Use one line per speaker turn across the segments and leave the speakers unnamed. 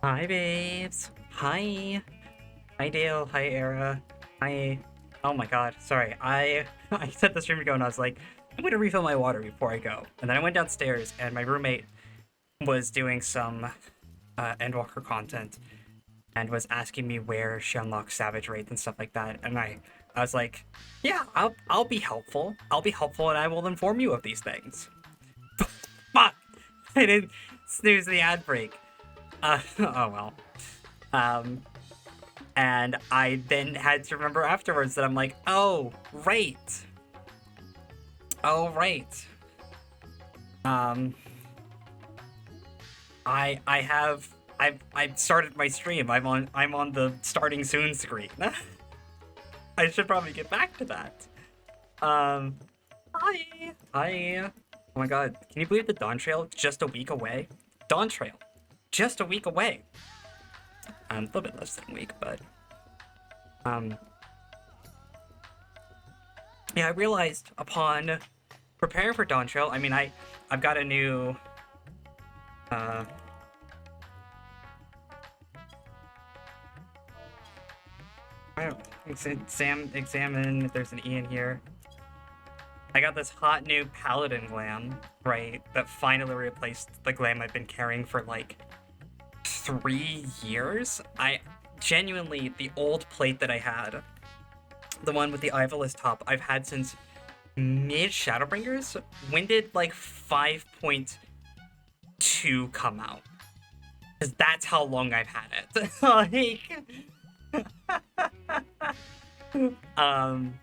Hi, babes. Hi. Hi, Dale. Hi, Era. Hi. Oh my god. Sorry. I set the stream to go and I was like, I'm gonna refill my water before I go. And then I went downstairs and my roommate was doing some Endwalker content and was asking me where she unlocks Savage Wraith and stuff like that. And I was like, yeah, I'll be helpful. I'll be helpful and I will inform you of these things. Fuck! I didn't snooze the ad break. Oh well. Um, and I then had to remember afterwards that I'm like, oh right, oh right. Um, I have I've started my stream. I'm on the starting soon screen. I should probably get back to that. Um, hi. Oh my god, can you believe the Dawntrail just a week away? Dawntrail, just a week away. A little bit less than a week, but um, yeah, I realized upon preparing for Dawntrail, I mean, I've got a new uh I don't examine if there's an E in here. I got this hot new paladin glam, right, that finally replaced the glam I've been carrying for like 3 years. I genuinely, the old plate that I had, the one with the Ivolus top, I've had since mid Shadowbringers. When did like 5.2 come out? Because that's how long I've had it. um,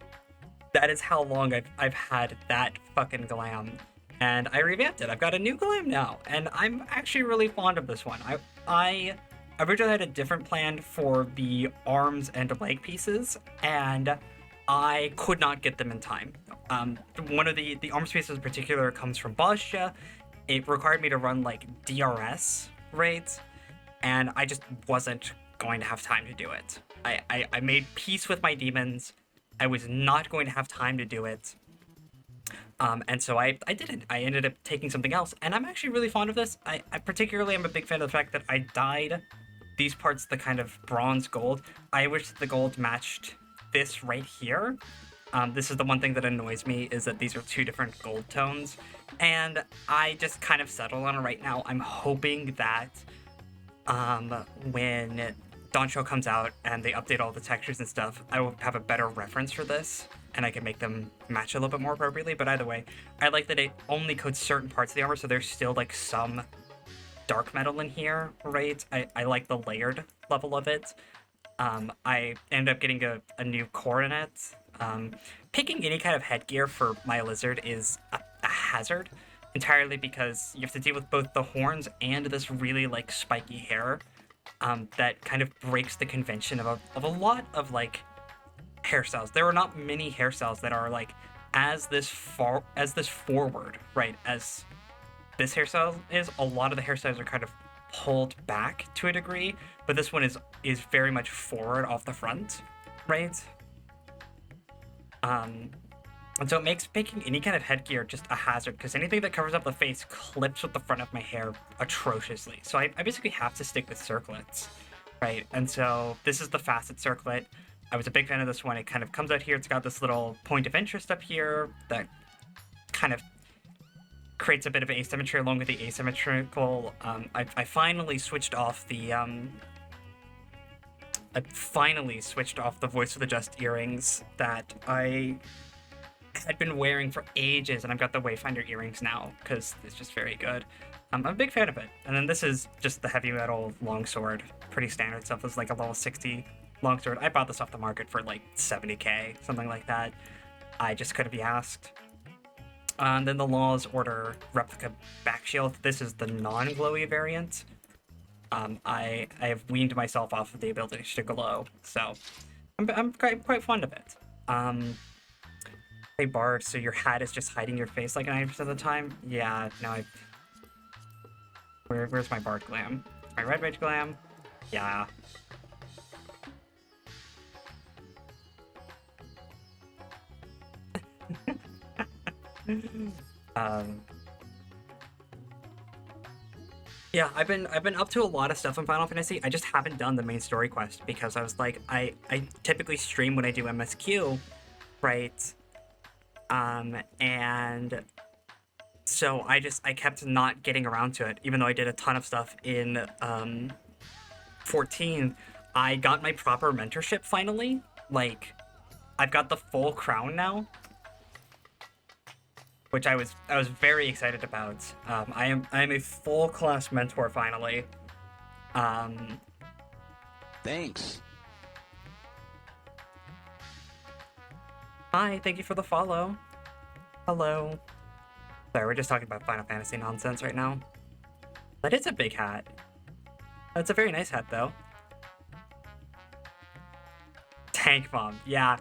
that is how long I've had that fucking glam, and I revamped it. I've got a new glam now, and I'm actually really fond of this one. I originally had a different plan for the arms and leg pieces, and I could not get them in time. One of the arms pieces in particular comes from Boscia. It required me to run like DRS raids, and I just wasn't going to have time to do it. I made peace with my demons. I was not going to have time to do it. And so I didn't. I ended up taking something else, and I'm actually really fond of this. I particularly am a big fan of the fact that I dyed these parts the kind of bronze gold. I wish the gold matched this right here. This is the one thing that annoys me, is that these are two different gold tones, and I just kind of settle on it right now. I'm hoping that when Dawntrail comes out and they update all the textures and stuff, I will have a better reference for this, and I can make them match a little bit more appropriately. But either way, I like that it only codes certain parts of the armor, so there's still like some dark metal in here, right? I like the layered level of it. I ended up getting a new core in it. Picking any kind of headgear for my lizard is a hazard, entirely because you have to deal with both the horns and this really like spiky hair, that kind of breaks the convention of a lot of like hairstyles. There are not many hairstyles that are like as this forward, right, as this hairstyle is. A lot of the hairstyles are kind of pulled back to a degree, but this one is very much forward off the front, right? And so it makes making any kind of headgear just a hazard, because anything that covers up the face clips with the front of my hair atrociously. So I basically have to stick with circlets, right? And so this is the facet circlet. I was a big fan of this one. It kind of comes out here. It's got this little point of interest up here that kind of creates a bit of asymmetry along with the asymmetrical. I finally switched off the voice of the just earrings that I had been wearing for ages, and I've got the Wayfinder earrings now because it's just very good. I'm a big fan of it. And then this is just the heavy metal longsword, pretty standard stuff. This is like a level 60 longsword. I bought this off the market for like 70k, something like that. I just couldn't be asked. And then the Law's Order replica back shield. This is the non-glowy variant. I have weaned myself off of the ability to glow, so I'm quite fond of it. Hey Bard, so your hat is just hiding your face like 90% of the time? Yeah, no, where's my Bard glam? My Red Rage glam? Yeah. Yeah, I've been up to a lot of stuff in Final Fantasy. I just haven't done the main story quest because I was like, I typically stream when I do MSQ, right? And so I kept not getting around to it, even though I did a ton of stuff in 14. I got my proper mentorship finally. Like, I've got the full crown now, which I was very excited about. I am a full class mentor finally. Um,
Thanks.
Hi, thank you for the follow. Hello. Sorry, we're just talking about Final Fantasy nonsense right now. But it's a big hat. It's a very nice hat though. Tank mom, yeah.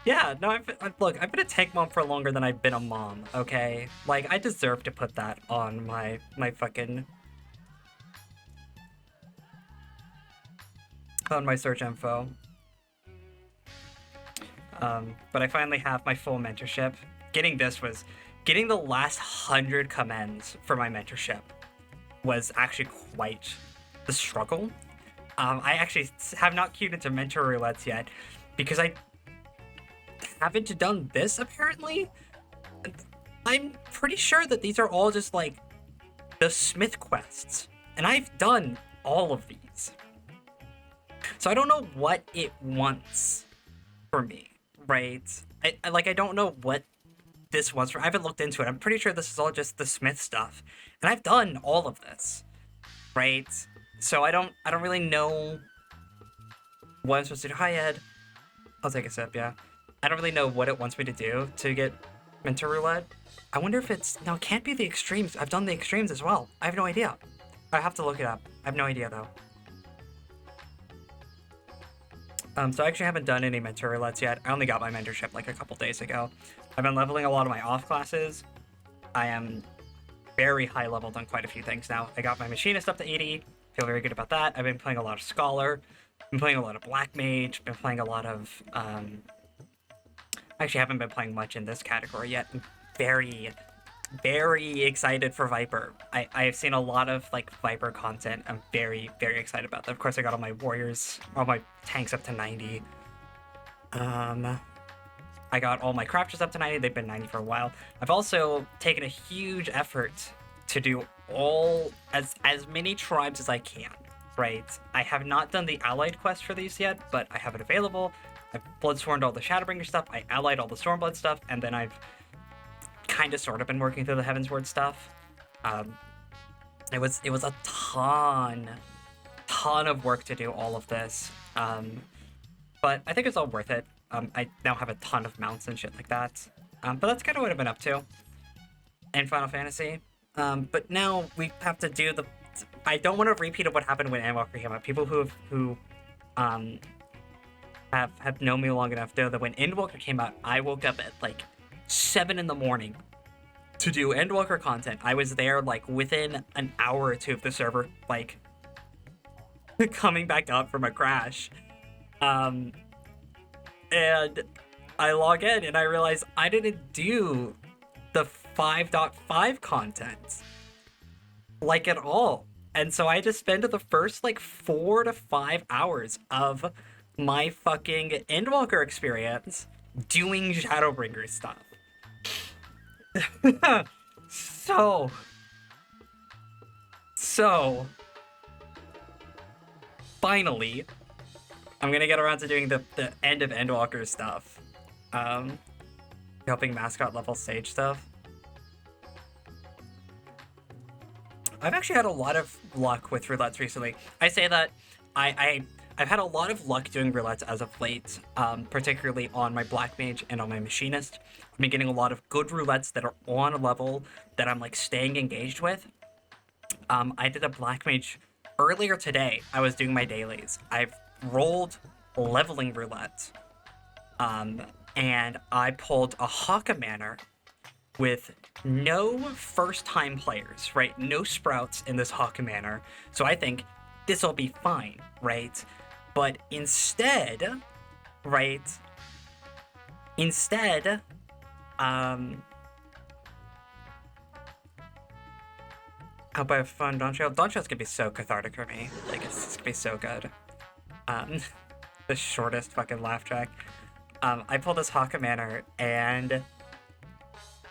Yeah, no, look, I've been a tank mom for longer than I've been a mom, okay? Like, I deserve to put that on my fucking on my search info. But I finally have my full mentorship. Getting the last 100 commends for my mentorship was actually quite the struggle. I actually have not queued into mentor roulettes yet because I haven't done this apparently. I'm pretty sure that these are all just like the Smith quests, and I've done all of these. So I don't know what it wants for me, right? I don't know what this was for. I haven't looked into it. I'm pretty sure this is all just the Smith stuff, and I've done all of this, right? So I don't really know what I'm supposed to do. Hi Ed, I'll take a sip. Yeah, I don't really know what it wants me to do to get mentor roulette. I wonder if it's no. It can't be the extremes. I've done the extremes as well. I have no idea. I have to look it up. I have no idea though. So I actually haven't done any mentor roulettes yet. I only got my mentorship like a couple days ago. I've been leveling a lot of my off classes. I am very high leveled on quite a few things now. I got my machinist up to 80. Feel very good about that. I've been playing a lot of Scholar. Been playing a lot of Black Mage. Been playing a lot of actually haven't been playing much in this category yet. I'm very, very excited for Viper. I've seen a lot of like Viper content. I'm very, very excited about that. Of course, I got all my warriors, all my tanks up to 90. I got all my crafters up to 90. They've been 90 for a while. I've also taken a huge effort to do as many tribes as I can. Right. I have not done the allied quest for these yet, but I have it available. I've bloodsworned all the Shadowbringer stuff. I allied all the Stormblood stuff, and then I've kind of sort of been working through the Heavensward stuff. It was a ton of work to do all of this. But I think it's all worth it. I now have a ton of mounts and shit like that. But that's kind of what I've been up to in Final Fantasy. But now we have to do the. I don't want to repeat of what happened when Endwalker came out. People who have known me long enough know that when Endwalker came out, I woke up at like 7 in the morning to do Endwalker content. I was there like within an hour or two of the server like coming back up from a crash. And I log in and I realize I didn't do the 5.5 content like at all. And so I had to spend the first like 4 to 5 hours of my fucking Endwalker experience doing Shadowbringer stuff. So finally I'm gonna get around to doing the end of Endwalker stuff. Helping mascot level sage stuff. I've actually had a lot of luck with roulettes recently. I say that I've had a lot of luck doing roulettes as of late, particularly on my Black Mage and on my Machinist. I've been getting a lot of good roulettes that are on a level that I'm like staying engaged with. I did a Black Mage earlier today. I was doing my dailies. I've rolled leveling roulette, and I pulled a Haka Manor with no first-time players, right? No sprouts in this Haka Manor. So I think this will be fine, right? But instead, right? How about fun Dawntrail? Dawntrail's gonna be so cathartic for me. Like, it's gonna be so good. Um, the shortest fucking laugh track. I pulled this Hawkamana, and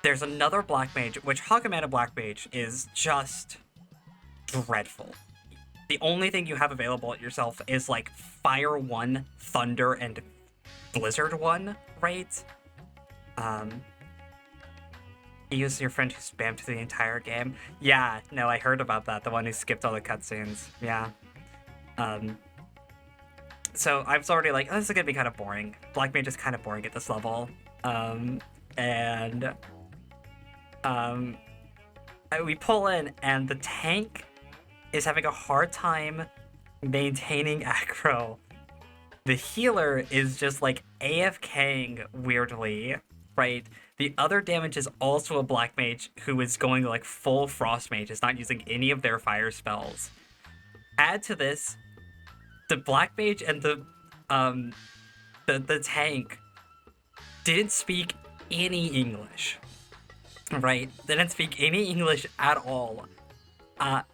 there's another Black Mage, which Hawkamana Black Mage is just dreadful. The only thing you have available at yourself is like Fire 1, Thunder, and Blizzard 1, right? He was your friend who spammed through the entire game. Yeah, no, I heard about that. The one who skipped all the cutscenes. Yeah. So I was already like, oh, this is gonna be kind of boring. Black Mage is kind of boring at this level. We pull in, and the tank is having a hard time maintaining aggro. The healer is just like AFKing weirdly, right? The other damage is also a Black Mage who is going like full Frost Mage, is not using any of their fire spells. Add to this, the Black Mage and the tank didn't speak any English, right? They didn't speak any English at all.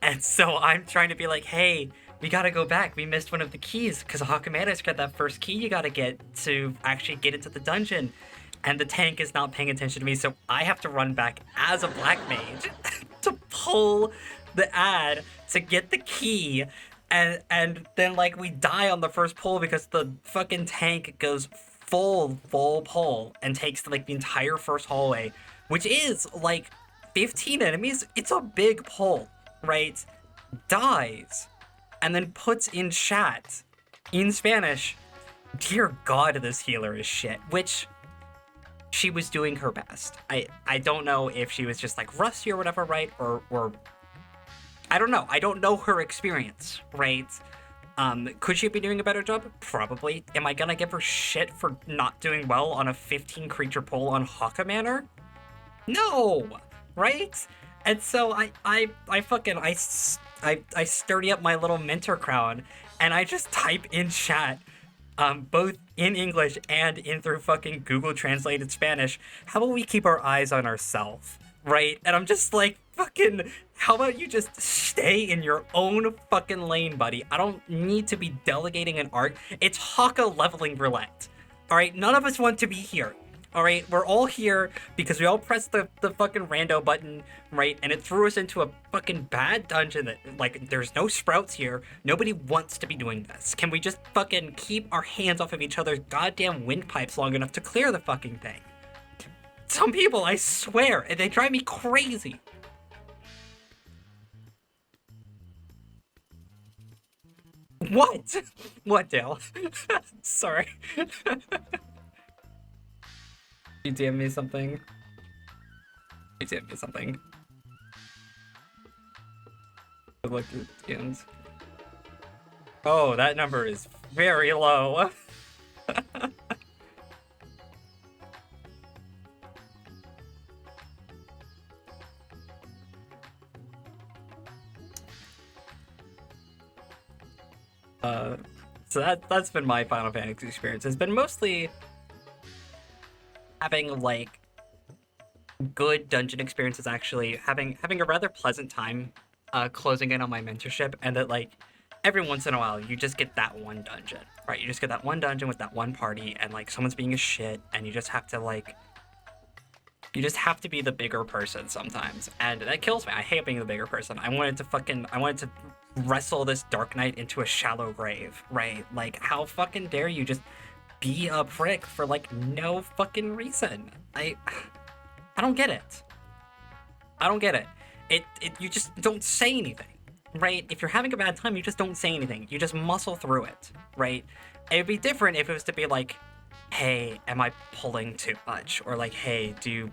And so I'm trying to be like, hey, we gotta go back. We missed one of the keys, because Hawkamana's got that first key you gotta get to actually get into the dungeon. And the tank is not paying attention to me, so I have to run back as a Black Mage to pull the ad to get the key. And then, like, we die on the first pull because the fucking tank goes full pull and takes, like, the entire first hallway, which is, like, 15 enemies. It's a big pull, right? Dies. And then puts in chat, in Spanish, dear God, this healer is shit, which she was doing her best. I don't know if she was just, like, rusty or whatever, right? Or I don't know. I don't know her experience, right? Could she be doing a better job? Probably. Am I gonna give her shit for not doing well on a 15 creature pull on Hawkamana? No! Right? And so I sturdy up my little mentor crown, and I just type in chat, both in English and in through fucking Google translated Spanish, how about we keep our eyes on ourselves, right? And I'm just like, fucking, how about you just stay in your own fucking lane, buddy? I don't need to be delegating an art. It's Haka leveling roulette. All right, none of us want to be here. All right, we're all here because we all pressed the fucking rando button, right? And it threw us into a fucking bad dungeon that, like, there's no sprouts here. Nobody wants to be doing this. Can we just fucking keep our hands off of each other's goddamn windpipes long enough to clear the fucking thing? Some people, I swear, they drive me crazy. What? What, Dale? Sorry. You DM me something? You DM me something. Look at the DMs. Oh, that number is very low. So that's been my Final Fantasy experience. It's been mostly having, like, good dungeon experiences, actually having a rather pleasant time closing in on my mentorship, and that, like, every once in a while you just get that one dungeon, right? You just get that one dungeon with that one party, and, like, someone's being a shit, and you just have to, like, be the bigger person sometimes, and that kills me. I hate being the bigger person. I wanted to wrestle this Dark Knight into a shallow grave, right? Like, how fucking dare you just be a prick for, like, no fucking reason? I don't get it. I don't get it. You just don't say anything, right? If you're having a bad time, you just don't say anything. You just muscle through it, right? It'd be different if it was to be like, hey, am I pulling too much? Or like, hey, do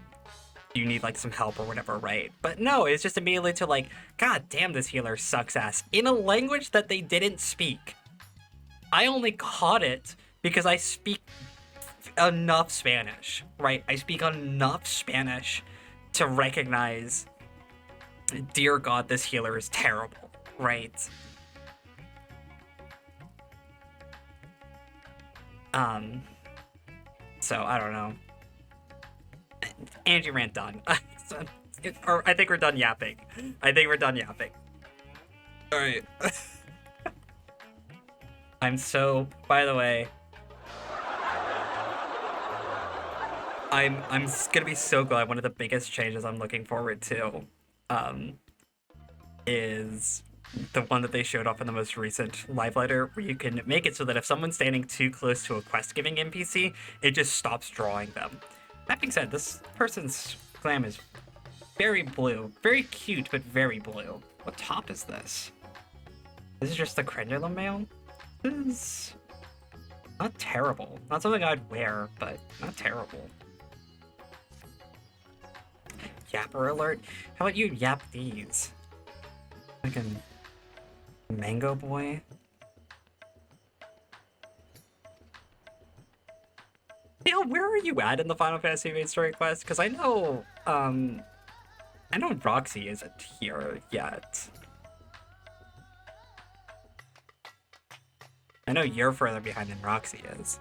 you need, like, some help or whatever, right? But no, it's just immediately to, like, god damn, this healer sucks ass, in a language that they didn't speak. I only caught it because I speak enough Spanish, right? I speak enough Spanish to recognize, dear God, this healer is terrible, right? So I don't know. Angie rant done. or I think we're done yapping. I think we're done yapping. All right. I'm so. By the way, I'm gonna be so glad. One of the biggest changes I'm looking forward to, is the one that they showed off in the most recent live letter, where you can make it so that if someone's standing too close to a quest giving NPC, it just stops drawing them. That being said, this person's glam is very blue, very cute, but very blue. What top is this? This is just the Crenulum mail. This is not terrible. Not something I'd wear, but not terrible. Yapper alert. How about you yap these? Fucking Mango Boy. Yeah, where are you at in the Final Fantasy main story quest? Because I know Roxy isn't here yet. I know you're further behind than Roxy is.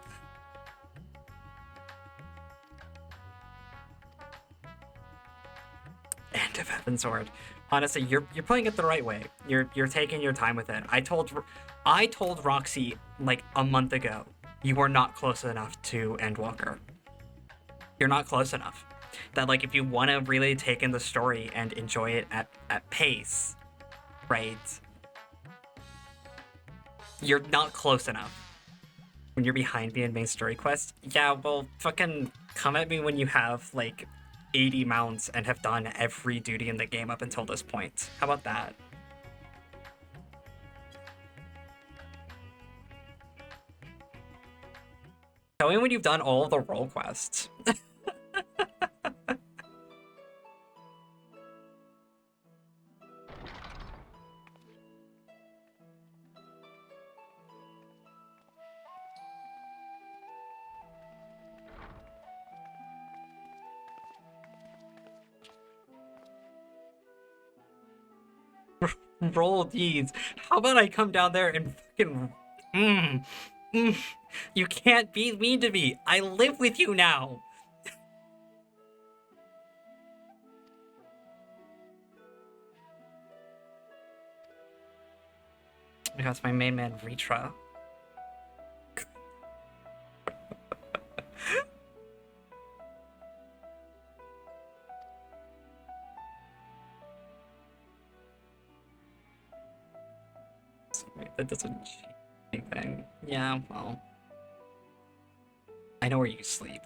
End of Heavensward. Honestly, you're playing it the right way. You're taking your time with it. I told Roxy like a month ago, you are not close enough to Endwalker. You're not close enough. That like if you want to really take in the story and enjoy it at pace, right? You're not close enough. When you're behind me in main story quest, yeah, well, fucking come at me when you have like 80 mounts and have done every duty in the game up until this point. How about that? Tell me when you've done all of the role quests. Roll these. How about I come down there and fucking you can't be mean to me. I live with you now. That's my main man Ritra. That doesn't change anything. Yeah, well. I know where you sleep.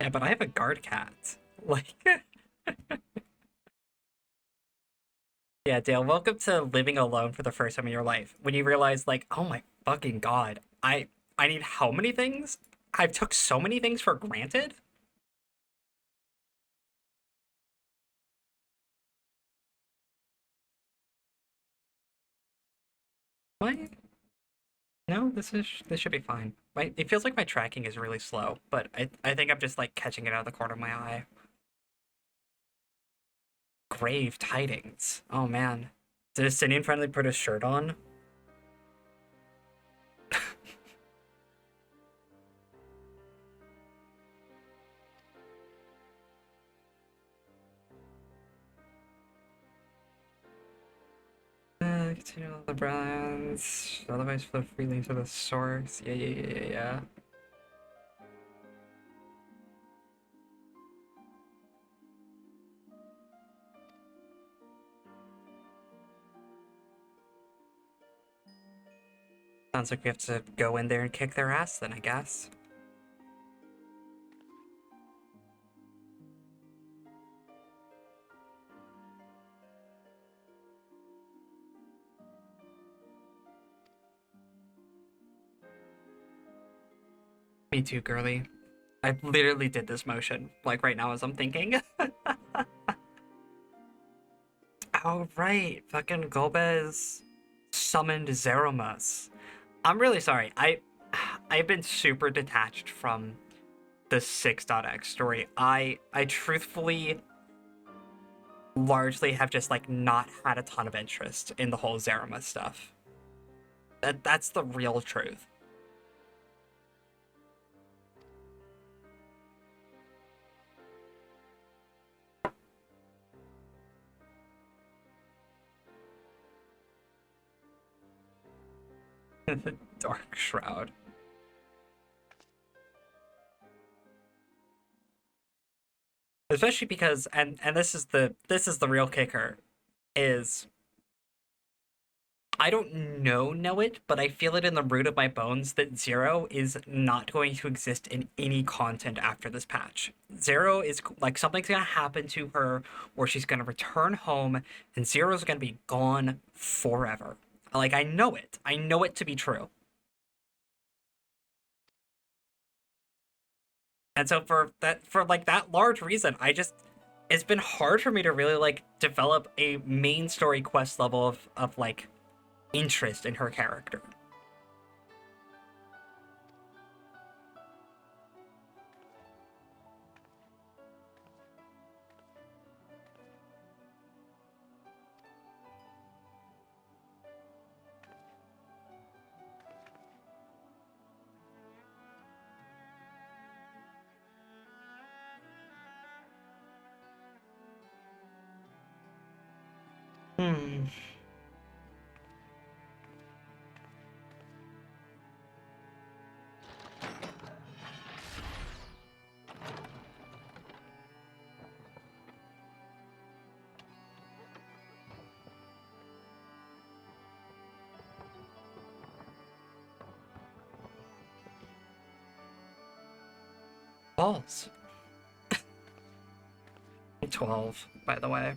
Yeah, but I have a guard cat. Like, yeah, Dale, welcome to living alone for the first time in your life. When you realize, like, oh my fucking god, I need how many things? I've took so many things for granted. What? No, this should be fine. It feels like my tracking is really slow, but I think I'm just like catching it out of the corner of my eye. Grave tidings. Oh man. Did a Sinian finally put his shirt on? Continue all the brands. Otherwise flow freely to the source. Yeah. Sounds like we have to go in there and kick their ass then, I guess. Me too, girly. I literally did this motion, like right now as I'm thinking. Ow, Oh, right. Fucking Gomez summoned Zeromus. I'm really sorry. I've been super detached from the 6.x story. I truthfully largely have just like not had a ton of interest in the whole Zeromus stuff. That's the real truth. The Dark Shroud. Especially because and this is the real kicker is I don't know it, but I feel it in the root of my bones that Zero is not going to exist in any content after this patch. Zero is like something's gonna happen to her, or she's gonna return home, and Zero's gonna be gone forever. Like I know it. I know it to be true. And so for like that large reason, it's been hard for me to really like develop a main story quest level of like interest in her character. Hmm. Balls. 12, by the way.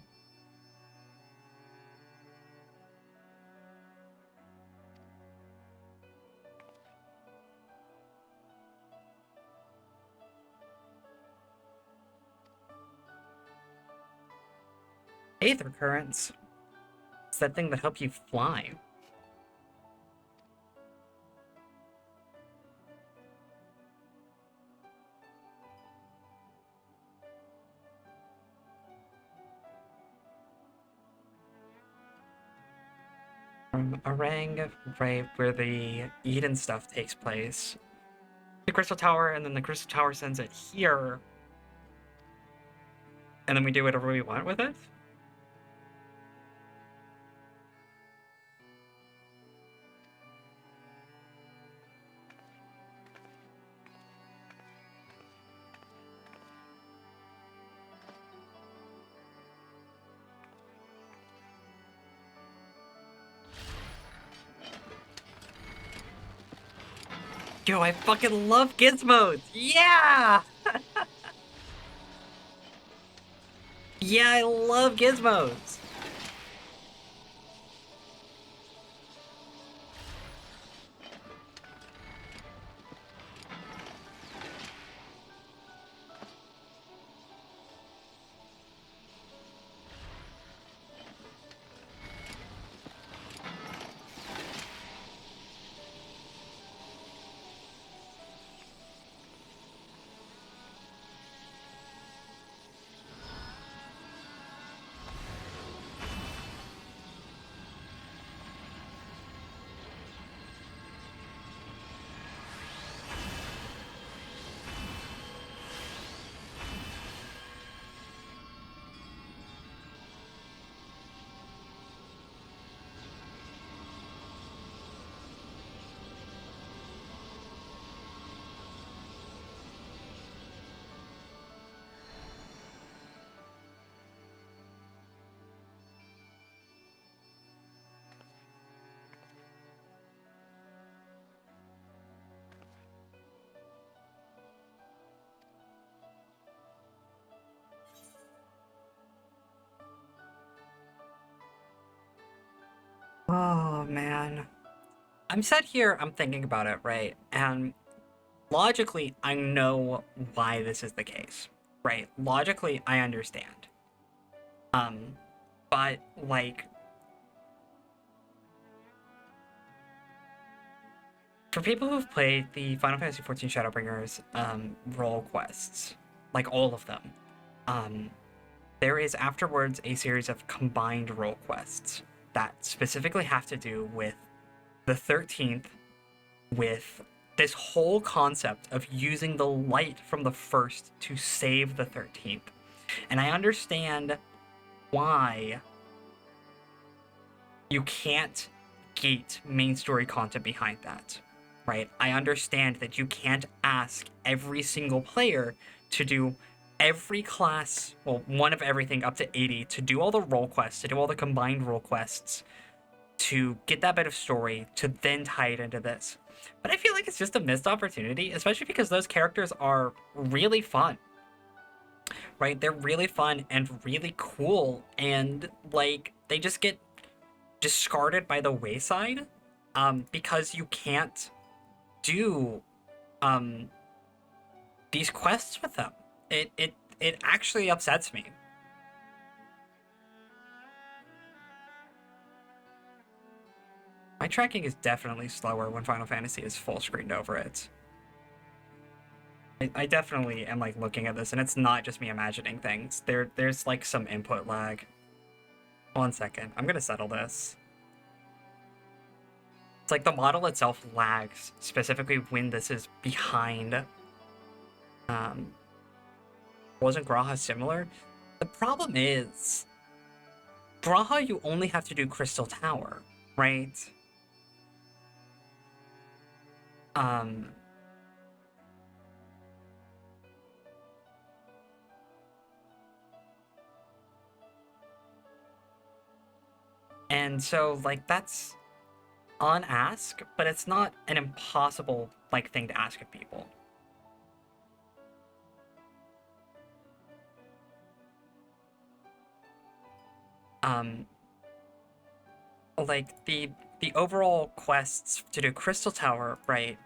Aether currents. It's that thing that helps you fly. From Orang, right where the Eden stuff takes place. The Crystal Tower, and then the Crystal Tower sends it here. And then we do whatever we want with it? Yo, I fucking love gizmos! Yeah! Yeah, I love gizmos! Oh, man. I'm sat here, I'm thinking about it, right? And logically, I know why this is the case, right? Logically, I understand. Um, But, like, for people who've played the Final Fantasy XIV Shadowbringers role quests, like all of them, there is afterwards a series of combined role quests that specifically have to do with the 13th, with this whole concept of using the light from the first to save the 13th. And I understand why you can't gate main story content behind that, right? I understand that you can't ask every single player to do every class, well, one of everything up to 80, to do all the role quests, to do all the combined role quests, to get that bit of story, to then tie it into this. But I feel like it's just a missed opportunity, especially because those characters are really fun, right? They're really fun and really cool, and, like, they just get discarded by the wayside because you can't do these quests with them. It actually upsets me. My tracking is definitely slower when Final Fantasy is full screened over it. I definitely am, like, looking at this, and it's not just me imagining things. There's like some input lag. 1 second, I'm gonna settle this. It's like the model itself lags, specifically when this is behind. Wasn't Graha similar? The problem is, Graha, you only have to do Crystal Tower, right? And so, like, that's on ask, but it's not an impossible, like, thing to ask of people. Like, the overall quests to do Crystal Tower, right?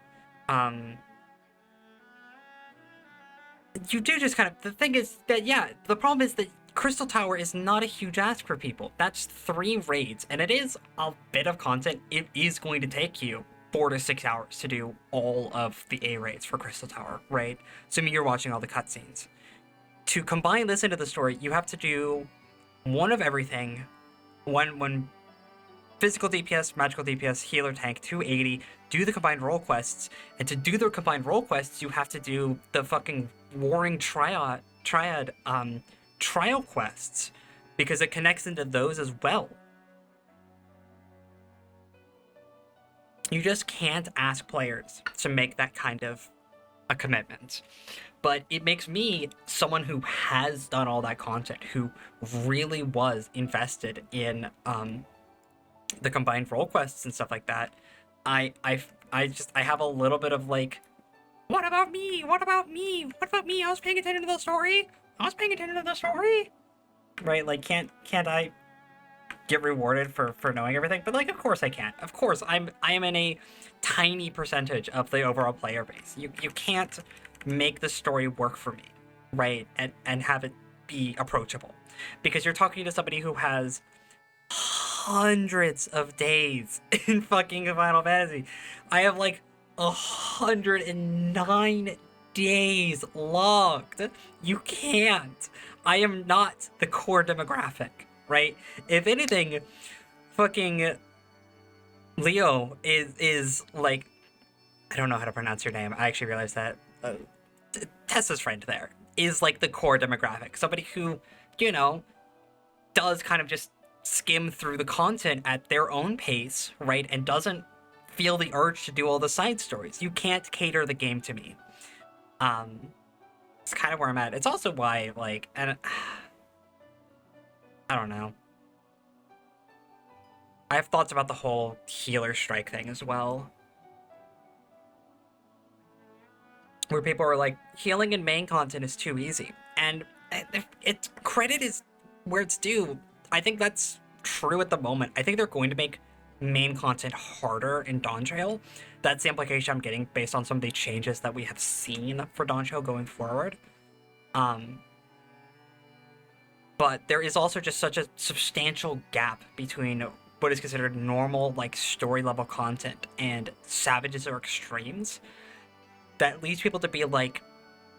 You do just kind of, the thing is that, yeah, the problem is that Crystal Tower is not a huge ask for people. That's 3 raids, and it is a bit of content. It is going to take you 4 to 6 hours to do all of the A raids for Crystal Tower, right? Assuming you're watching all the cutscenes. To combine this into the story, you have to do one of everything, one physical DPS, magical DPS, healer, tank, 280, do the combined role quests, and to do the combined role quests, you have to do the fucking Warring Triad trial quests, because it connects into those as well. You just can't ask players to make that kind of a commitment. But it makes me, someone who has done all that content, who really was invested in the combined role quests and stuff like that, I have a little bit of, like, what about me? What about me? What about me? I was paying attention to the story. Right? Like, can't I get rewarded for knowing everything? But, like, of course I can. Of course, I am in a tiny percentage of the overall player base. You can't make the story work for me, right? And have it be approachable, because you're talking to somebody who has hundreds of days in fucking Final Fantasy. I have, like, 109 days logged. You can't. I am not the core demographic, right? If anything, fucking Leo is like, I don't know how to pronounce your name. I actually realized that Tessa's friend there is, like, the core demographic. Somebody who, you know, does kind of just skim through the content at their own pace, right? And doesn't feel the urge to do all the side stories. You can't cater the game to me. It's kind of where I'm at. It's also why, like, and I don't know. I have thoughts about the whole healer strike thing as well, where people are like, healing in main content is too easy. And it's credit is where it's due. I think that's true at the moment. I think they're going to make main content harder in Dawntrail. That's the implication I'm getting based on some of the changes that we have seen for Dawntrail going forward. but there is also just such a substantial gap between what is considered normal, like, story level content and savages or extremes that leads people to be like,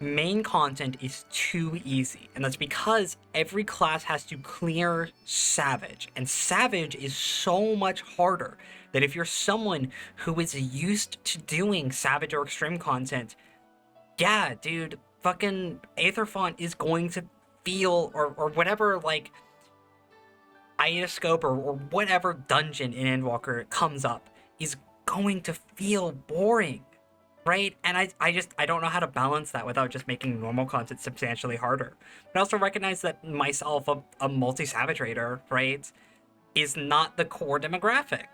main content is too easy. And that's because every class has to clear Savage. And Savage is so much harder that if you're someone who is used to doing Savage or extreme content, yeah, dude, fucking Aetherfont is going to feel, or whatever, like, Iotoscope or whatever dungeon in Endwalker comes up is going to feel boring. Right? And I don't know how to balance that without just making normal content substantially harder. But I also recognize that myself, a multi-savage raider, right, is not the core demographic.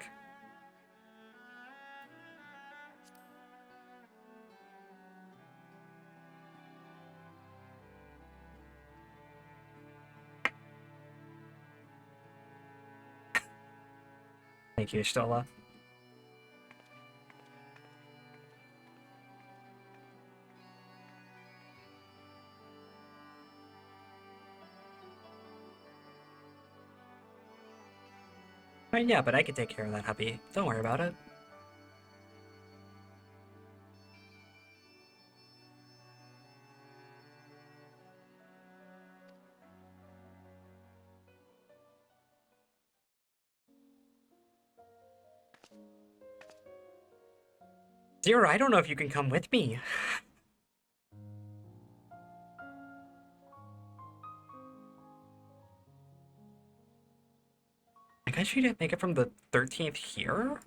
Thank you, Stola. I mean, yeah, but I can take care of that, hubby. Don't worry about it. Zero, I don't know if you can come with me. I guess you didn't make it from the 13th here?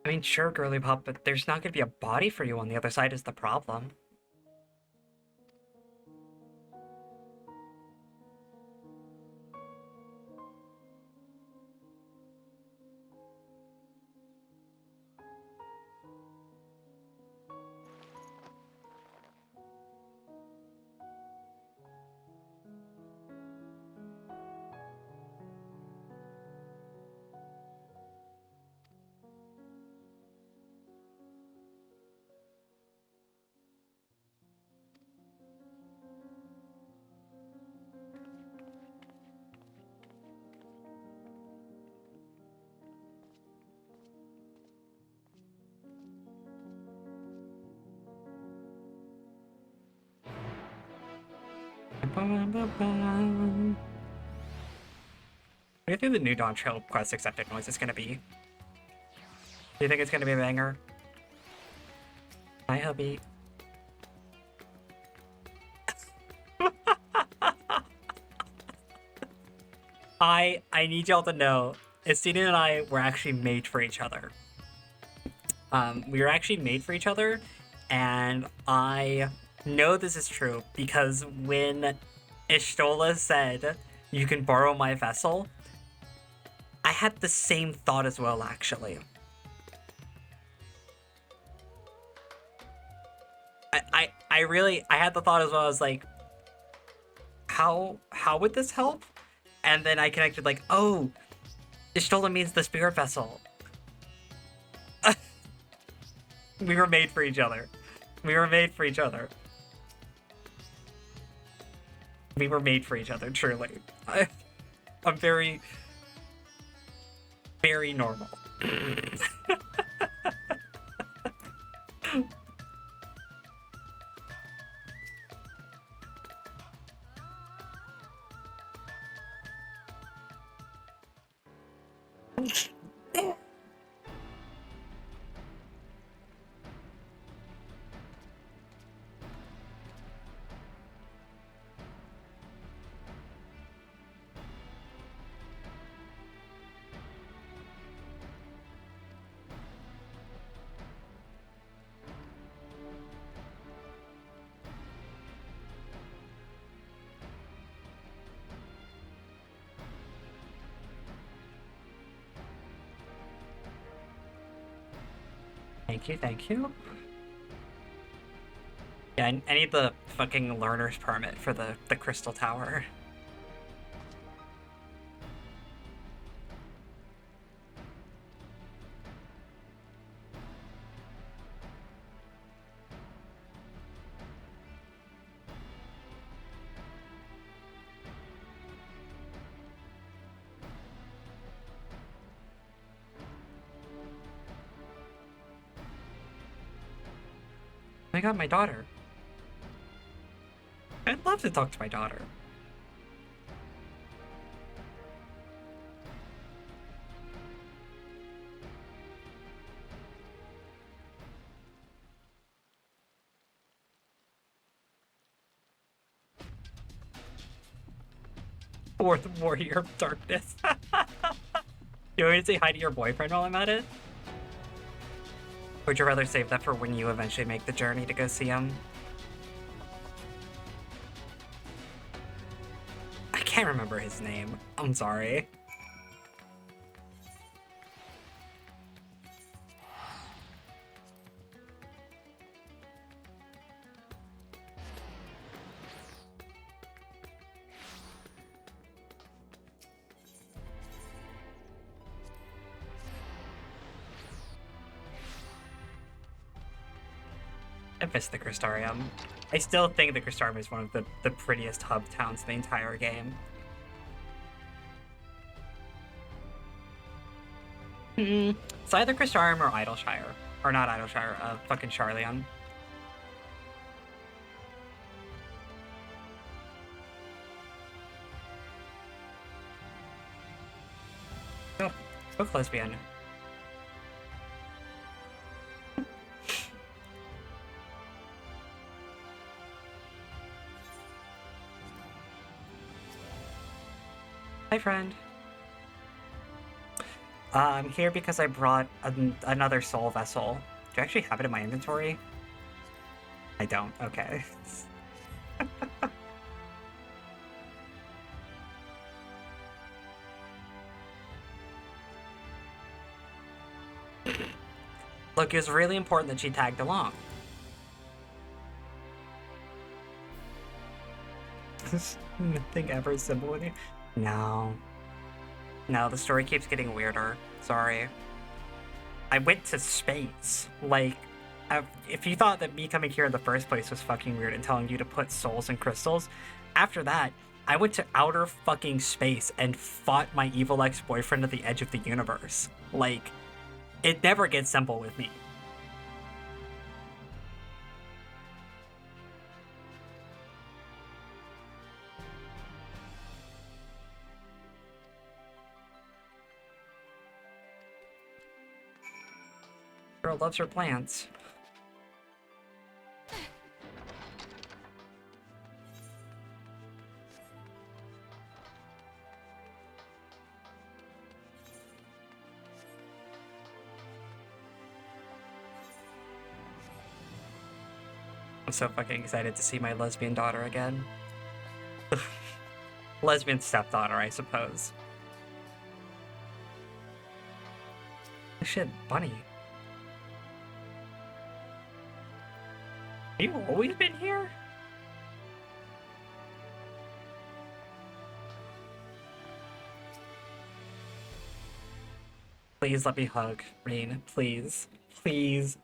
I mean, sure, girly pop, but there's not gonna be a body for you on the other side is the problem. What do you think the new Dawntrail quest accepted noise is gonna be? Do you think it's gonna be a banger? Hi, hubby. I need y'all to know, Estina and I were actually made for each other. We were actually made for each other, and I know this is true because when Ishtola said, "You can borrow my vessel," I had the same thought as well, actually. I had the thought as well. I was like, how would this help? And then I connected like, oh, Ishtola means the spirit vessel. We were made for each other. We were made for each other. We were made for each other, truly. I'm very, very normal. Thank you, thank you. Yeah, I need the fucking learner's permit for the crystal tower. I got my daughter. I'd love to talk to my daughter. Fourth Warrior of Darkness. You want me to say hi to your boyfriend while I'm at it? Or would you rather save that for when you eventually make the journey to go see him? I can't remember his name. I'm sorry. I miss the Crystarium. I still think the Crystarium is one of the prettiest hub towns in the entire game. It's either Crystarium or Idleshire. Or not Idleshire, fucking Charleon. Oh, book lesbian. Hi, friend. I'm here because I brought another soul vessel. Do I actually have it in my inventory? I don't. Okay. Look, it was really important that she tagged along. Nothing ever simple with you? No. No, the story keeps getting weirder. Sorry. I went to space. Like, if you thought that me coming here in the first place was fucking weird and telling you to put souls and crystals, after that, I went to outer fucking space and fought my evil ex-boyfriend at the edge of the universe. Like, it never gets simple with me. Girl loves her plants. I'm so fucking excited to see my lesbian daughter again. Lesbian stepdaughter, I suppose. Shit, Bunny. Have you always been here? Please let me hug, Rain. Please. Please.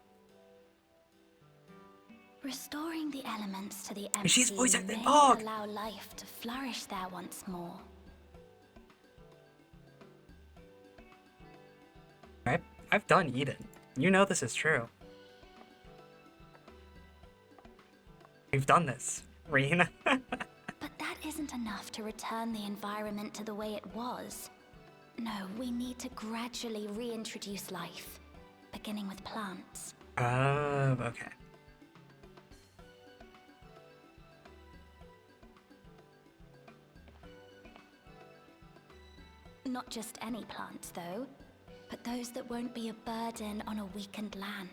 Restoring the elements to the empty
She's voice acting
may
Pog!
allow life to flourish there once more.
I've done Eden. You know this is true. We've done this, Rain.
But that isn't enough to return the environment to the way it was. No, we need to gradually reintroduce life, beginning with plants.
Oh, okay.
Not just any plants, though, but those that won't be a burden on a weakened land.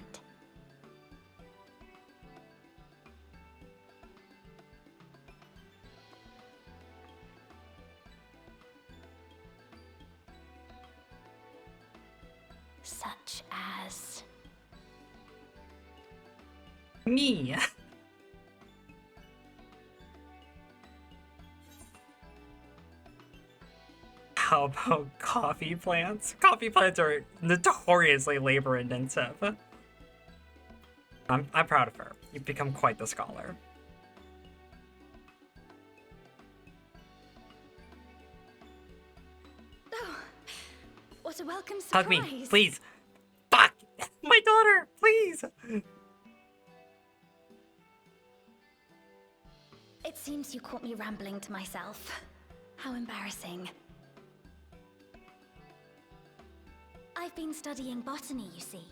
Such as
Me. How about coffee plants? Coffee plants are notoriously labor intensive. I'm proud of her. You've become quite the scholar.
Oh, what a welcome surprise.
Hug me, please. Fuck! My daughter, please!
It seems you caught me rambling to myself. How embarrassing. I've been studying botany, you see.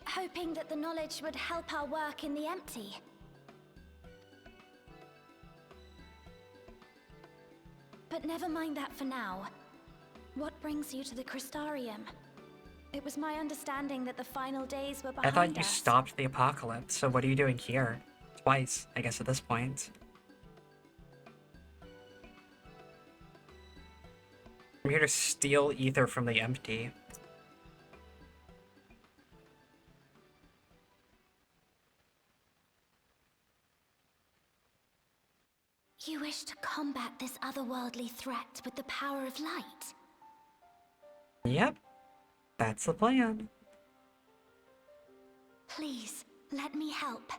Hoping that the knowledge would help our work in the empty. But never mind that for now. What brings you to the Crystarium? It was my understanding that the final days were behind us.
I thought you stopped the apocalypse, so what are you doing here? Twice, I guess, at this point. I'm here to steal ether from the empty.
You wish to combat this otherworldly threat with the power of light?
Yep, that's the plan.
Please, let me help.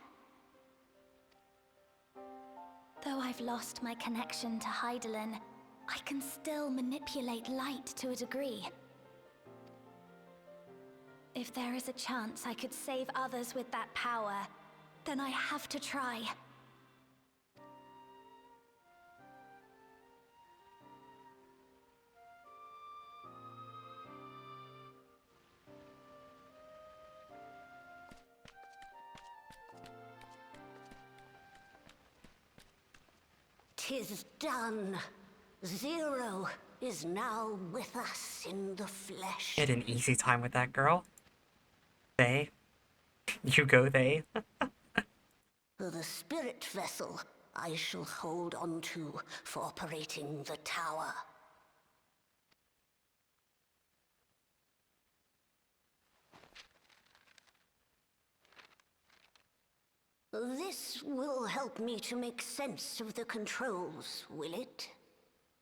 Though I've lost my connection to Hydaelyn, I can still manipulate light to a degree. If there is a chance I could save others with that power, then I have to try.
'Tis done. Zero is now with us in the flesh.
You had an easy time with that girl. They. You go, they.
The spirit vessel I shall hold on to for operating the tower. This will help me to make sense of the controls, will it?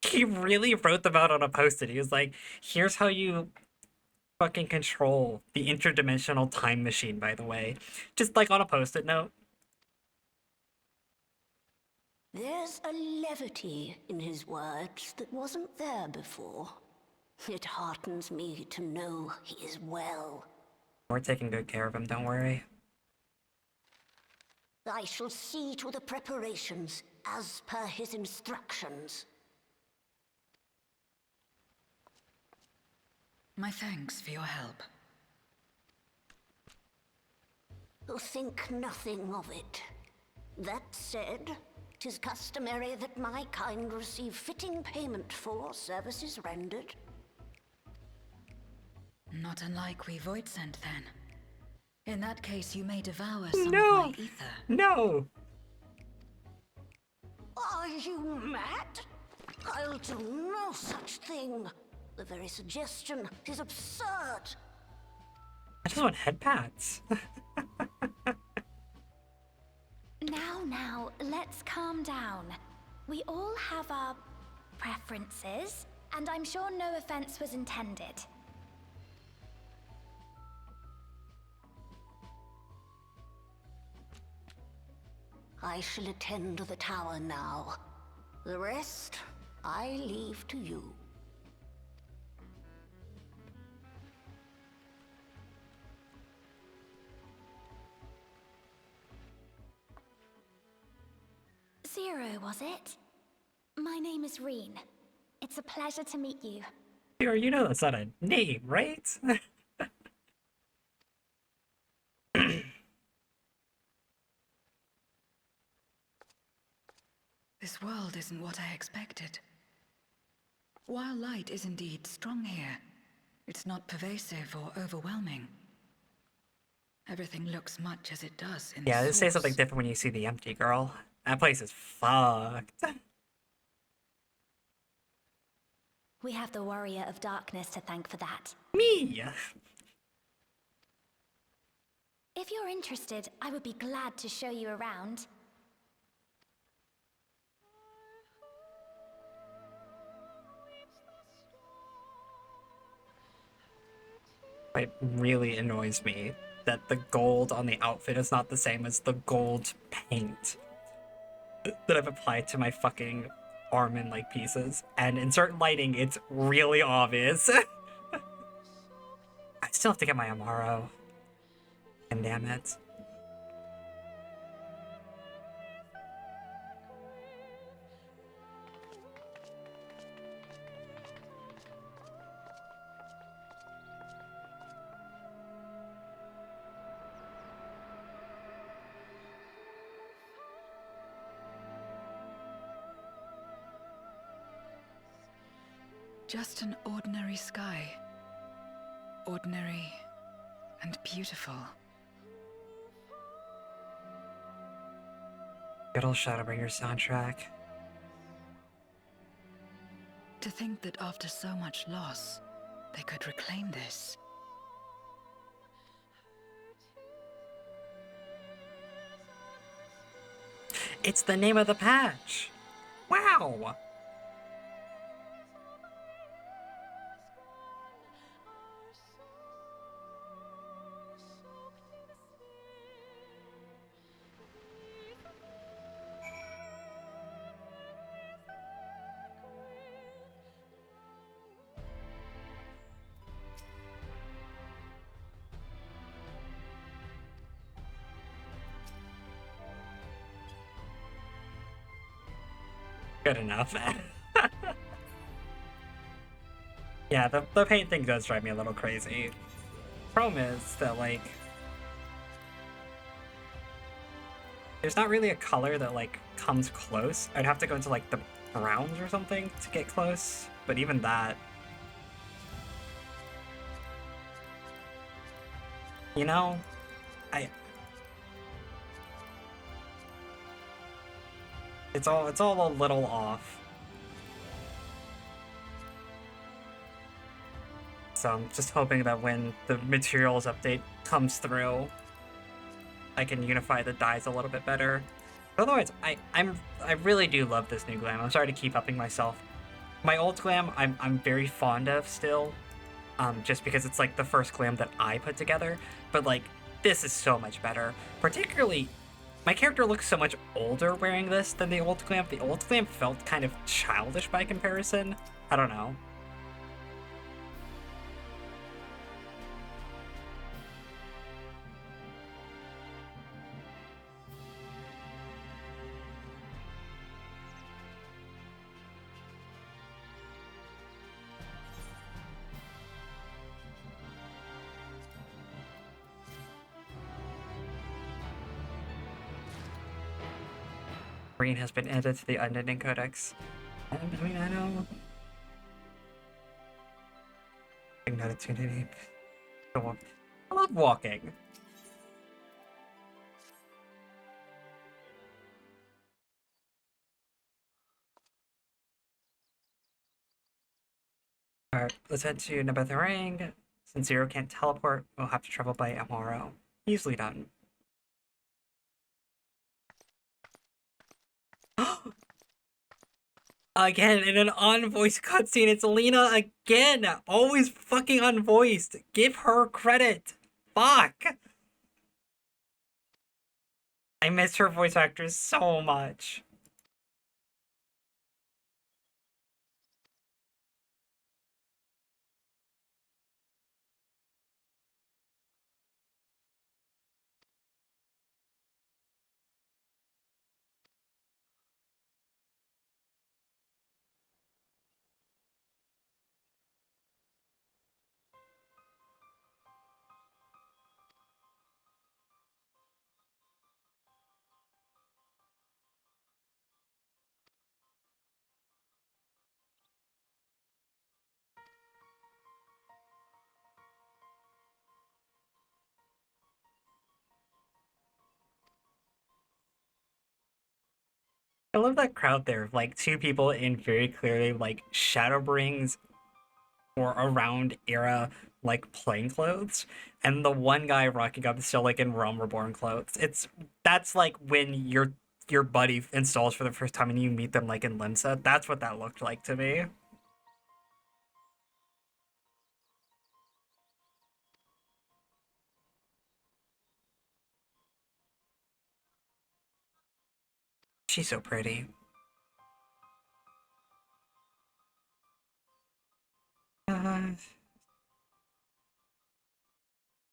He really wrote them out on a post-it. He was like, here's how you fucking control the interdimensional time machine, by the way. Just like on a post-it note.
There's a levity in his words that wasn't there before. It heartens me to know he is well.
We're taking good care of him, don't worry.
I shall see to the preparations as per his instructions.
My thanks for your help.
Think nothing of it. That said, 'tis customary that my kind receive fitting payment for services rendered.
Not unlike we Void sent then. In that case, you may devour some of
No!
my ether.
No!
Are you mad? I'll do no such thing. The very suggestion is absurd.
I just want head pats.
Now, let's calm down. We all have our preferences, and I'm sure no offense was intended.
I shall attend to the tower now. The rest, I leave to you.
Zero, was it? My name is Reen. It's a pleasure to meet you.
Here, you know that's not a name, right?
This world isn't what I expected. While light is indeed strong here, it's not pervasive or overwhelming. Everything looks much as it does in the
Yeah, this says
source.
something different when you see the empty girl. That place is fucked.
We have the Warrior of Darkness to thank for that.
Me!
If you're interested, I would be glad to show you around.
It really annoys me that the gold on the outfit is not the same as the gold paint that I've applied to my fucking arm and leg pieces. And in certain lighting, it's really obvious. I still have to get my Amaro. And damn it.
Just an ordinary sky. Ordinary and beautiful.
Good old Shadowbringer soundtrack.
To think that after so much loss, they could reclaim this.
It's the name of the patch! Wow! Good enough. Yeah, the paint thing does drive me a little crazy. Problem is that, like, there's not really a color that, like, comes close. I'd have to go into, like, the browns or something to get close, but even that... You know, It's all a little off. So I'm just hoping that when the materials update comes through, I can unify the dyes a little bit better. Otherwise, I really do love this new glam. I'm sorry to keep upping myself. My old glam, I'm very fond of still, just because it's like the first glam that I put together. But like, this is so much better. Particularly, my character looks so much older wearing this than the old glam. The old glam felt kind of childish by comparison. I don't know. Green has been added to the Unending Codex. I mean, I know. Not a tune I love walking. Alright, let's head to Nabetharang. Since Zero can't teleport, we'll have to travel by Amaro. Easily done. Again, in an unvoiced cutscene, it's Lena again! Always fucking unvoiced! Give her credit! Fuck! I miss her voice actress so much. I love that crowd there of like two people in very clearly like Shadowbring's or around era like plain clothes, and the one guy rocking up is still like in Realm Reborn clothes. That's like when your buddy installs for the first time and you meet them like in Limsa. That's what that looked like to me. She's so pretty. Uh,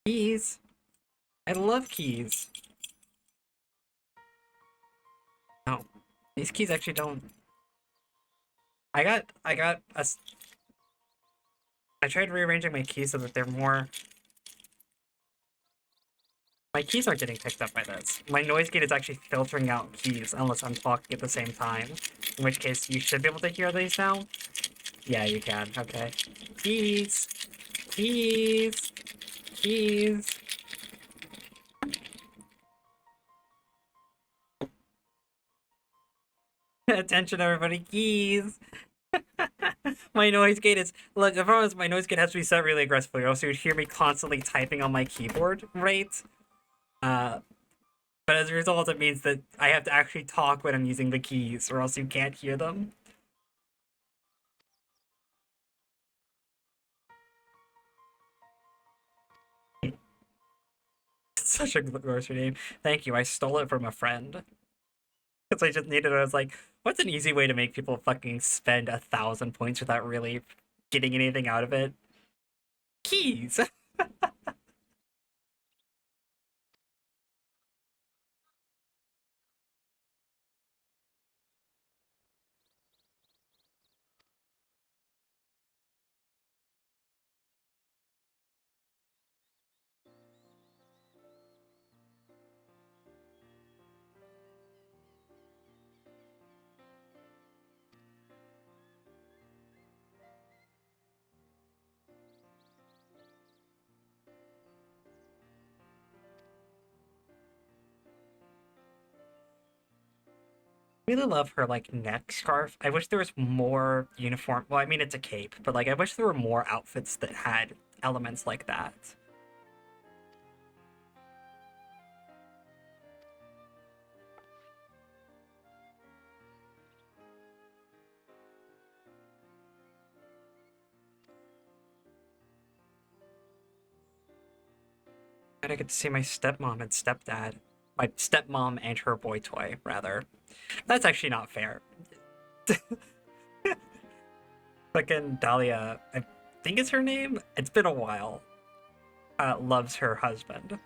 keys. I love keys. No, these keys actually don't. I tried rearranging my keys so that they're more. My keys aren't getting picked up by this. My noise gate is actually filtering out keys unless I'm talking at the same time. In which case, you should be able to hear these now. Yeah, you can. Okay. Keys. Keys. Keys. Attention, everybody. Keys. My noise gate is. Look, the problem is my noise gate has to be set really aggressively, or else you would hear me constantly typing on my keyboard, right? But as a result, it means that I have to actually talk when I'm using the keys, or else you can't hear them. It's such a grocery name. Thank you. I stole it from a friend. Because I just needed it. I was like, what's an easy way to make people fucking spend 1,000 points without really getting anything out of it? Keys! Really love her like neck scarf. I wish there was more uniform. Well, I mean it's a cape, but like I wish there were more outfits that had elements like that. And I get to see my stepmom and stepdad. My stepmom and her boy toy, rather. That's actually not fair. Fucking Dahlia, I think is her name. It's been a while. Loves her husband.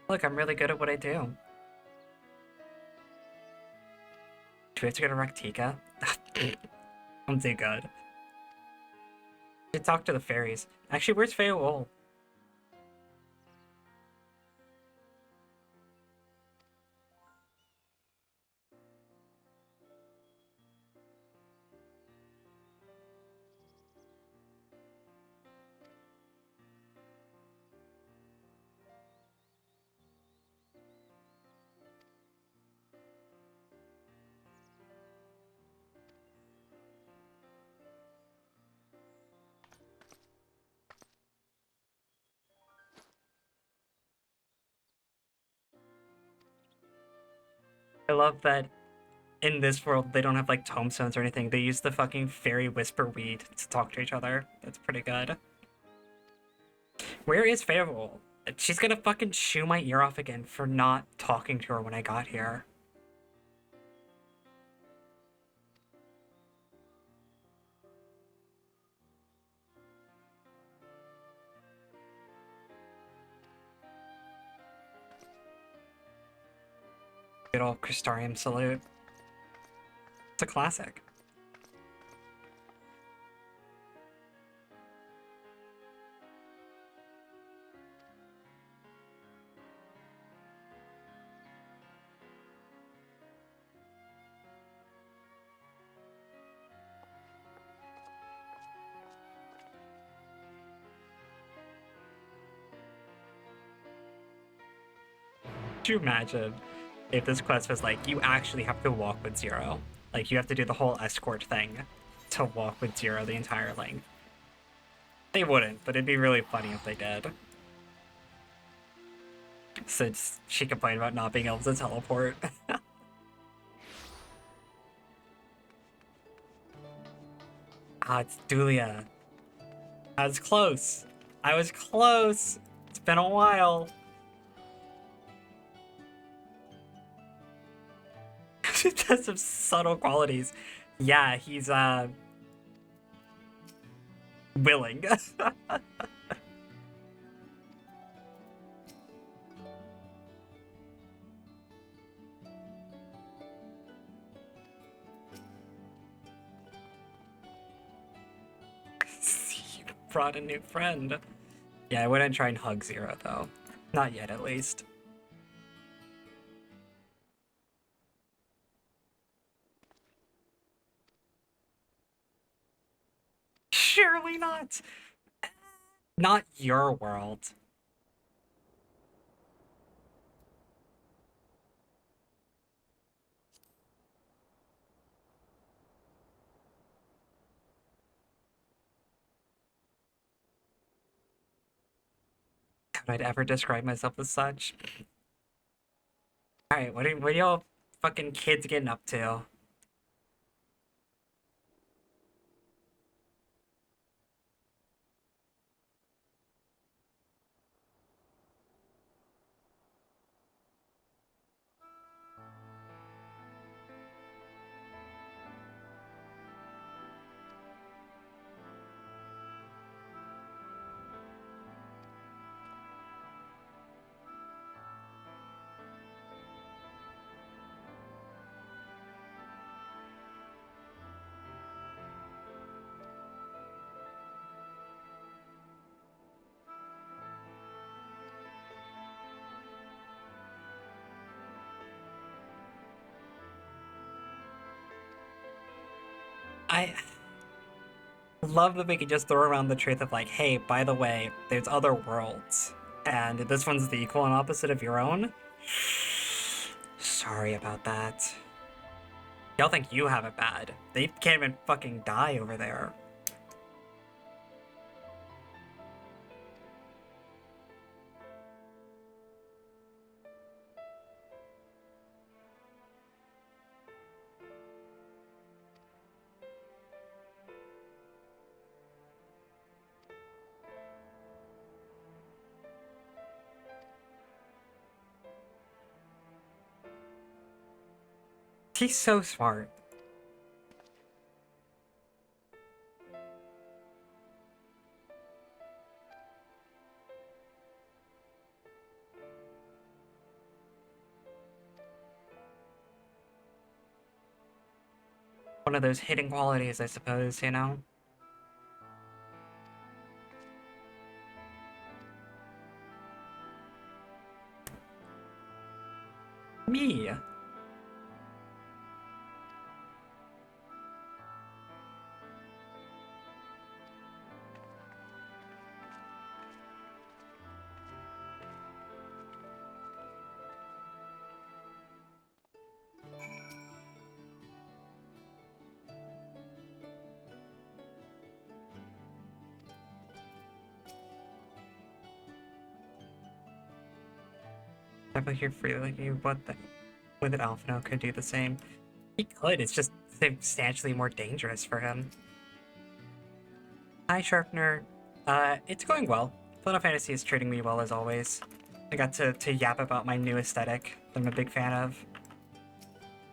Look, I'm really good at what I do. Do we have to go to Raktika? I'm too good. To talk to the fairies. Actually, where's Feoul? I love that in this world they don't have like tombstones or anything. They use the fucking fairy whisper weed to talk to each other. That's pretty good. Where is Feoul? She's gonna fucking chew my ear off again for not talking to her when I got here. Good old Crystarium salute. It's a classic. Could you imagine if this quest was like, you actually have to walk with Zero? Like, you have to do the whole escort thing to walk with Zero the entire length. They wouldn't, but it'd be really funny if they did. Since she complained about not being able to teleport. Ah, it's Dulia. I was close. I was close. It's been a while. She has some subtle qualities. Yeah, he's willing. You brought a new friend. Yeah, I wouldn't try and hug Zero though. Not yet, at least. Surely not. Not your world. Could I ever describe myself as such? Alright, what are y'all fucking kids getting up to? I love that we could just throw around the truth of like, hey, by the way, there's other worlds, and this one's the equal and opposite of your own. Sorry about that. Y'all think you have it bad. They can't even fucking die over there. He's so smart. One of those hidden qualities, I suppose, you know? Me. Definitely here freely like you, what the with it Alphino could do the same. He could, it's just substantially more dangerous for him. Hi Sharpener. It's going well. Final Fantasy is treating me well as always. I got to yap about my new aesthetic that I'm a big fan of.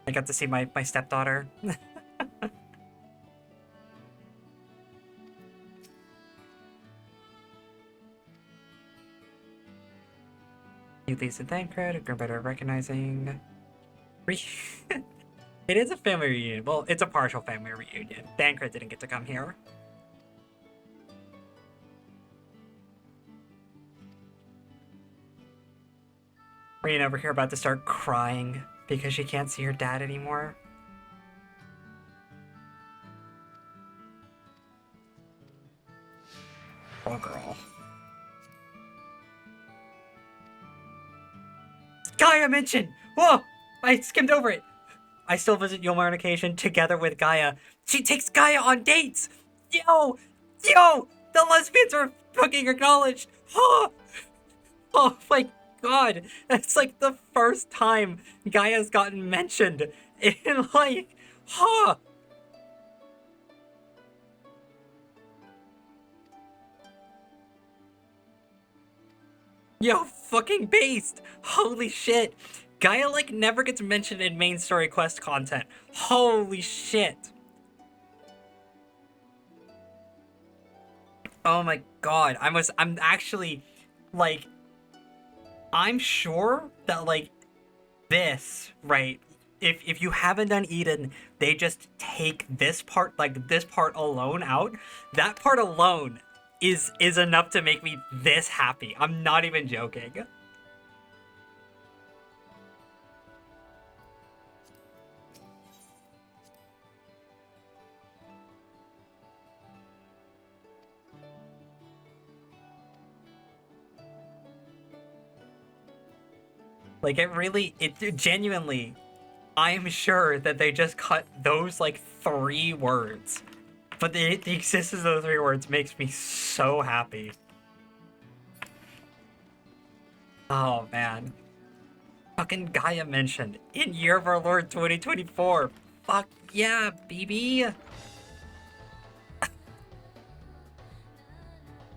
I got to see my stepdaughter. Lisa Thancred, a better recognizing. It is a family reunion. Well, it's a partial family reunion. Thancred didn't get to come here. Reen over here about to start crying because she can't see her dad anymore. Poor girl. God Gaia mention! Whoa! I skimmed over it. I still visit Yomar on occasion together with Gaia. She takes Gaia on dates! Yo! Yo! The lesbians are fucking acknowledged! Oh! Oh my god! That's like the first time Gaia's gotten mentioned in like... Huh! Yo, fucking based! Holy shit! Gaia, like, never gets mentioned in main story quest content. Holy shit! Oh my god, I'm actually, like, I'm sure that, like, this, right, if you haven't done Eden, they just take this part, like, this part alone out. That part alone is enough to make me this happy. I'm not even joking. Like, it genuinely, I'm sure that they just cut those, like, 3 words. But the existence of those 3 words makes me so happy. Oh, man. Fucking Gaia mentioned in Year of Our Lord 2024. Fuck yeah, BB. I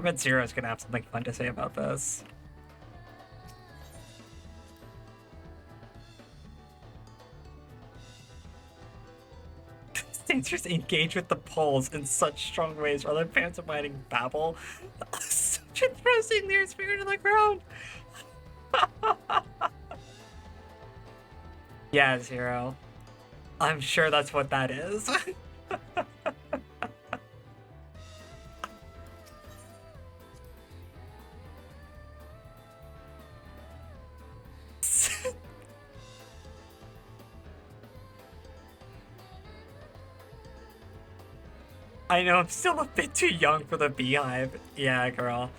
bet Zero's gonna have something fun to say about this. Dancers engage with the poles in such strong ways rather than pantomiming babble. Such a thrusting their spirit in the ground. Yeah, Zero. I'm sure that's what that is. I know I'm still a bit too young for the beehive. Yeah, girl.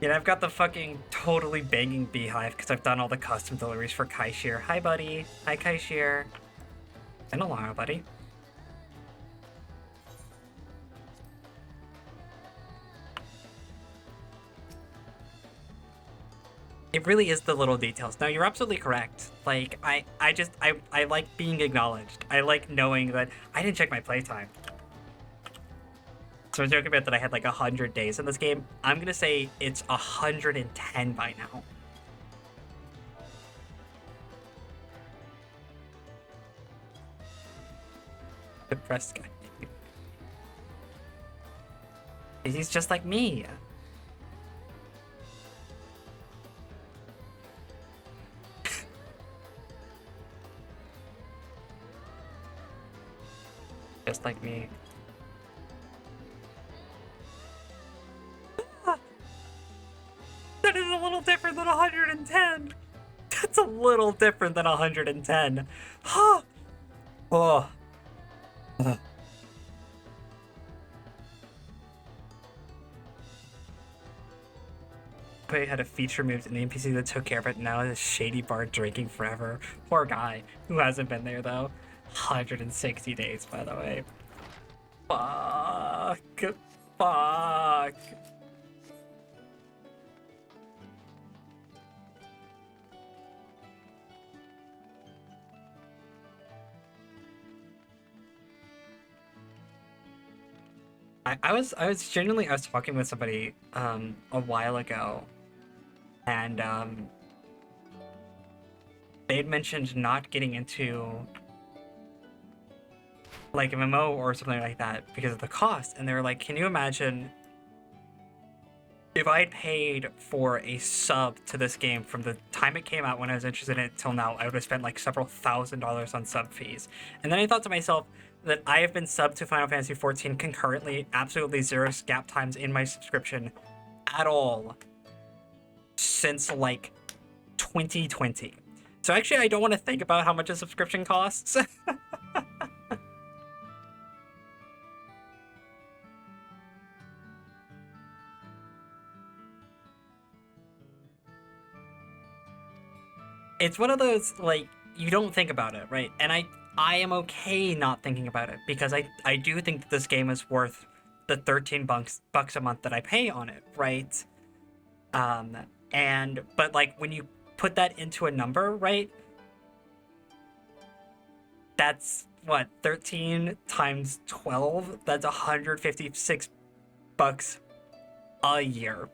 Yeah, I've got the fucking totally banging beehive because I've done all the custom deliveries for Kaishir. Hi, buddy. Hi, Kaishir. Been a while, buddy. It really is the little details. No, you're absolutely correct. Like, I like being acknowledged. I like knowing that I didn't check my playtime. So I was joking about that I had like 100 days in this game. I'm gonna say it's 110 by now. Depressed guy. He's just like me. Just like me. That is a little different than 110. That's a little different than 110. Huh. Oh. He had a feature moved in the NPC that took care of it. Now is Shady Bar drinking forever. Poor guy who hasn't been there though. 160 days, by the way. Fuck. Fuck. I was talking with somebody a while ago, and they'd mentioned not getting into like MMO or something like that because of the cost, and they were like, can you imagine if I had paid for a sub to this game from the time it came out when I was interested in it till now? I would have spent like several $1,000s on sub fees. And then I thought to myself that I have been subbed to Final Fantasy XIV concurrently, absolutely 0 gap times in my subscription at all since like 2020. So actually I don't want to think about how much a subscription costs. it's one of those, like, you don't think about it, right? And I am okay not thinking about it, because I do think that this game is worth the 13 bucks a month that I pay on it, right? But like, when you put that into a number, right? That's what, 13 times 12? That's 156 bucks a year.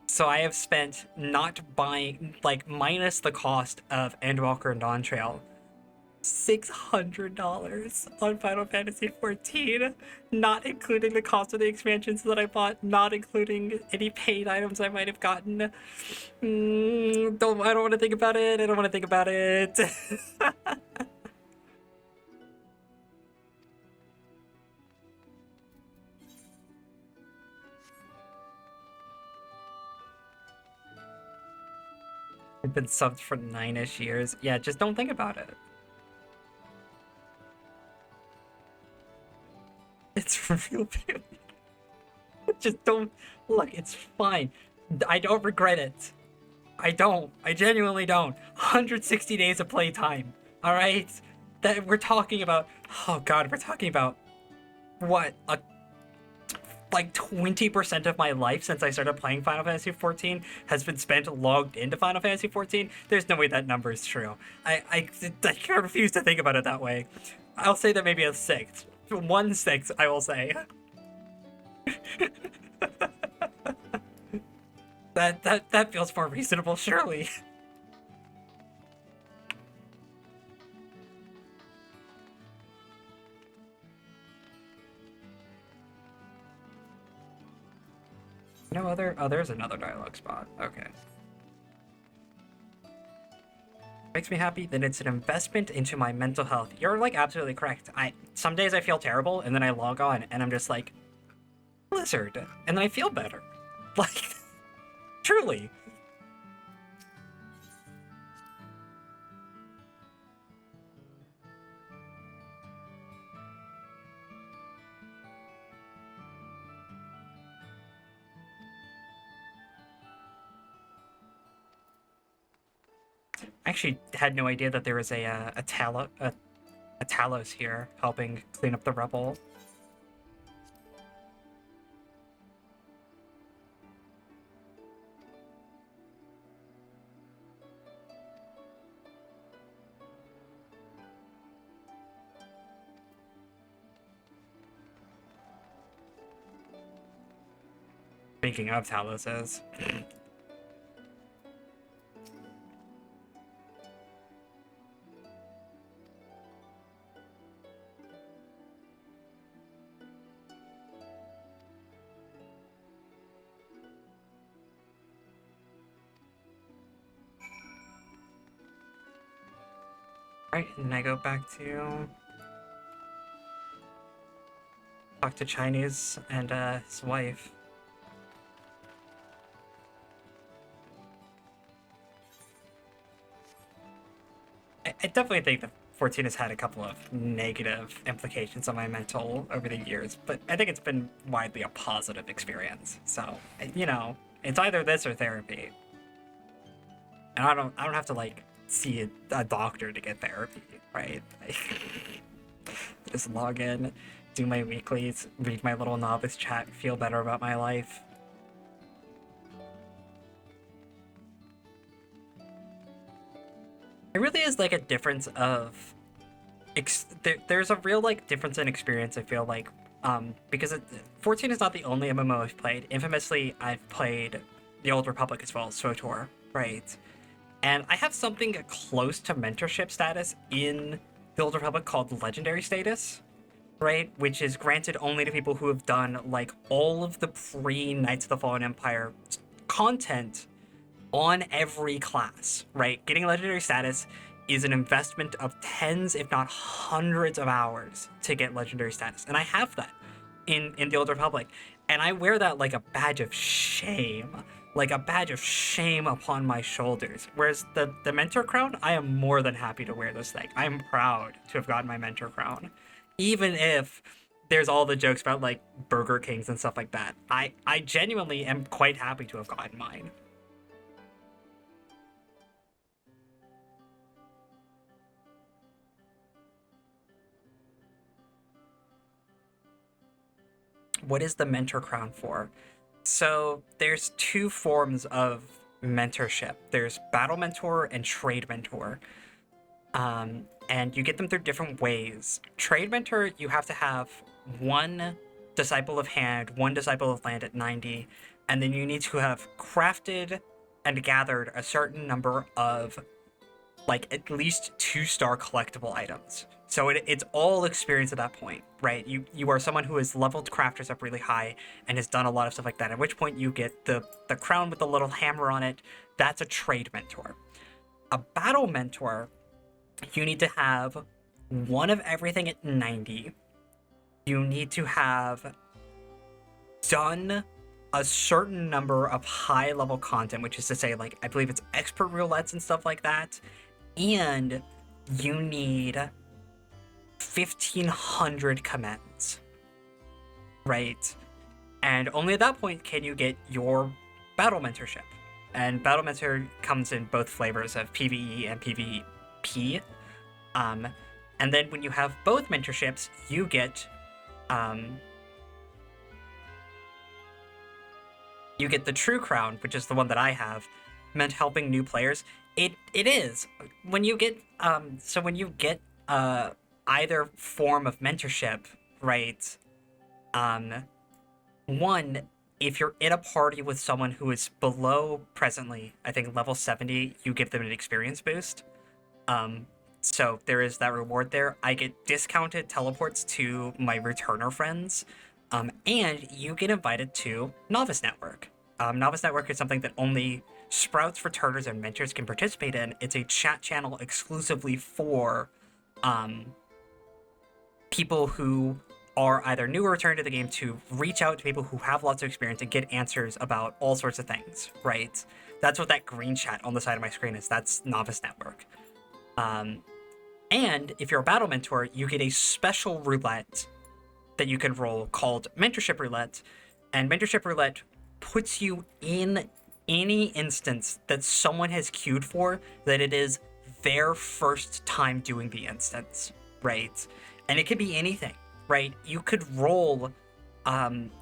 So I have spent, not buying, like, minus the cost of Endwalker and Dawntrail, $600 on Final Fantasy XIV, not including the cost of the expansions that I bought, not including any paid items I might have gotten. I don't want to think about it. I don't want to think about it. I've been subbed for 9-ish years. Yeah, just don't think about it. It's real bad. Just don't look, it's fine. I don't regret it. I don't. I genuinely don't. 160 days of playtime. Alright? That we're talking about, oh god, we're talking about what? Like 20% of my life since I started playing Final Fantasy XIV has been spent logged into Final Fantasy XIV. There's no way that number is true. I refuse to think about it that way. I'll say that maybe a sixth. 1/6, I will say. that feels more reasonable, surely. No other. Oh, there's another dialogue spot. Okay. Makes me happy, then it's an investment into my mental health. You're, like, absolutely correct. Some days I feel terrible, and then I log on, and I'm just like, Blizzard, and then I feel better. Like, truly. I actually had no idea that there was a Talos here helping clean up the rubble. Speaking of Taloses. Right, and I go back to talk to Chinese and his wife. I definitely think that 14 has had a couple of negative implications on my mental over the years, but I think it's been widely a positive experience. So, you know, it's either this or therapy. And I don't have to, like, see a doctor to get therapy, right? Just log in, do my weeklies, read my little novice chat, feel better about my life. It really is like a difference of there's a real, like, difference in experience, I feel like, because 14 is not the only MMO I've played. Infamously, I've played the Old Republic as well as SWTOR, right? And I have something close to mentorship status in the Old Republic called Legendary status, right? Which is granted only to people who have done, like, all of the pre-Knights of the Fallen Empire content on every class, right? Getting Legendary status is an investment of tens, if not hundreds of hours to get Legendary status. And I have that in the Old Republic. And I wear that like a badge of shame. Like a badge of shame upon my shoulders. Whereas the Mentor Crown, I am more than happy to wear this thing. I am proud to have gotten my Mentor Crown. Even if there's all the jokes about, like, Burger Kings and stuff like that. I genuinely am quite happy to have gotten mine. what is the mentor crown for? So there's two forms of mentorship. There's battle mentor and trade mentor. And you get them through different ways. Trade mentor, you have to have one disciple of hand, one disciple of land at 90, and then you need to have crafted and gathered a certain number of, like, at least 2-star collectible items. So it's all experience at that point, right? You are someone who has leveled crafters up really high and has done a lot of stuff like that, at which point you get the crown with the little hammer on it. That's a trade mentor. A battle mentor, you need to have one of everything at 90. You need to have done a certain number of high-level content, which is to say, like, I believe it's expert roulettes and stuff like that. And you need 1,500 commends, right? And only at that point can you get your battle mentorship. And battle mentor comes in both flavors of PvE and PvP. And then when you have both mentorships, you get the true crown, which is the one that I have, meant helping new players. It is when you get either form of mentorship, right? One, if you're in a party with someone who is below presently, I think level 70, you give them an experience boost. So there is that reward there. I get discounted teleports to my returner friends, and you get invited to Novice Network. Novice Network is something that only Sprouts, returners, and mentors can participate in. It's a chat channel exclusively for people who are either new or returning to the game to reach out to people who have lots of experience and get answers about all sorts of things, right? That's what that green chat on the side of my screen is. That's Novice Network. And if you're a battle mentor, you get a special roulette that you can roll called Mentorship Roulette. And Mentorship Roulette puts you in any instance that someone has queued for that it is their first time doing the instance, right? And it could be anything, right? You could roll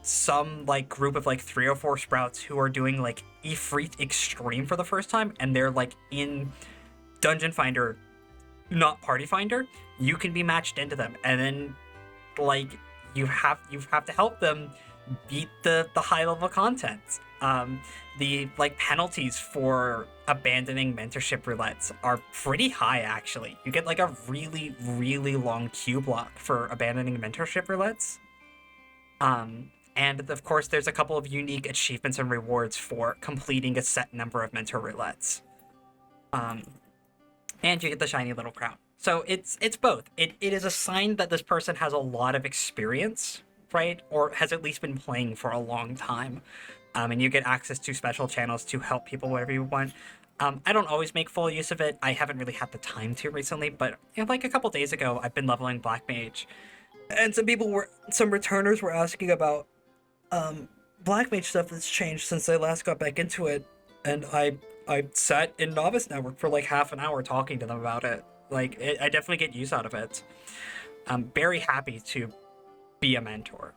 some like group of like 3 or 4 Sprouts who are doing like Ifrit Extreme for the first time, and they're like in Dungeon Finder, not Party Finder. You can be matched into them, and then like you have to help them beat the high level content. The like penalties for abandoning mentorship roulettes are pretty high, actually. You get like a really, really long queue block for abandoning mentorship roulettes. And of course, there's a couple of unique achievements and rewards for completing a set number of mentor roulettes. And you get the shiny little crown. So it's both. It is a sign that this person has a lot of experience, right? Or has at least been playing for a long time. And you get access to special channels to help people wherever you want. I don't always make full use of it. I haven't really had the time to recently, but you know, like a couple days ago, I've been leveling Black Mage. And some returners were asking about Black Mage stuff that's changed since I last got back into it. And I sat in Novice Network for like half an hour talking to them about it. Like, I definitely get use out of it. I'm very happy to be a mentor.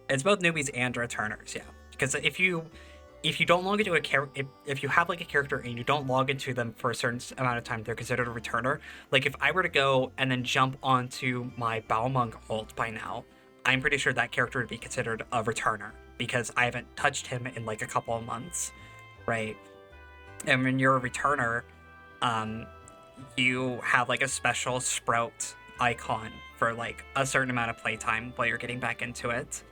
It's both newbies and returners, yeah. Because if you don't log into a character, if you have like a character and you don't log into them for a certain amount of time, they're considered a returner. Like if I were to go and then jump onto my Balmung ult by now, I'm pretty sure that character would be considered a returner because I haven't touched him in like a couple of months, right? And when you're a returner, you have like a special Sprout icon for like a certain amount of playtime while you're getting back into it.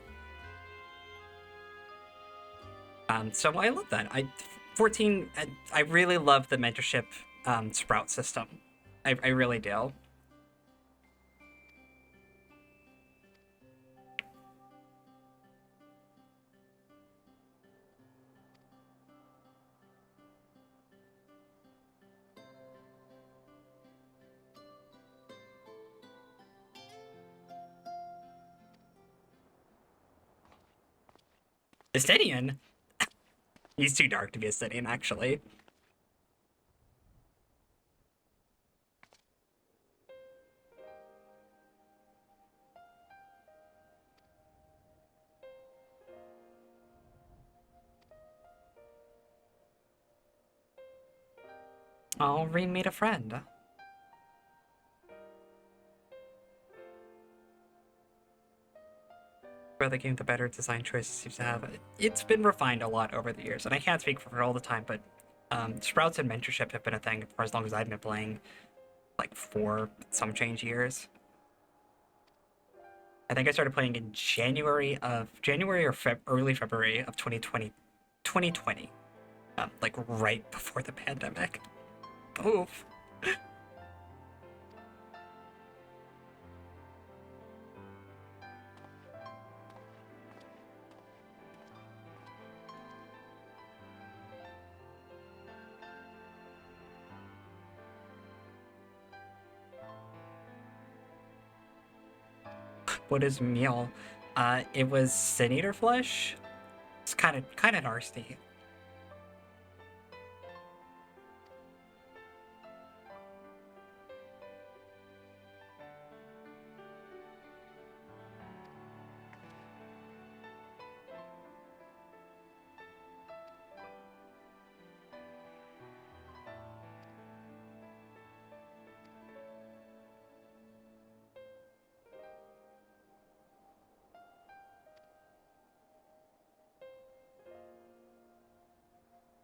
So I love that. I really love the mentorship Sprout system. I really do. Estinian? He's too dark to be Estinian, actually. I'll re-meet a friend. For the game, the better design choices seems to have. It's been refined a lot over the years, and I can't speak for it all the time, but sprouts and mentorship have been a thing for as long as I've been playing, like 4 some change years. I think I started playing in January or early February of 2020, like right before the pandemic. Oof. What is meal? It was Sin Eater flesh. It's kind of nasty.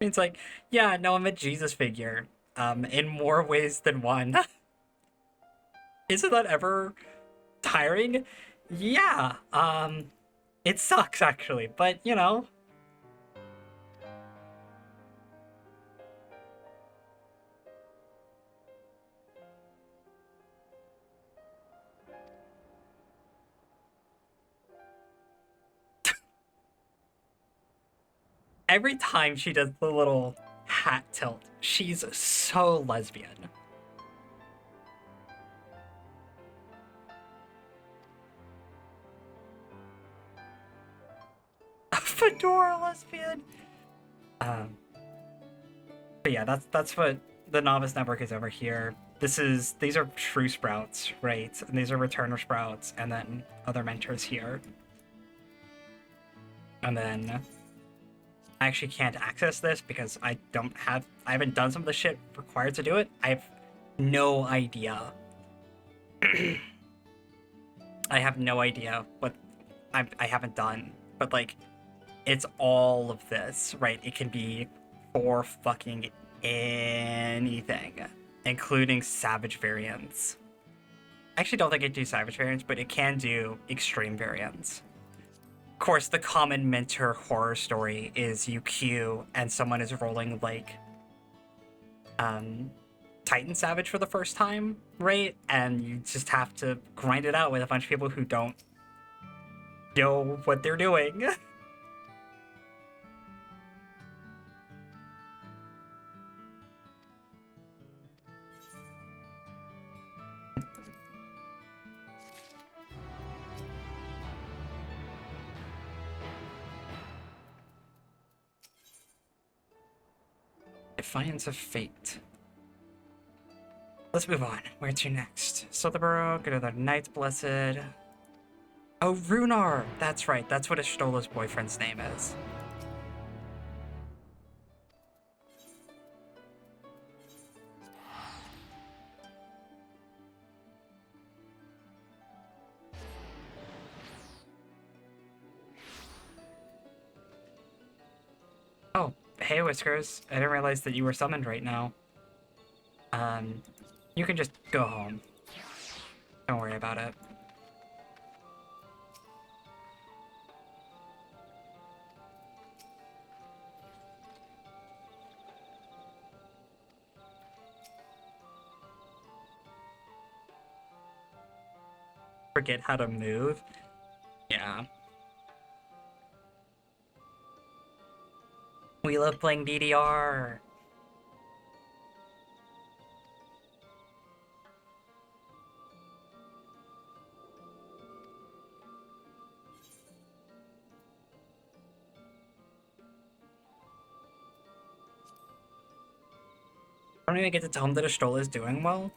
It's like, yeah, no, I'm a Jesus figure. In more ways than one. Isn't that ever tiring? Yeah, it sucks actually, but you know. Every time she does the little hat tilt, she's so lesbian. A fedora lesbian. But yeah, that's what the novice network is over here. These are true sprouts, right? And these are returner sprouts, and then other mentors here. And then I actually can't access this because I haven't done some of the shit required to do it. I have no idea. I have no idea what I haven't done, but like, it's all of this, right? It can be for fucking anything, including savage variants. I actually don't think it do savage variants, but it can do extreme variants. Of course, the common mentor horror story is you queue and someone is rolling like Titan Savage for the first time, right? And you just have to grind it out with a bunch of people who don't know what they're doing. Defiance of Fate. Let's move on. Where to next? Sotherborough, go to the Knight's Blessed. Oh, Runar! That's right, that's what Ashtola's boyfriend's name is. Oh, hey Whiskers. I didn't realize that you were summoned right now. You can just go home. Don't worry about it. Forget how to move? Yeah. We love playing BDR. don't even get to tell him that Ashtola is doing well.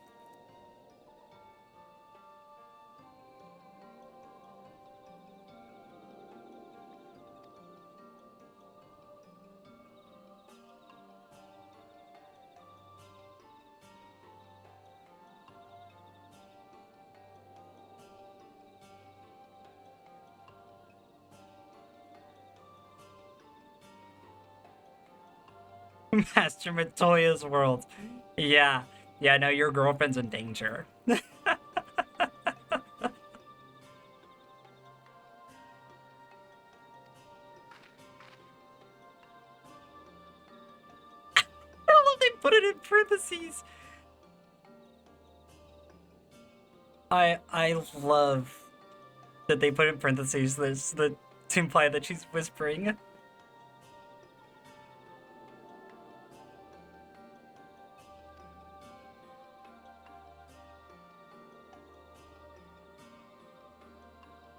Master Matoya's world. Yeah. Yeah, no, your girlfriend's in danger. I love they put it in parentheses. I love that they put in parentheses this to imply that she's whispering.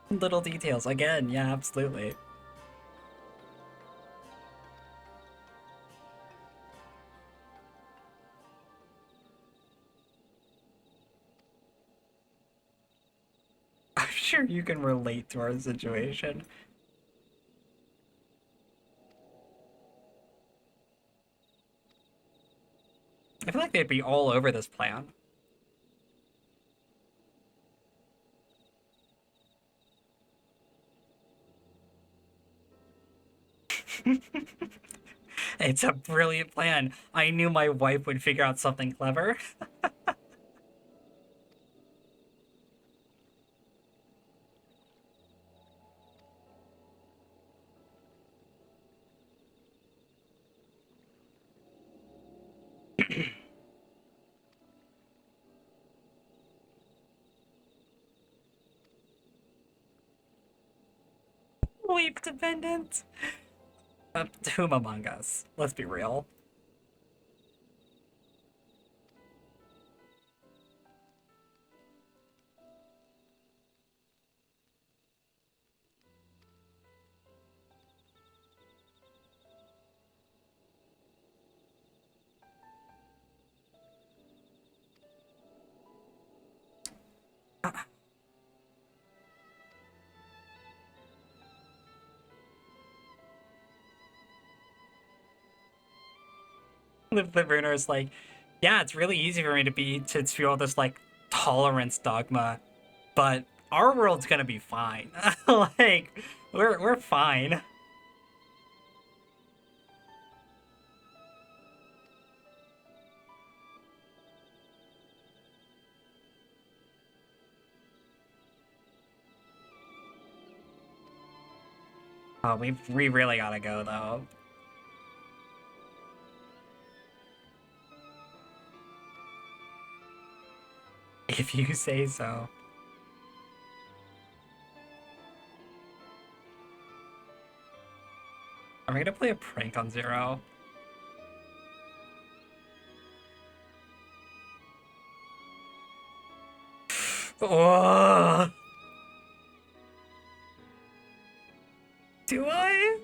Little details again, yeah, absolutely. I'm sure you can relate to our situation. I feel like they'd be all over this plan. It's a brilliant plan. I knew my wife would figure out something clever. Weep dependent. Whom among us? Let's be real. The Bruner is like, yeah, it's really easy for me to feel this like tolerance dogma, but our world's gonna be fine. Like, we're fine. Oh, we really gotta go though. If you say so. Are we gonna play a prank on Zero? Oh, do I?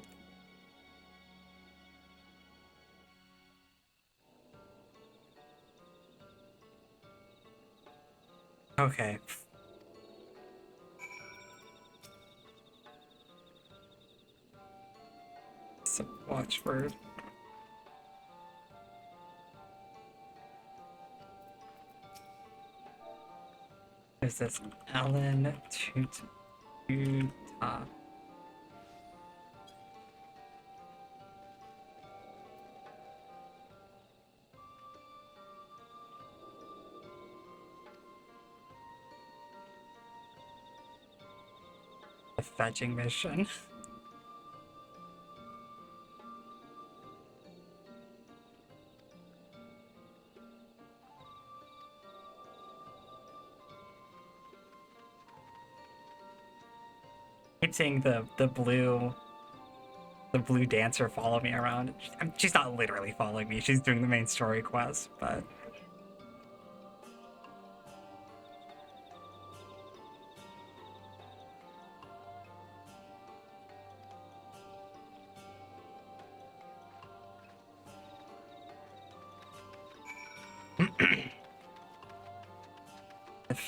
Okay. Some watchword. Is this Ellen Tuta? A fetching mission. Keep seeing the blue dancer follow me around. She's not literally following me. She's doing the main story quest, but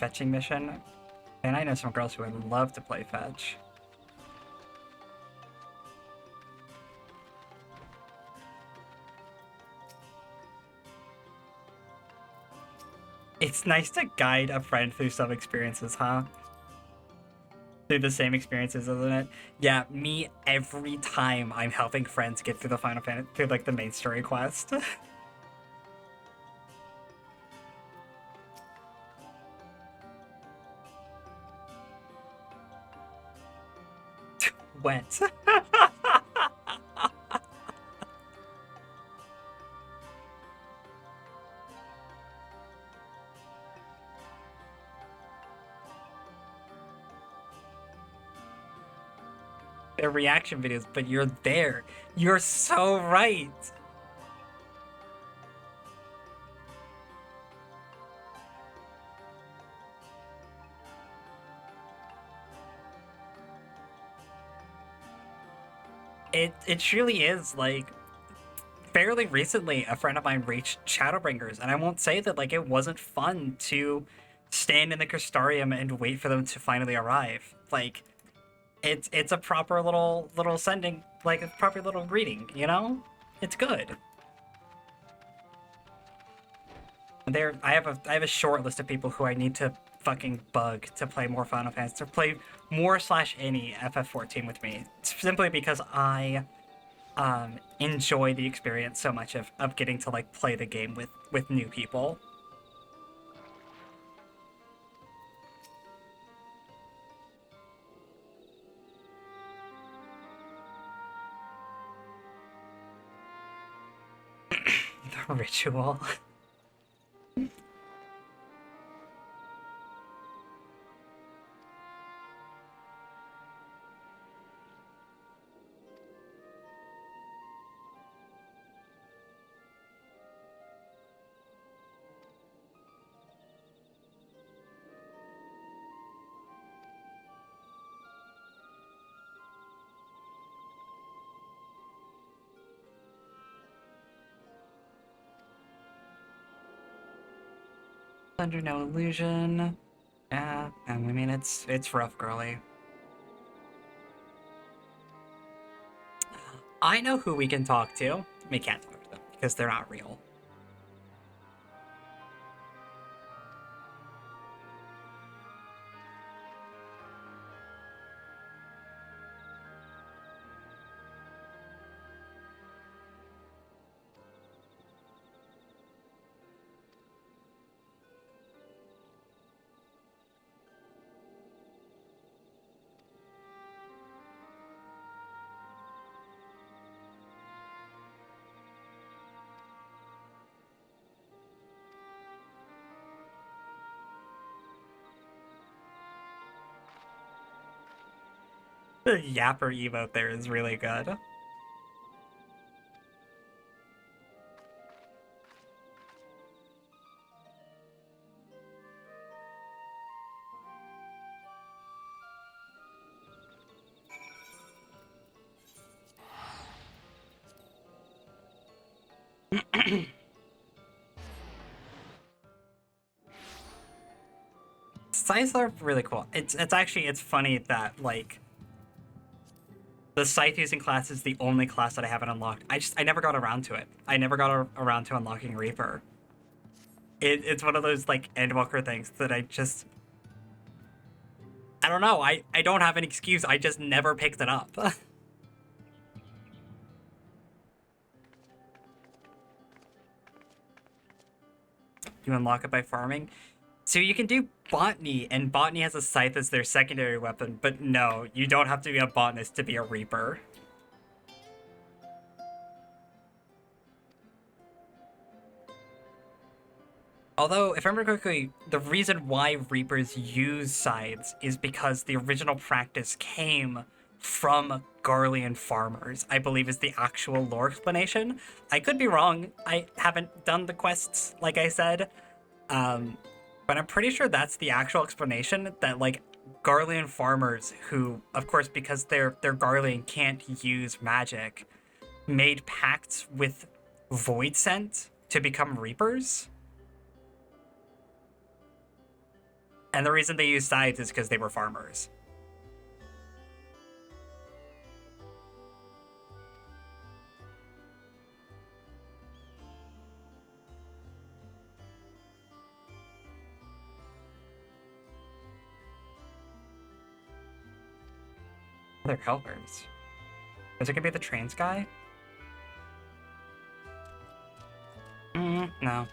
fetching mission. And I know some girls who would love to play fetch. It's nice to guide a friend through some experiences, huh? Through the same experiences, isn't it? Yeah, me every time I'm helping friends get through the Final Fantasy, through like the main story quest. Wet. They're reaction videos, but you're there. You're so right. It truly is, like, fairly recently a friend of mine reached Shadowbringers, and I won't say that like it wasn't fun to stand in the Crystarium and wait for them to finally arrive. Like, it's a proper little sending, like a proper little greeting, you know? It's good. I have a short list of people who I need to fucking bug to play more Final Fantasy, to play more / any FF14 with me, simply because I enjoy the experience so much of getting to like play the game with new people. The ritual. Under no illusion. Yeah, I mean it's rough, girly. I know who we can talk to. We can't talk to them because they're not real. The Yapper emote there is really good. Scythes are really cool. It's funny that like the scythe using class is the only class that I haven't unlocked. I never got around to it. I never got around to unlocking Reaper. It's one of those like Endwalker things that I don't know. I don't have an excuse. I just never picked it up. You unlock it by farming. So you can do botany, and botany has a scythe as their secondary weapon, but no, you don't have to be a botanist to be a reaper. Although, if I remember correctly, the reason why reapers use scythes is because the original practice came from Garlean farmers, I believe is the actual lore explanation. I could be wrong. I haven't done the quests, like I said. But I'm pretty sure that's the actual explanation, that like Garlean farmers who, of course, because they're Garlean can't use magic, made pacts with Voidsent to become reapers. And the reason they used scythes is because they were farmers. Other helpers. Is it gonna be the trains guy? No.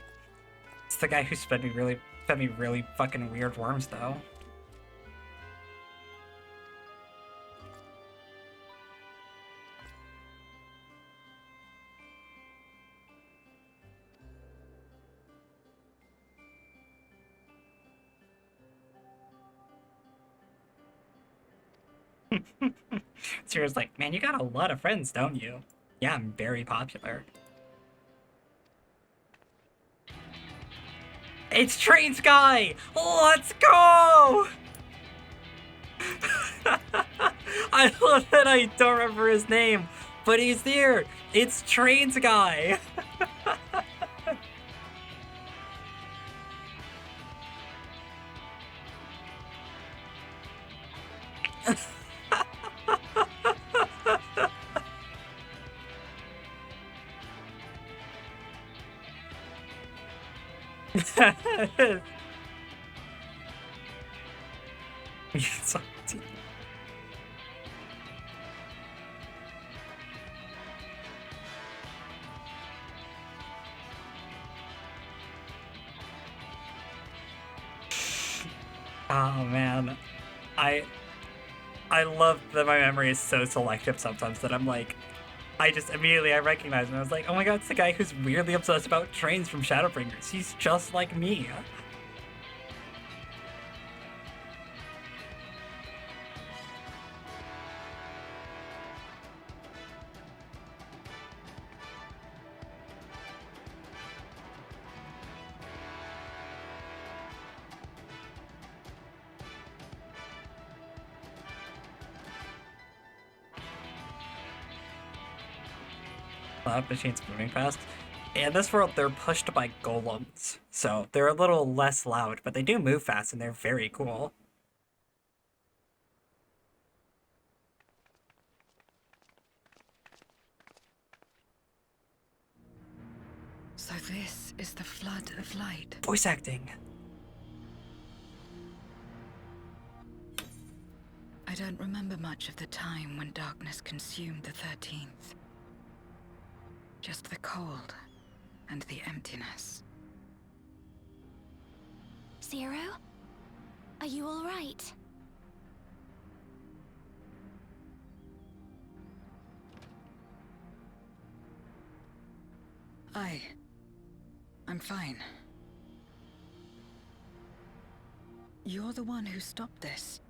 It's the guy who fed me really fucking weird worms though. Sierra's like, man, you got a lot of friends, don't you? Yeah, I'm very popular. It's Trains Guy! Let's go! I love that I don't remember his name, but he's there! It's Trains Guy! Oh man, I love that my memory is so selective sometimes that I'm like, I recognize him. I was like, oh my god, it's the guy who's weirdly obsessed about trains from Shadowbringers. He's just like me. Machines moving fast. In this world, they're pushed by golems, so they're a little less loud, but they do move fast and they're very cool.
So this is the flood of light.
Voice acting.
I don't remember much of the time when darkness consumed the 13th. Just the cold and the emptiness.
Zero? Are you all right?
I'm fine. You're the one who stopped this.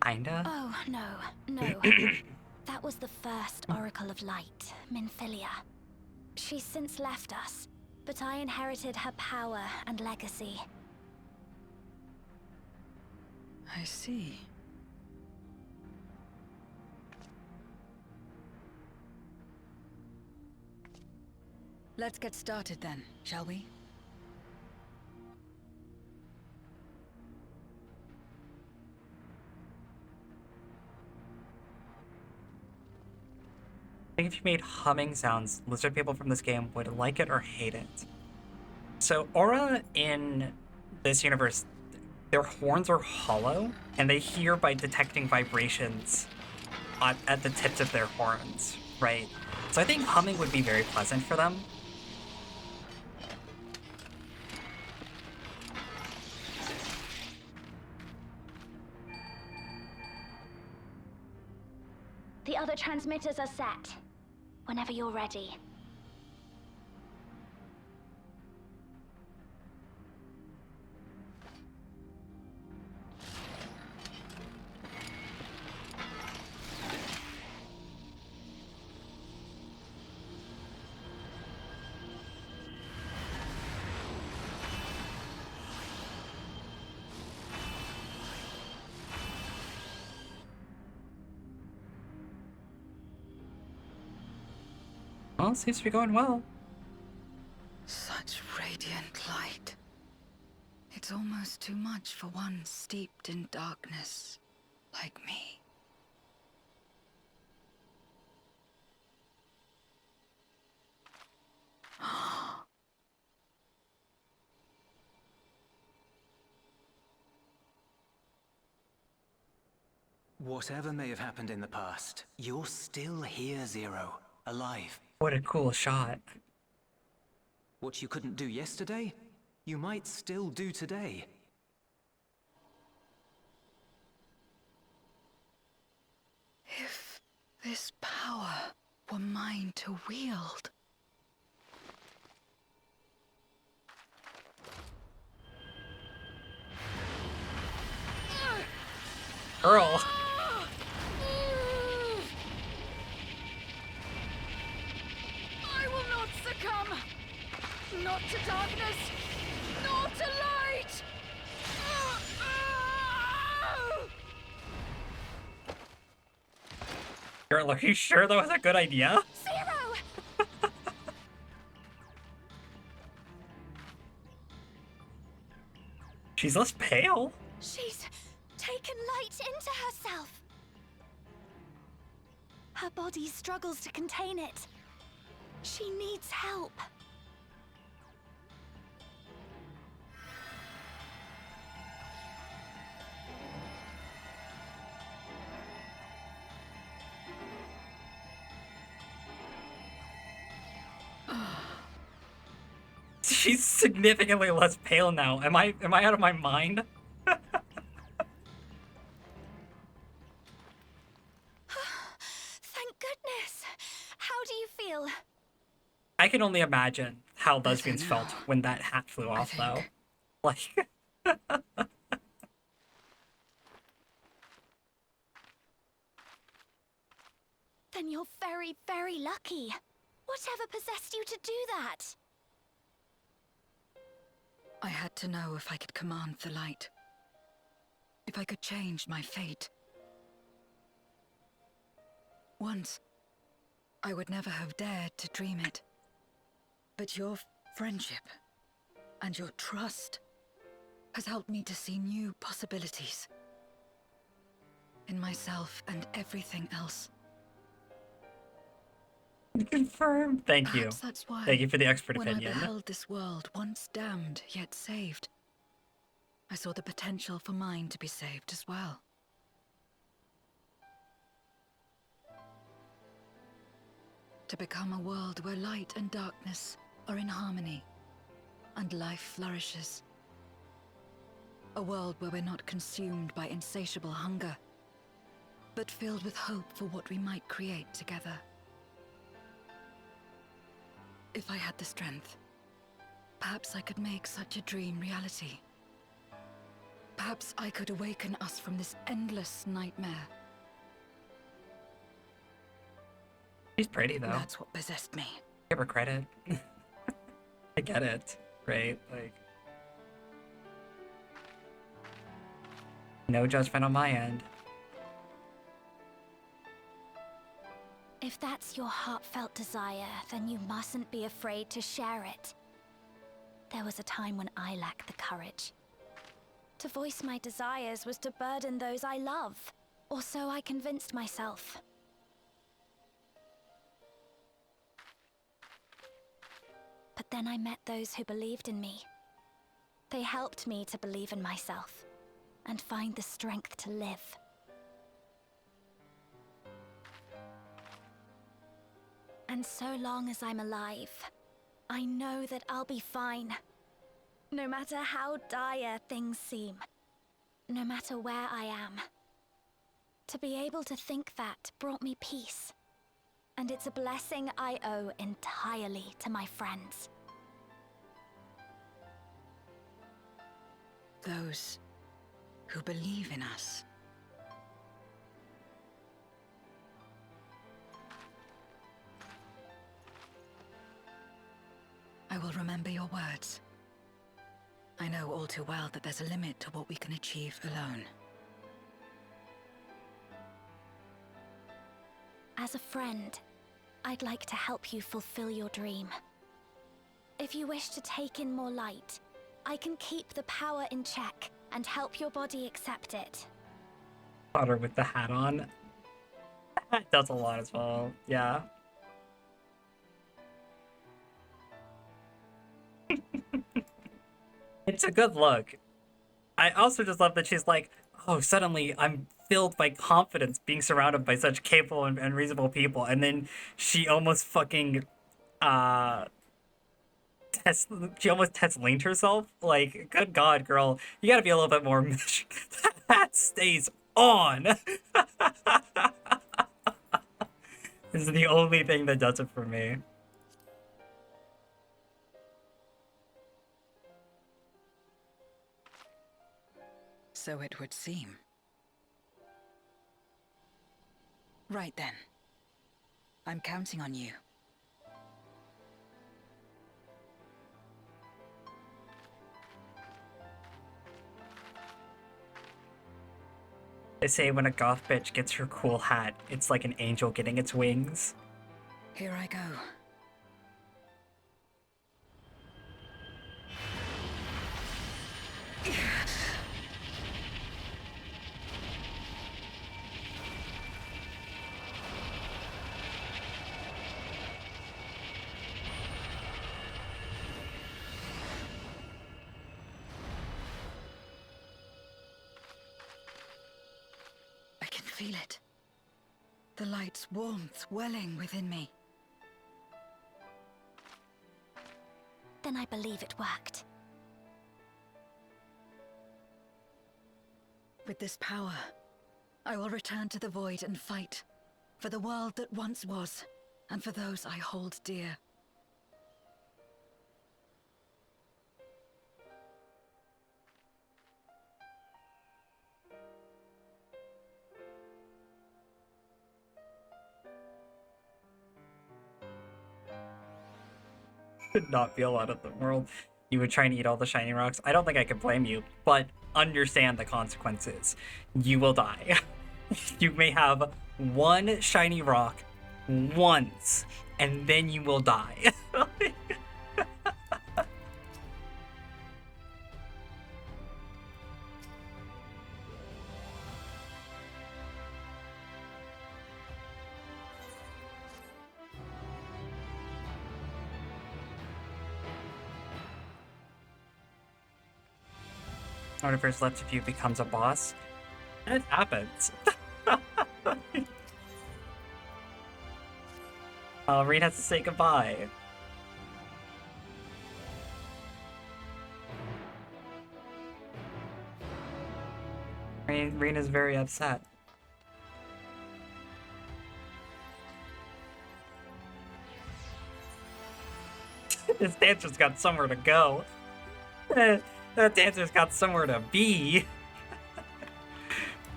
Kinda.
Oh, no. That was the first Oracle of Light, Minfilia. She's since left us, but I inherited her power and legacy.
I see. Let's get started then, shall we?
I think if you made humming sounds, lizard people from this game would like it or hate it. So Aura in this universe, their horns are hollow, and they hear by detecting vibrations at the tips of their horns, right? So I think humming would be very pleasant for them.
The other transmitters are set. Whenever you're ready.
Well, it seems to be going well.
Such radiant light. It It's almost too much for one steeped in darkness like me.
Whatever may have happened in the past, you're still here, Zero. Alive.
What a cool shot.
What you couldn't do yesterday, you might still do today.
If this power were mine to wield.
Girl.
I will not succumb! Not to darkness, nor to light!
Girl, are you sure that was a good idea?
Zero!
She's less pale.
She's taken light into herself. Her body struggles to contain it. She needs help.
She's significantly less pale now. Am I out of my mind?
Thank goodness. How do you feel?
I can only imagine how lesbians
now,
felt when that hat flew
I
off, though.
think.
Like,
Then you're very, very lucky. Whatever possessed you to do that?
I had to know if I could command the light. If I could change my fate. Once, I would never have dared to dream it. But your friendship and your trust has helped me to see new possibilities. In myself and everything else.
confirm. Thank you.
Perhaps that's why,
Thank you for the expert
when
opinion.
I beheld this world once damned yet saved, I saw the potential for mine to be saved as well. To become a world where light and darkness are in harmony, and life flourishes. A world where we're not consumed by insatiable hunger, but filled with hope for what we might create together. If I had the strength, perhaps I could make such a dream reality. Perhaps I could awaken us from this endless nightmare.
She's pretty, though.
That's what possessed me.
Give her credit. I get it, right? Like, no judgment on my end.
If that's your heartfelt desire, then you mustn't be afraid to share it. There was a time when I lacked the courage. To voice my desires was to burden those I love, or so I convinced myself. But then I met those who believed in me. They helped me to believe in myself, and find the strength to live. And so long as I'm alive, I know that I'll be fine. No matter how dire things seem. No matter where I am. To be able to think that brought me peace. And it's a blessing I owe entirely to my friends.
Those who believe in us. I will remember your words. I know all too well that there's a limit to what we can achieve alone.
As a friend, I'd like to help you fulfill your dream. If you wish to take in more light, I can keep the power in check and help your body accept it.
Potter with the hat on. That does a lot as well. Yeah. It's a good look. I also just love that she's like, oh, suddenly I'm filled by confidence being surrounded by such capable and reasonable people. And then she almost fucking, uh, she almost Teslained herself. Like, good God, girl. You gotta be a little bit more that stays on. This is the only thing that does it for me.
So it would seem. Right then. I'm counting on you.
They say when a goth bitch gets her cool hat, it's like an angel getting its wings.
Here I go. I can feel it. The light's warmth welling within me.
Then I believe it worked.
With this power, I will return to the void and fight for the world that once was, and for those I hold dear.
Could not be a lot of the world. You would try and eat all the shiny rocks. I don't think I could blame you, but understand the consequences. You will die. You may have one shiny rock once, and then you will die. Whatever's left of you becomes a boss. It happens. Reed has to say goodbye. Reed is very upset. This dancer's got somewhere to go. That dancer's got somewhere to be.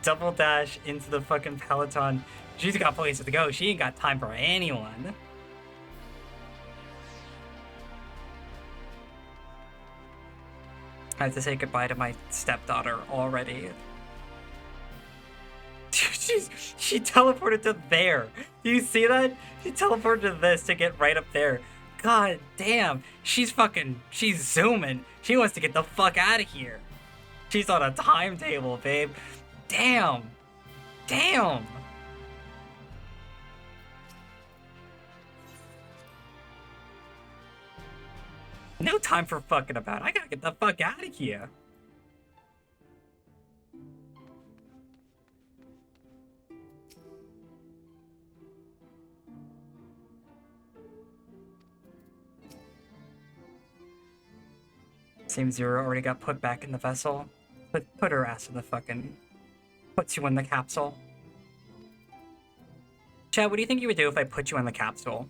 Double dash into the fucking Peloton. She's got places to go. She ain't got time for anyone. I have to say goodbye to my stepdaughter already. She teleported to there. Do you see that? She teleported to this to get right up there. God damn. She's zooming. She wants to get the fuck out of here. She's on a timetable, babe. Damn. Damn. No time for fucking about. I gotta get the fuck out of here. Seems Zero already got put back in the vessel. Put her ass in the fucking... Puts you in the capsule. Chad, what do you think you would do if I put you in the capsule?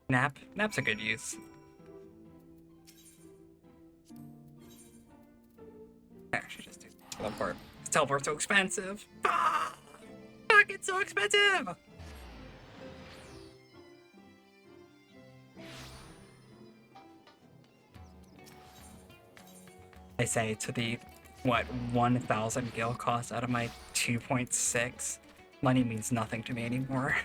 Nap? Nap's a good use. teleport. Teleport's so expensive. Ah, fuck, it's so expensive. I say to the, what, 1,000 gil cost out of my 2.6. Money means nothing to me anymore.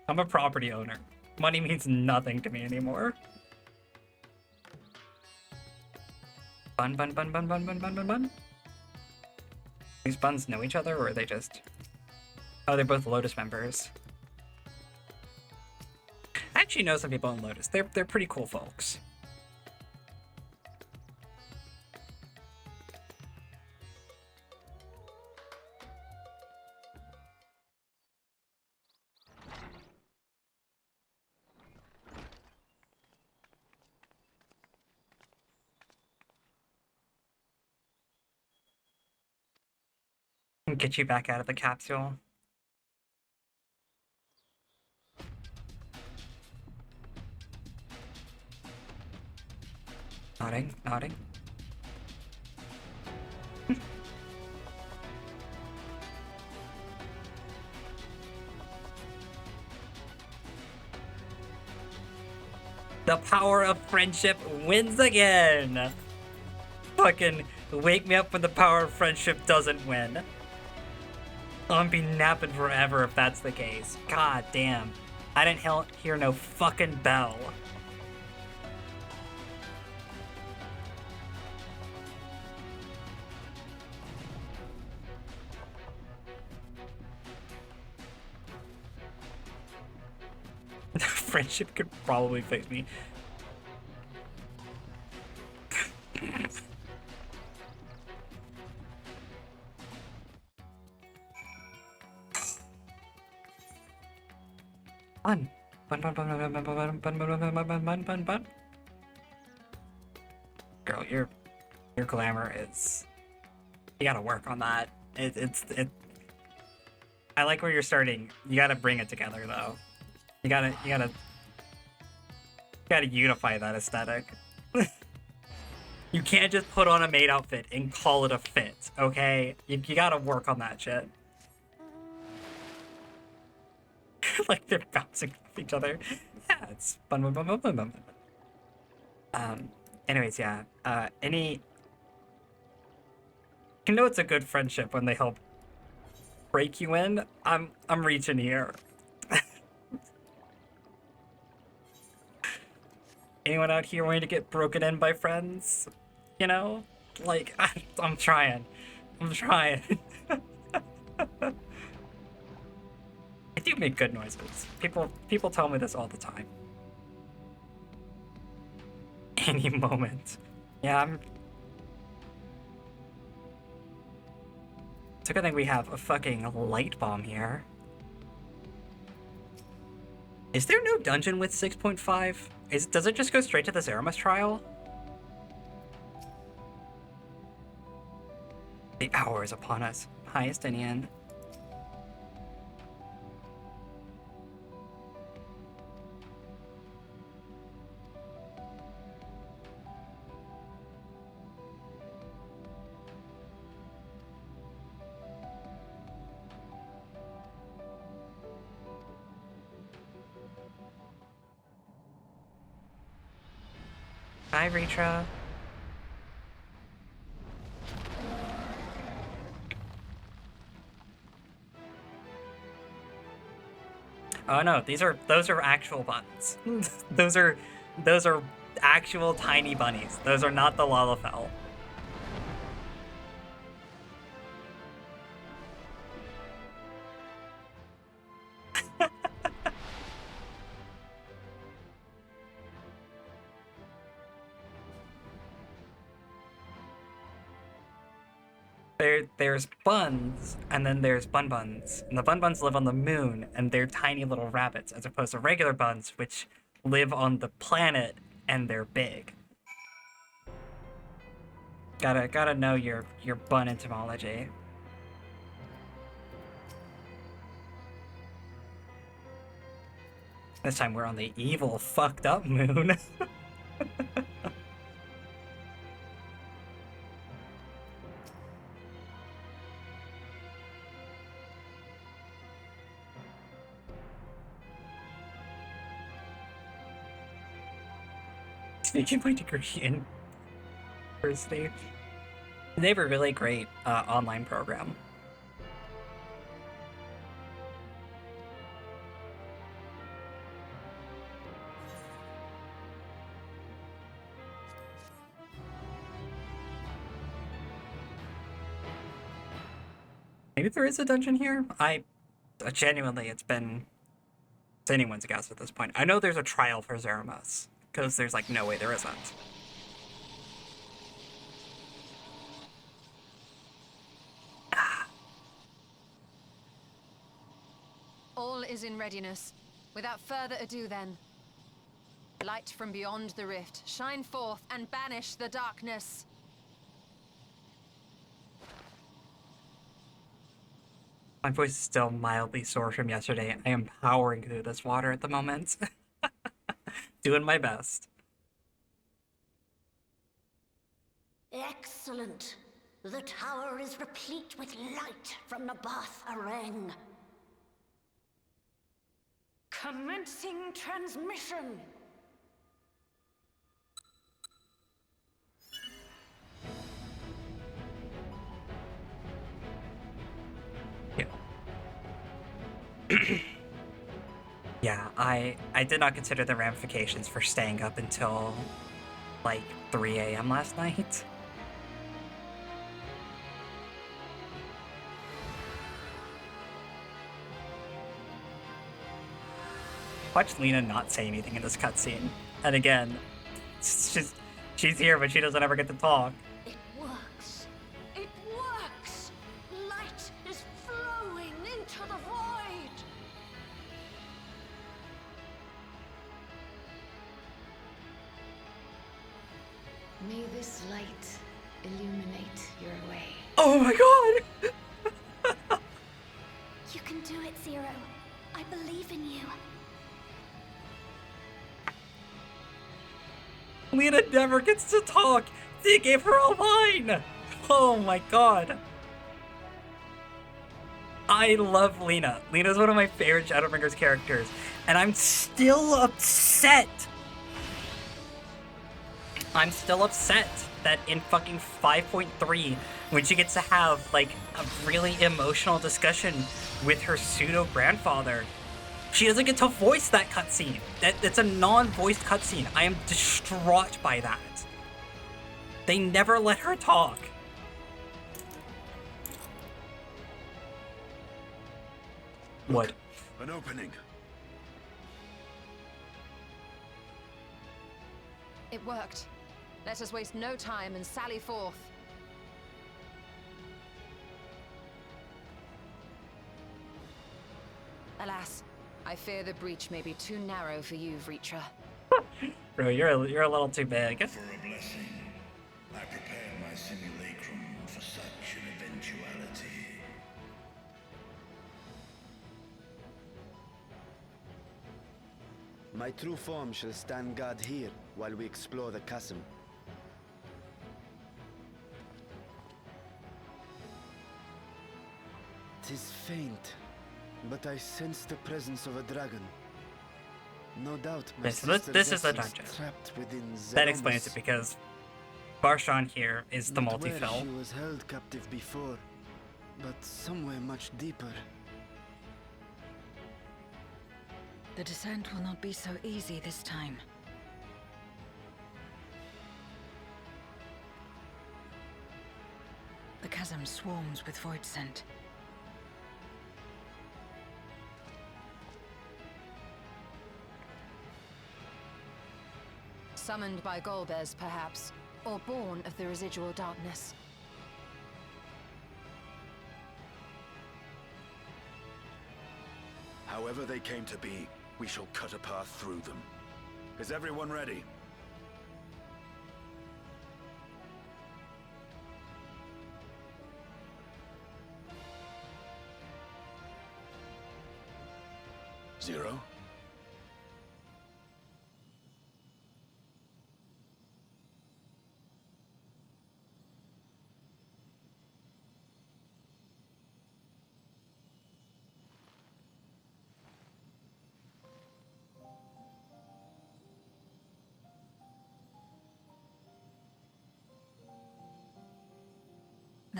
I'm a property owner. Money means nothing to me anymore. Bun, bun, bun, bun, bun, bun, bun, bun, bun. These buns know each other, or are they just... Oh, they're both Lotus members. I actually know some people in Lotus. They're pretty cool folks. Get you back out of the capsule. Nodding, nodding. The power of friendship wins again! Fucking wake me up when the power of friendship doesn't win. I'm gonna be napping forever if that's the case. God damn. I didn't hear no fucking bell. Friendship could probably fix me. Bun. Bun, bun, bun, bun, bun, bun, bun, bun, bun, bun, bun, bun, bun, bun. Girl, your glamour is... You gotta work on that. I like where you're starting. You gotta bring it together, though. You gotta unify that aesthetic. You can't just put on a maid outfit and call it a fit, okay? You gotta work on that shit. Like they're bouncing off each other. Yeah, it's fun. Anyways, yeah. You know it's a good friendship when they help break you in. I'm reaching here. Anyone out here wanting to get broken in by friends? You know? Like, I'm trying. I'm trying. I do make good noises. People tell me this all the time. Any moment. Yeah, it's a good thing we have a fucking light bomb here. Is there no dungeon with 6.5? Does it just go straight to the Zeramus trial? The hour is upon us. Hi, Estinian. Hi, Ritra. Oh no, those are actual buns. those are actual tiny bunnies. Those are not the Lalafell. There's buns, and then there's bun-buns. And the bun-buns live on the moon, and they're tiny little rabbits, as opposed to regular buns, which live on the planet, and they're big. Gotta know your bun entomology. This time we're on the evil, fucked up moon. taking my degree in university. They have a really great online program. Maybe there is a dungeon here? I genuinely, it's anyone's guess at this point. I know there's a trial for Zeramus, because there's like no way there isn't.
All is in readiness. Without further ado then. Light from beyond the rift, shine forth and banish the darkness.
My voice is still mildly sore from yesterday. I am powering through this water at the moment. Doing my best.
Excellent. The tower is replete with light from the Bath Arang. Commencing transmission.
Yeah, I did not consider the ramifications for staying up until like 3 a.m. last night. Watch Lena not say anything in this cutscene. And again, she's here, but she doesn't ever get to talk.
It works. It works. Light is flowing into the void.
May this light illuminate your way.
Oh my god!
You can do it, Zero. I believe in you.
Lena never gets to talk! They gave her a line! Oh my god. I love Lena. Lena's one of my favorite Shadowbringers characters. And I'm still upset! I'm still upset that in fucking 5.3, when she gets to have, like, a really emotional discussion with her pseudo-grandfather, she doesn't get to voice that cutscene. That's a non-voiced cutscene. I am distraught by that. They never let her talk. What?
An opening.
It worked. Let us waste no time and sally forth. Alas, I fear the breach may be too narrow for you, Vritra.
Bro, you're a little too big.
For a blessing, I prepared my simulacrum for such an eventuality.
My true form shall stand guard here while we explore the chasm. 'Tis faint, but I sense the presence of a dragon. No doubt my sister
this is the
Jess
dungeon.
trapped within
That explains it,
Zeramus.
because Barshan here is the
Not where
multi-fill.
she was held captive before, but somewhere much deeper.
The descent will not be so easy this time. The chasm swarms with void scent.
Summoned by Golbez, perhaps, or born of the residual darkness.
However they came to be, we shall cut a path through them. Is everyone ready? Zero?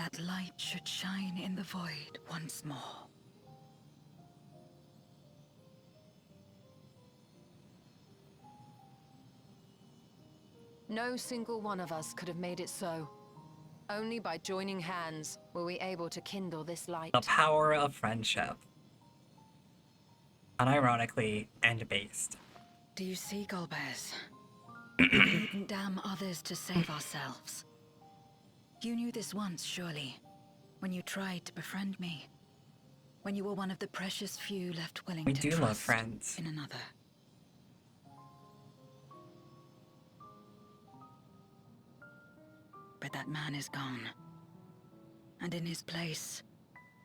That light should shine in the void once more.
No single one of us could have made it so. Only by joining hands were we able to kindle this light.
The power of friendship. Unironically and based.
Do you see, Golbez? We needn't damn others to save ourselves. You knew this once, surely, when you tried to befriend me. When you were one of the precious few left willing
We
to
do
trust
love friends.
in another. But that man is gone. And in his place,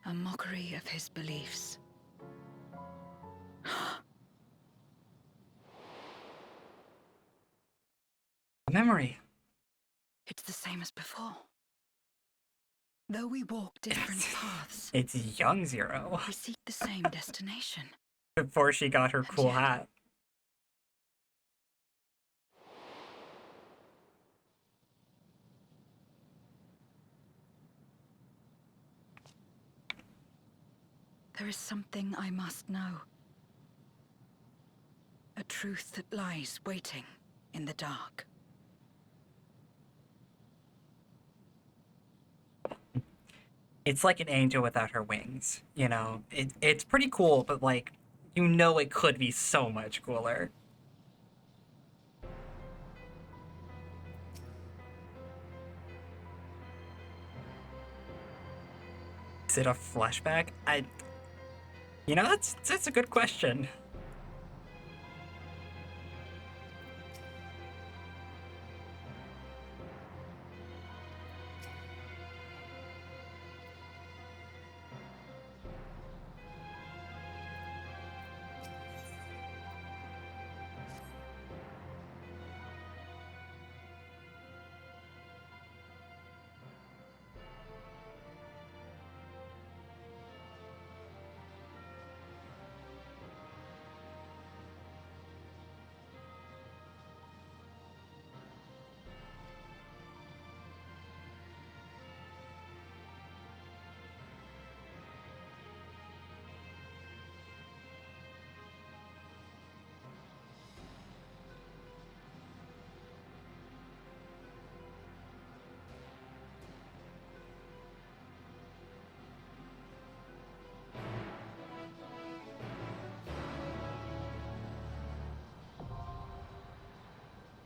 a mockery of his beliefs.
A memory.
It's the same as before. Though we walk different paths,
It's young Zero.
we seek the same destination.
Before she got her cool hat.
There is something I must know. A truth that lies waiting in the dark.
It's like an angel without her wings, you know? It's pretty cool, but like, you know it could be so much cooler. Is it a flashback? You know, that's a good question.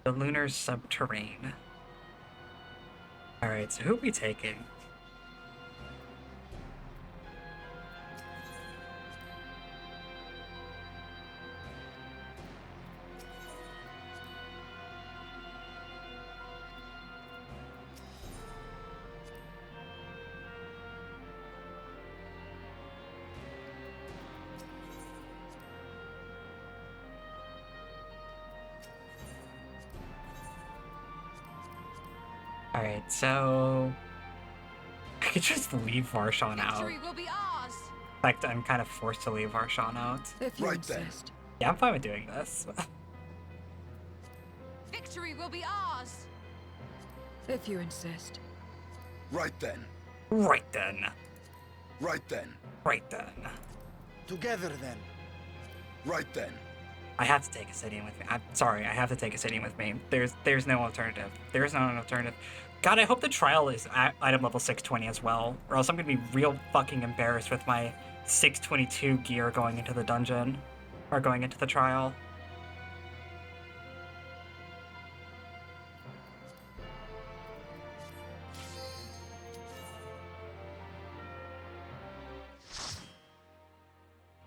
The lunar subterrane. Alright, so who are we taking? Alright, so I could just leave Varshan out.
Victory will be ours.
In fact, I'm kind of forced to leave Varshan out.
If you
Right then.
insist.
Yeah, I'm fine with doing this.
Victory will be ours.
If you insist.
Right then.
Right then.
Right then.
Right then.
Together then.
Right then.
I have to take Assidian with me. I'm sorry, I have to take Assidian with me. There's no alternative. There's not an alternative. God, I hope the trial is at item level 620 as well, or else I'm gonna be real fucking embarrassed with my 622 gear going into the dungeon, or going into the trial.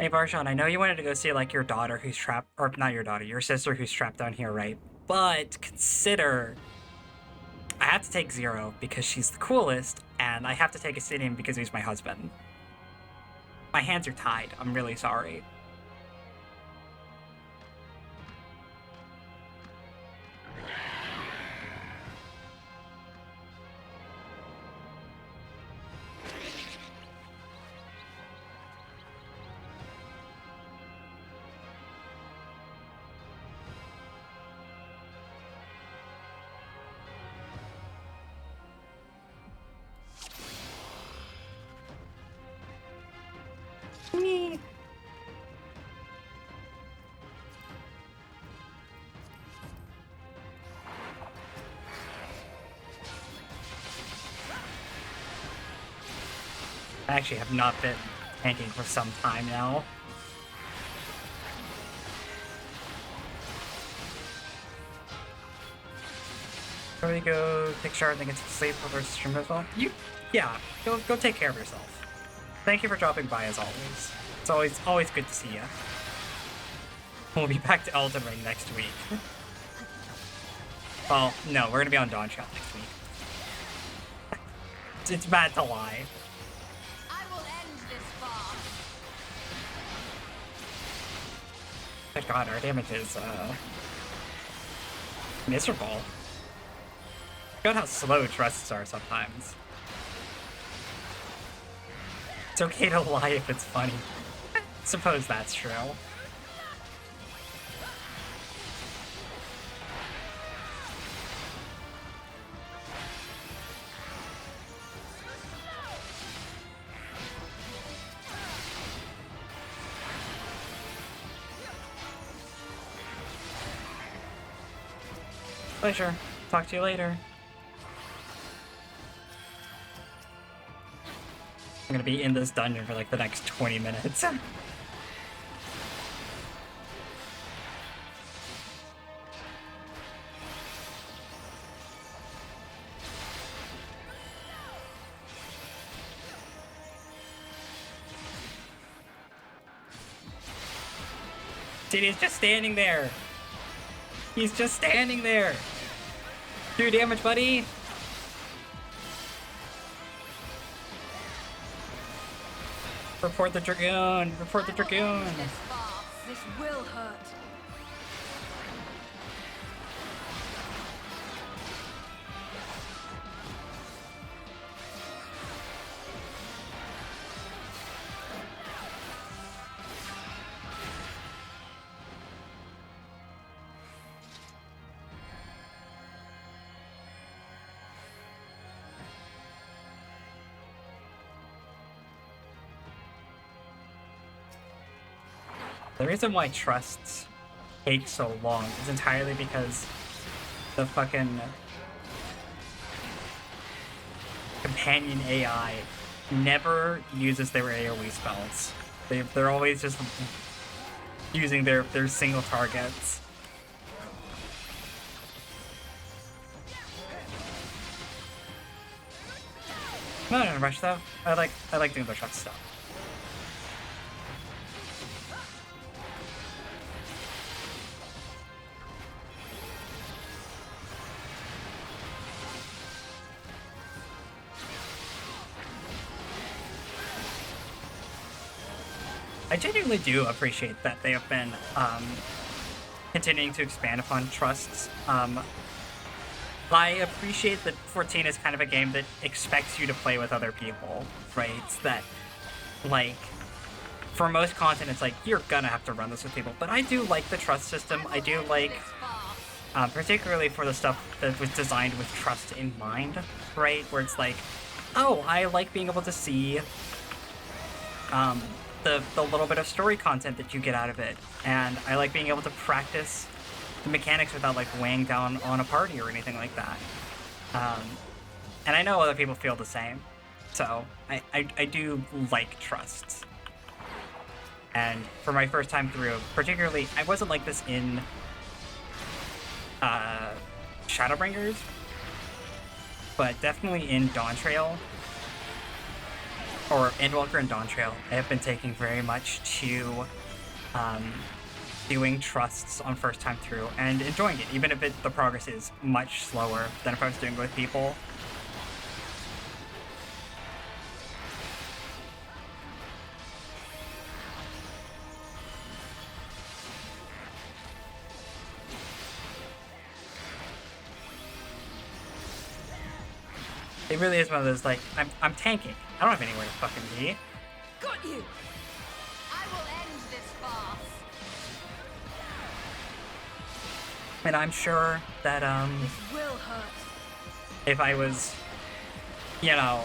Hey Varshan, I know you wanted to go see like your daughter who's trapped, or not your daughter, your sister who's trapped down here, right? But consider, I have to take Zero because she's the coolest, and I have to take Assidian because he's my husband. My hands are tied. I'm really sorry. I actually have not been tanking for some time now. Should we go take a shower and then get to sleep for the stream as well? Yeah, go take care of yourself. Thank you for dropping by as always. It's always good to see you. We'll be back to Elden Ring next week. Well, no, we're gonna be on Dawntrail next week. It's bad to lie.
I will end this farce.
Thank God, our damage is miserable. Forgot how slow trusts are sometimes. It's okay to lie if it's funny. Suppose that's true. Pleasure. Talk to you later. I'm gonna be in this dungeon for like the next 20 minutes. Dude, he's just standing there. He's just standing there. Do damage, buddy. Report the Dragoon! Report the Dragoon!
This will hurt.
The reason why trusts take so long is entirely because the fucking companion AI never uses their AoE spells. They're always just using their single targets. I'm not in a rush though. I like doing the trust stuff. I genuinely do appreciate that they have been continuing to expand upon trusts. I appreciate that 14 is kind of a game that expects you to play with other people, right? It's that, like, for most content, it's like, you're gonna have to run this with people. But I do like the trust system. I do like, particularly for the stuff that was designed with trust in mind, right? Where it's like, oh, I like being able to see the little bit of story content that you get out of it. And I like being able to practice the mechanics without like weighing down on a party or anything like that. And I know other people feel the same. So I do like trusts. And for my first time through, particularly, I wasn't like this in Shadowbringers, but definitely in Dawntrail, or Endwalker and Dawntrail, I have been taking very much to doing trusts on first time through and enjoying it, even if the progress is much slower than if I was doing it with people. It really is one of those, like, I'm tanking. I don't have anywhere to fucking be.
Got you! I will end this farce.
And I'm sure that,
This will hurt.
if I was, you know,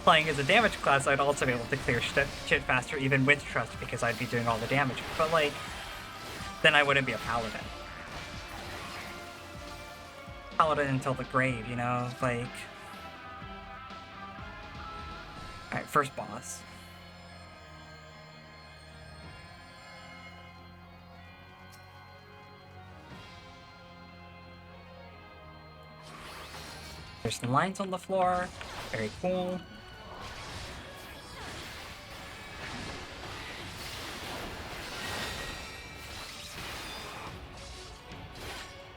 playing as a damage class, I'd also be able to clear shit faster, even with trust, because I'd be doing all the damage. But, like, then I wouldn't be a paladin. Paladin until the grave, you know? Like, Alright, first boss. There's some lines on the floor. Very cool.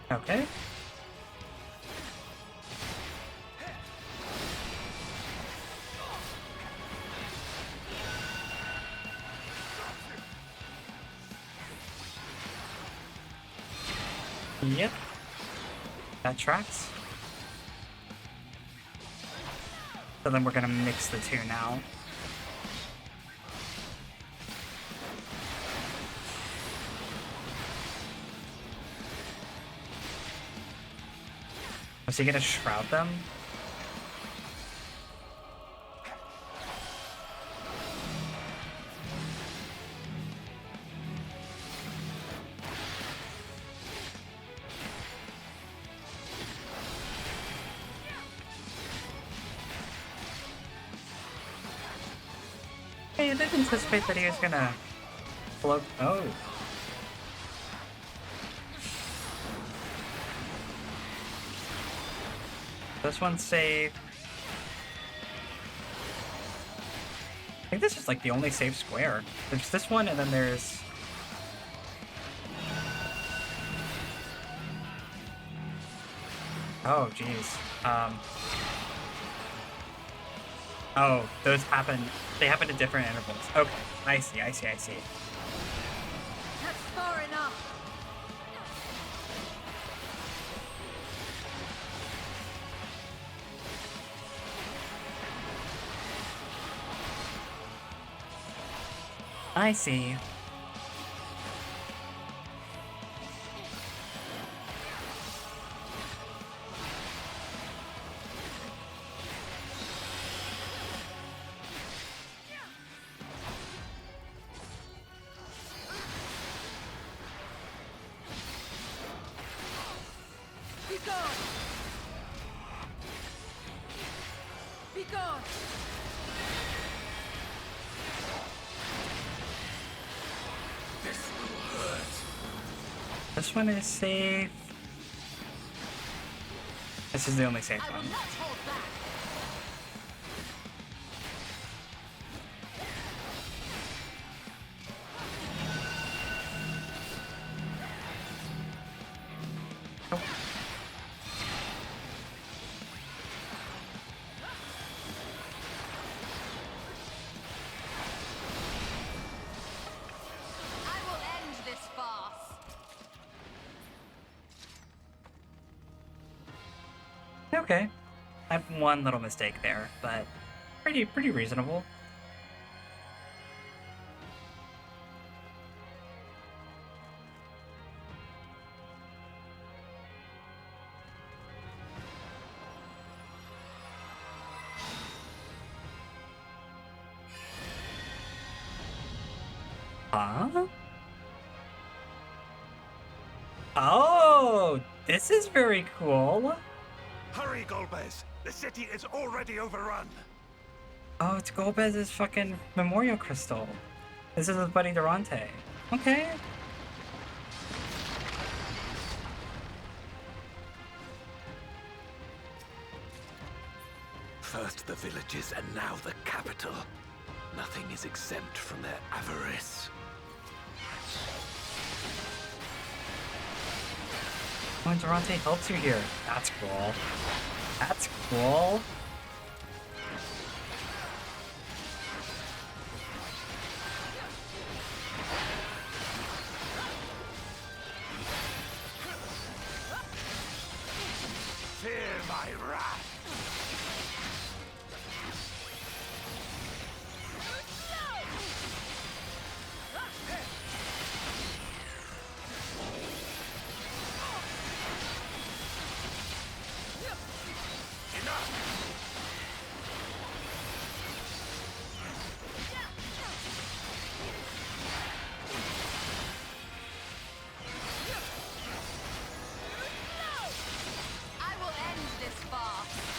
Okay. Yep. That tracks. So then we're gonna mix the two now. Was he gonna shroud them? Hey, I didn't anticipate that he was gonna float. Oh. This one's safe. I think this is like the only safe square. There's this one, and then there's... Oh, jeez. Oh, those happen... They happen at different intervals. Okay, I see.
That's far enough.
I see.
Be gone! Be gone!
This will hurt.
This one is safe. This is the only safe
I will
one.
not hold back. I will end this farce.
Okay. I have one little mistake there, but pretty reasonable. Huh? Oh, this is very cool.
Hurry, Golbez! The city is already overrun!
Oh, it's Golbez's fucking memorial crystal. This is his buddy Durante. Okay.
First the villages and now the capital. Nothing is exempt from their avarice.
Oh, Durante helps you here. That's cool. That's cool.
Fear my wrath!
I will end this farce.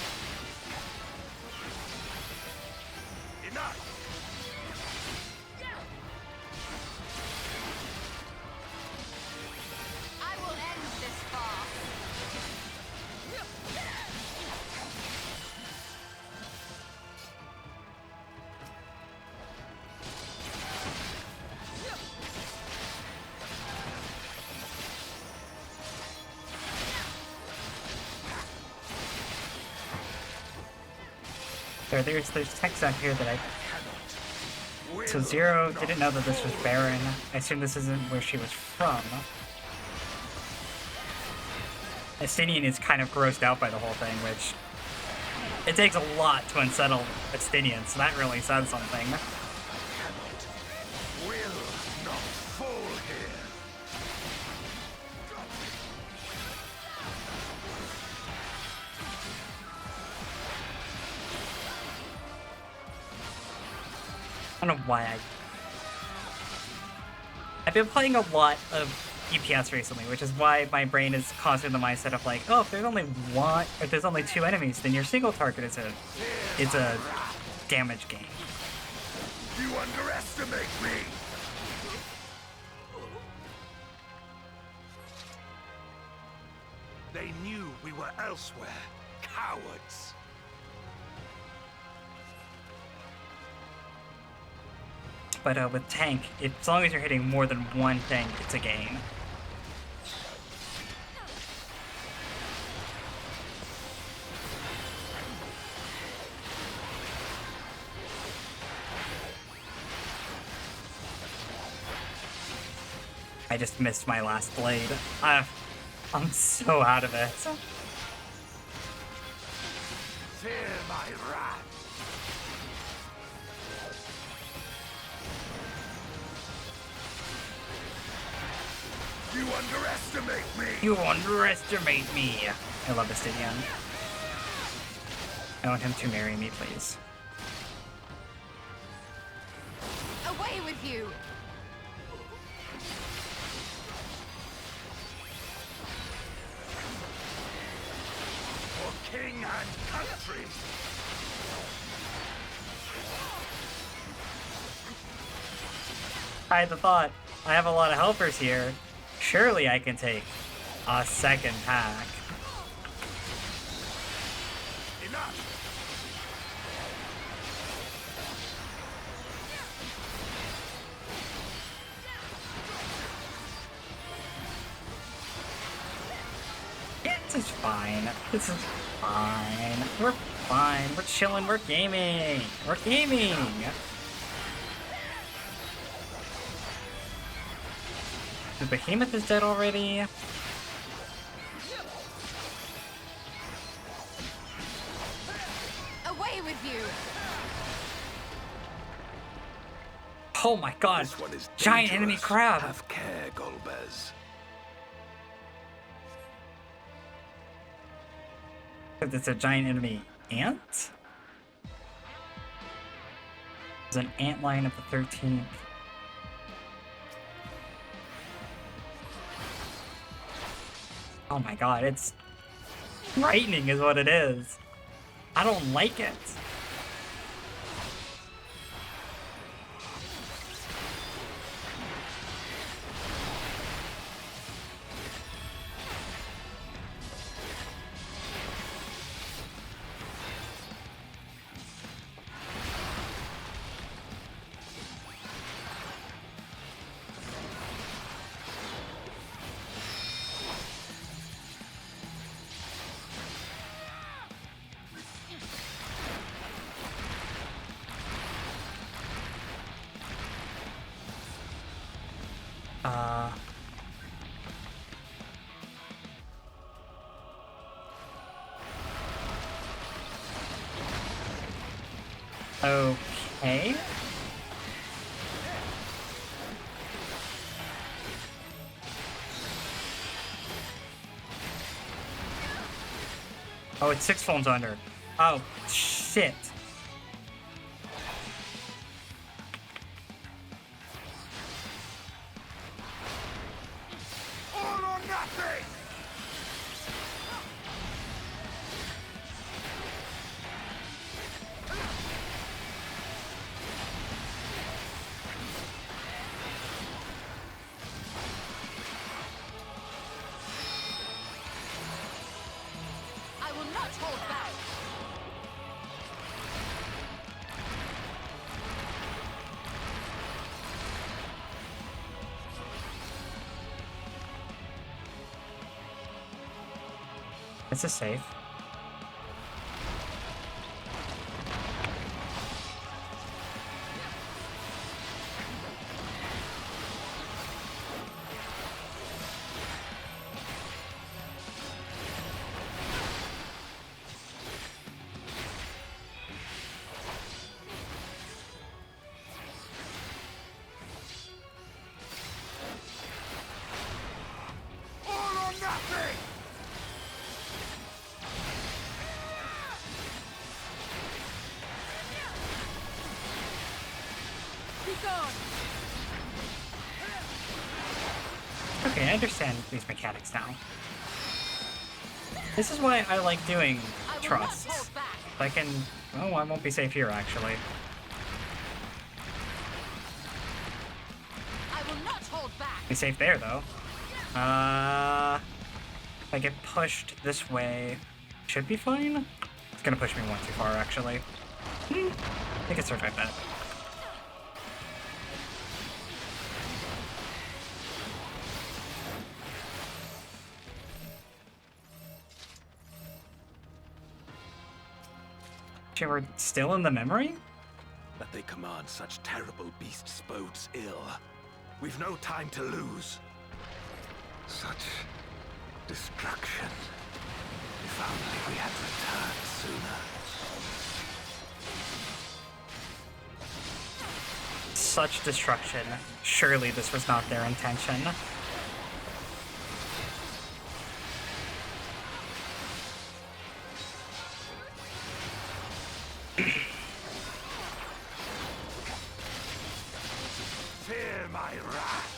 There's text out here that I... So Zero didn't know that this was barren. I assume this isn't where she was from. Estinian is kind of grossed out by the whole thing, which... It takes a lot to unsettle Estinian, so that really says something. I don't know why I've been playing a lot of DPS recently, which is why my brain is constantly in the mindset of like, oh, if there's only one, if there's only 2 enemies, then your single target is a damage gain.
You underestimate me. They knew we were elsewhere. Cowards.
But with tank, as long as you're hitting more than one thing, it's a gain. I just missed my last blade. I'm so out of it.
Fear my wrath. You underestimate me!
You underestimate me! I love Estinian. I want him to marry me, please.
Away with you!
For king and country!
I had the thought, I have a lot of helpers here. Surely I can take a second pack.
Enough!
Yeah, this is fine. This is fine. We're fine. We're chilling. We're gaming. We're gaming. The behemoth is dead already.
Away with you!
Oh my god.
This one is
Giant enemy
dangerous.
crab.
Have care, Golbez.
It's a giant enemy ant? There's an ant line of the 13th. Oh my god, it's frightening is what it is. I don't like it. Okay. Oh, it's 6 phones under. Oh, shit.
All or nothing!
I will not hold back!
This is safe. Okay, I understand these mechanics now. This is why I like doing trusts. I can... Oh, I won't be safe here, actually.
I will not hold back.
Be safe there, though. If I get pushed this way, should be fine. It's gonna push me one too far, actually. I can survive that. We're still in the memory?
That they command such terrible beasts bodes ill. We've no time to lose. Such destruction. If only we had returned sooner.
Such destruction. Surely this was not their intention.
Fear my wrath.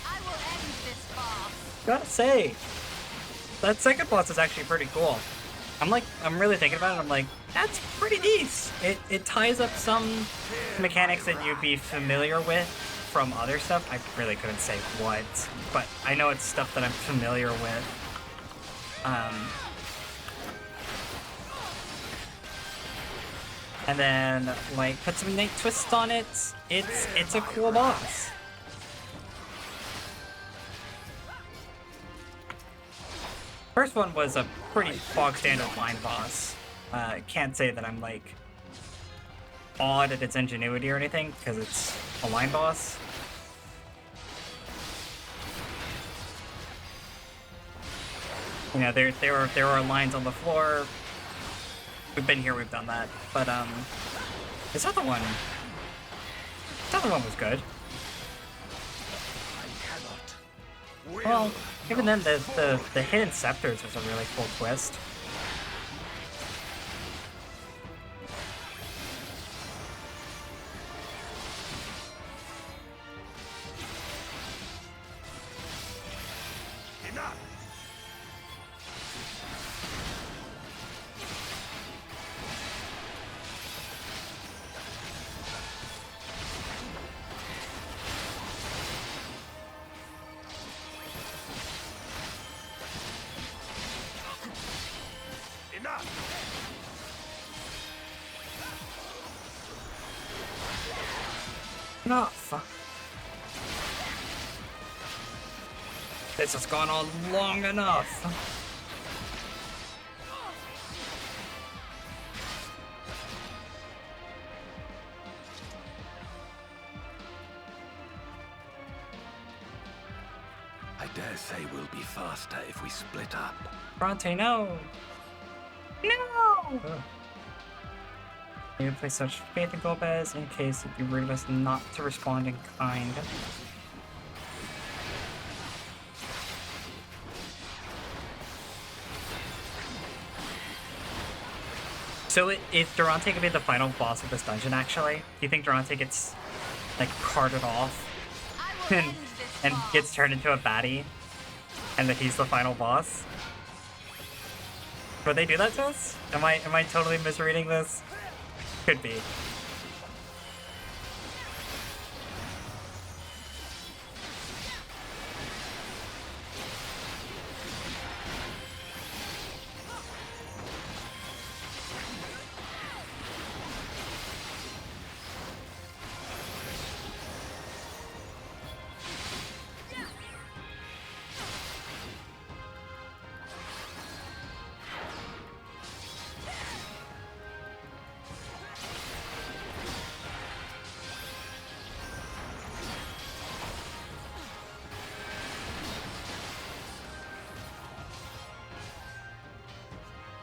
I will end this farce.
Gotta say, that second boss is actually pretty cool. I'm really thinking about it, I'm like, that's pretty decent. It ties up some mechanics that you'd be familiar with from other stuff. I really couldn't say what, but I know it's stuff that I'm familiar with. And then, like, put some neat twists on it. It's a cool boss. First one was a pretty bog-standard line boss. Can't say that I'm, like, awed at its ingenuity or anything, because it's a line boss. You know, there are lines on the floor. We've been here, we've done that. But, this other one was good. Well, even then, the hidden scepters was a really cool twist. No, fuck. This has gone on long enough.
I dare say we'll be faster if we split up.
Bronte, no! No! You place such faith in Gomez in case it'd be rude of us not to respond in kind. So is Durante gonna be the final boss of this dungeon, actually? Do you think Durante gets, like, carted off and gets turned into a baddie? And that he's the final boss? Would they do that to us? Am I totally misreading this? Could be.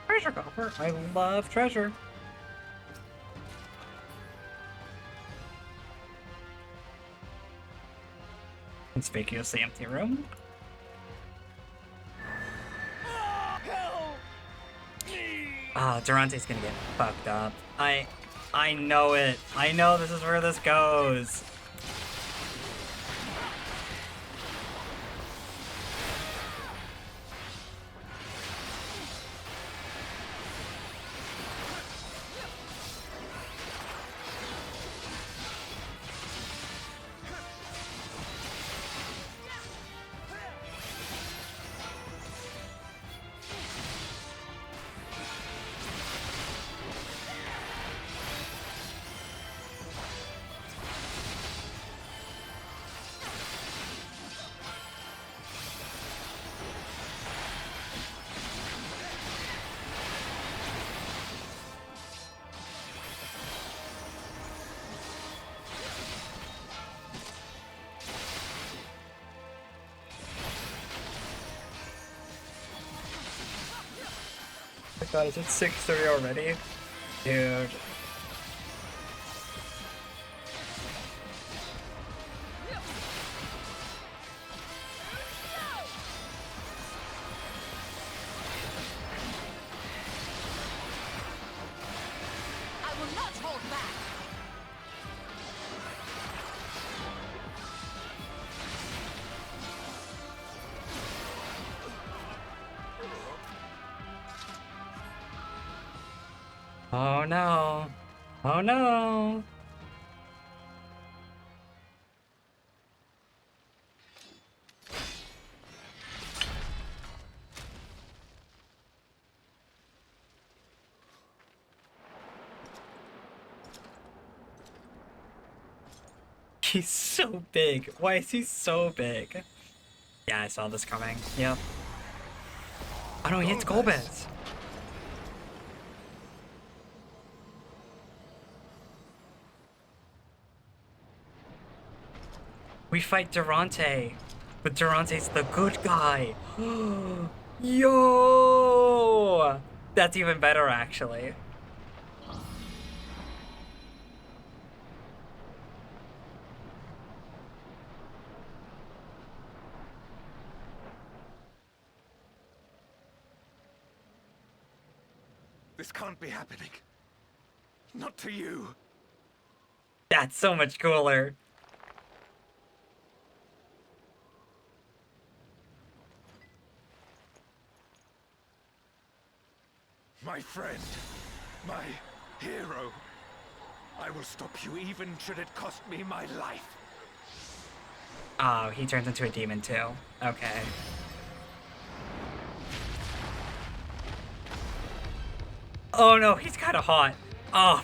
Treasure coffer. I love treasure. Conspicuously empty room. Ah, Durante's gonna get fucked up. I know it. I know this is where this goes. Oh my god, is it 6:30 already? Dude.
I will not hold back.
Oh no. Oh no. He's so big. Why is he so big? Yeah, I saw this coming. Yep. Oh no, he hits Golbez. We fight Durante, but Durante's the good guy. Yo! That's even better, actually.
This can't be happening. Not to you.
That's so much cooler.
My friend. My hero. I will stop you even should it cost me my life.
Oh, he turns into a demon too. Okay. Oh no, he's kind of hot. Oh,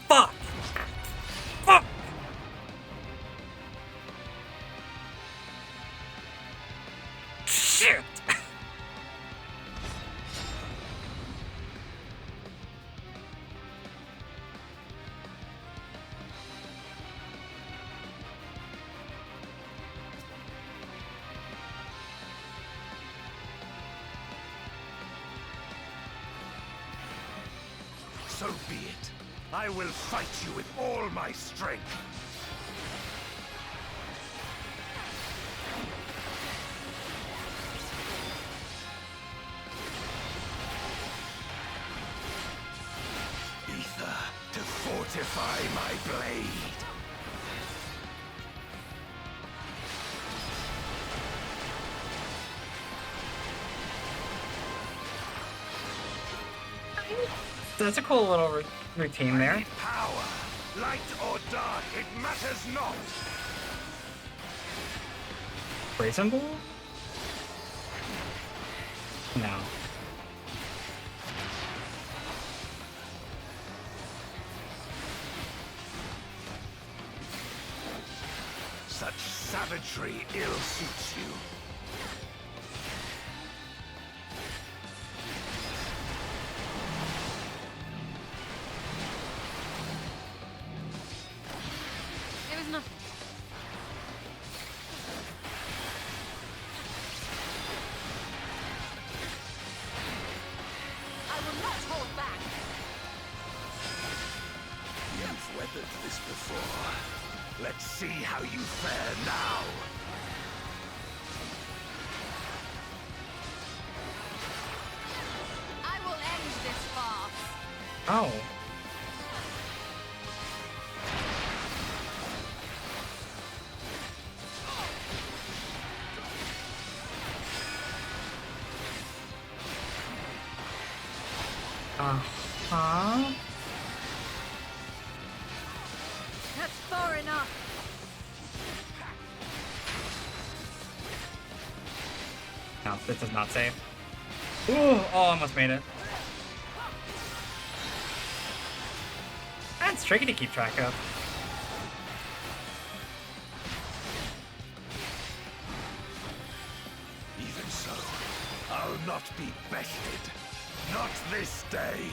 fuck. Fuck. Shit.
So be it. I will fight you with all my strength. Ether to fortify my blade.
That's a cool little routine there.
Power, light or dark, it matters not.
Brazen Bull? No.
Such savagery ill suits you.
It was nothing. I will not hold back.
You've weathered this before. Let's see how you fare now.
I will end this farce.
Oh. Uh-huh.
That's far enough.
No, this is not safe. Ooh, oh, almost made it. That's tricky to keep track of.
Even so, I'll not be bested. Not this day.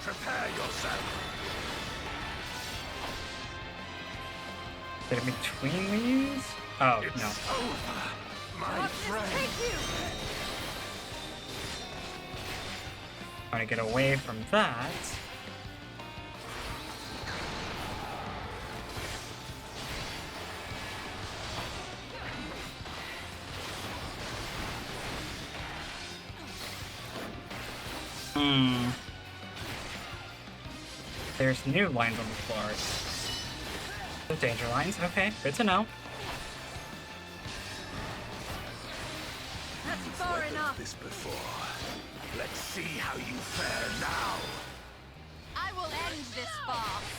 Prepare yourself.
Is it between these? Oh,
It's
no.
over, my friend.
Trying to get away from that. There's new lines on the floor. There's danger lines. Okay, good to know.
That's far enough.
This before. Let's see how you fare now.
I will end this farce.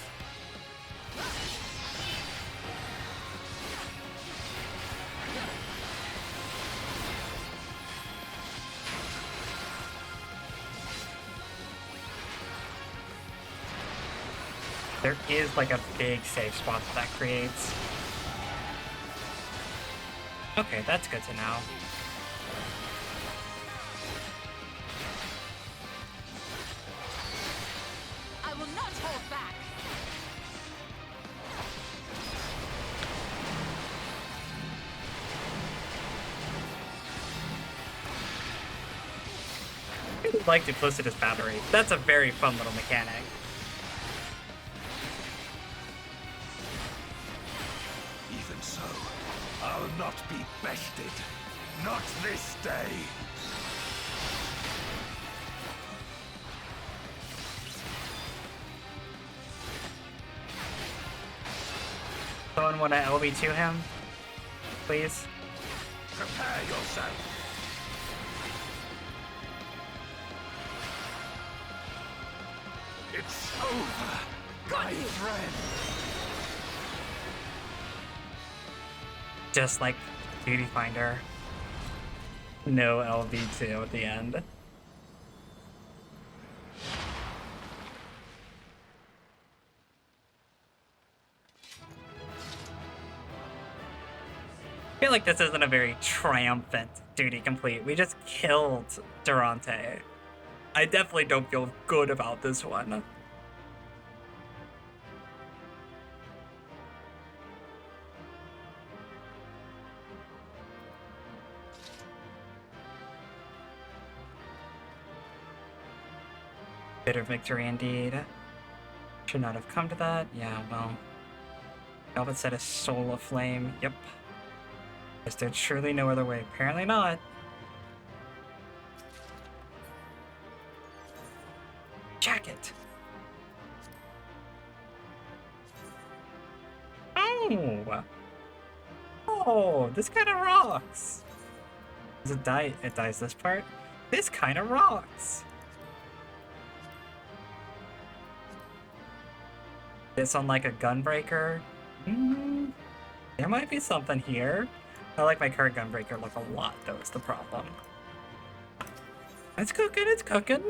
There is like a big safe spot that creates. Okay, that's good to know.
I will not hold back.
I really like duplicitous battery. That's a very fun little mechanic.
Even so, I'll not be bested. Not this day.
Someone want to LB2 him? Please?
Prepare yourself. It's over, my friend.
Just like Duty Finder. No LB2 at the end. I feel like this isn't a very triumphant duty complete. We just killed Durante. I definitely don't feel good about this one. Bitter victory indeed. Should not have come to that. Yeah, well. Velvet set a soul aflame. Yep. Is there truly no other way? Apparently not. Jacket. Oh. Oh, this kind of rocks. Does it die? It dies this part? This kind of rocks. This on like a gunbreaker? There might be something here. I like my current gunbreaker look a lot, though, is the problem. It's cooking, it's cooking.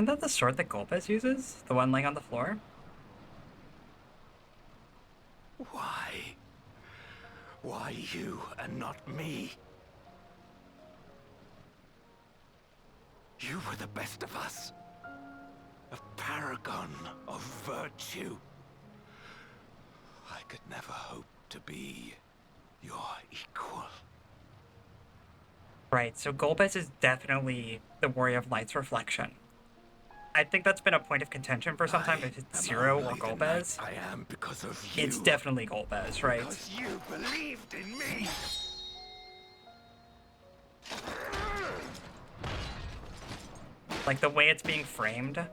Isn't that the sword that Golbez uses? The one laying on the floor?
Why? Why you and not me? You were the best of us. A paragon of virtue. I could never hope to be your equal.
Right, so Golbez is definitely the Warrior of Light's reflection. I think that's been a point of contention for some time, if it's Zero or Golbez.
I am because of you.
It's definitely Golbez, right?
Because you believed in me.
Like, the way it's being framed,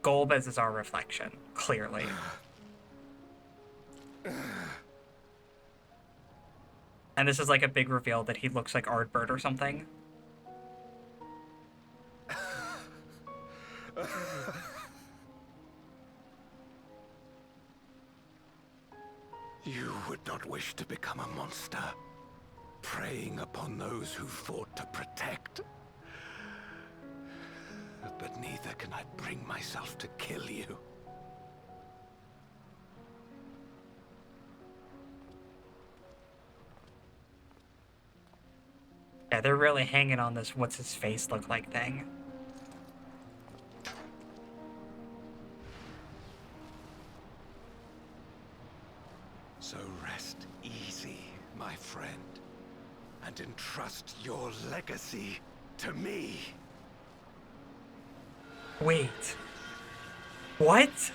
Golbez is our reflection, clearly. And this is like a big reveal that he looks like Ardbert or something.
You would not wish to become a monster, preying upon those who fought to protect. But neither can I bring myself to kill you.
Yeah, they're really hanging on this what's his face look like thing.
So rest easy, my friend, and entrust your legacy to me.
Wait. What?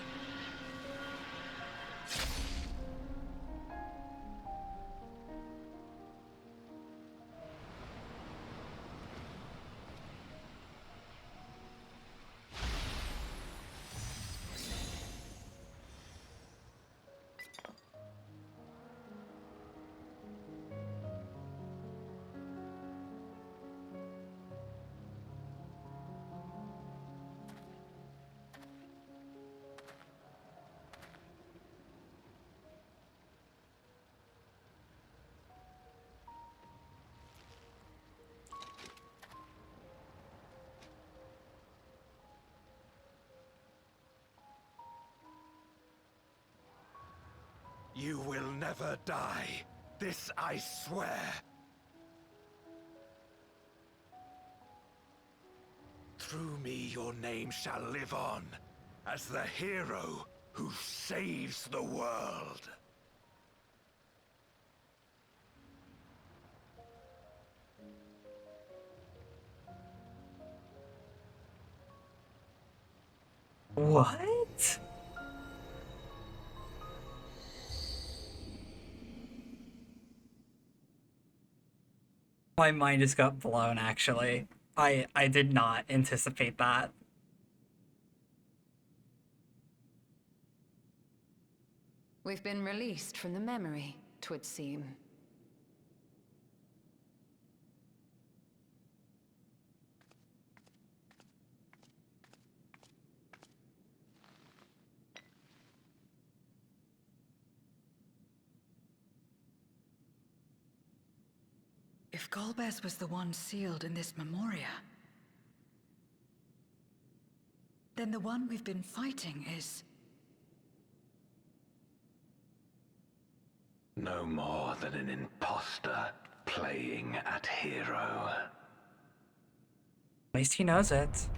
You will never die. This I swear. Through me your name shall live on as the hero who saves the world.
What? My mind just got blown, actually. I did not anticipate that.
We've been released from the memory, 'twould seem.
If Golbez was the one sealed in this memoria, then the one we've been fighting is...
No more than an imposter playing at hero.
At least he knows it.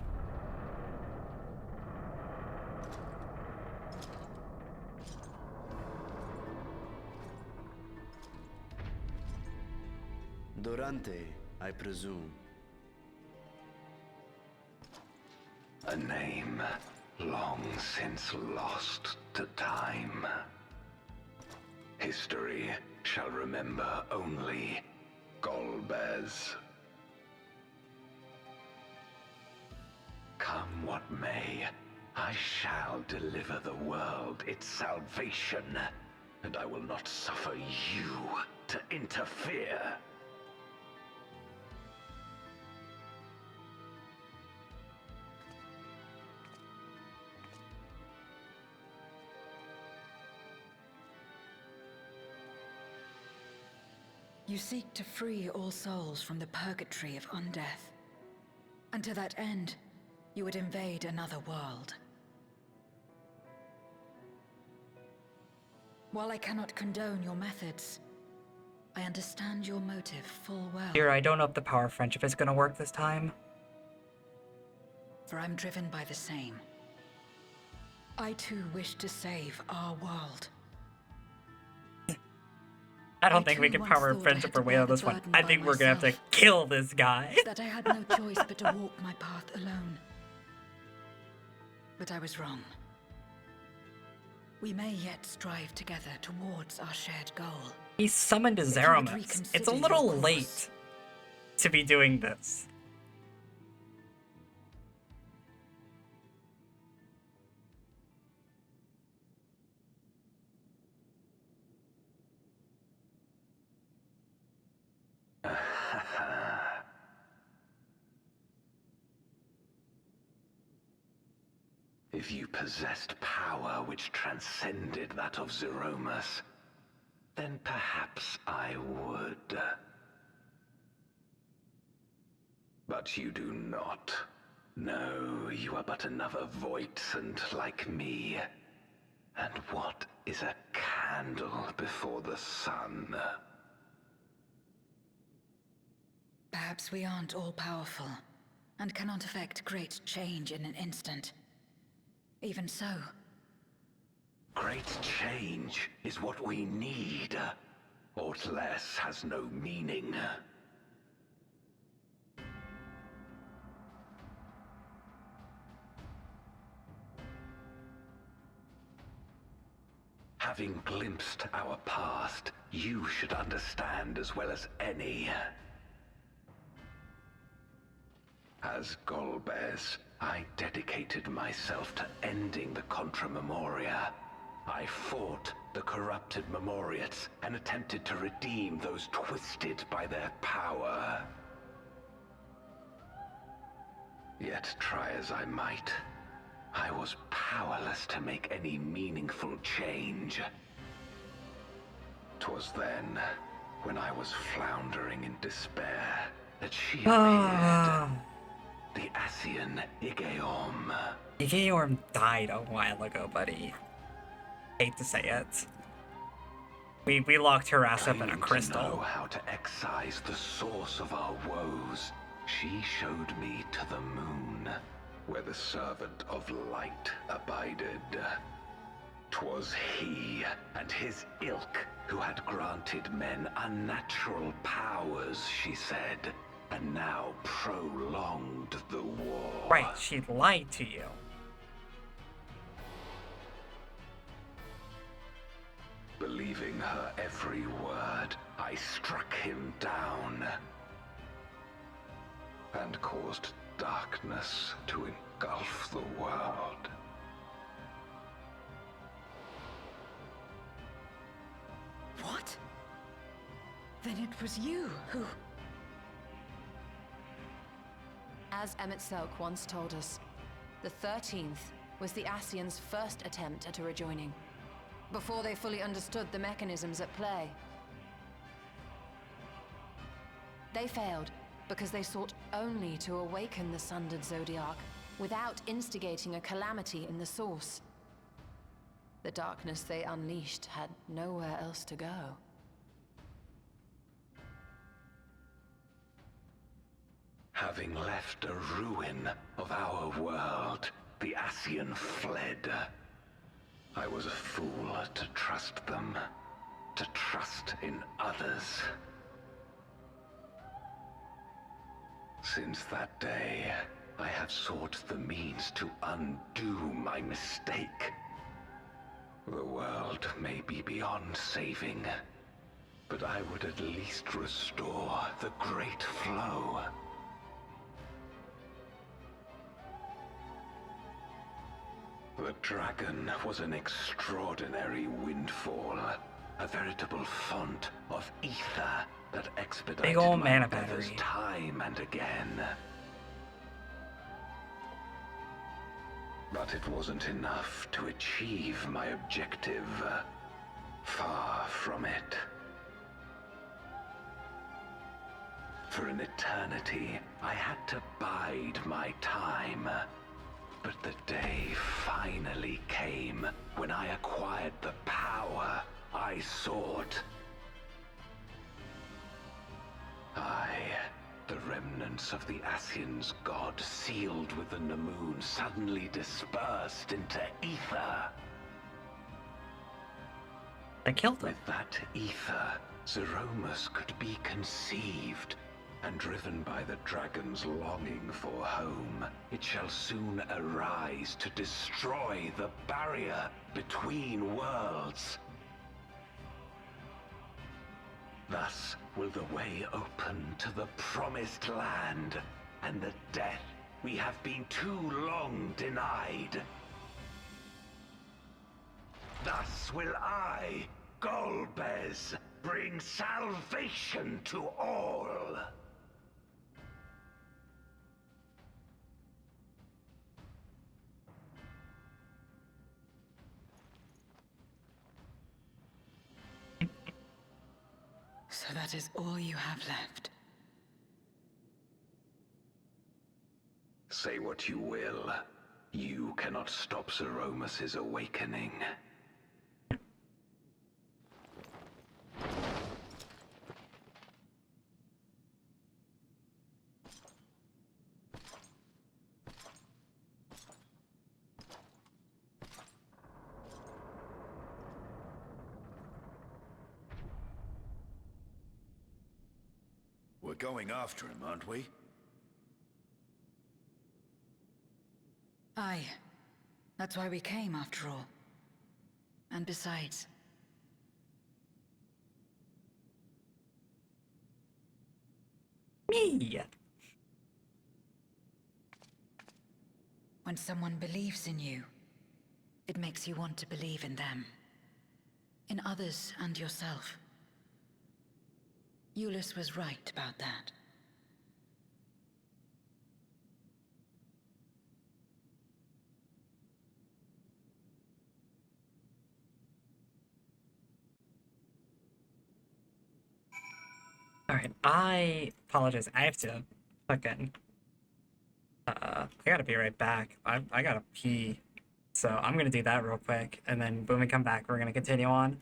Durante, I presume.
A name long since lost to time. History shall remember only Golbez. Come what may, I shall deliver the world its salvation, and I will not suffer you to interfere.
You seek to free all souls from the purgatory of undeath. And to that end, You would invade another world. While I cannot condone your methods, I understand your motive full well.
Dear, I don't know if the power of friendship is gonna work this time.
For I'm driven by the same. I too wish to save our world.
I don't think we can power of friendship our way out of this one. I think we're gonna have to kill this guy.
That I had no choice but to walk my path alone. But I was wrong. We may yet strive together towards our shared goal.
He summoned a Zeramus. It's a little late to be doing this.
If you possessed power which transcended that of Zeromus, then perhaps I would. But you do not. No, you are but another Voidsent like me. And what is a candle before the sun?
Perhaps we aren't all-powerful, and cannot effect great change in an instant. Even so.
Great change is what we need. Aught less has no meaning. Having glimpsed our past, you should understand as well as any. As Golbez, I dedicated myself to ending the Contra Memoria. I fought the corrupted Memoriates and attempted to redeem those twisted by their power. Yet try as I might, I was powerless to make any meaningful change. 'Twas then, when I was floundering in despair, that she appeared. The Ascian Igeorm.
Igeorm died a while ago, buddy. Hate to say it. We locked her ass up in a crystal.
To know how to excise the source of our woes, she showed me to the moon, where the servant of light abided. 'Twas he and his ilk who had granted men unnatural powers, she said, and now prolonged the war.
Right, she lied to you.
Believing her every word, I struck him down and caused darkness to engulf the world.
What? Then it was you who...
As Emmett Selk once told us, the 13th was the Ascians' first attempt at a rejoining, before they fully understood the mechanisms at play. They failed because they sought only to awaken the sundered Zodiac without instigating a calamity in the source. The darkness they unleashed had nowhere else to go.
Having left a ruin of our world, the Ascian fled. I was a fool to trust them, to trust in others. Since that day, I have sought the means to undo my mistake. The world may be beyond saving, but I would at least restore the Great Flow. The dragon was an extraordinary windfall, a veritable font of ether that expedited
Big ol'
my
mana
endeavors
battery.
time and again. But it wasn't enough to achieve my objective. Far from it. For an eternity, I had to bide my time, But the day finally came when I acquired the power I sought. The remnants of the Ascian's god sealed within the moon suddenly dispersed into ether.
I killed him.
With that ether, Zeromus could be conceived, and driven by the dragon's longing for home, it shall soon arise to destroy the barrier between worlds. Thus will the way open to the promised land, and the death we have been too long denied. Thus will I, Golbez, bring salvation to all.
So that is all you have left.
Say what you will. You cannot stop Zeromus's awakening.
We're going after him, aren't we?
Aye. That's why we came, after all. And besides...
Me!
When someone believes in you, it makes you want to believe in them. In others and yourself. Euless was right about that.
Alright, I apologize. I have to fucking... I gotta be right back. I gotta pee. So I'm gonna do that real quick, and then when we come back, we're gonna continue on.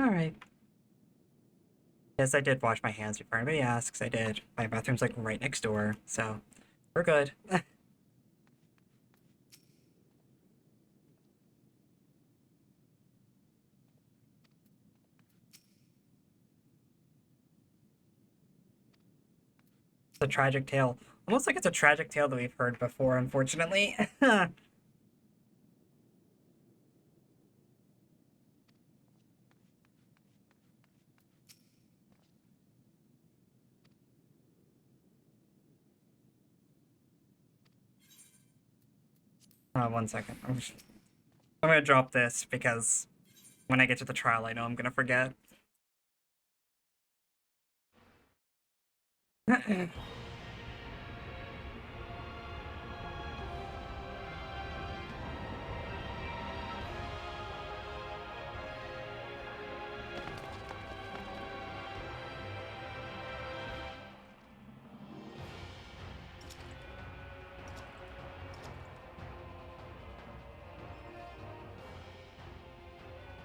Alright. Yes, I did wash my hands before anybody asks. I did. My bathroom's like right next door, so we're good. a tragic tale. Almost like it's a tragic tale that we've heard before, unfortunately. One second. I'm gonna drop this because when I get to the trial, I know I'm gonna forget.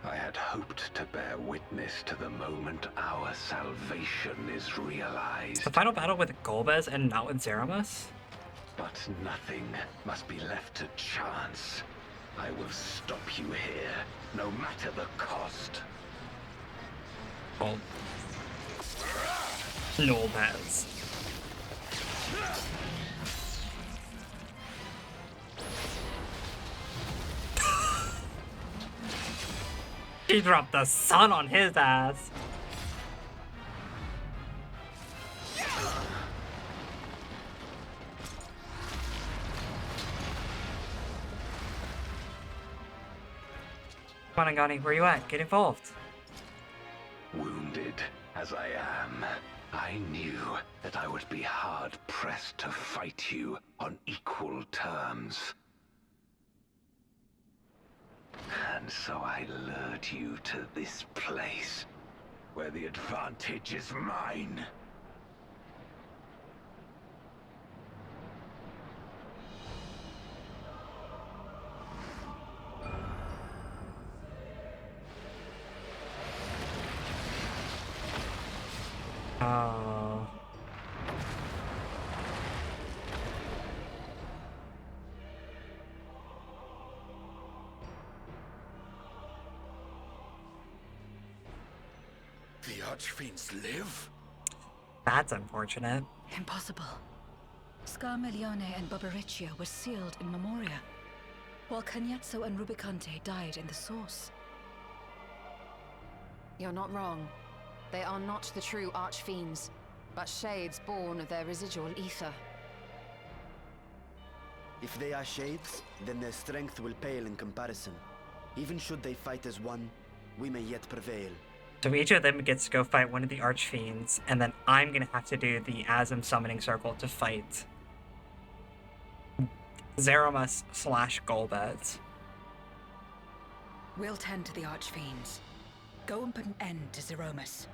I had hoped to bear witness to the moment our salvation is realized.
The final battle with Golbez and not with Zeramus?
But nothing must be left to chance. I will stop you here, no matter the cost.
Oh. Golbez. He dropped the sun on his ass. Come on, Angani, where you at? Get involved.
Wounded as I am, I knew that I would be hard-pressed to fight you on equal terms. And so I lured you to this place, where the advantage is mine.
Oh.
The Archfiends live?
That's unfortunate.
Impossible. Scarmelione and Barbariccia were sealed in Memoria, while Cagnazzo and Rubicante died in the Source.
You're not wrong. They are not the true Archfiends, but shades born of their residual ether.
If they are shades, then their strength will pale in comparison. Even should they fight as one, we may yet prevail.
So each of them gets to go fight one of the Archfiends, and then I'm gonna have to do the Asm Summoning Circle to fight Zeramus / Golbez.
We'll tend to the Archfiends. Go and put an end to Zeromus.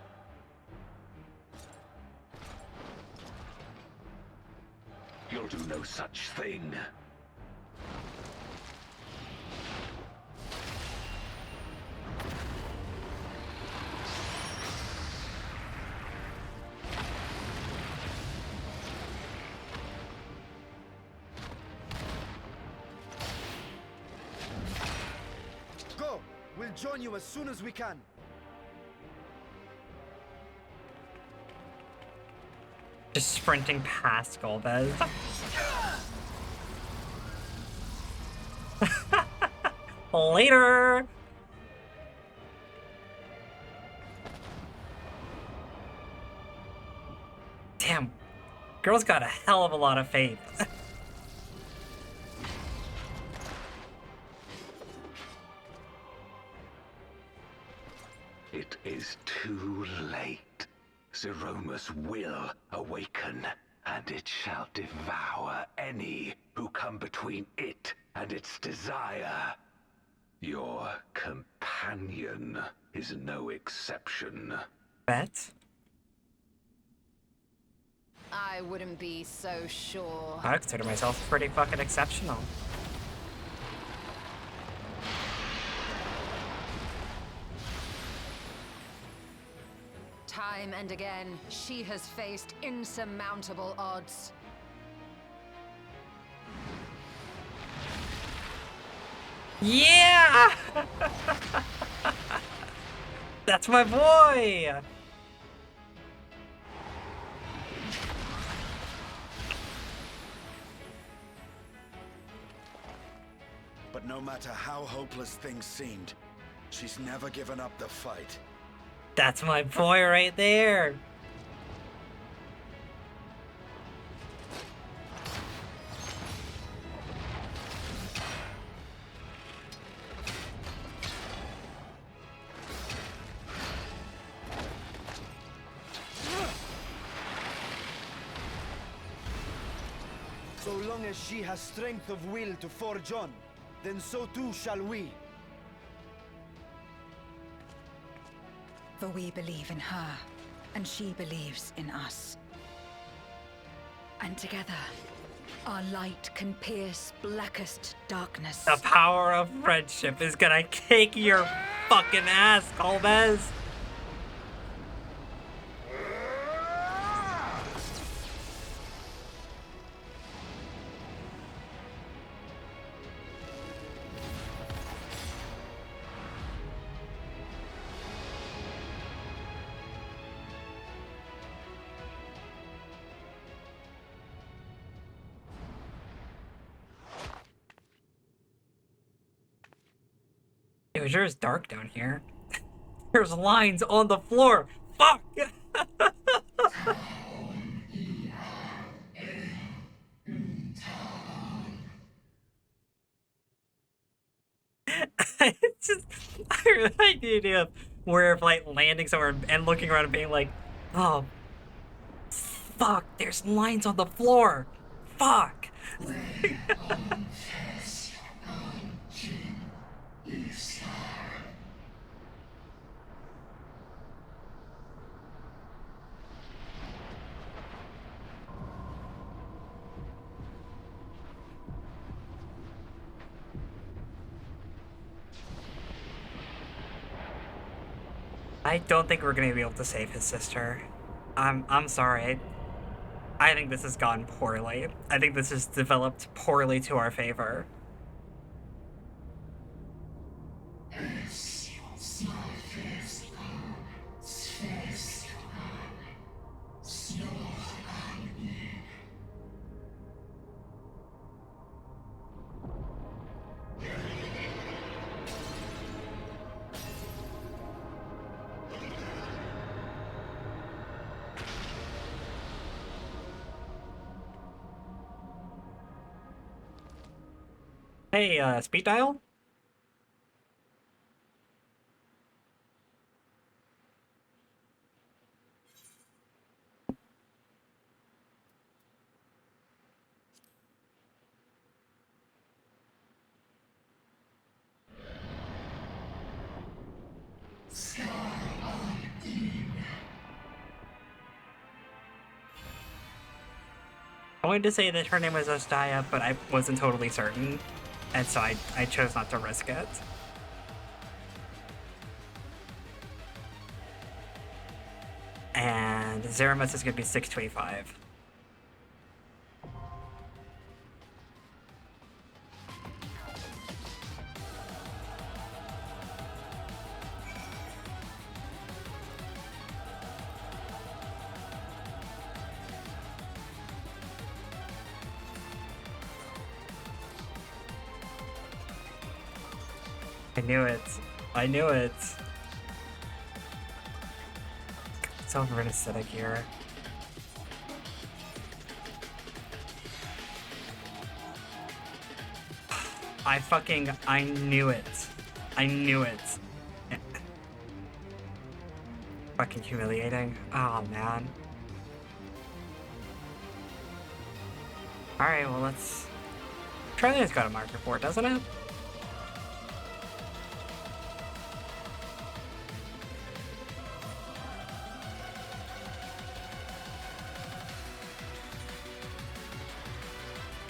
You'll do no such thing.
Go! We'll join you as soon as we can.
Just sprinting past Golbez. Later! Damn. Girl's got a hell of a lot of faith.
It is too late. Zeromus will awaken, and it shall devour any who come between it and its desire. Your companion is no exception.
Bet?
I wouldn't be so sure.
I consider myself pretty fucking exceptional.
Time and again, she has faced insurmountable odds.
Yeah! That's my boy!
No matter how hopeless things seemed, she's never given up the fight.
That's my boy right there.
So long as she has strength of will to forge on, then so too shall we.
For we believe in her, and she believes in us. And together, our light can pierce blackest darkness.
The power of friendship is gonna kick your fucking ass, Golbez. It sure is dark down here. There's lines on the floor. Fuck! It's just, I really like the idea of where, like, landing somewhere and looking around and being like, oh, fuck, there's lines on the floor. Fuck! I don't think we're gonna be able to save his sister. I'm sorry. I think this has gone poorly. I think this has developed poorly to our favor. Hey, speed dial? I wanted to say that her name was Ostaya, but I wasn't totally certain, and so I chose not to risk it. And Zeramus is going to be 6.5. I knew it. I knew it. So acidic here. I knew it. I knew it. Fucking humiliating. Oh, man. Alright, well, let's... Trillian's got a marker for it, doesn't it?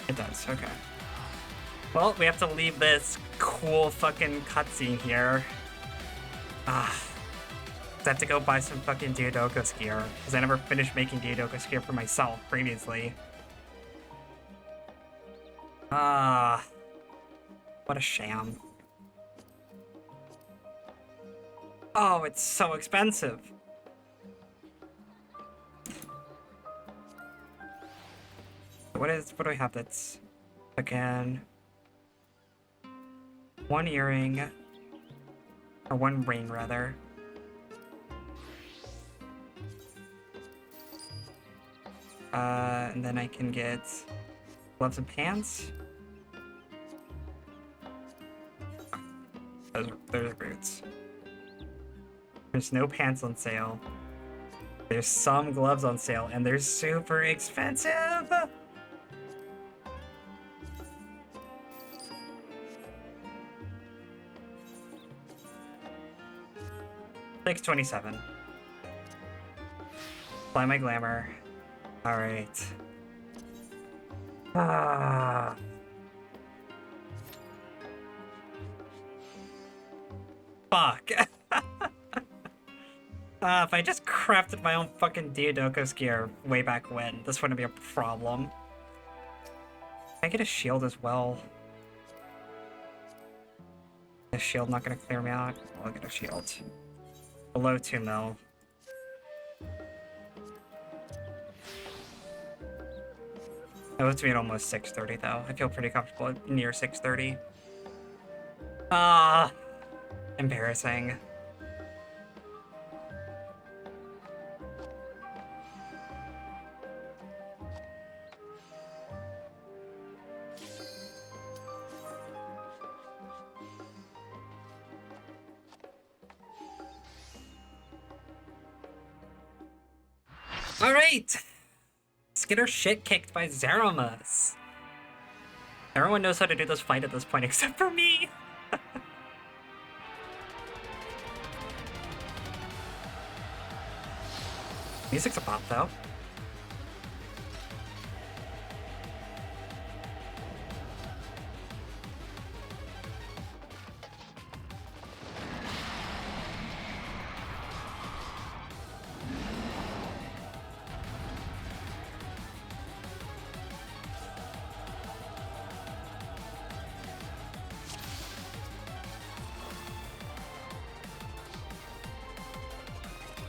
It does, okay. Well, we have to leave this cool fucking cutscene here. I have to go buy some fucking Diodocus gear, because I never finished making Diodocus gear for myself previously. What a sham. Oh, it's so expensive. What do we have that's again? one earring, or one ring rather. And then I can get gloves and pants. Those are boots. There's no pants on sale. There's some gloves on sale, and they're super expensive! $6.27. Apply my glamour. Alright. Ah. Fuck. If I just crafted my own fucking Diodokos gear way back when, this wouldn't be a problem. Can I get a shield as well? Is shield not gonna clear me out? I'll get a shield. Below 2 mil. That puts me at almost 630 though. I feel pretty comfortable at near 630. Ah, embarrassing. All right. Let's get our shit kicked by Zeramus. Everyone knows how to do this fight at this point except for me. Music's a pop though.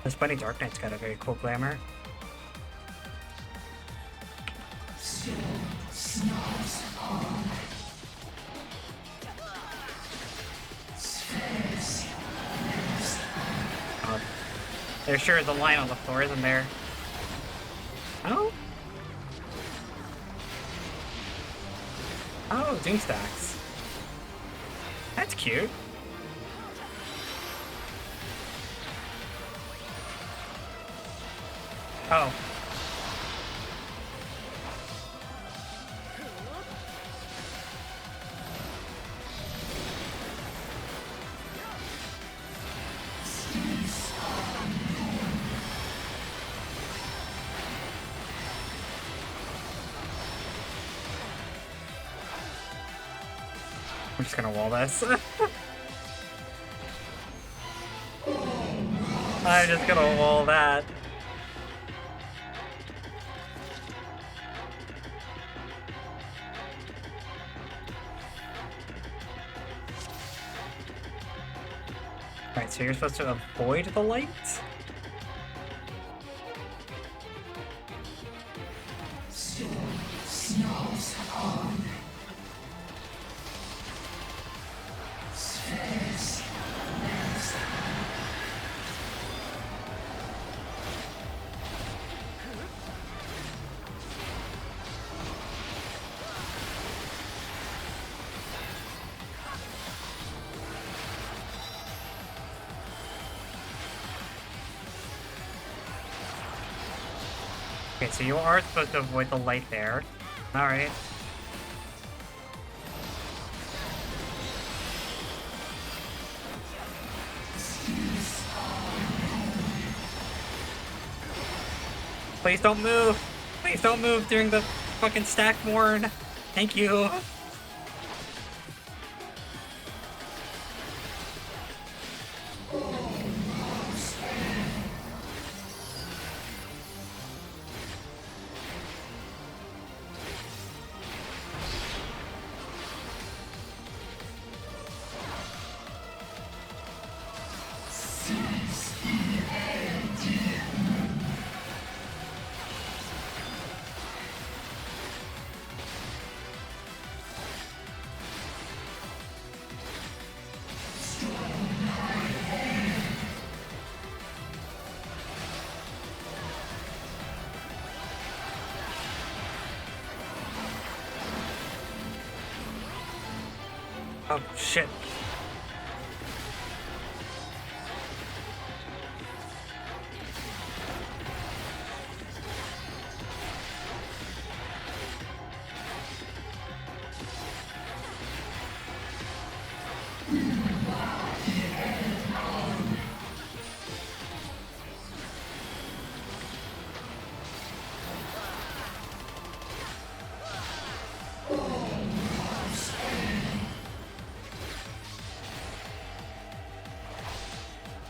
This Bunny Dark Knight's got a very cool glamour. Oh, there sure is a line on the floor, isn't there? Oh? Oh, Doomstacks. That's cute. Oh. I'm just gonna wall this. I'm just gonna wall that. Alright, so you're supposed to avoid the light? Okay, so you are supposed to avoid the light there. Alright. Please don't move! Please don't move during the fucking stack morn! Thank you! Oh, shit.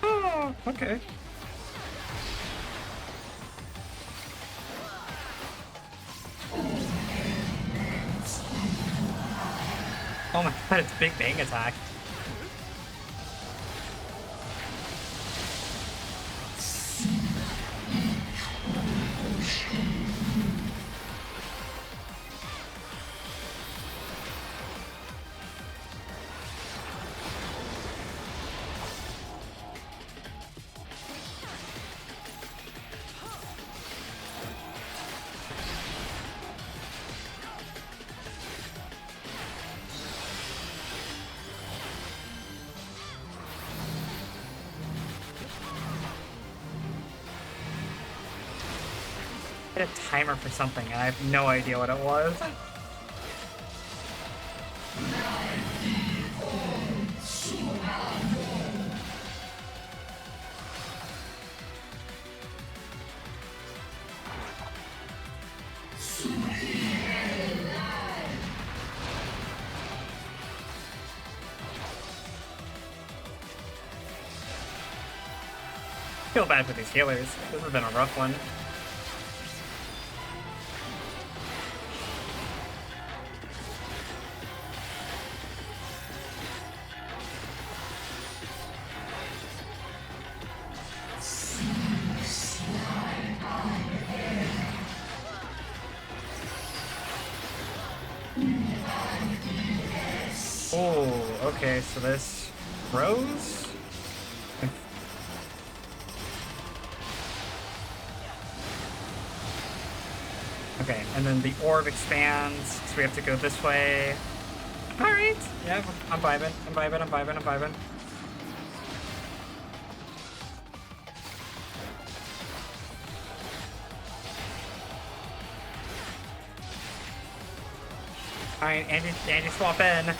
Oh, okay. Oh my god, it's Big Bang attack. I had a timer for something, and I have no idea what it was. I feel bad for these healers. This has been a rough one. Oh, okay, so this froze? Okay, and then the orb expands, so we have to go this way. Alright! Yeah, I'm vibing, I'm vibing, I'm vibing, I'm vibing. Alright, Andy swap in.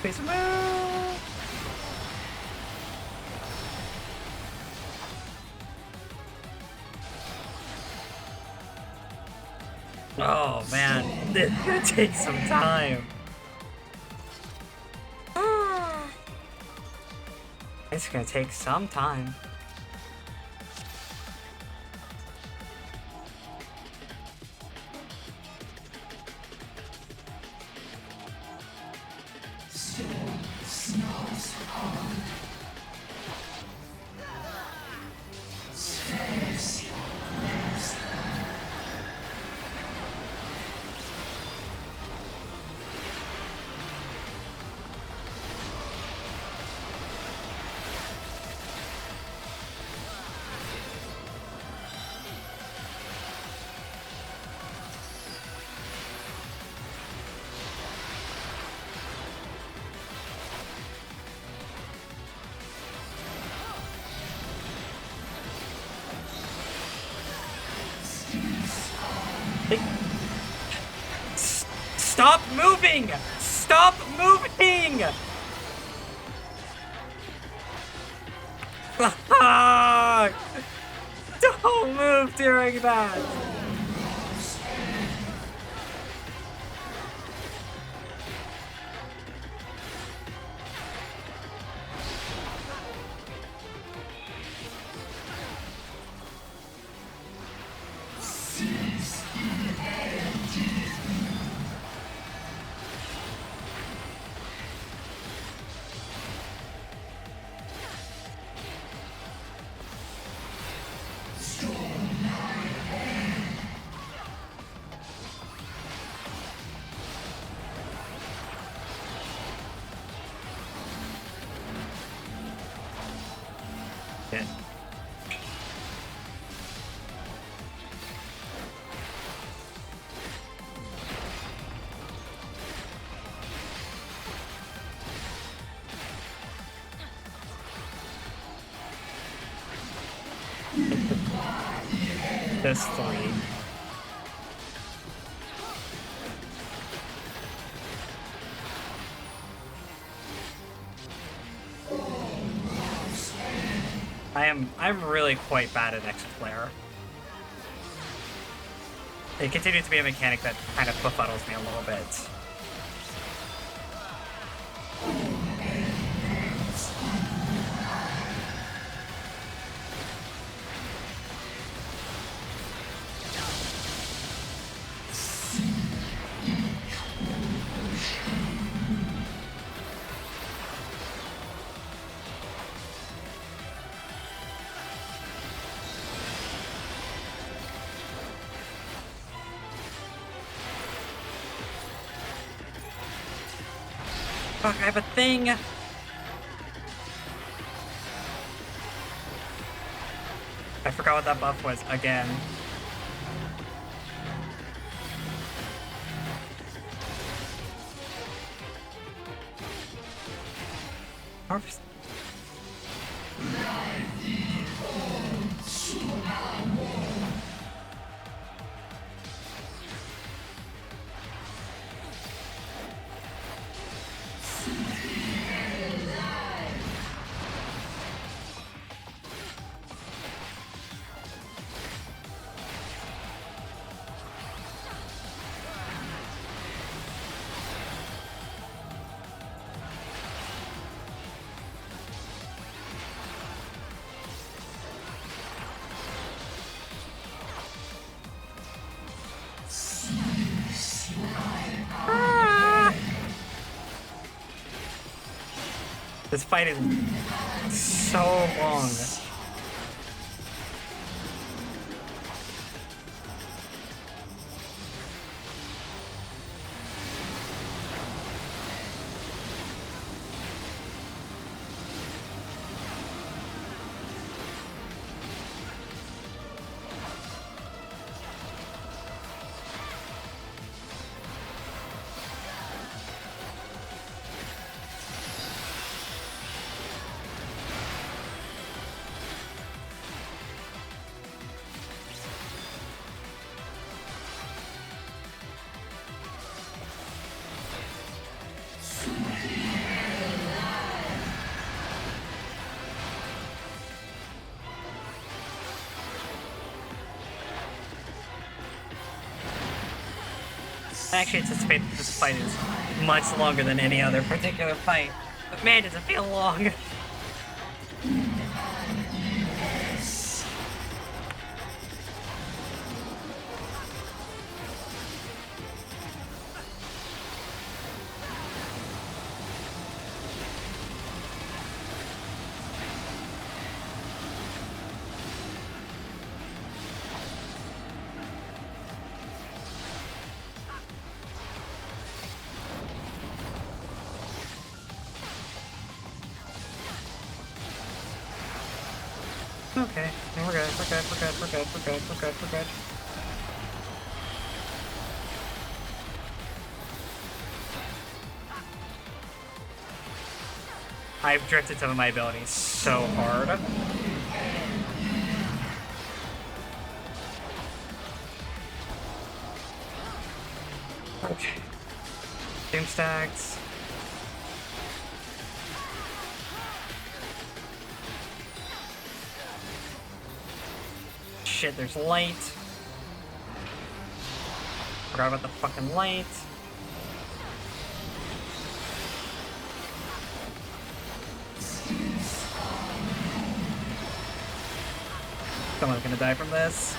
Face move! Oh man, this is gonna take some time. It's gonna take some time. Stop moving! Stop moving! Don't move during that! Good. Just 3. I'm really quite bad at extra flare. It continues to be a mechanic that kind of befuddles me a little bit. Fuck, I have a thing! I forgot what that buff was again. Harvest. This fight is so long. I actually anticipate that this fight is much longer than any other particular fight. But man, does it feel long. Okay, we're good, we're good, we're good, we're good, we're good, we're good, we're good. I've drifted some of my abilities so hard. Okay. Doom stacks. Shit, there's light. Forgot about the fucking light. Someone's gonna die from this.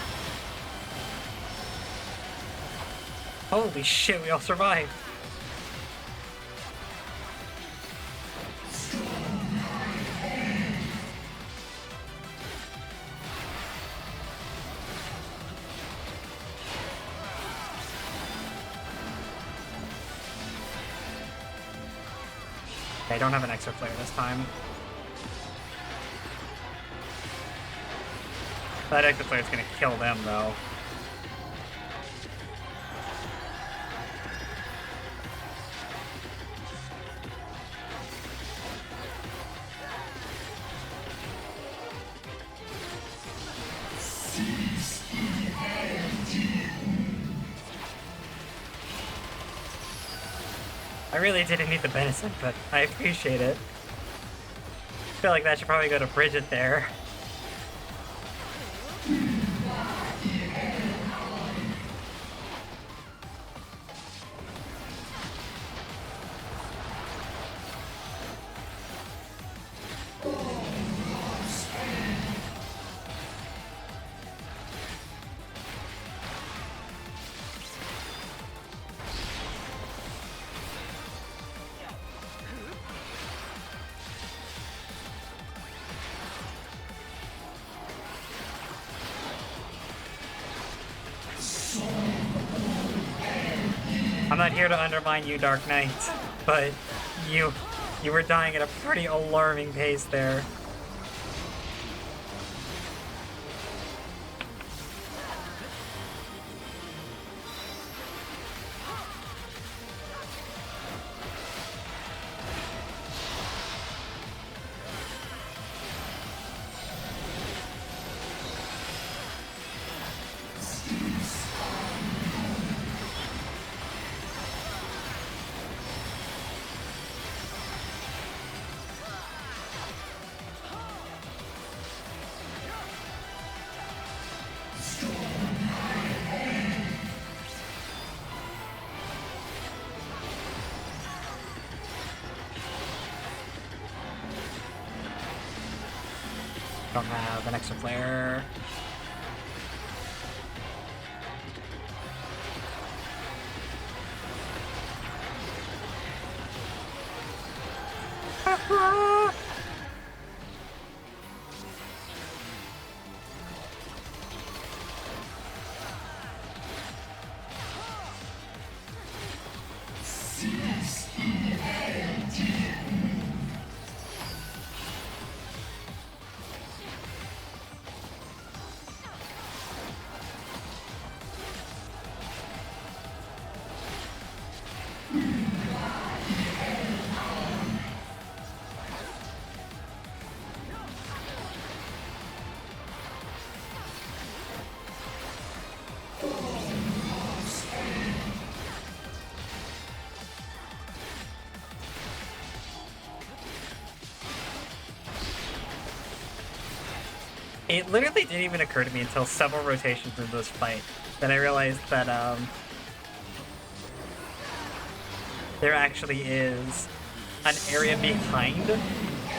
Holy shit, we all survived. I don't have an extra flare this time. That extra flare is gonna kill them though. I really didn't need the venison, but I appreciate it. I feel like that should probably go to Bridget there. I'm not here to undermine you, Dark Knight, but you were dying at a pretty alarming pace there. Don't have an extra flare. It literally didn't even occur to me until several rotations into this fight that I realized that there actually is an area behind.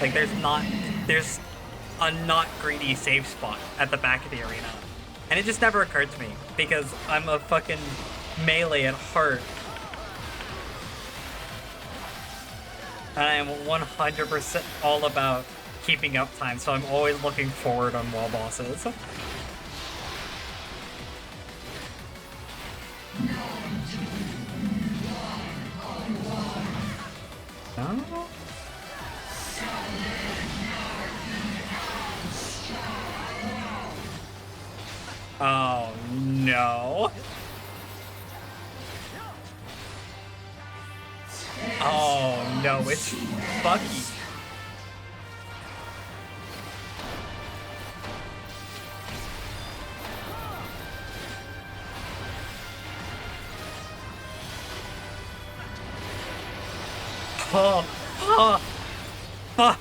Like there's a not greedy safe spot at the back of the arena. And it just never occurred to me because I'm a fucking melee at heart. And I am 100% all about keeping up time, so I'm always looking forward on wall bosses. No? Oh no. Oh no, it's Bucky. Oh, oh, fuck.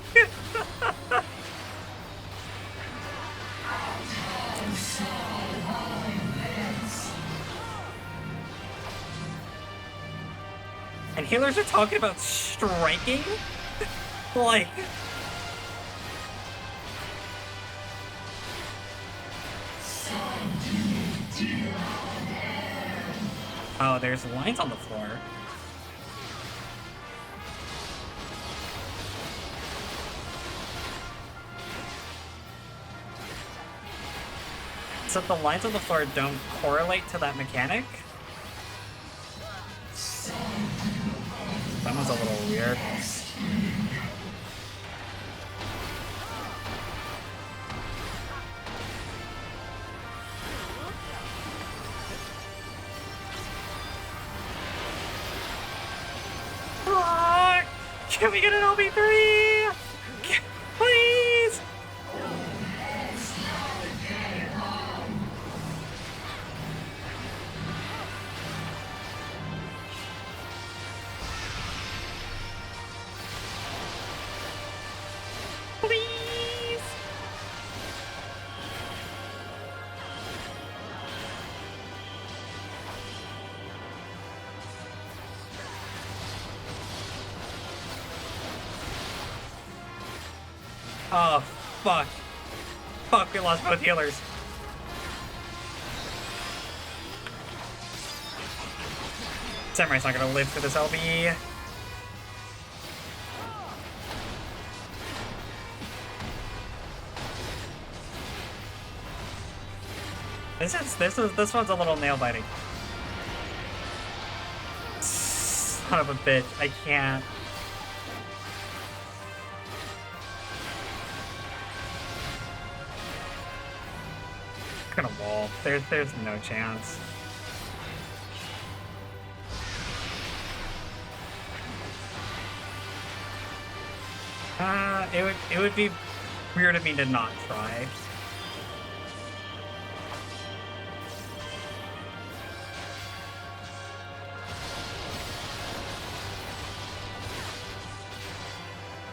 And healers are talking about striking? Like... Oh, there's lines on the floor. So the lines on the floor don't correlate to that mechanic? That one's a little weird. Can we get an LB3? Please! Please! Oh, fuck. Fuck, we lost both healers. Samurai's not gonna live for this LB. This one's a little nail biting. Son of a bitch, I can't. Gonna wall. There's no chance. It would be weird of me to not try.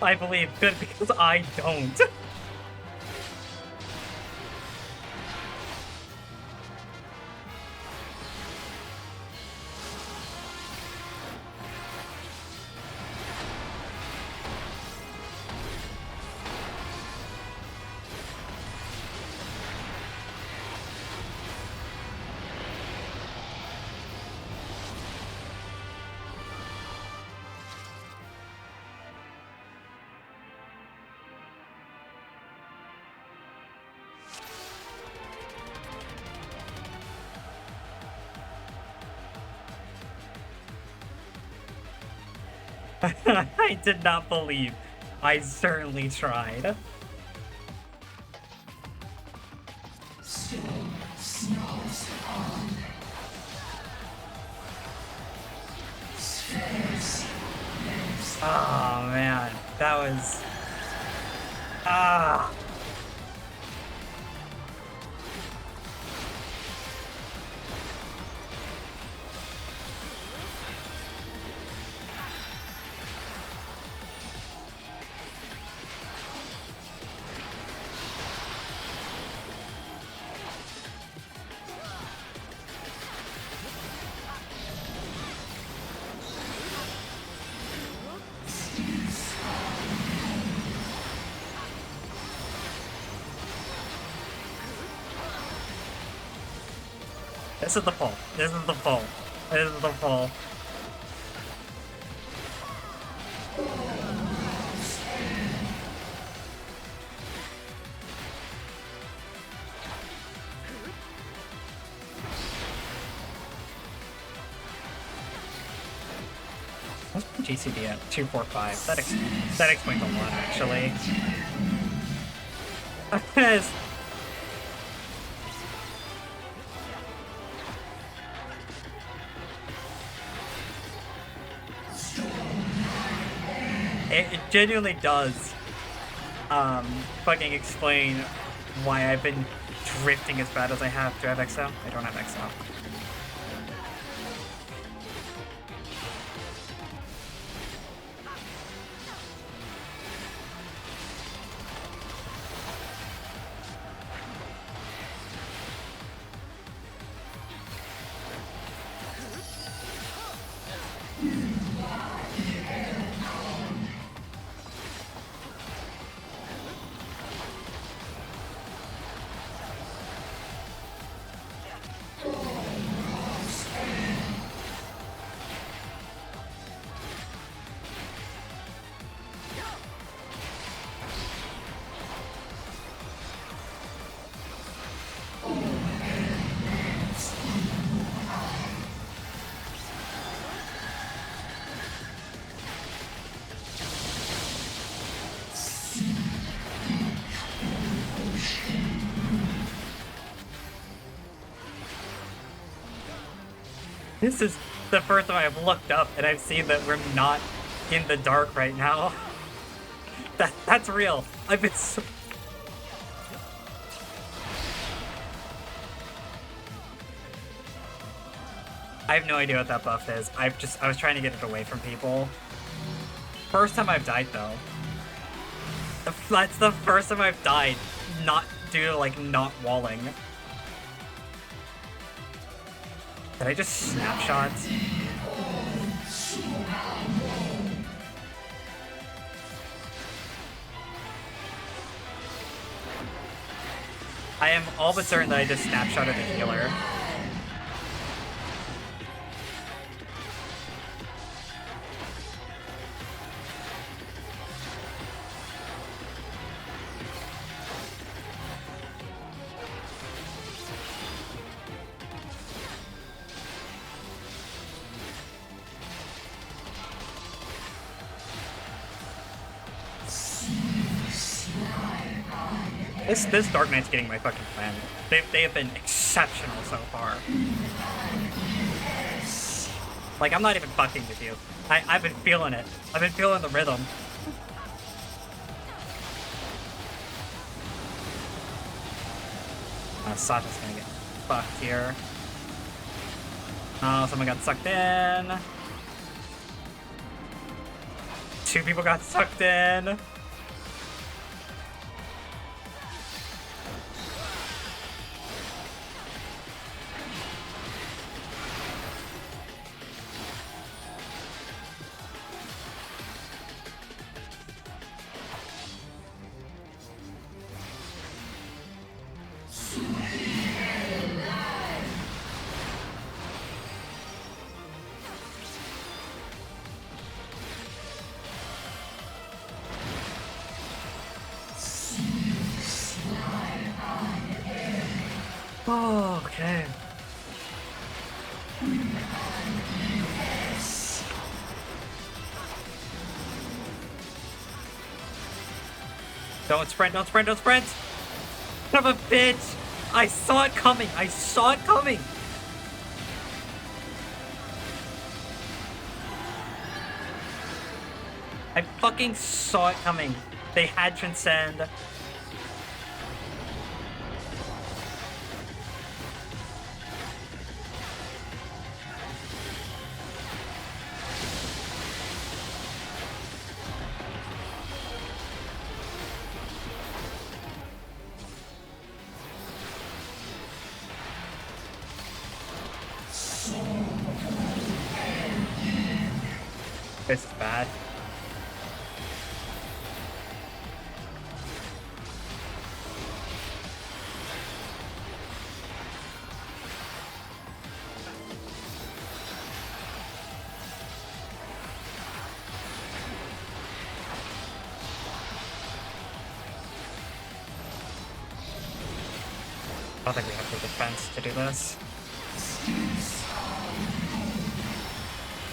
I believe good because I don't. I did not believe. I certainly tried. Oh man, that was... Ah. This is the pull. This is the pull. This is the pull. What's my GCD at? 245. That explains a lot, actually. It genuinely does fucking explain why I've been drifting as bad as I have. Do I have XL? I don't have XL. This is the first time I've looked up and I've seen that we're not in the dark right now. That's real. I've been so... I have no idea what that buff is. I was trying to get it away from people. First time I've died though. That's the first time I've died, not due to like not walling. Did I just snapshot? I am all but certain that I just snapshotted the healer. This Dark Knight's getting my fucking plan. They have been exceptional so far. Like, I'm not even fucking with you. I've been feeling it. I've been feeling the rhythm. Sasha's gonna get fucked here. Oh, someone got sucked in. 2 people got sucked in. Oh, okay. Don't sprint, don't sprint, don't sprint! Son of a bitch! I saw it coming! I saw it coming! I fucking saw it coming. They had Transcend. This is bad. I don't think we have the defense to do this.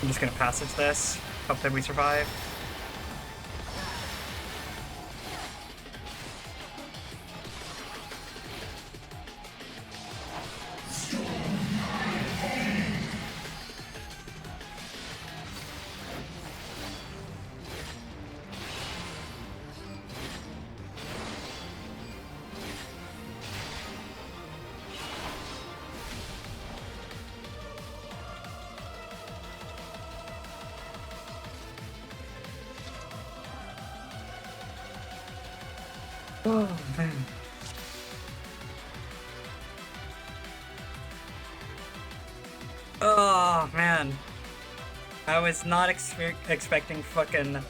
I'm just gonna passage this. Hope that we survive. Oh, man. Oh, man. I was not expecting fucking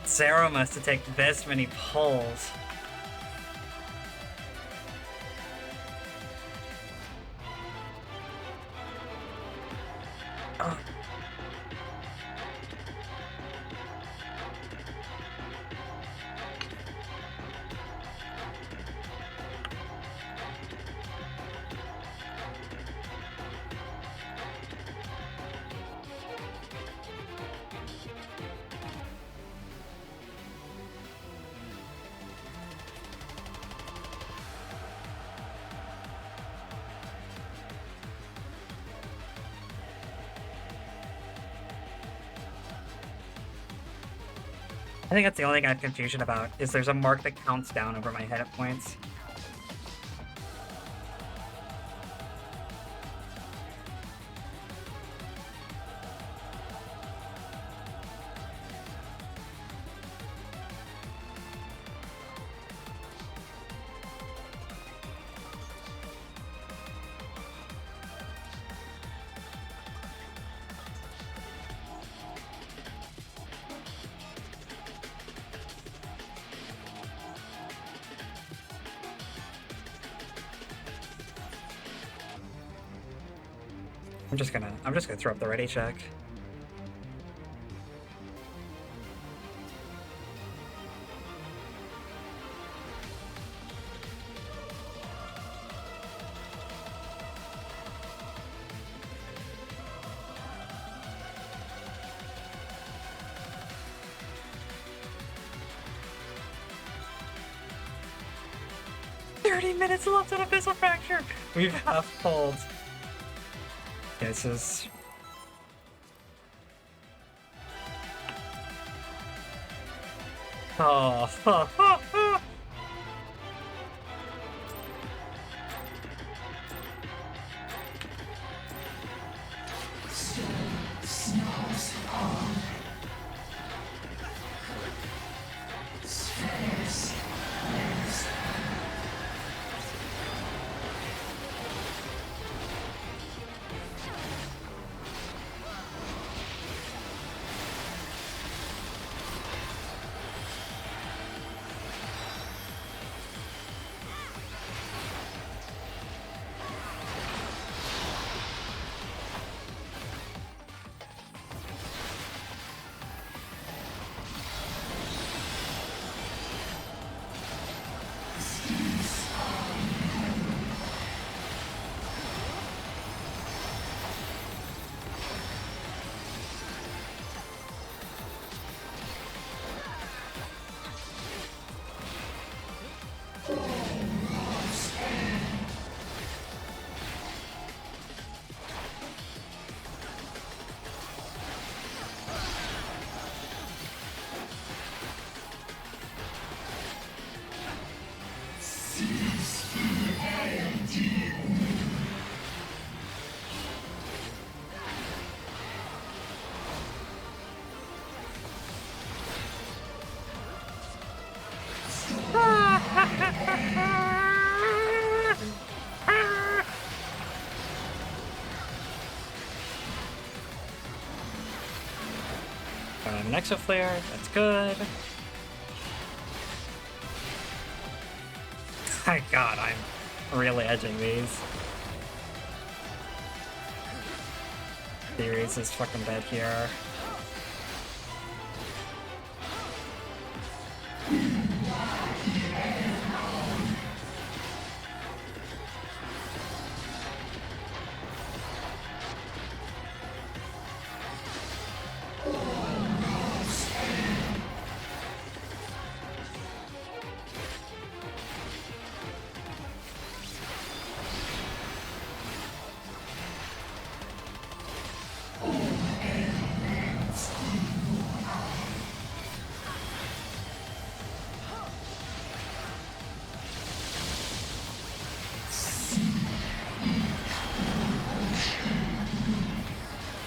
Zeramus to take this many pulls. Oh. I think that's the only thing I have confusion about, is there's a mark that counts down over my hit points. I'm just gonna throw up the ready check. Minutes left on Abyssal Fracture! We've half pulled. This is... Oh, an Exo Flare, that's good. My god, I'm really edging these. Theories is fucking dead here.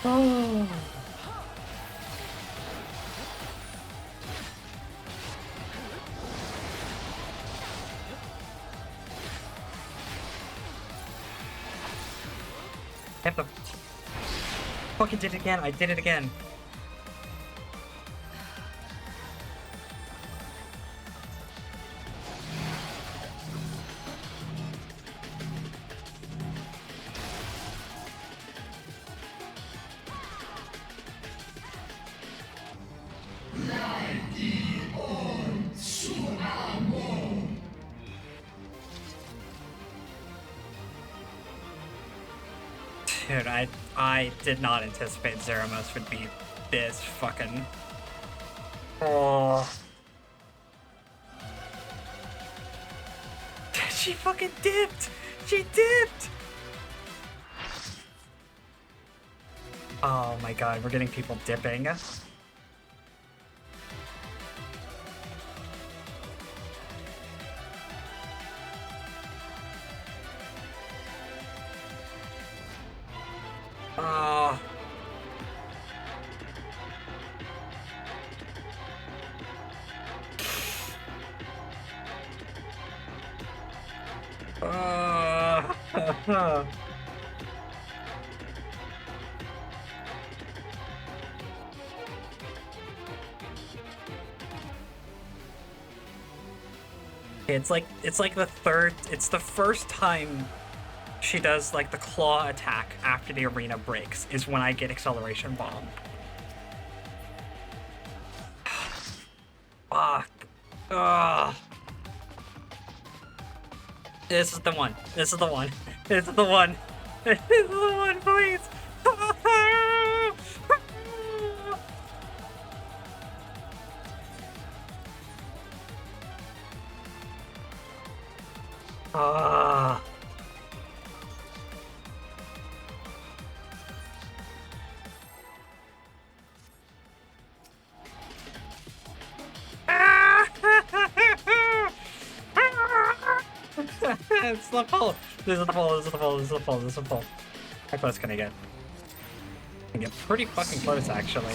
Oh. I have to... Fucking did it again. I did it again. Dude, I did not anticipate Zeramos would be this fucking... Oh. She fucking dipped! She dipped! Oh my god, we're getting people dipping. Oh. It's like it's the first time she does like the claw attack after the arena breaks is when I get acceleration bomb. Fuck. Ugh. This is the one. This is the one. This is the one. This is the one, please. Ah. It's the pull. This is the pull. This is the pull. This is the pull. This is the pull. How close can I get? I can get pretty fucking close, actually.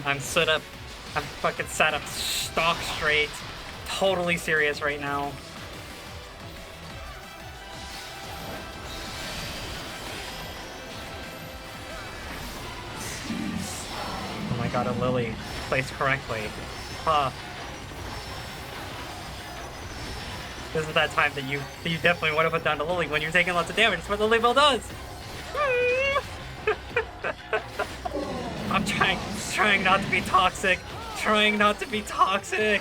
I'm set up. I'm fucking set up stock straight. Totally serious right now. Oh my god, a Lily placed correctly. This is that time that you definitely want to put down the Lily when you're taking lots of damage. That's what Lily Bell does. I'm trying not to be toxic. Trying not to be toxic.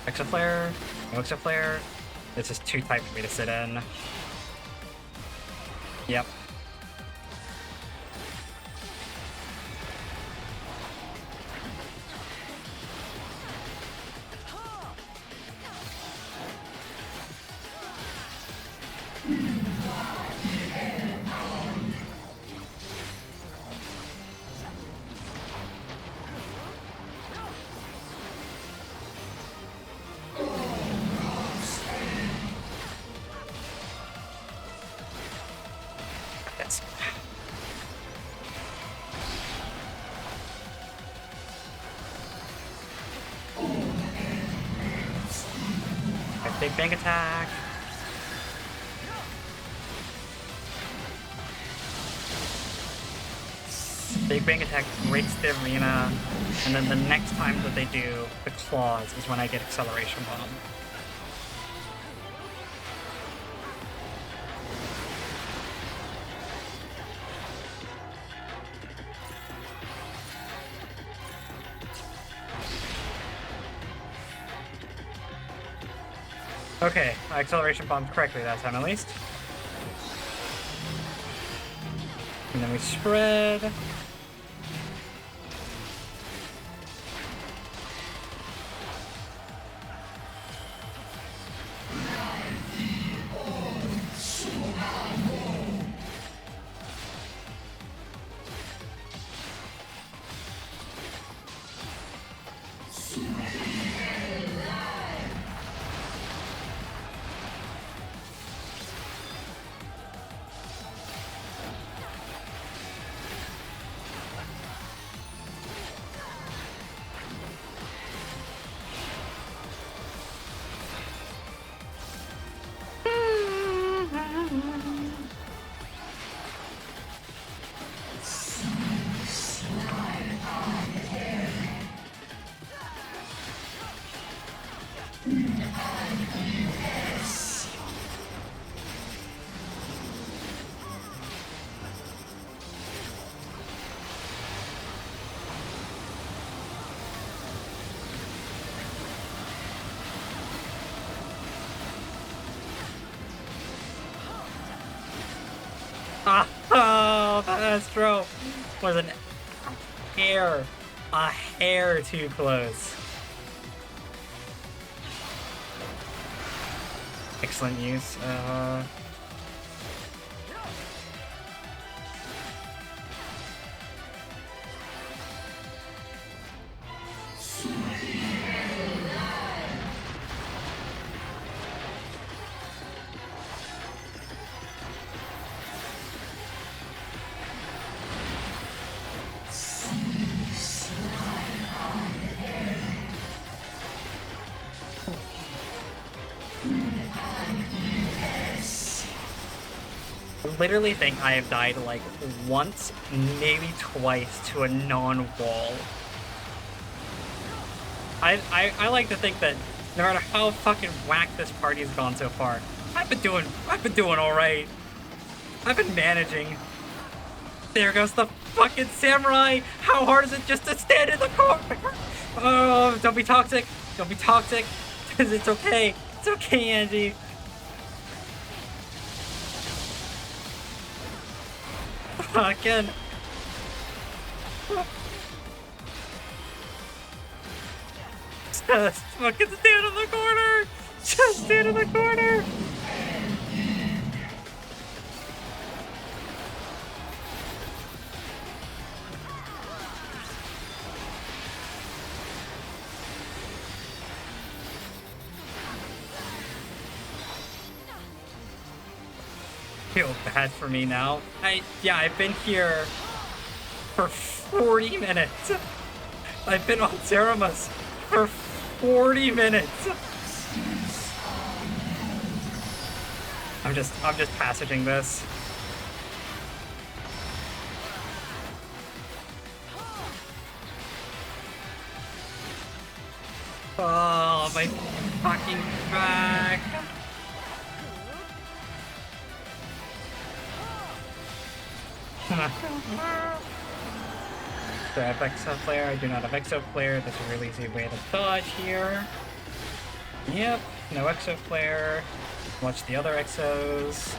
Extra flare, no extra flare. This is too tight for me to sit in. Yep. Big bang attack. Big bang attack breaks the arena, and then the next time that they do the claws is when I get acceleration bomb. Okay, my acceleration bombed correctly that time at least. And then we spread. Oh, that Astro was a hair too close. Excellent use. Literally think I have died like once, maybe twice to a non-wall. I like to think that no matter how fucking whack this party's gone so far, I've been doing alright. I've been managing. There goes the fucking samurai! How hard is it just to stand in the corner? Oh, don't be toxic. Don't be toxic. It's okay. It's okay, Angie. Again. Just fucking stand in the corner! Just stand in the corner! Feel bad for me now. I've been here for 40 minutes. I've been on Zeramus for 40 minutes. I'm just passaging this. Oh, my fucking back. Do I have Exo Flare? I do not have Exo Flare. That's a really easy way to dodge here. Yep, no Exo Flare. Watch the other Exos.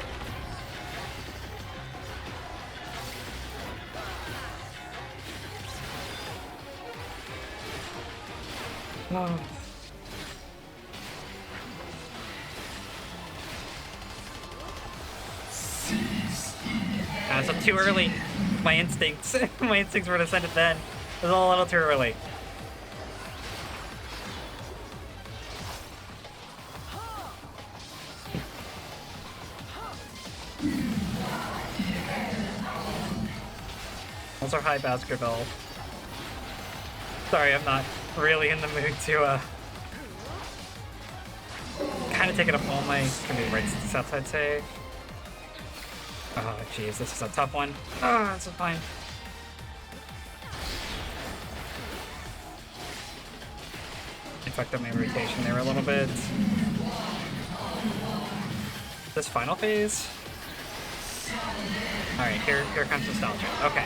Oh. So too early. My instincts were to send it then. It was a little too early. Those are high Baskerville. Sorry, I'm not really in the mood to kind of taking up all my right sets, I'd say. Oh, jeez, this is a tough one. Oh, this is fine. I fucked up my rotation there a little bit. This final phase? Alright, here comes nostalgia. Okay.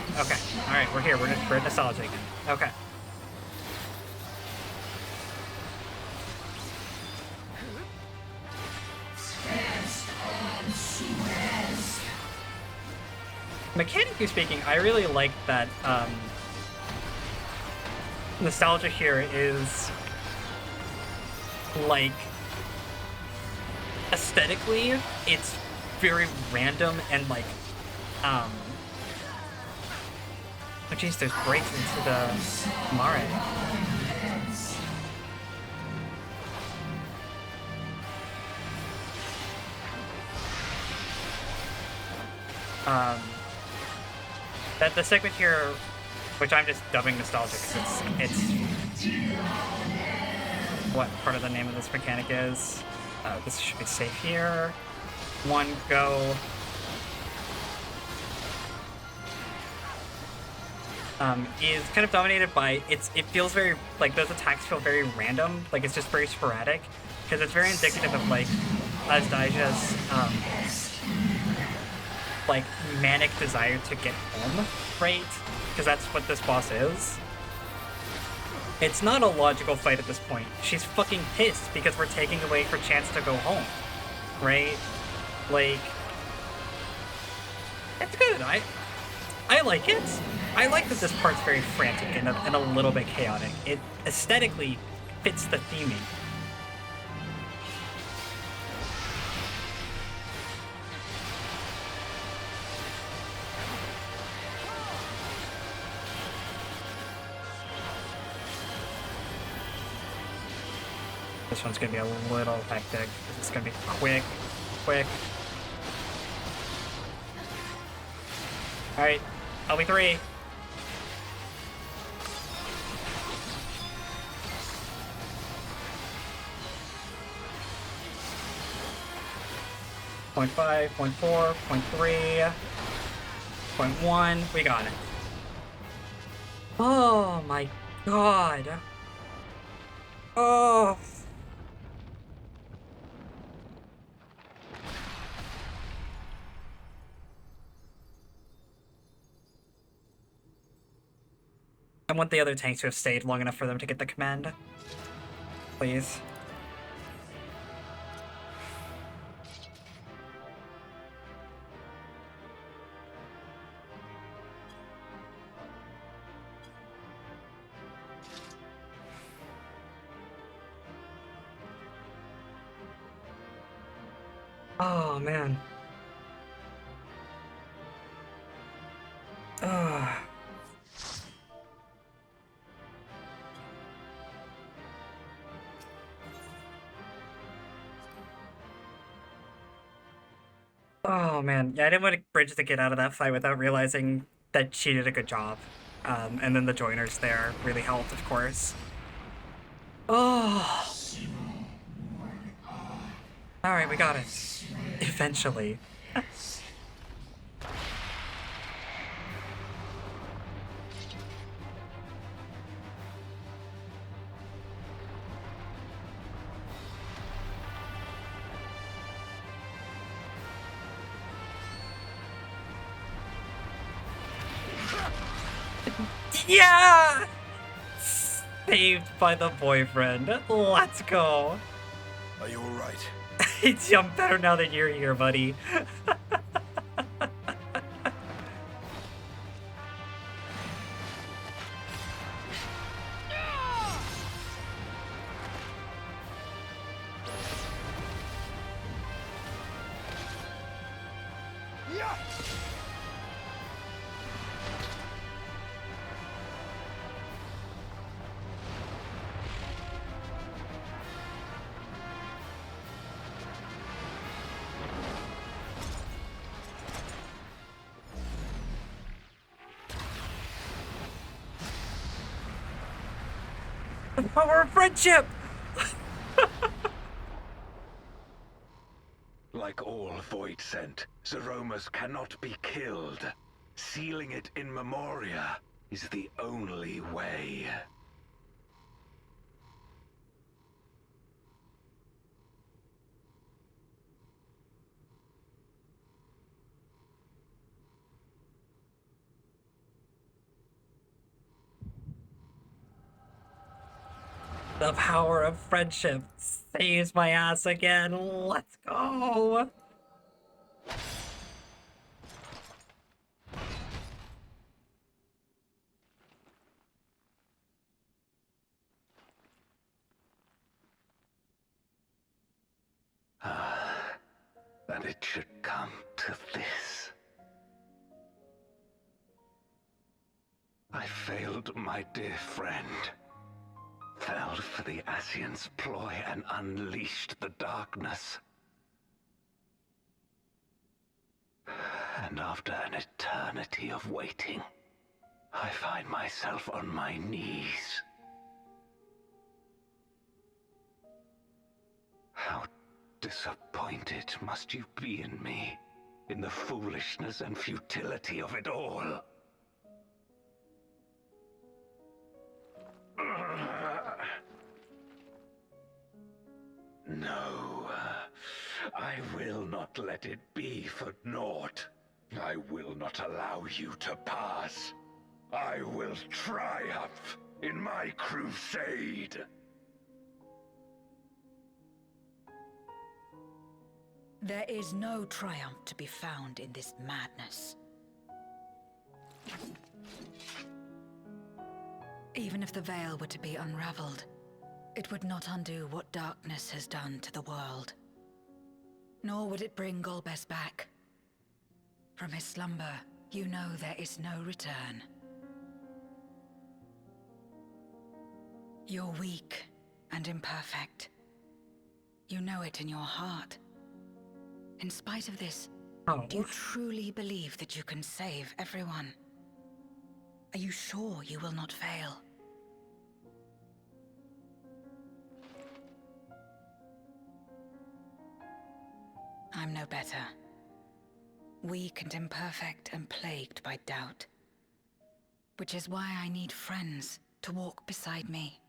Alright, we're here. We're at nostalgia again. Okay. Mechanically speaking, I really like that nostalgia here is like aesthetically it's very random and like oh jeez, there's breaks into the Mare. That the segment here, which I'm just dubbing nostalgic, because it's what part of the name of this mechanic is. This should be safe here. One go. Is kind of dominated by it feels very like those attacks feel very random, like it's just very sporadic, because it's very indicative of like Asdaja's like manic desire to get home, right? Because that's what this boss is. It's not a logical fight at this point. She's fucking pissed because we're taking away her chance to go home, right? Like, it's good. I like it. I like that this part's very frantic and a little bit chaotic. It aesthetically fits the theming. This one's gonna be a little hectic. It's gonna be quick. Alright, LB3. Point 5, point 4, point 3, point 1. We got it. Oh my god. Oh. I want the other tanks to have stayed long enough for them to get the command. Please. Oh, man. Ugh. Oh man, yeah, I didn't want Bridge to get out of that fight without realizing that she did a good job. And then the joiners there really helped, of course. Oh. Alright, we got it. Eventually. Yeah! Saved by the boyfriend. Let's go.
Are you alright?
I'm better now that you're here, buddy. The power of friendship!
Like all void sent, Zeromas cannot be killed. Sealing it in Memoria is the only way.
The power of friendship saves my ass again. Let's go.
that it should come to this. I failed my dear friend, fell for the Ascians' ploy and unleashed the darkness. And after an eternity of waiting, I find myself on my knees. How disappointed must you be in me, in the foolishness and futility of it all? No, I will not let it be for naught. I will not allow you to pass. I will triumph in my crusade.
There is no triumph to be found in this madness. Even if the veil were to be unraveled, it would not undo what darkness has done to the world. Nor would it bring Golbez back. From his slumber, you know there is no return. You're weak and imperfect. You know it in your heart. In spite of this, do you truly believe that you can save everyone? Are you sure you will not fail? I'm no better. Weak and imperfect and plagued by doubt. Which is why I need friends to walk beside me.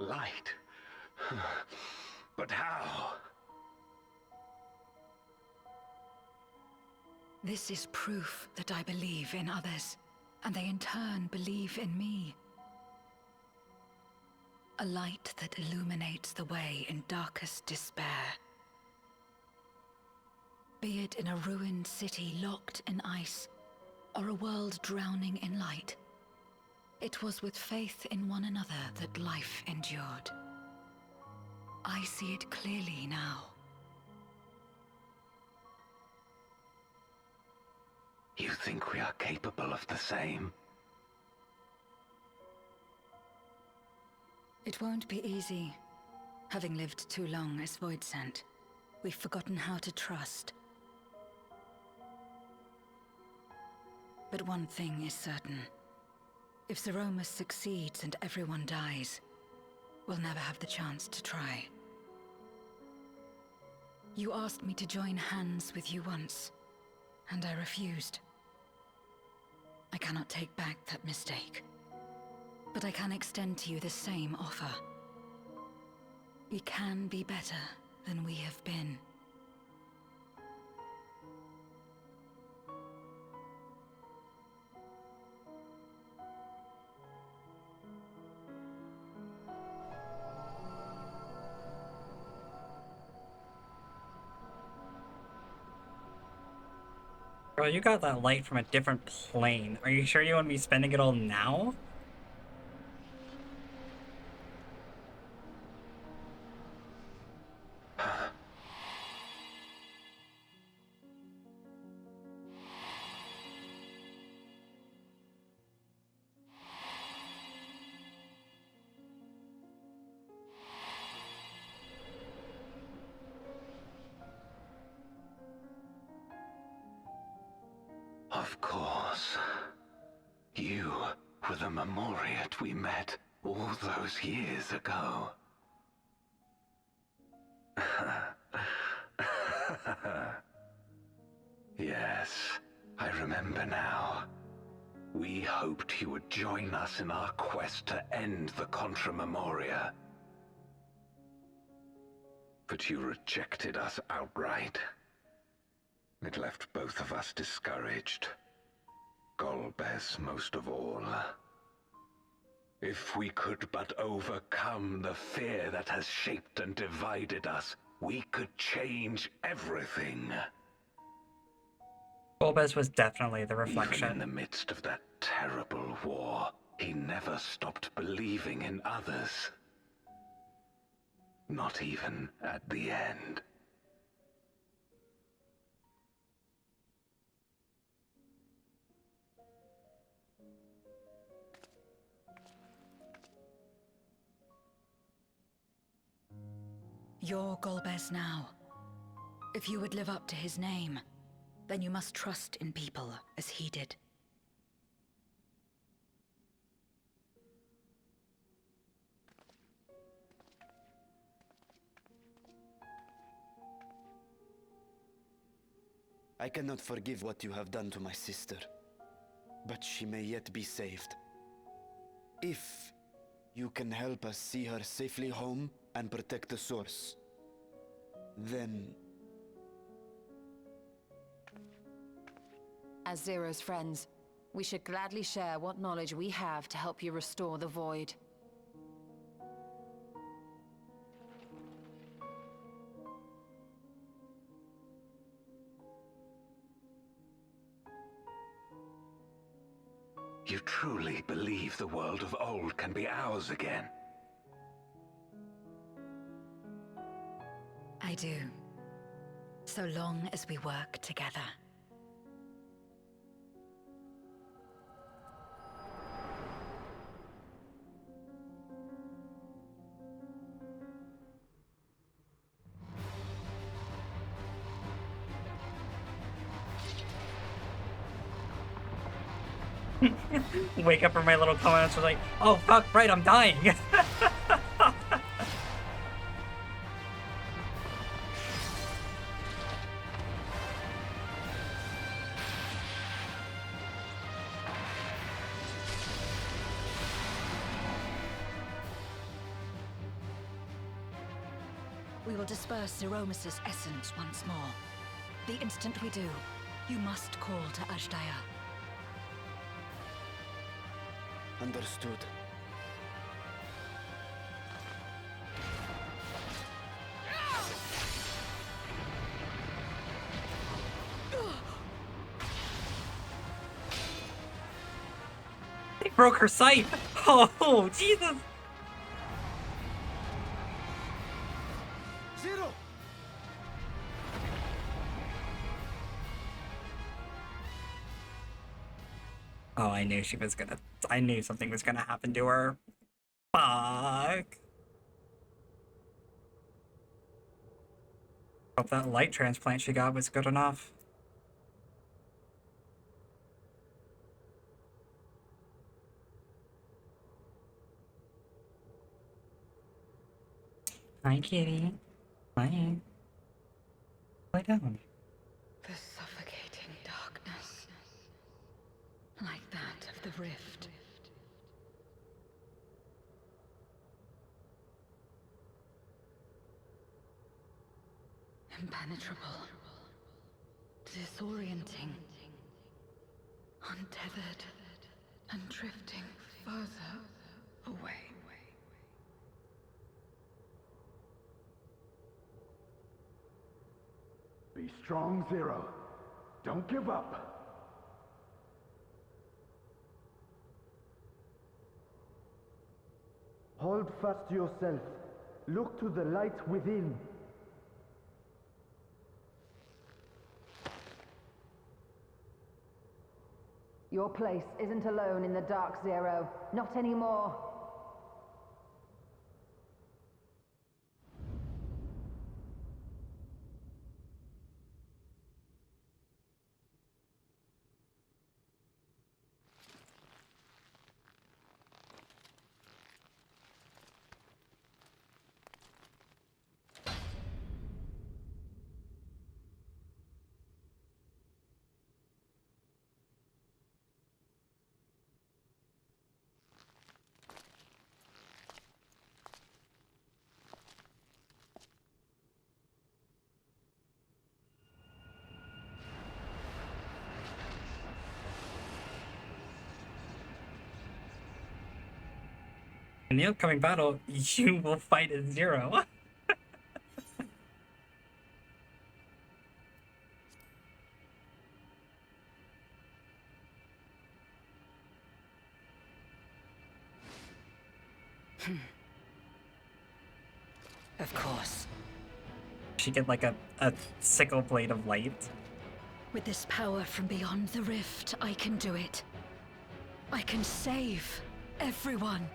Light? But how?
This is proof that I believe in others, and they in turn believe in me. A light that illuminates the way in darkest despair. Be it in a ruined city locked in ice, or a world drowning in light. It was with faith in one another that life endured. I see it clearly now.
You think we are capable of the same?
It won't be easy. Having lived too long as Void Sent, we've forgotten how to trust. But one thing is certain. If Zeromus succeeds and everyone dies, we'll never have the chance to try. You asked me to join hands with you once, and I refused. I cannot take back that mistake, but I can extend to you the same offer. We can be better than we have been.
Girl, you got that light from a different plane. Are you sure you want to be spending it all now?
Of course. You were the Memoriat we met all those years ago. Yes, I remember now. We hoped you would join us in our quest to end the Contra Memoria. But you rejected us outright. It left both of us discouraged. Golbez most of all. If we could but overcome the fear that has shaped and divided us, we could change everything.
Golbez was definitely the
Even in
reflection.
the midst of that terrible war, he never stopped believing in others. Not even at the end.
You're Golbez now. If you would live up to his name, then you must trust in people as he did.
I cannot forgive what you have done to my sister, but she may yet be saved. If you can help us see her safely home and protect the source, then...
As Zero's friends, we should gladly share what knowledge we have to help you restore the Void.
You truly believe the world of old can be ours again?
I do. So long as we work together.
Wake up from my little comments was like, oh fuck, right, I'm dying.
We will disperse Zeromus's essence once more. The instant we do, you must call to Ajdaya.
Understood.
They broke her sight. Oh, Jesus.
Zero!
Oh, I knew she was gonna... I knew something was gonna happen to her. Fuck. Hope that light transplant she got was good enough. Hi, kitty. Hi. Lie down.
The suffocating darkness. Like that of the rift. Impenetrable. Disorienting. Untethered. And drifting further away.
Be strong, Zero. Don't give up. Hold fast to yourself. Look to the light within.
Your place isn't alone in the dark, Zero. Not anymore.
the upcoming battle, you will fight as Zero.
Of course.
She get like a sickle blade of light.
With this power from beyond the rift, I can do it. I can save everyone.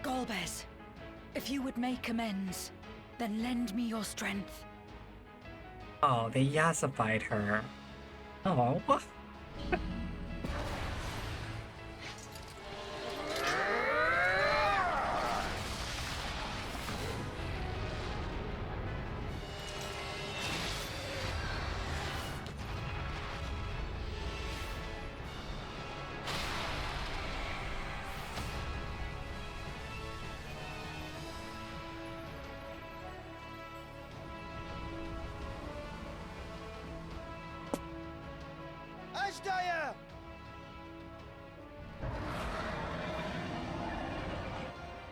Golbez, if you would make amends, then lend me your strength.
Oh, they yassified her. Oh.
Ashdaya!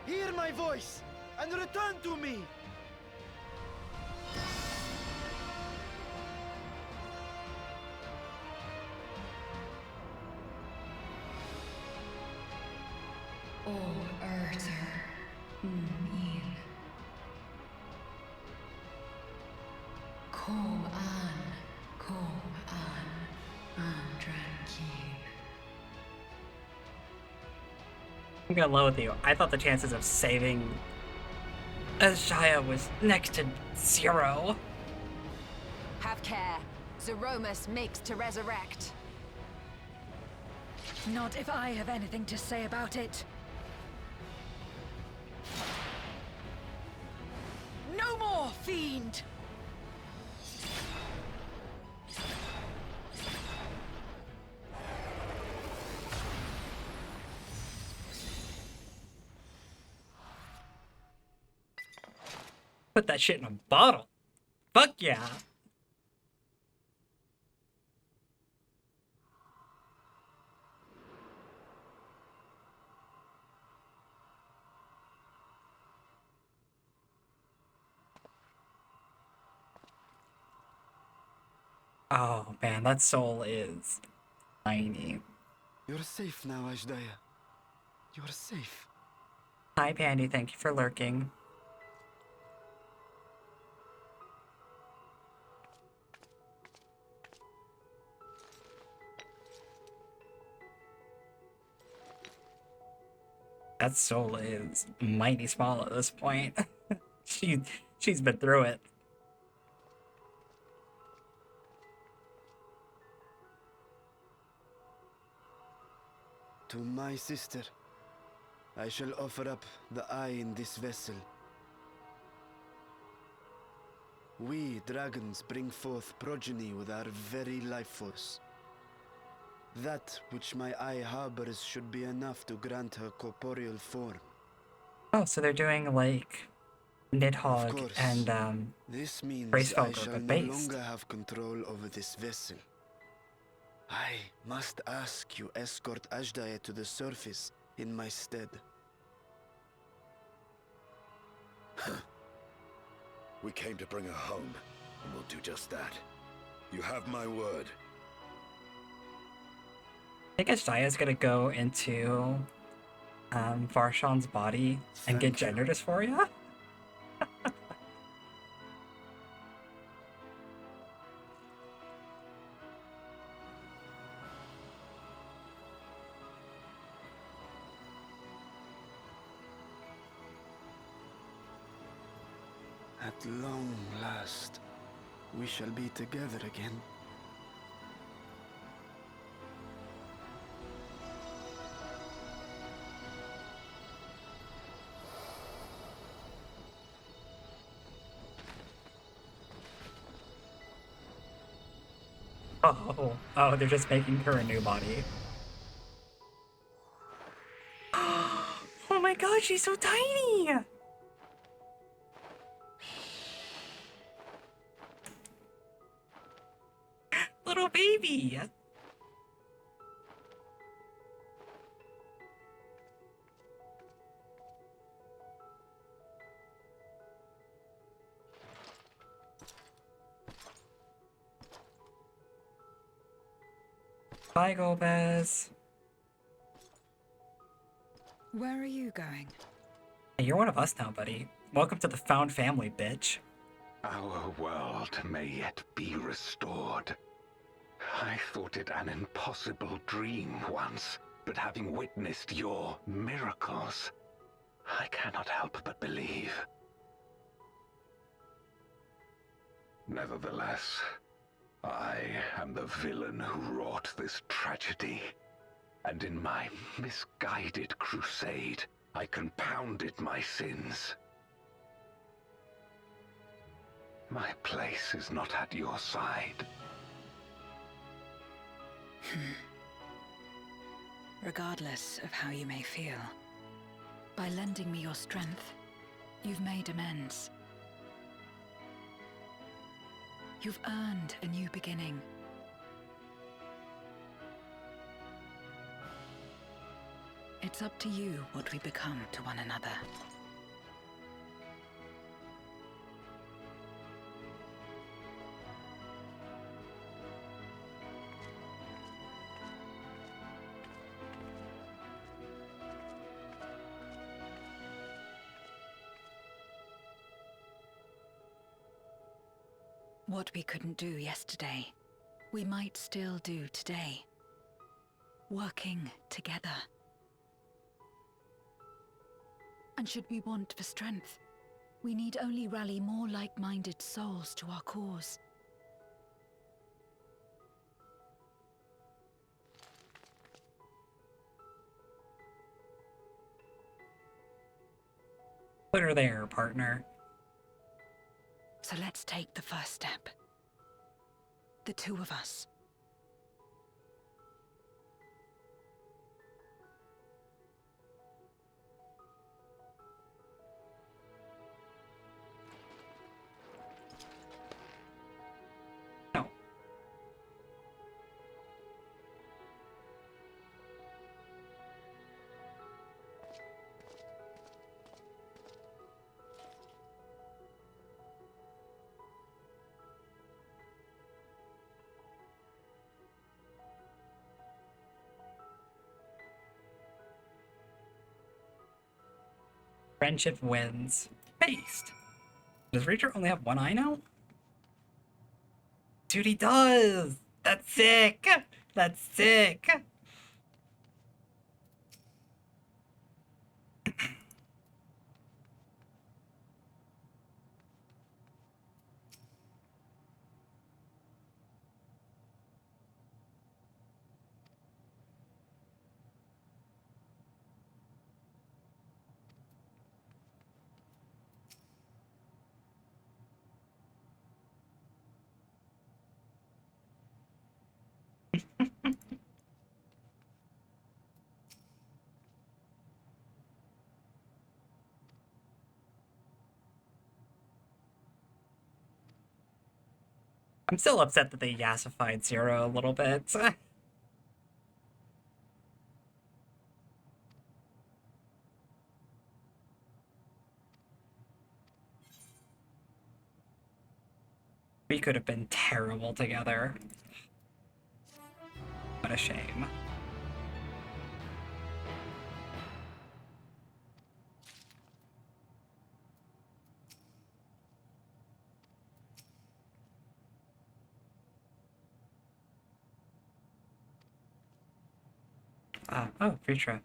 Hear my voice and return to me!
O Urter Mil. Kom an tranquil.
I'm gonna low with you. I thought the chances of saving Ashdaya was next to 0.
Have care. Zeromus makes to resurrect.
Not if I have anything to say about it. No more, fiend!
Put that shit in a bottle. Fuck yeah. Oh man, that soul is tiny.
You're safe now, Ashdaya. You're safe.
Hi Pandy, thank you for lurking. That soul is mighty small at this point. She's been through it.
To my sister, I shall offer up the eye in this vessel. We, dragons, bring forth progeny with our very life force. That which my eye harbors should be enough to grant her corporeal form.
Oh, so they're doing like Nidhogg and
this means
Bracefelker,
I shall
but
no
based.
longer have control over this vessel. I must ask you escort Ashdaya to the surface in my stead.
We came to bring her home, and we'll do just that. You have my word.
I think Ashdaya's gonna go into Varshan's body and get gender dysphoria.
At long last, we shall be together again.
Oh, they're just making her a new body. Oh my god, she's so tiny! Little baby! Bye, Gomez.
Where are you going?
Hey, you're one of us now, buddy. Welcome to the found family, bitch.
Our world may yet be restored. I thought it an impossible dream once, but having witnessed your miracles, I cannot help but believe. Nevertheless, I am the villain who wrought this tragedy, and in my misguided crusade, I compounded my sins. My place is not at your side.
Regardless of how you may feel, by lending me your strength, you've made amends. You've earned a new beginning. It's up to you what we become to one another. What we couldn't do yesterday, we might still do today. Working together. And should we want for strength, we need only rally more like-minded souls to our cause.
Put her there, partner.
So let's take the first step. The two of us.
No. Friendship wins. Based. Does Reacher only have one eye now? Dude, he does! That's sick! That's sick! I'm still upset that they yassified Zero a little bit. We could have been terrible together. What a shame. Oh, Futura.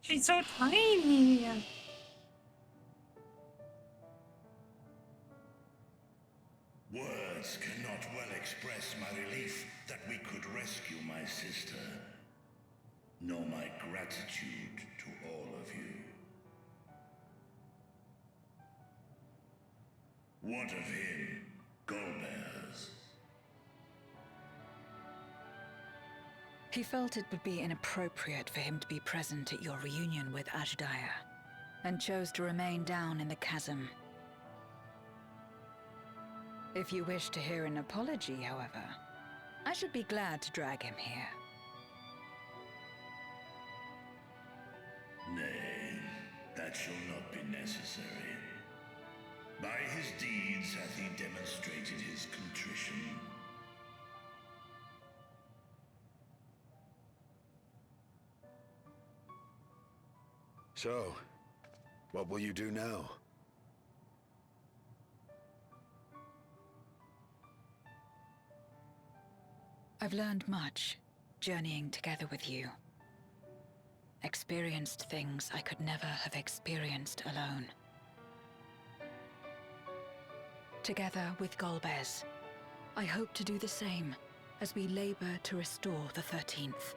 She's so tiny.
Words cannot well express my relief that we could rescue my sister, nor my gratitude to all of you. What of him, Golbez?
He felt it would be inappropriate for him to be present at your reunion with Ashdaya, and chose to remain down in the chasm. If you wish to hear an apology, however, I should be glad to drag him here.
Nay, that shall not be necessary. By his deeds hath he demonstrated his contrition.
So, what will you do now?
I've learned much, journeying together with you. Experienced things I could never have experienced alone. Together with Golbez, I hope to do the same as we labor to restore the 13th.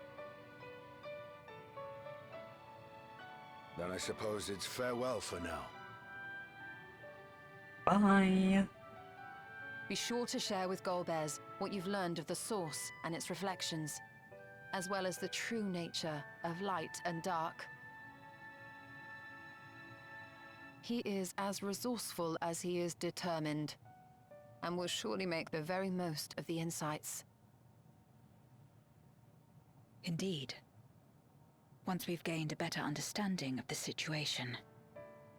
Then I suppose it's farewell for now.
Bye.
Be sure to share with Golbez what you've learned of the Source and its reflections, as well as the true nature of light and dark. He is as resourceful as he is determined, and will surely make the very most of the insights.
Indeed. Once we've gained a better understanding of the situation,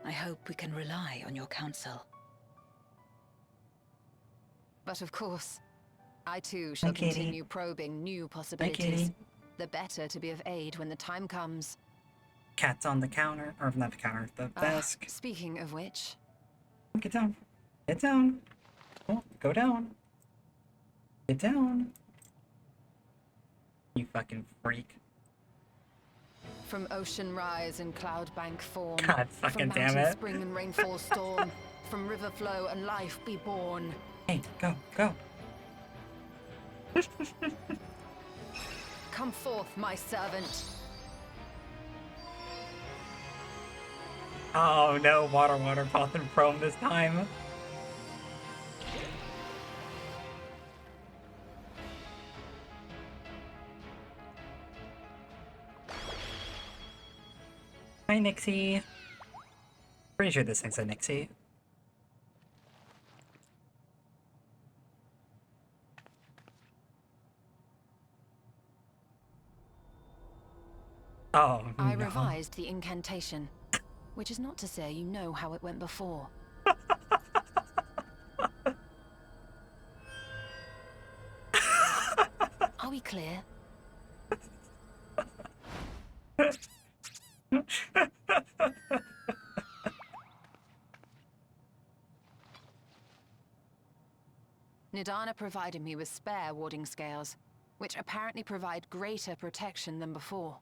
I hope we can rely on your counsel.
But of course, I too shall
Kitty.
continue probing new possibilities.
Kitty.
The better to be of aid when the time comes.
Cat's on the counter, or not the counter, the desk.
Speaking of which...
Get down. Get down. Oh, go down. Get down. You fucking freak.
From ocean rise and cloud bank form.
God fucking
from
damn
mountain
it.
spring and rainfall storm. From river flow and life be born.
Hey, go, go.
Come forth, my servant.
Oh no, water, Poth and Chrome this time. Hi, Nixie. Pretty sure this thing's a Nixie. Oh,
I
no.
revised the incantation, which is not to say you know how it went before. Are we clear? Nidana provided me with spare warding scales, which apparently provide greater protection than before.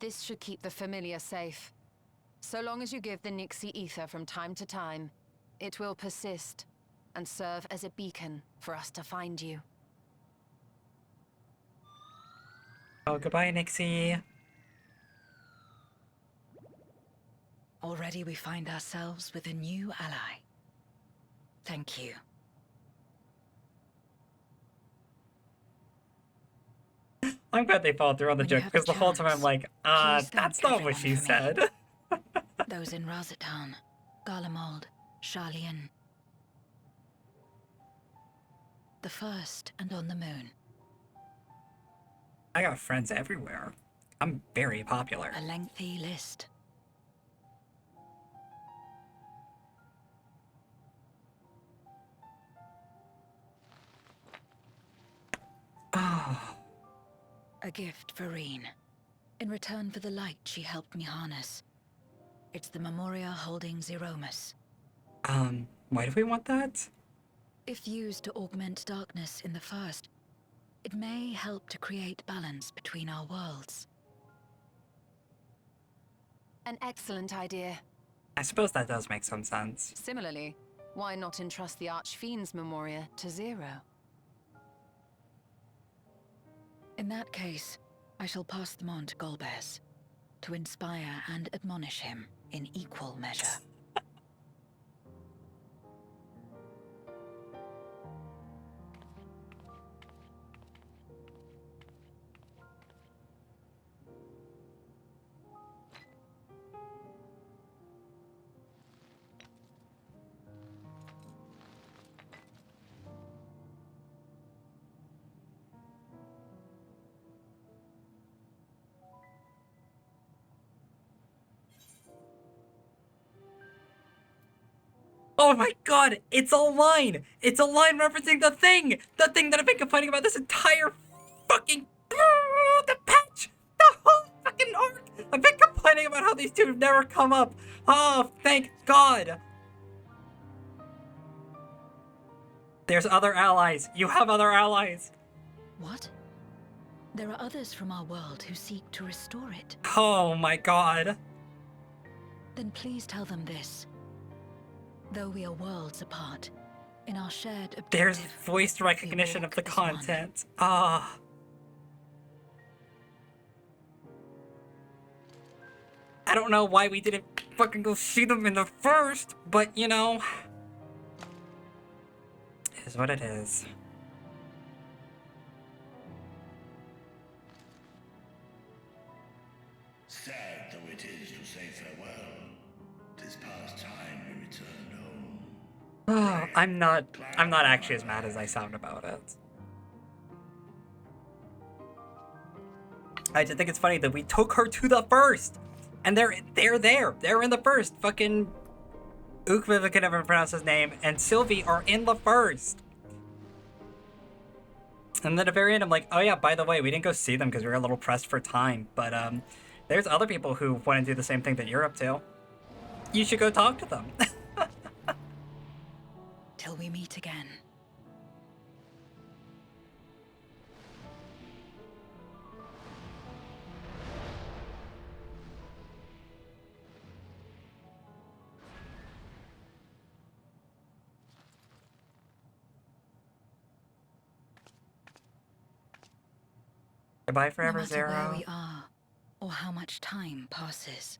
This should keep the familiar safe. So long as you give the Nixie ether from time to time, it will persist and serve as a beacon for us to find you.
Oh, goodbye, Nixie.
Already we find ourselves with a new ally. Thank you.
I'm glad they followed through on the
When you
joke,
have
because
the
the whole time I'm
chance,
like,
please
that's
thank
not what
everyone
she
for me.
said.
Those in Razatown, Garlemald, Charlian. The First and on the Moon.
I got friends everywhere. I'm very popular.
A lengthy list.
Oh,
A gift for Reen. In return for the light she helped me harness. It's the Memoria holding Zeromus.
why do we want that?
If used to augment darkness in the First, It may help to create balance between our worlds.
An excellent idea.
I suppose that does make some sense.
Similarly, why not entrust the Archfiend's Memoria to Zero?
In that case, I shall pass them on to Golbez, to inspire and admonish him in equal measure.
Oh my god, it's a line! It's a line referencing the thing! The thing that I've been complaining about this entire fucking... the patch! The whole fucking arc! I've been complaining about how these two have never come up! Oh, thank god! There's other allies! You have other allies!
What? There are others from our world who seek to restore it.
Oh my god.
Then please tell them this. Though we are worlds apart, in our shared objective,
There's voiced recognition of the content. Ah. I don't know why we didn't fucking go see them in the first, but you know, it is what it is.
Sad though it is to say farewell, 'tis past time we returned home.
Oh, I'm not actually as mad as I sound about it. I just think it's funny that we took her to the first, and they're there. They're in the first. Fucking Ukviv, I can never pronounce his name, and Sylvie are in the first. And then at the very end, I'm like, oh yeah, by the way, we didn't go see them because we were a little pressed for time. But there's other people who want to do the same thing that you're up to. You should go talk to them.
Till we meet again.
Goodbye forever,
No matter
Zero.
where we are, or how much time passes,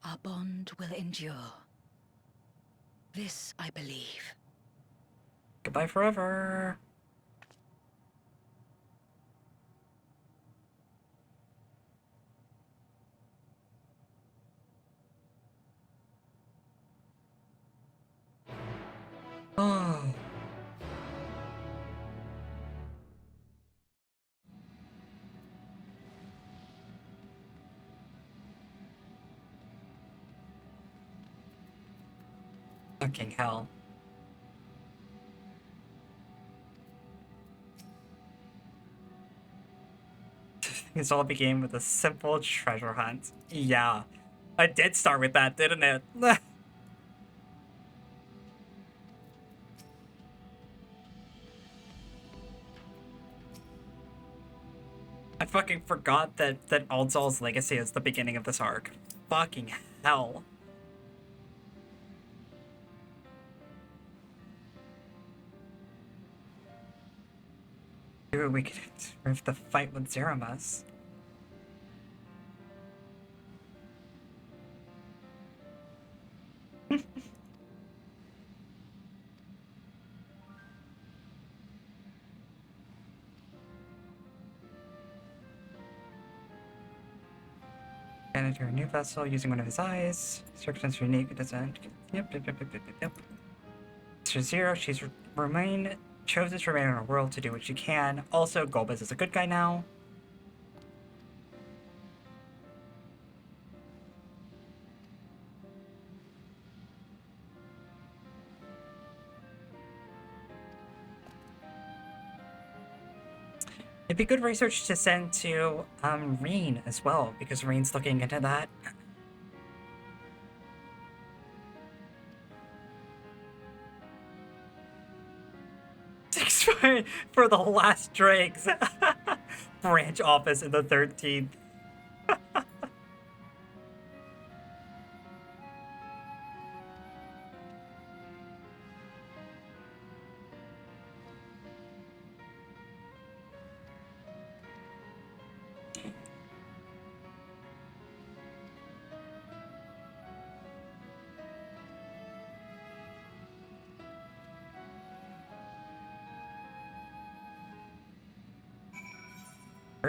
our bond will endure. This I believe.
Goodbye forever. Oh. Fucking hell. This all began with a simple treasure hunt. Yeah. I did start with that, didn't it? I fucking forgot that Aldzal's legacy is the beginning of this arc. Fucking hell. Dude, we could have the fight with Zeramus. And into a new vessel using one of his eyes. Circumstance unique, it doesn't. Yep. So Zero, she's chooses to remain in her world to do what she can. Also, Golbez is a good guy now. It'd be good research to send to Reen as well, because Reen's looking into that. for the last dregs. Branch office in the 13th.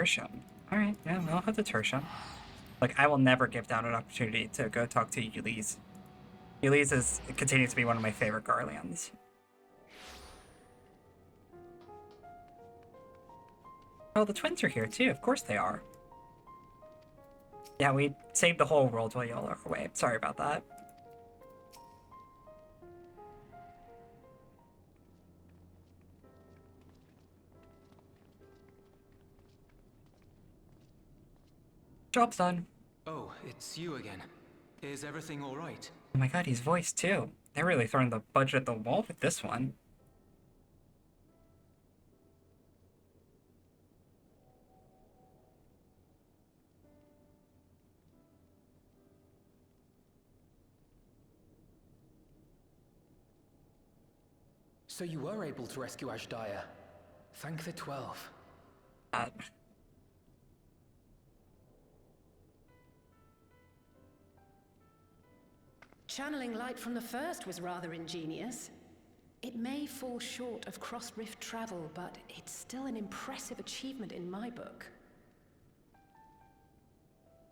Tertium. Alright, yeah, I'll have the Tertium. Like, I will never give down an opportunity to go talk to Ulysses. Ulysses continues to be one of my favorite Garleans. Oh, the twins are here too. Of course they are. Yeah, we saved the whole world while y'all are away. Sorry about that. Job's done.
Oh, it's you again. Is everything all right?
Oh my god, he's voiced too. They're really throwing the budget at the wall with this one.
So you were able to rescue Ashdaya. Thank the 12.
Channeling light from the first was rather ingenious. It may fall short of cross-rift travel, but it's still an impressive achievement in my book.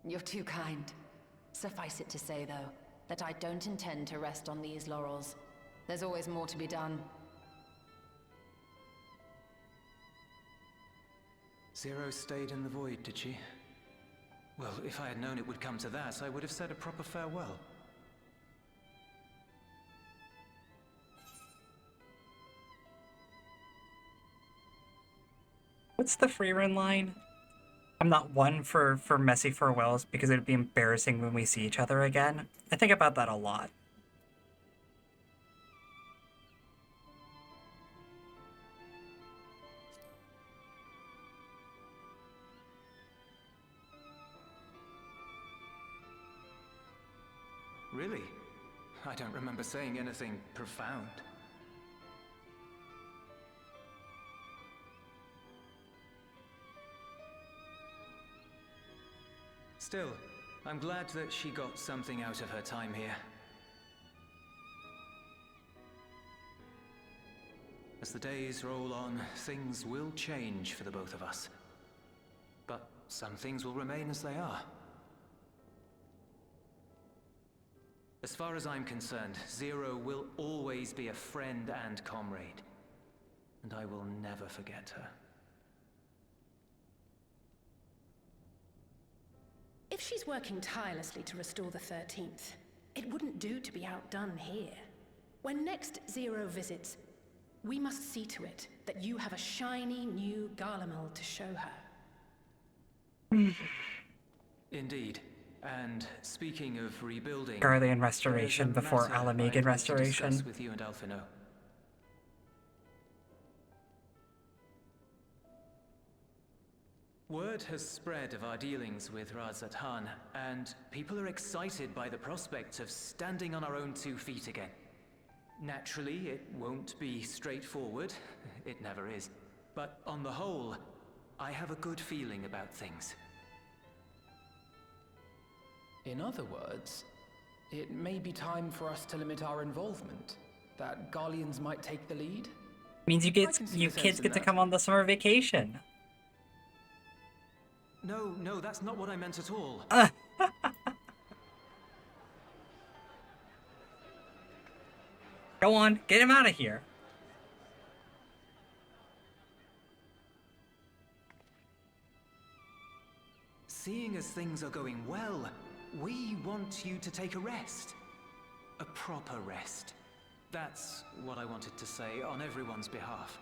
You're too kind. Suffice it to say, though, that I don't intend to rest on these laurels. There's always more to be done.
Zero stayed in the void, did she? Well, if I had known it would come to that, I would have said a proper farewell.
What's the free run line? I'm not one for messy farewells because it'd be embarrassing when we see each other again. I think about that a lot.
Really? I don't remember saying anything profound. Still, I'm glad that she got something out of her time here. As the days roll on, things will change for the both of us. But some things will remain as they are. As far as I'm concerned, Zero will always be a friend and comrade. And I will never forget her.
If she's working tirelessly to restore the 13th, it wouldn't do to be outdone here. When next Zero visits, we must see to it that you have a shiny new Garlemald to show her.
Indeed. And speaking of rebuilding,
Garlean restoration before Alamegan restoration.
With you and Alphino. Word has spread of our dealings with Razat Han, and people are excited by the prospect of standing on our own 2 feet again. Naturally, it won't be straightforward. It never is. But on the whole, I have a good feeling about things.
In other words, it may be time for us to limit our involvement. That Garleans might take the lead.
Means you kids get to come on the summer vacation.
No, that's not what I meant at all.
Go on, get him out of here.
Seeing as things are going well, we want you to take a rest. A proper rest. That's what I wanted to say on everyone's behalf.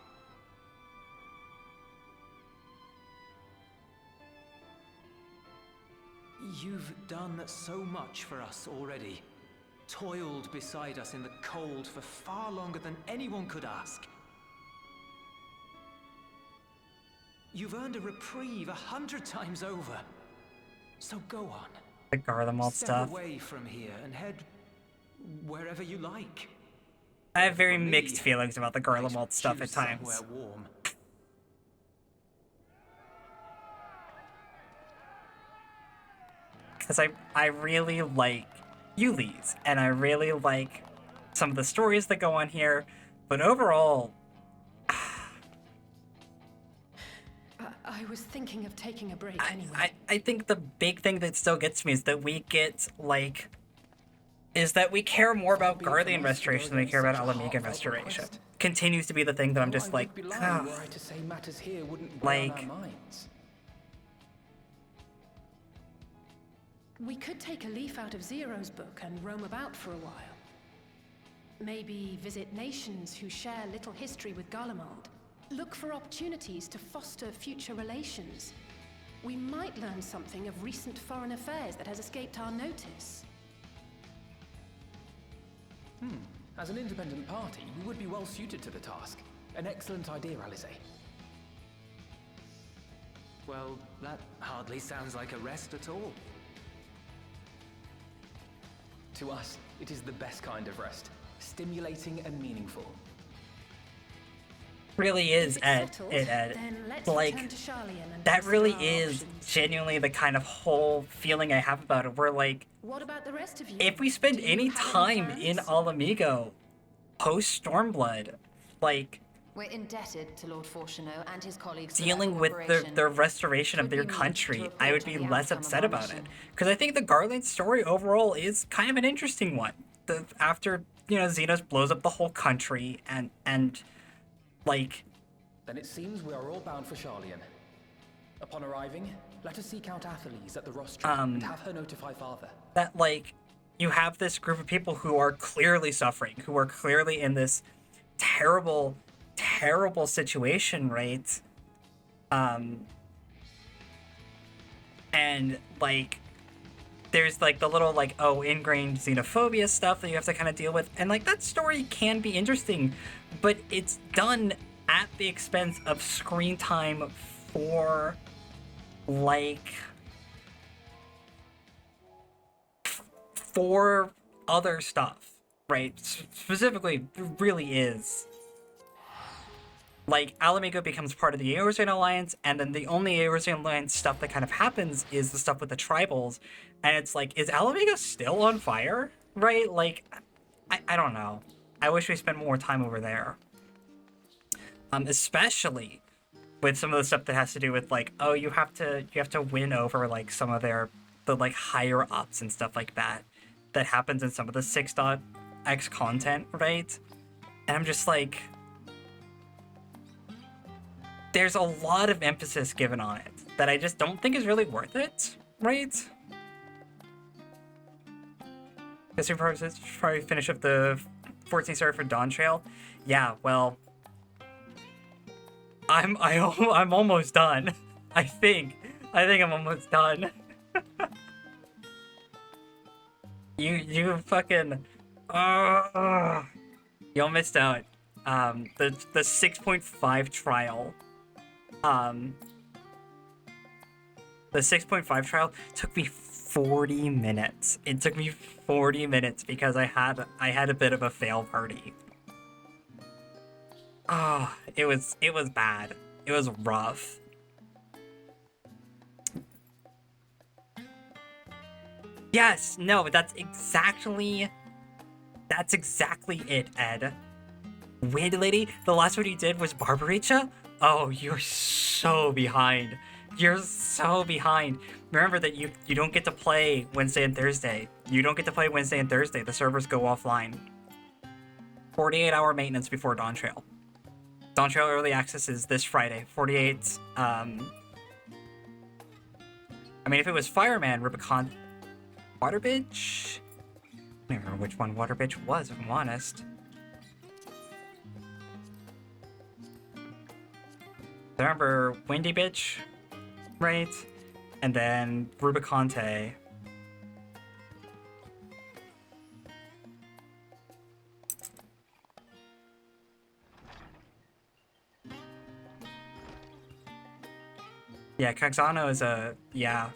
You've done so much for us already. Toiled beside us in the cold for far longer than anyone could ask. You've earned a reprieve 100 times over. So go on.
The Garlemald
Step
stuff.
away from here and head wherever you like.
I have very
For me,
mixed feelings about the Garlemald
I'd
stuff at
choose
times.
somewhere warm.
Because I really like Yuli's, and I really like some of the stories that go on here, but overall,
I was thinking of taking a break anyway.
I think the big thing that still gets me is that we get, like, is that we care more about Guardian restoration than we care about Alamegan restoration. Continues to be the thing that I'm just like, ah. Like,
we could take a leaf out of Zero's book and roam about for a while. Maybe visit nations who share little history with Garlemald. Look for opportunities to foster future relations. We might learn something of recent foreign affairs that has escaped our notice.
As an independent party, we would be well suited to the task. An excellent idea, Alize.
Well, that hardly sounds like a rest at all.
To us, it is the best kind of rest. Stimulating and meaningful.
really is, Ed. Like, that really is genuinely the kind of whole feeling I have about it, where, like,
what about the rest of you?
if we spend any time in Alamigo post Stormblood, like,
we're indebted to Lord Fortuneau and his colleagues
dealing with the restoration of their country, I would be less upset about it. Because I think the Garland story overall is kind of an interesting one. After, you know, Xenos blows up the whole country and like...
Then it seems we are all bound for Sharlayan. Upon arriving, let us seek out Atheles at the rostrum and have her notify Father.
That, like, you have this group of people who are clearly suffering, who are clearly in this terrible, terrible situation, right? And, like, there's, like, the little, like, ingrained xenophobia stuff that you have to kind of deal with. And, like, that story can be interesting, but it's done at the expense of screen time for, like, for other stuff, right? Specifically, really is. Like, Alamigo becomes part of the Eorzean Alliance, and then the only Eorzean Alliance stuff that kind of happens is the stuff with the tribals, and it's like, is Alamigo still on fire? Right? Like, I don't know. I wish we spent more time over there. Especially with some of the stuff that has to do with, like, oh, you have to win over, like, some of the like, higher ups and stuff like that happens in some of the 6.x content, right? And I'm just like... there's a lot of emphasis given on it that I just don't think is really worth it, right? Guess we probably finish up the 14 star for Dawntrail. Yeah, well, I'm almost done. I think I'm almost done. you fucking you missed out. The 6.5 trial. The 6.5 trial took me 40 minutes. It took me 40 minutes because I had a bit of a fail party. Oh, it was bad. It was rough. Yes, no, that's exactly it, Ed. Wind Lady, the last one you did was Barbaricha? Oh, you're so behind. You're so behind. Remember that you don't get to play Wednesday and Thursday. You don't get to play Wednesday and Thursday. The servers go offline. 48-hour maintenance before Dawntrail. Dawntrail Early Access is this Friday. 48, I mean, if it was Fireman, Rubicon... Waterbitch? I don't remember which one Waterbitch was, if I'm honest. I remember Windy Bitch, right? And then Rubicante. Yeah, Kagzano is a yeah.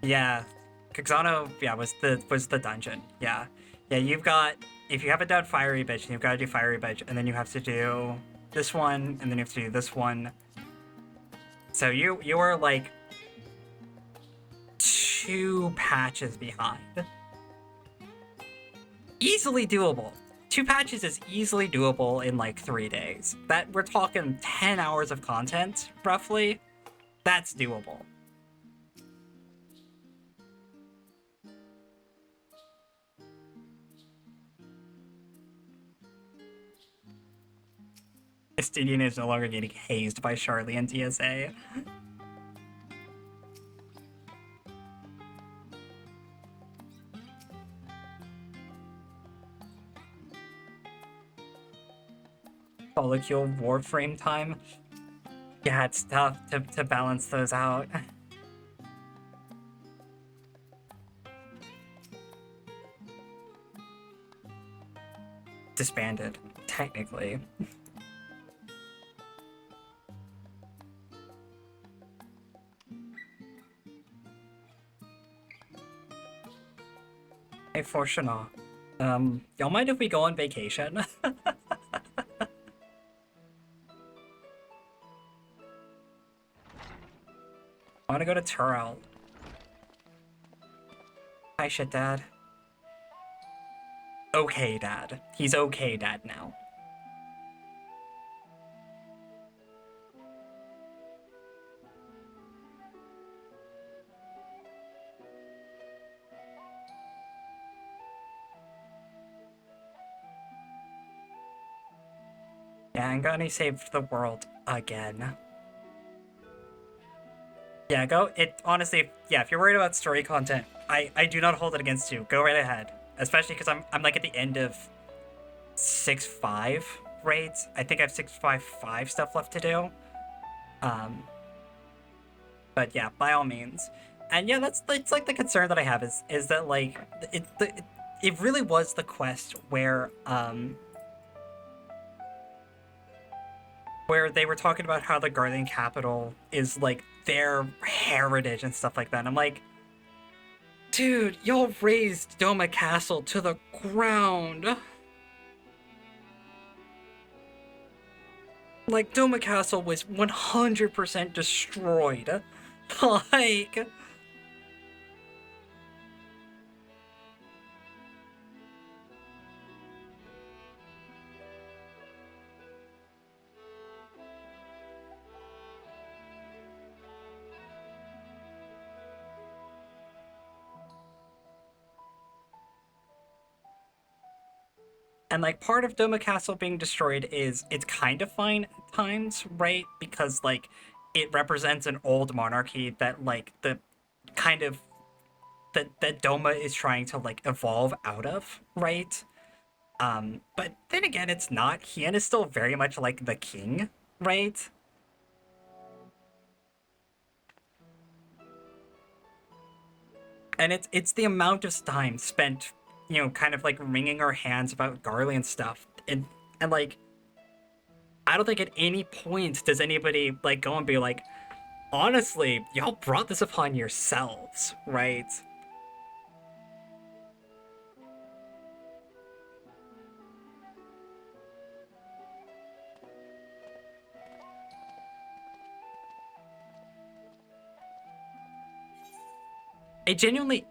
Yeah. Kagzano, yeah, was the dungeon. Yeah. Yeah, you've got if you haven't done Fiery Bitch, you've got to do Fiery Bitch, and then you have to do this one, and then you have to do this one. So you are like 2 patches behind. Easily doable. 2 patches is easily doable in like 3 days. That we're talking 10 hours of content, roughly. That's doable. Estidian is no longer getting hazed by Charlie and TSA. Molecule Warframe time. Yeah, it's tough to balance those out. Disbanded, technically. Hey, Fortuna. Y'all mind if we go on vacation? I want to go to Turel. Hi, shit, Dad. Okay, Dad. He's okay, Dad, now. Yeah, Angani saved the world again. Yeah, go. It honestly, yeah. If you're worried about story content, I do not hold it against you. Go right ahead, especially because I'm like at the end of 6.5 raids. I think I have 6.5 stuff left to do. But yeah, by all means. And yeah, that's like the concern that I have is that like it really was the quest where they were talking about how the Guardian capital is like their heritage and stuff like that. And I'm like, dude, y'all razed Doma Castle to the ground. Like, Doma Castle was 100% destroyed. Like... And, like, part of Doma Castle being destroyed is it's kind of fine at times, right? Because, like, it represents an old monarchy that, like, the kind of... that Doma is trying to, like, evolve out of, right? But then again, it's not. Hien is still very much like the king, right? And it's the amount of time spent, you know, kind of like wringing our hands about Garly and stuff. And like, I don't think at any point does anybody like go and be like, honestly, y'all brought this upon yourselves, right? It genuinely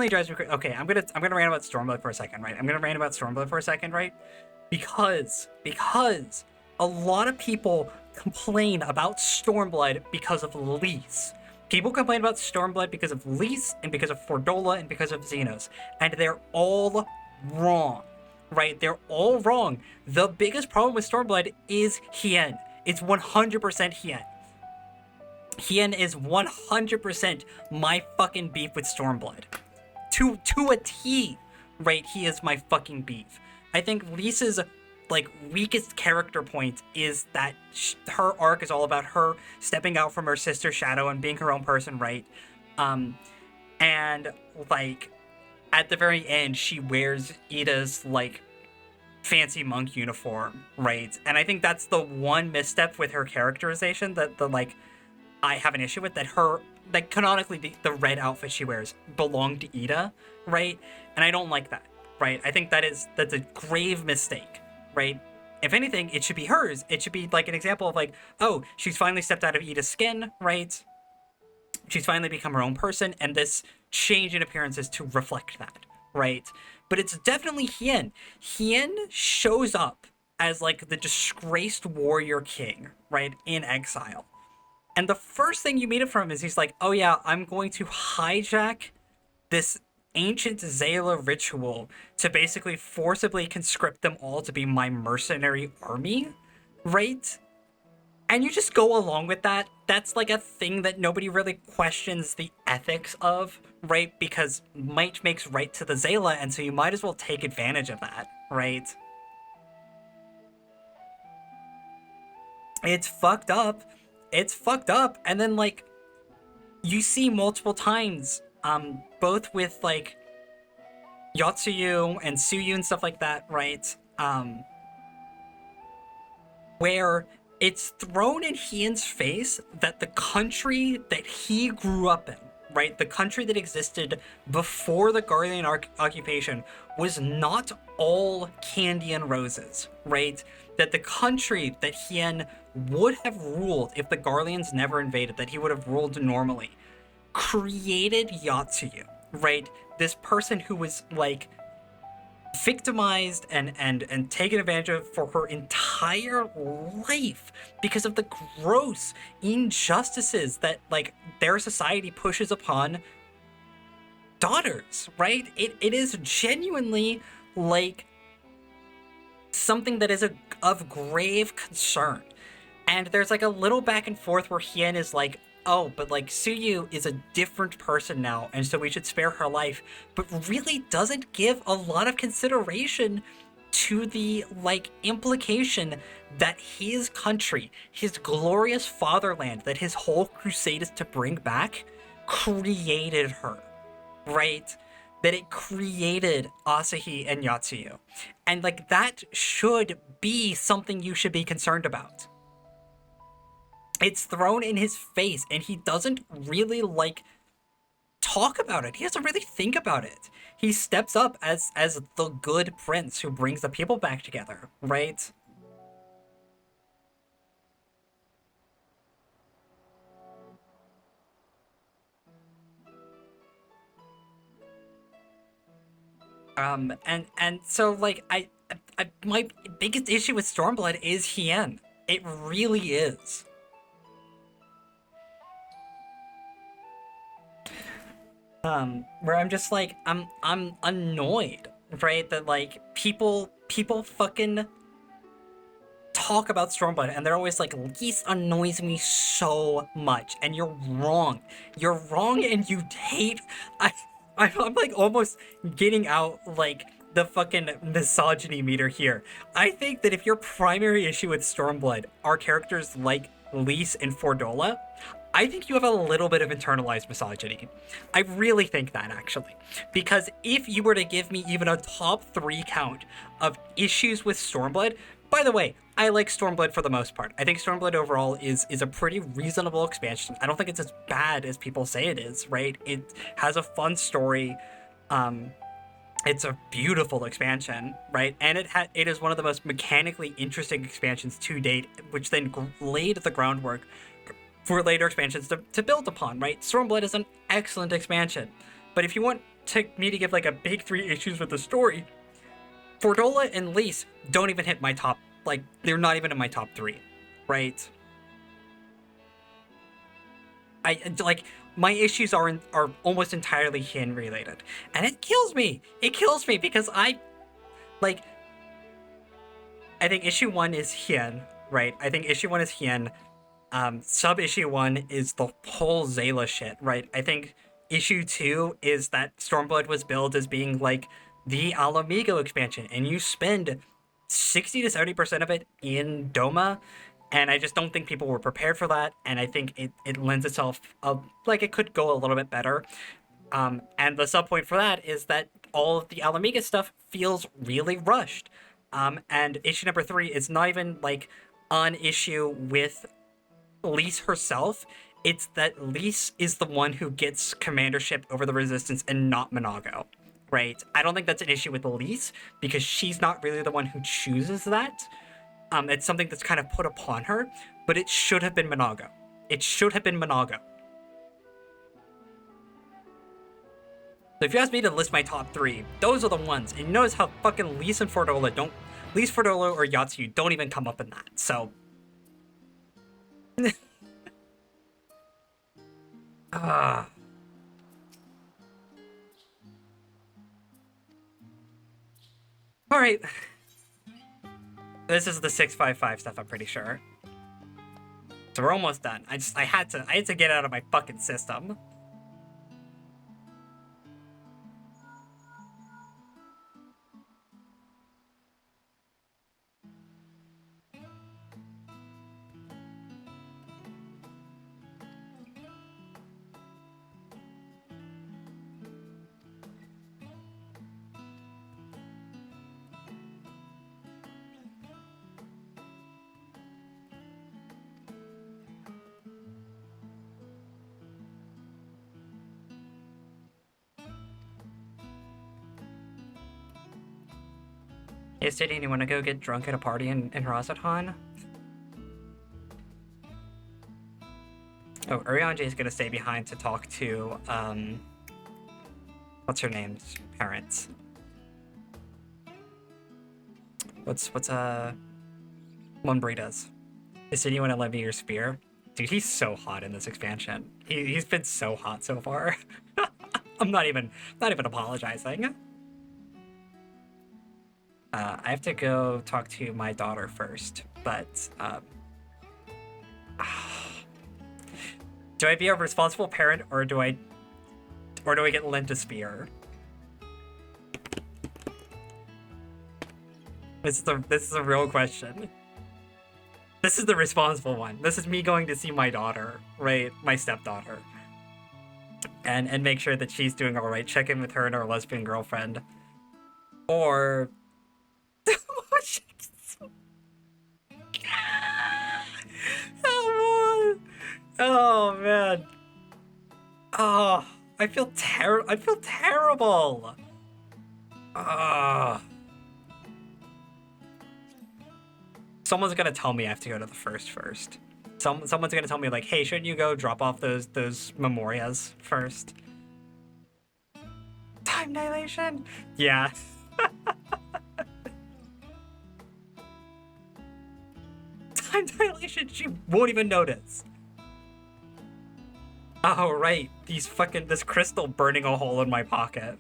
drives me crazy. Okay, I'm gonna rant about Stormblood for a second, right? Because a lot of people complain about Stormblood because of Lys. People complain about Stormblood because of Lys and because of Fordola and because of Xenos, and they're all wrong, right? They're all wrong. The biggest problem with Stormblood is Hien. It's 100% Hien. Hien is 100% my fucking beef with Stormblood. To a T, right? He is my fucking beef. I think Lisa's, like, weakest character point is that her arc is all about her stepping out from her sister's shadow and being her own person, right? And, like, at the very end, she wears Ida's, like, fancy monk uniform, right? And I think that's the one misstep with her characterization that I have an issue with, that canonically the red outfit she wears belonged to Ida, right? And I don't like that, right? I think that's a grave mistake, right? If anything, it should be hers. It should be like an example of like, oh, she's finally stepped out of Ida's skin, right? She's finally become her own person, and this change in appearance is to reflect that, right? But it's definitely Hien. Hien shows up as like the disgraced warrior king, right, in exile. And the first thing you meet from him is he's like, oh yeah, I'm going to hijack this ancient Zayla ritual to basically forcibly conscript them all to be my mercenary army, right? And you just go along with that. That's like a thing that nobody really questions the ethics of, right? Because might makes right to the Zayla, and so you might as well take advantage of that, right? It's fucked up. It's fucked up. And then, like, you see multiple times, both with, like, Yotsuyu and Suyu and stuff like that, right? Where it's thrown in Hien's face that the country that he grew up in, right? The country that existed before the Guardian occupation was not all candy and roses, right? That the country that Hien would have ruled if the Garleans never invaded, that he would have ruled normally, created Yotsuyu, right? This person who was, like, victimized and taken advantage of for her entire life because of the gross injustices that, like, their society pushes upon daughters, right? It is genuinely, like, something that is of grave concern. And there's, like, a little back and forth where Hien is like, oh, but, like, Suyu is a different person now, and so we should spare her life, but really doesn't give a lot of consideration to the, like, implication that his country, his glorious fatherland that his whole crusade is to bring back, created her, right? That it created Asahi and Yotsuyu. And, like, that should be something you should be concerned about. It's thrown in his face, and he doesn't really, like, talk about it. He doesn't really think about it. He steps up as the good prince who brings the people back together, right? And so, like, I my biggest issue with Stormblood is Hien. It really is. Where I'm just like, I'm annoyed, right? That, like, people fucking talk about Stormblood and they're always like, Lise annoys me so much, and you're wrong. You're wrong, and you hate. I'm like almost getting out, like, the fucking misogyny meter here. I think that if your primary issue with Stormblood are characters like Lise and Fordola, I think you have a little bit of internalized misogyny. I really think that, actually. Because if you were to give me even a top 3 count of issues with Stormblood, by the way, I like Stormblood for the most part. I think Stormblood overall is a pretty reasonable expansion. I don't think it's as bad as people say it is, right? It has a fun story. It's a beautiful expansion, right? And it is one of the most mechanically interesting expansions to date, which then laid the groundwork for later expansions to build upon, right? Stormblood is an excellent expansion. But if you want me to give, like, a big 3 issues with the story, Fordola and Lise don't even hit my top, like, they're not even in my top 3, right? My issues are almost entirely Hien related. And it kills me! It kills me because I think issue 1 is Hien, right? I think issue 1 is Hien. Sub-issue 1 is the whole Zayla shit, right? I think issue 2 is that Stormblood was billed as being, like, the Alamigo expansion, and you spend 60 to 70% of it in Doma, and I just don't think people were prepared for that, and I think it lends itself, like, it could go a little bit better. And the sub-point for that is that all of the Alamiga stuff feels really rushed. And issue number 3 is not even, like, an issue with Lise herself. it's that Lise is the one who gets commandership over the Resistance and not Monago, right? I don't think that's an issue with Lise because she's not really the one who chooses that. It's something that's kind of put upon her, but it should have been Monago. It should have been Monago. So if you ask me to list my top 3, those are the ones. And you notice how fucking Lise and Fordola Lise, Fordola, or Yatsu don't even come up in that, so... Alright. This is the 6.5x stuff, I'm pretty sure. So we're almost done. I had to get it out of my fucking system. Hey, Stadium, you want to go get drunk at a party in Razathan? Oh, Urianger is going to stay behind to talk to, what's her name's parents? What's Lumbritas? Hey, Stadium, you want to lend me your spear? Dude, he's so hot in this expansion. He's been so hot so far. I'm not even apologizing. I have to go talk to my daughter first, but do I be a responsible parent or do I get lent a spear? This is a real question. This is the responsible one. This is me going to see my daughter, right? My stepdaughter. And make sure that she's doing all right. Check in with her and her lesbian girlfriend. Or oh man. Oh, I feel terrible. Someone's gonna tell me I have to go to the first. Someone's gonna tell me like, hey, shouldn't you go drop off those memorias first? Time dilation? Yeah. Time dilation, she won't even notice. Oh, right. This crystal burning a hole in my pocket.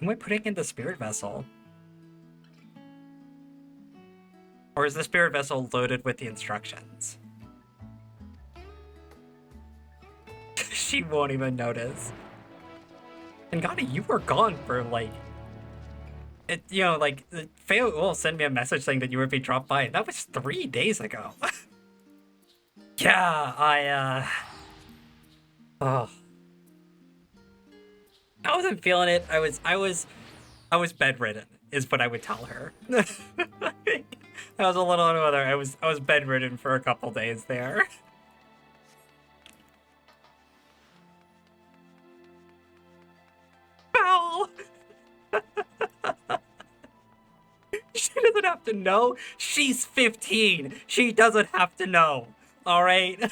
Am I putting in the spirit vessel? Or is the spirit vessel loaded with the instructions? She won't even notice. And Gotti, you were gone for like... Feo will send me a message saying that you would be dropped by. That was 3 days ago. Yeah, oh. I wasn't feeling it. I was bedridden, is what I would tell her. I was a little under weather. I was bedridden for a couple days there. Foul. She doesn't have to know. She's 15. She doesn't have to know. All right.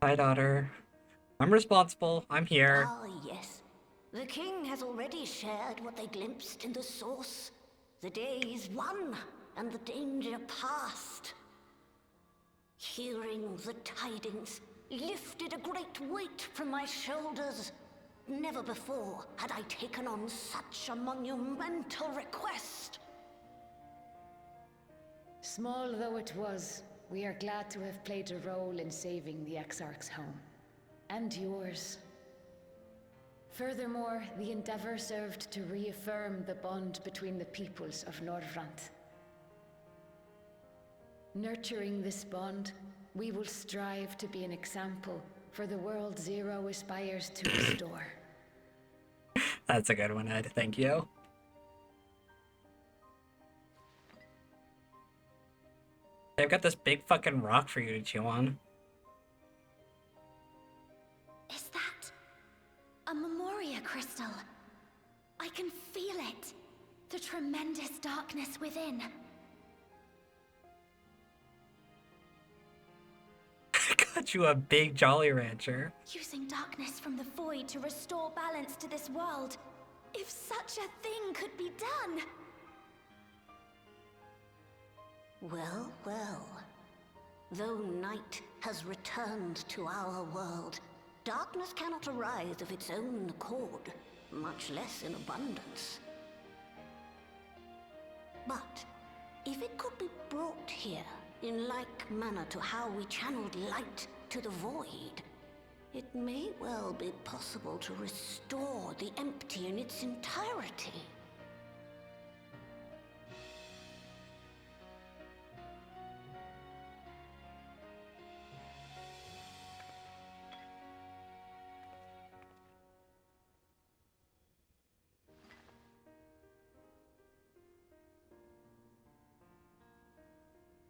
Hi, daughter. I'm responsible. I'm here.
Ah, yes. The king has already shared what they glimpsed in the source. The day is won, and the danger past. Hearing the tidings lifted a great weight from my shoulders. Never before had I taken on such a monumental request.
Small though it was, we are glad to have played a role in saving the Exarch's home. And yours. Furthermore, the endeavor served to reaffirm the bond between the peoples of Norvrant. Nurturing this bond, we will strive to be an example for the world Zero aspires to restore.
That's a good one, Ed. Thank you. I've got this big fucking rock for you to chew on.
Is that a Memoria crystal? I can feel it. The tremendous darkness within.
I got you a big Jolly Rancher.
Using darkness from the void to restore balance to this world. If such a thing could be done.
Well, well. Though night has returned to our world, darkness cannot arise of its own accord, much less in abundance. But if it could be brought here, in like manner to how we channeled light to the void, it may well be possible to restore the empty in its entirety.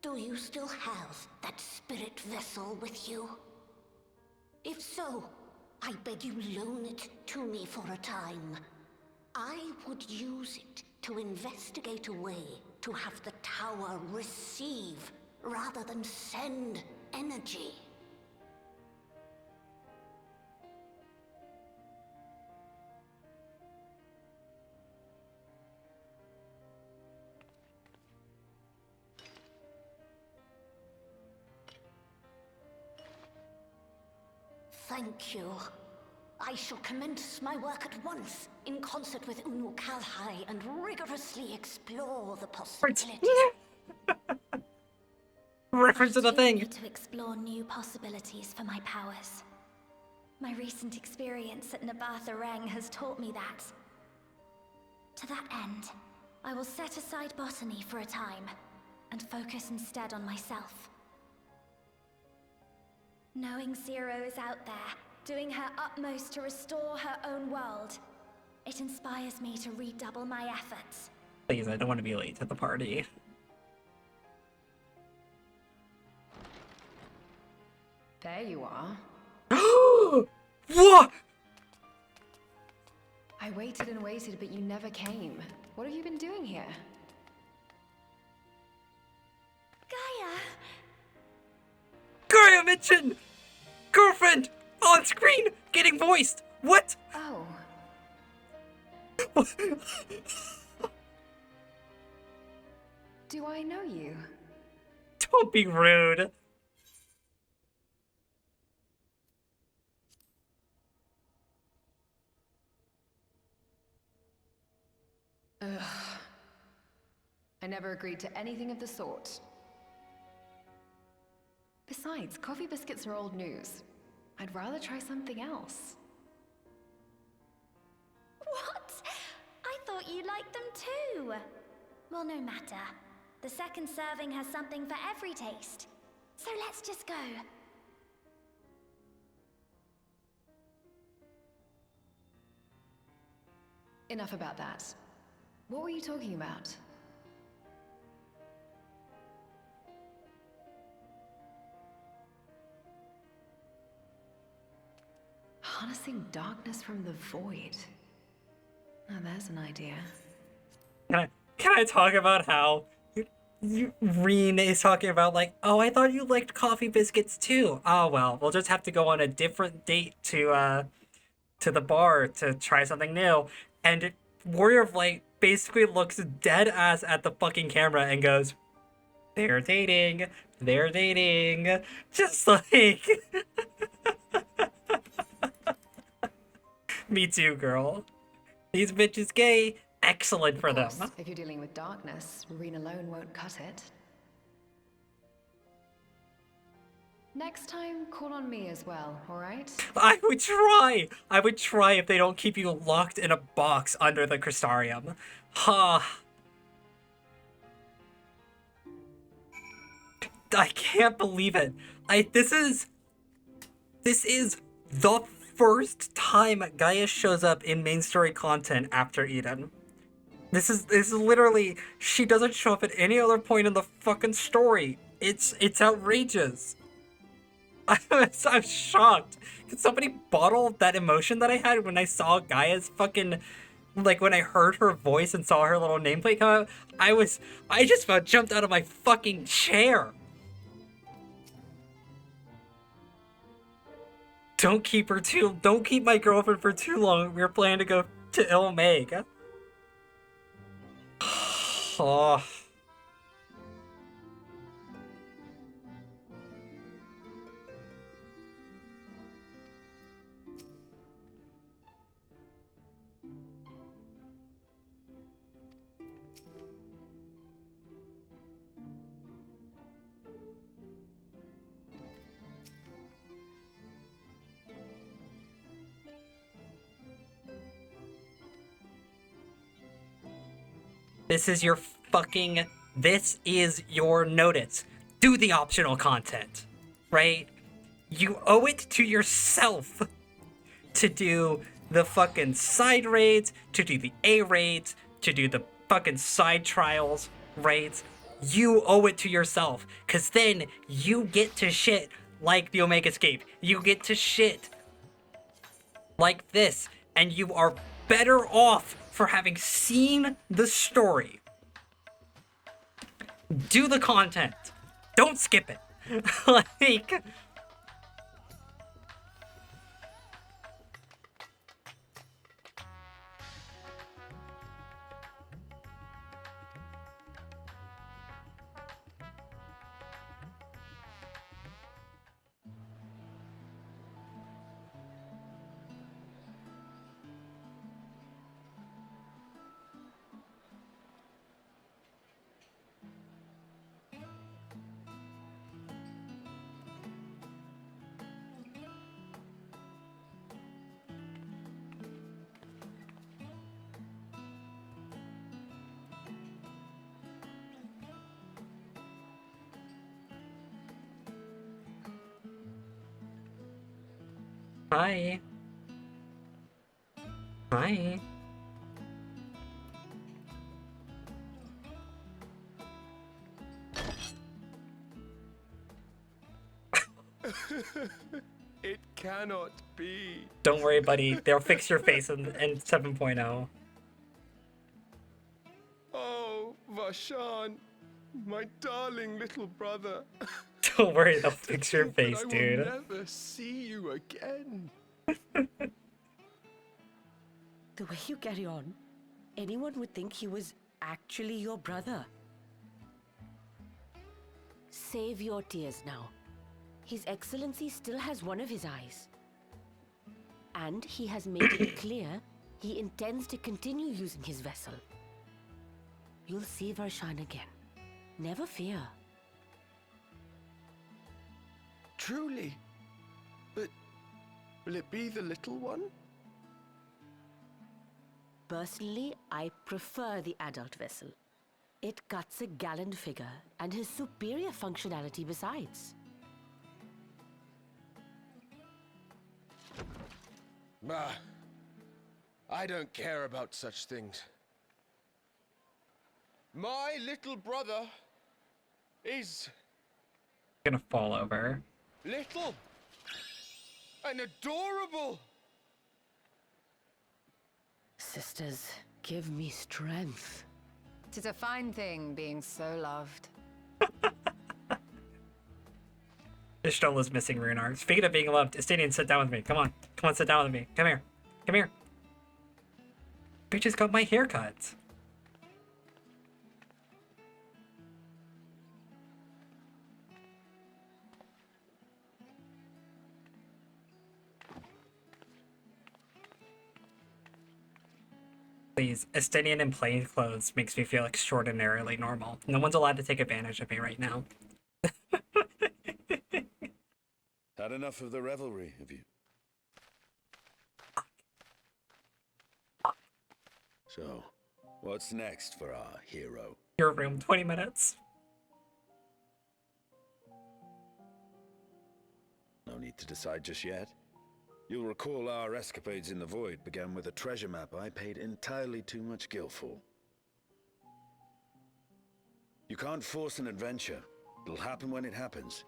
Do you still have that spirit vessel with you? If so, I beg you loan it to me for a time. I would use it to investigate a way to have the tower receive rather than send energy. Thank you. I shall commence my work at once, in concert with Unu Kalhai, and rigorously explore the possibilities.
Reference to the thing.
To explore new possibilities for my powers. My recent experience at Nabatha Reng has taught me that. To that end, I will set aside botany for a time, and focus instead on myself. Knowing Zero is out there, doing her utmost to restore her own world, it inspires me to redouble my efforts.
Please, I don't want to be late to the party.
There you are.
What?
I waited and waited, but you never came. What have you been doing here?
Gaia!
Gaia Mitchin! Girlfriend! On screen! Getting voiced! What?
Oh. Do I know you?
Don't be rude.
Ugh. I never agreed to anything of the sort. Besides, coffee biscuits are old news. I'd rather try something else.
What? I thought you liked them too. Well, no matter. The second serving has something for every taste. So let's just go.
Enough about that. What were you talking about? Harnessing darkness from the void. Now there's an idea.
Can I talk about how Reen is talking about, like, oh, I thought you liked coffee biscuits too. Oh well, we'll just have to go on a different date to the bar to try something new. And Warrior of Light basically looks dead ass at the fucking camera and goes, they're dating. Just like me too, girl. These bitches gay. Excellent for them.
If you're dealing with darkness, Reen alone won't cut it.
Next time, call on me as well, alright?
I would try! I would try if they don't keep you locked in a box under the Crystarium. Ha! I can't believe it. This is the first time Gaia shows up in main story content after Eden. This is literally, she doesn't show up at any other point in the fucking story. It's outrageous. I'm shocked. Can somebody bottle that emotion that I had when I saw Gaia's fucking, like when I heard her voice and saw her little nameplate come out? I just about jumped out of my fucking chair. Don't keep my girlfriend for too long. We're planning to go to Ilmeg. Oh. This is your notice. Do the optional content, right? You owe it to yourself to do the fucking side raids, to do the A raids, to do the fucking side trials, right? You owe it to yourself, cause then you get to shit like the Omega Escape. You get to shit like this, and you are better off for having seen the story. Do the content. Don't skip it. Like... Hi. Hi.
It cannot be.
Don't worry, buddy. They'll fix your face in 7.0.
Oh, Vashan, my darling little brother.
Don't worry, they'll fix your face, dude.
I will never see you again.
The way you carry on, anyone would think he was actually your brother. Save your tears now. His Excellency still has one of his eyes. And he has made it clear he intends to continue using his vessel. You'll see Varshan again. Never fear.
Truly? But will it be the little one?
Personally, I prefer the adult vessel. It cuts a gallant figure and has superior functionality besides.
Ah, I don't care about such things. My little brother is...
Gonna fall over.
little and adorable.
Sisters, give me strength.
'Tis a fine thing being so loved.
Ishtola's missing Runar. Speaking of being loved, Estinian, sit down with me. Come on. Come on, sit down with me. Come here. Come here. You just got my haircut. Please, Estinian in plain clothes makes me feel extraordinarily normal. No one's allowed to take advantage of me right now.
Had enough of the revelry, have you? So, what's next for our hero?
Your room, 20 minutes.
No need to decide just yet. You'll recall our escapades in the Void began with a treasure map I paid entirely too much gil for. You can't force an adventure. It'll happen when it happens,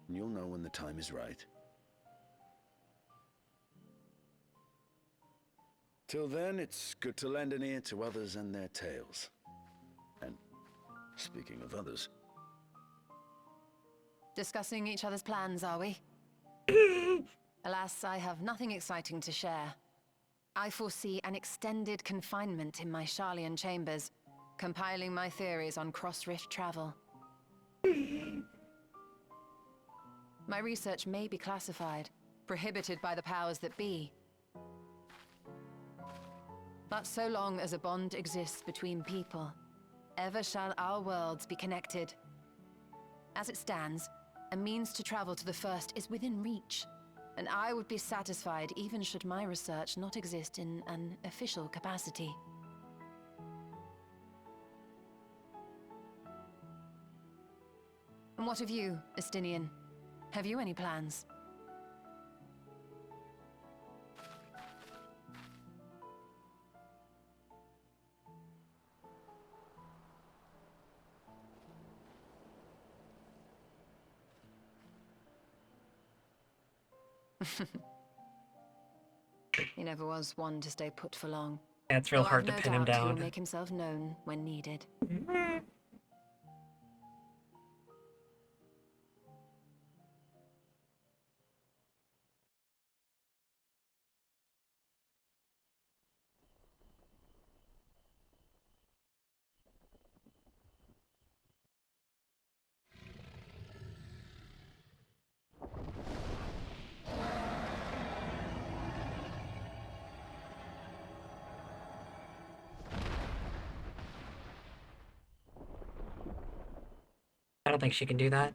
and you'll know when the time is right. Till then, it's good to lend an ear to others and their tales. And speaking of others...
Discussing each other's plans, are we? Alas, I have nothing exciting to share. I foresee an extended confinement in my Sharlayan chambers, compiling my theories on cross-rift travel. My research may be classified, prohibited by the powers that be. But so long as a bond exists between people, ever shall our worlds be connected. As it stands, a means to travel to the first is within reach, and I would be satisfied even should my research not exist in an official capacity. And what of you, Estinian? Have you any plans? He never was one to stay put for long.
Yeah, it's real
Though
hard
I've
to pin him
doubt
down.
He'll make himself known when needed.
I don't think she can do that.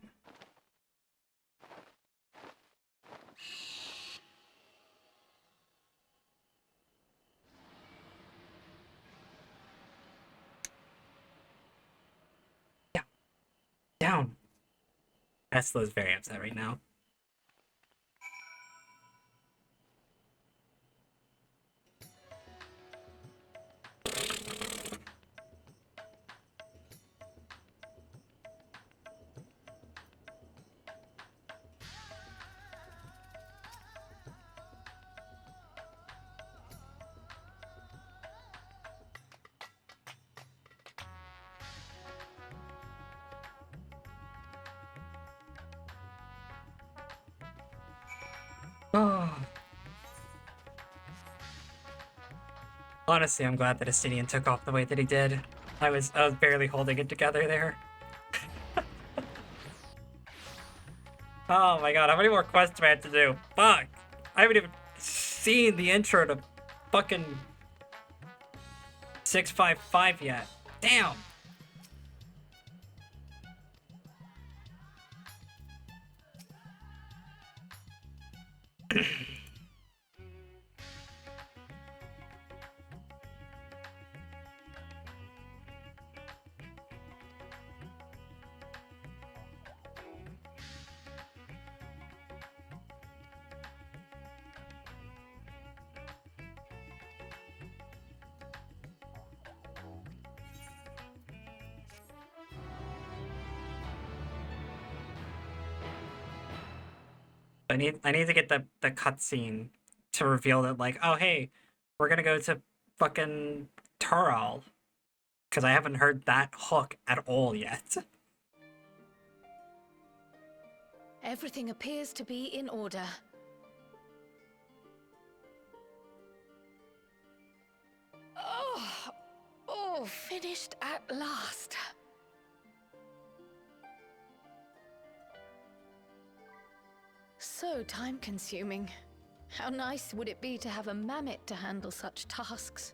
Yeah. Down. Tesla's very upset right now. Oh. Honestly, I'm glad that Estinian took off the way that he did. I was barely holding it together there. Oh my god, how many more quests do I have to do? Fuck! I haven't even seen the intro to fucking 6.5x yet. Damn! I need to get the cutscene to reveal that, like, oh hey, we're gonna go to fucking Tural. Because I haven't heard that hook at all yet.
Everything appears to be in order. Oh, finished at last. So time-consuming. How nice would it be to have a mammoth to handle such tasks?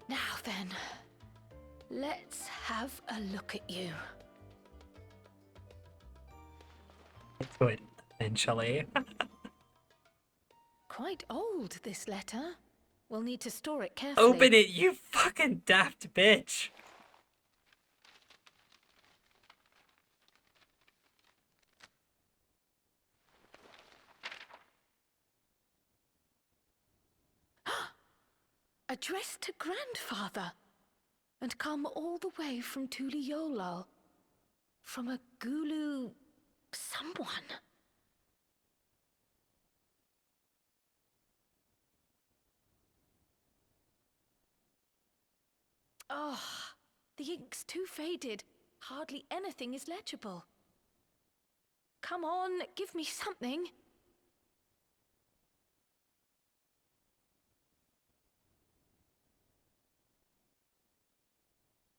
Now then,
Let's have a look at you.
Good, eventually.
Quite old, this letter. We'll need to store it carefully.
Open it, you fucking daft bitch!
Addressed to grandfather. And come all the way from Tuliolal. From a Gulu... someone. Oh, the ink's too faded. Hardly anything is legible. Come on, give me something.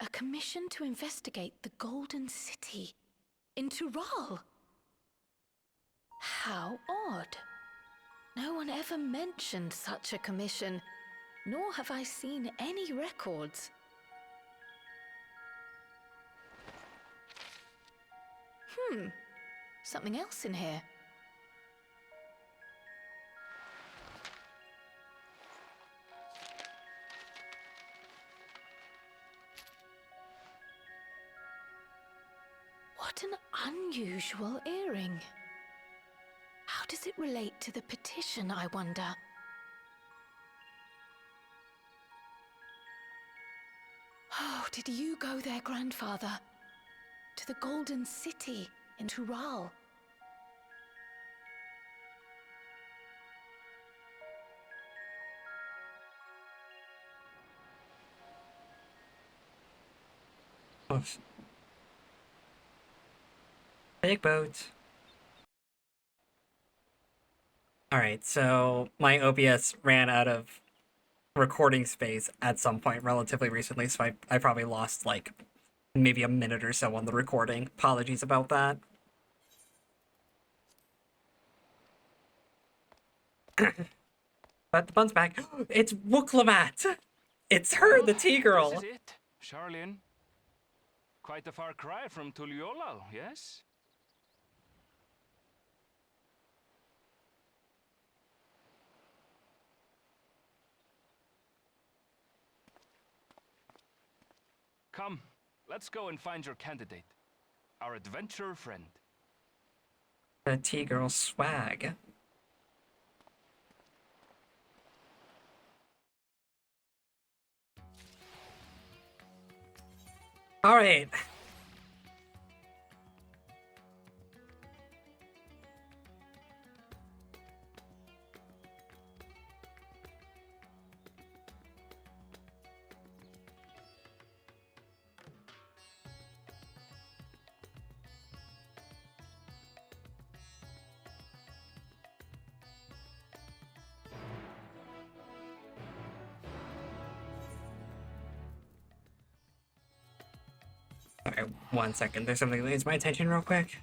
A commission to investigate the Golden City in Tural. How odd. No one ever mentioned such a commission, nor have I seen any records. Something else in here. What an unusual earring. How does it relate to the petition, I wonder? Oh, did you go there, grandfather? To the Golden City in Tural?
Oh. Big boat. Alright, so my OBS ran out of recording space at some point relatively recently, so I probably lost like maybe a minute or so on the recording. Apologies about that. But the bun's back. It's Wooklamat! It's her, the T-girl!
This is it, Charlene. Quite a far cry from Tuliolal, yes? Come, let's go and find your candidate. Our adventurer friend.
The T-girl swag. Alright. Alright, 1 second. There's something that needs my attention real quick.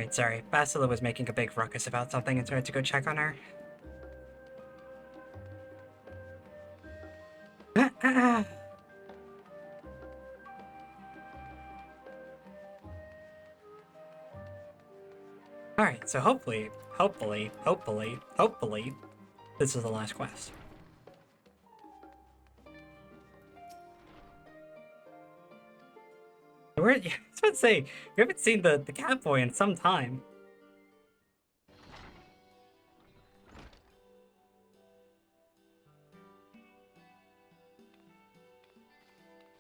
Alright, sorry. Basila was making a big ruckus about something and so I had to go check on her. Alright, so hopefully, this is the last quest. I was about to say, we haven't seen the cat boy in some time.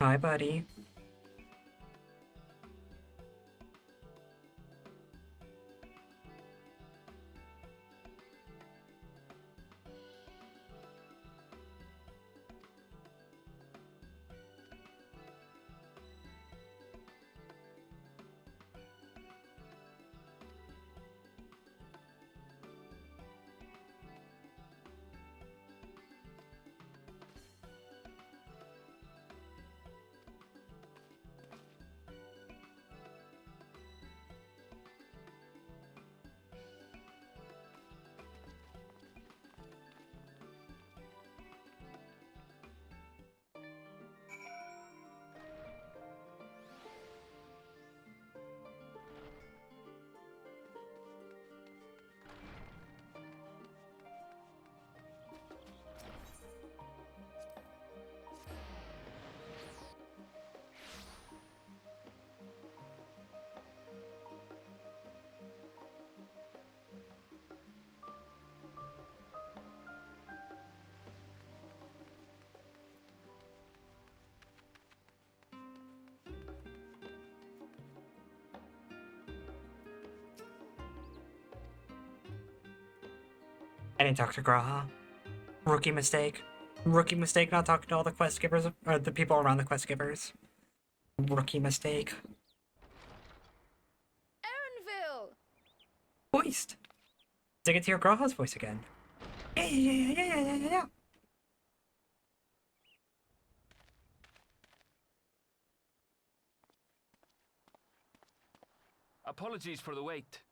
Hi, buddy. I didn't talk to Graha. Rookie mistake. Rookie mistake not talking to all the quest givers, or the people around the quest givers. Rookie mistake.
Erinville!
Voiced! Did I get to hear Graha's voice again? Yeah.
Apologies for the wait.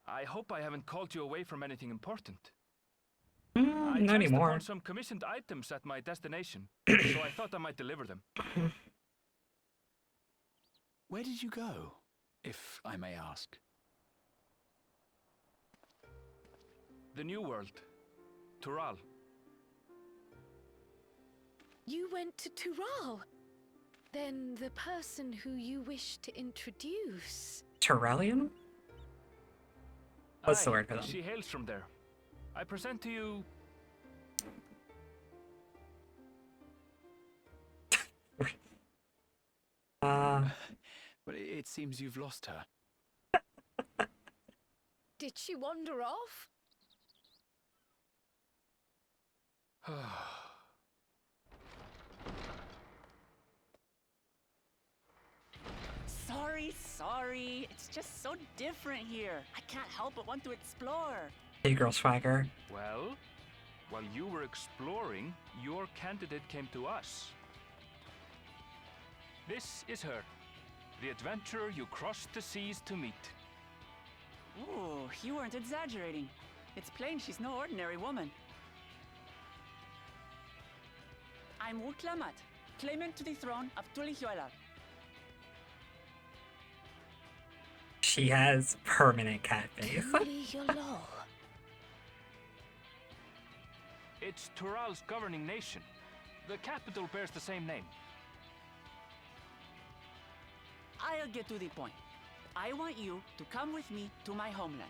I hope I haven't called you away from anything important.
Not
I
anymore.
found some commissioned items at my destination, so I thought I might deliver them.
Where did you go, if I may ask?
The New World. Tural.
You went to Tural? Then the person who you wish to introduce...
Turalian? What's the word for that?
She hails from there. I present to you...
But it seems you've lost her.
Did she wander off?
Sorry. It's just so different here. I can't help but want to explore.
Hey, girl swagger.
Well, while you were exploring, your candidate came to us. This is her. The adventurer you crossed the seas to meet.
Ooh, you weren't exaggerating. It's plain she's no ordinary woman. I'm Urklamat, claimant to the throne of Tulihuela.
She has permanent cat face.
It's Tural's governing nation. The capital bears the same name.
I'll get to the point. I want you to come with me to my homeland.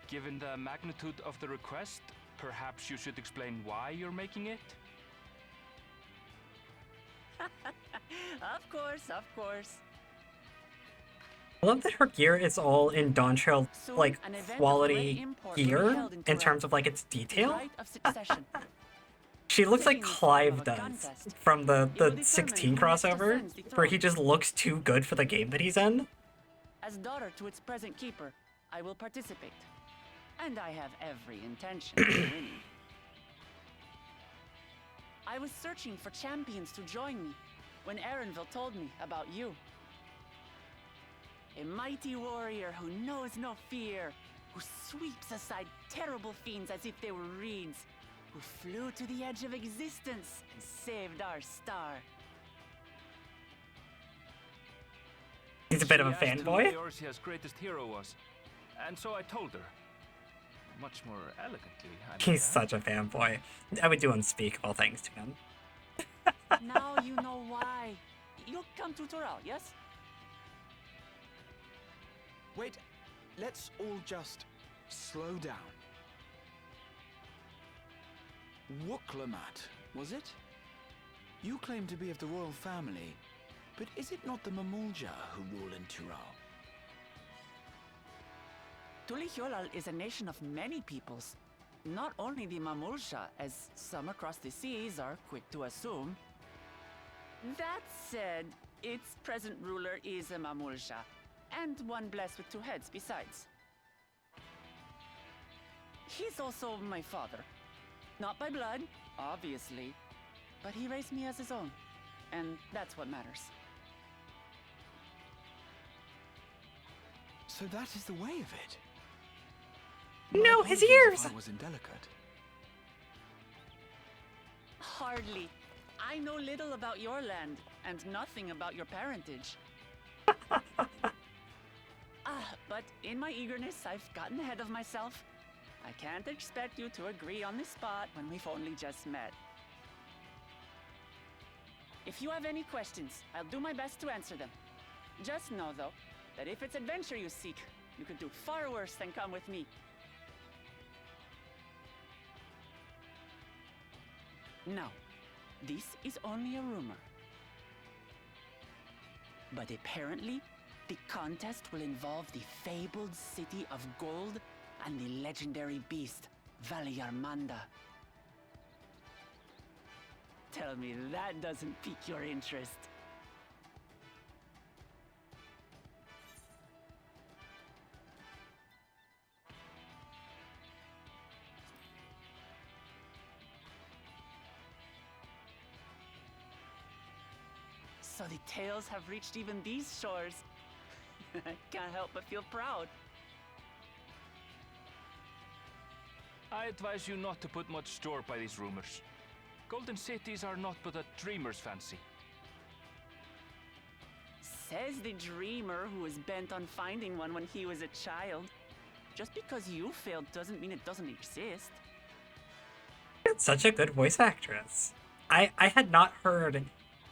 Given the magnitude of the request, perhaps you should explain why you're making it?
Of course.
I love that her gear is all in Dawntrail, like, quality gear in terms of, like, its detail. She looks like Clive does from the 16 crossover, where he just looks too good for the game that he's in.
As daughter to its present keeper, I will participate. And I have every intention of winning. I was searching for champions to join me, when Erenville told me about you. A mighty warrior who knows no fear, who sweeps aside terrible fiends as if they were reeds, who flew to the edge of existence and saved our star.
He's a bit of a
She asked who
fanboy.
Eorzea's greatest hero was, and so I told her. Much more elegantly, I might
He's
add.
such a fanboy. I would do unspeakable things to him.
Now you know why. You'll come to Toral, yes?
Wait, let's all just slow down. Wuklamat, was it? You claim to be of the royal family, but is it not the Mamulja who rule in Tural?
Tulihyolal is a nation of many peoples. Not only the Mamulsha, as some across the seas are quick to assume. That said, its present ruler is a Mamulsha, and one blessed with two heads besides. He's also my father. Not by blood, obviously, but he raised me as his own, and that's what matters.
So that is the way of it.
No,
My
his
apologies
ears!
if I was indelicate.
Hardly. I know little about your land, and nothing about your parentage. But in my eagerness, I've gotten ahead of myself. I can't expect you to agree on the spot when we've only just met. If you have any questions, I'll do my best to answer them. Just know, though, that if it's adventure you seek, you could do far worse than come with me. Now, this is only a rumor. But apparently, the contest will involve the fabled city of gold and the legendary beast, Valyarmanda. Tell me that doesn't pique your interest. So the tales have reached even these shores. Can't help but feel proud.
I advise you not to put much store by these rumors. Golden cities are not but a dreamer's fancy.
Says the dreamer who was bent on finding one when he was a child. Just because you failed doesn't mean it doesn't exist.
It's such a good voice actress. I had not heard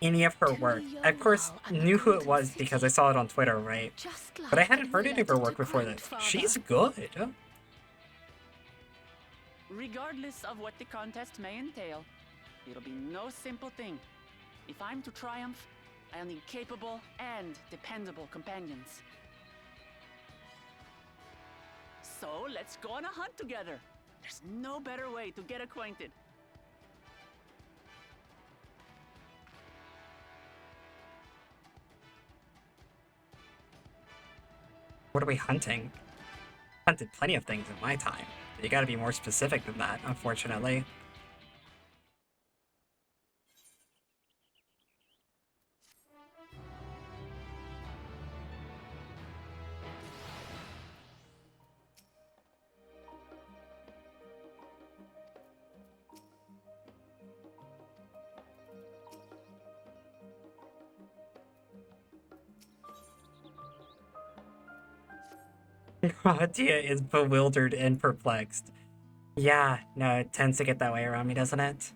any of her work. I, of course, knew who it was because I saw it on Twitter, right? But I hadn't heard any of her work before this. She's good.
Regardless of what the contest may entail, it'll be no simple thing. If I'm to triumph, I'll need capable and dependable companions. So let's go on a hunt together. There's no better way to get acquainted.
What are we hunting? Hunted plenty of things in my time. You gotta be more specific than that, unfortunately. Radia is bewildered and perplexed. Yeah, no, it tends to get that way around me, doesn't it?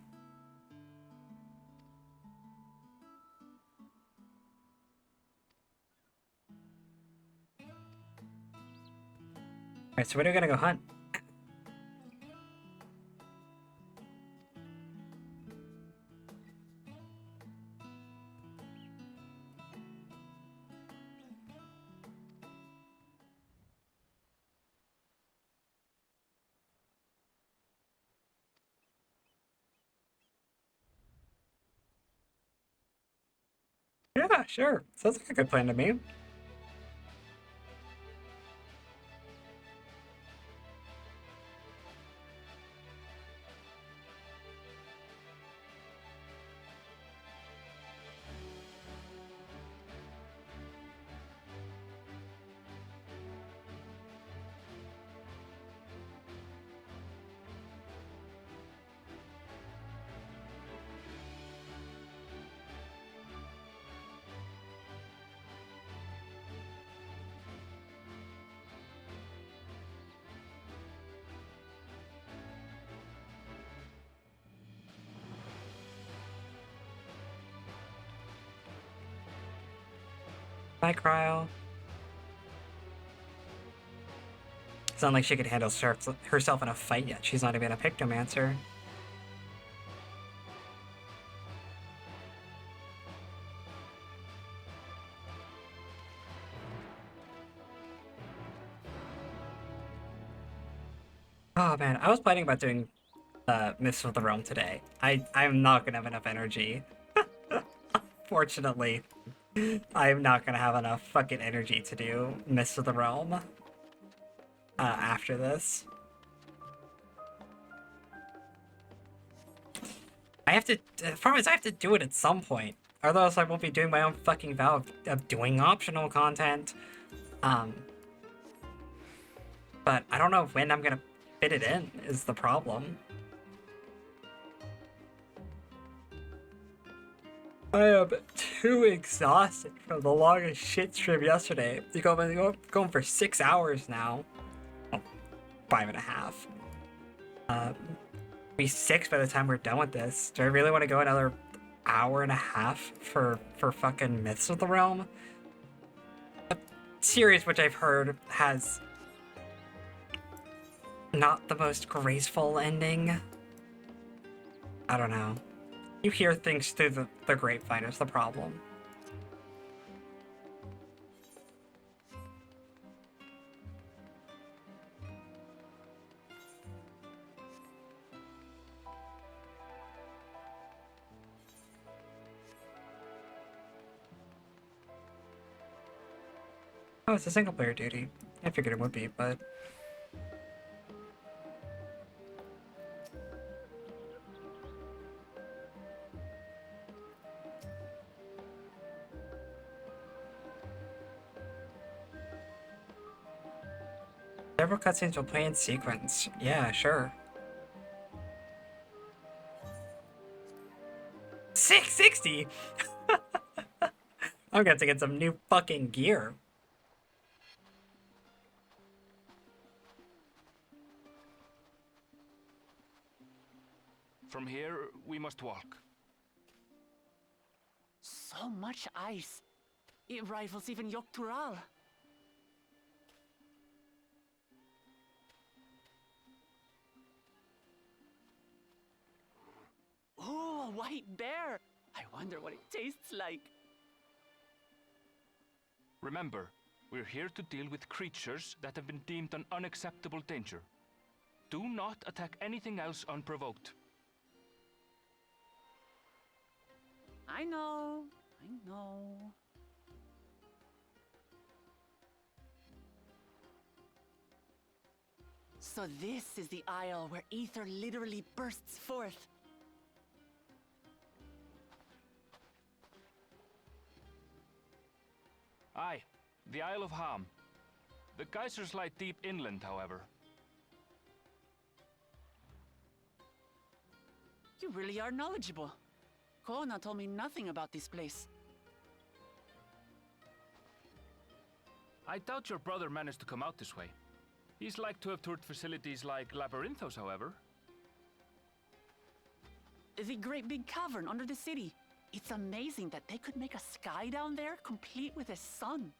Alright, so where are we gonna go hunt? Yeah, sure. Sounds like a good plan to me. Bye, Cryo. It's not like she could handle herself in a fight yet. She's not even a Pictomancer. Oh man, I was planning about doing Mists of the Realm today. I'm not gonna have enough energy. Unfortunately, I'm not gonna have enough fucking energy to do Mists of the Realm after this. The problem is I have to do it at some point. Otherwise I won't be doing my own fucking vow of doing optional content. But I don't know when I'm gonna fit it in, is the problem. I am too exhausted from the longest shit stream yesterday. You're going for 6 hours now. Oh, 5.5. Be 6 by the time we're done with this. Do I really want to go another hour and a half for fucking Myths of the Realm? A series which I've heard has not the most graceful ending. I don't know. You hear things through the grapevine is the problem. Oh, it's a single player duty. I figured it would be, but... Several cutscenes will play in sequence. Yeah, sure. 660? I'm gonna have to get some new fucking gear.
From here, we must walk.
So much ice. It rivals even Yogg-Tural. Oh, a white bear! I wonder what it tastes like.
Remember, we're here to deal with creatures that have been deemed an unacceptable danger. Do not attack anything else unprovoked.
I know. So this is the isle where ether literally bursts forth.
Aye, the Isle of Ham. The geysers lie deep inland, however.
You really are knowledgeable. Kona told me nothing about this place.
I doubt your brother managed to come out this way. He's like to have toured facilities like Labyrinthos, however.
The great big cavern under the city. It's amazing that they could make a sky down there complete with a sun.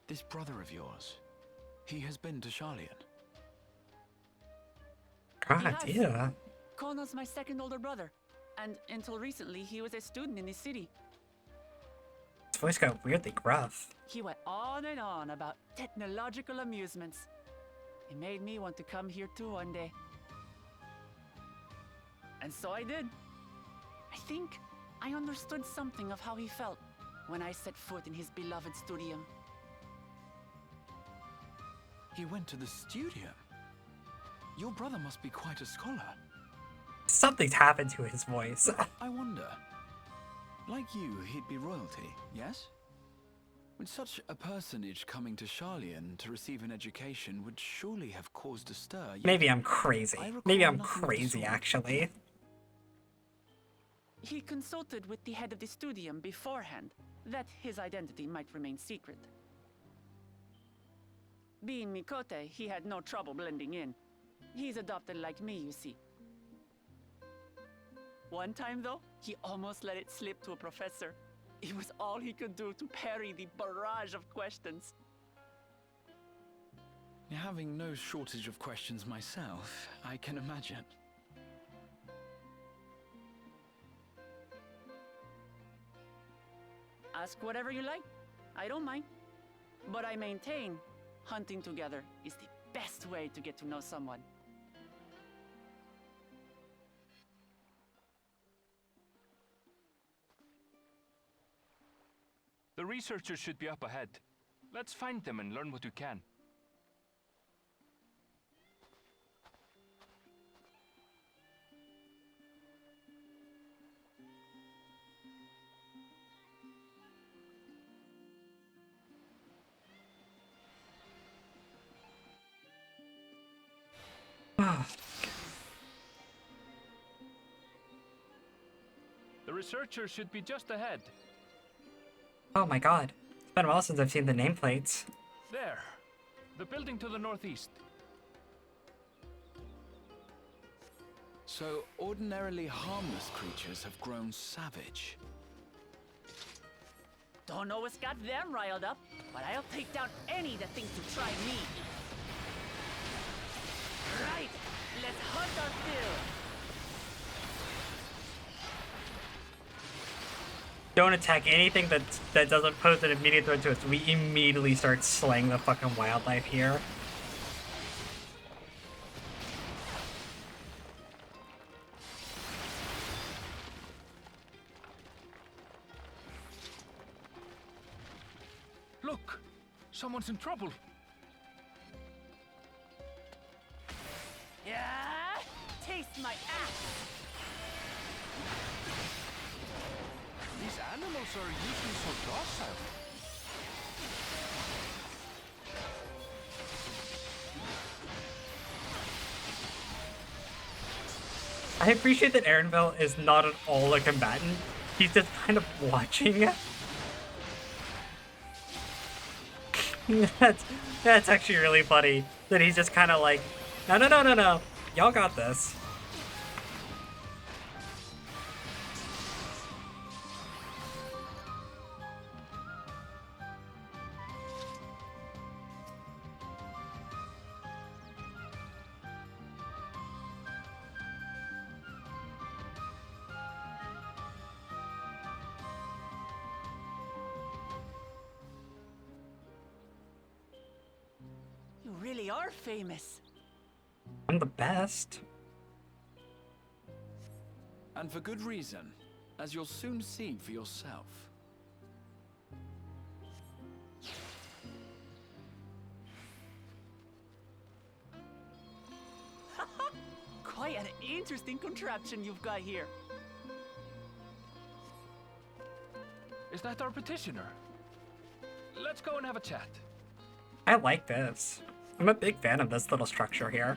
This brother of yours, he has been to Sharlayan.
God, yeah.
Kona's my second older brother, and until recently he was a student in the city.
His voice got weirdly gruff.
He went on and on about technological amusements. It made me want to come here too one day. And so I did. I think I understood something of how he felt when I set foot in his beloved studium.
He went to the studium? Your brother must be quite a scholar.
Something's happened to his voice.
I wonder. Like you, he'd be royalty, yes? With such a personage coming to Sharlayan to receive an education would surely have caused a stir.
Maybe I'm crazy. Maybe I'm crazy, actually.
He consulted with the head of the studium beforehand, that his identity might remain secret. Being Mikote, he had no trouble blending in. He's adopted like me, you see. One time, though, he almost let it slip to a professor. It was all he could do to parry the barrage of questions.
Having no shortage of questions myself, I can imagine.
Ask whatever you like. I don't mind. But I maintain hunting together is the best way to get to know someone.
The researchers should be up ahead. Let's find them and learn what we can. The researchers should be just ahead.
Oh my god. It's been a while since I've seen the nameplates.
There. The building to the northeast.
So, ordinarily harmless creatures have grown savage.
Don't know what's got them riled up, but I'll take down any that thinks to try me. Right, let's hunt our fill.
Don't attack anything that doesn't pose an immediate threat to us. We immediately start slaying the fucking wildlife here.
Look! Someone's in trouble!
Yeah, taste my axe.
These animals are usually so docile.
I appreciate that Aaronville is not at all a combatant. He's just kind of watching. That's actually really funny. That he's just kind of like, no. Y'all got this.
You really are famous.
I'm the best.
And for good reason, as you'll soon see for yourself.
Quite an interesting contraption you've got here.
Is that our petitioner? Let's go and have a chat.
I like this. I'm a big fan of this little structure here.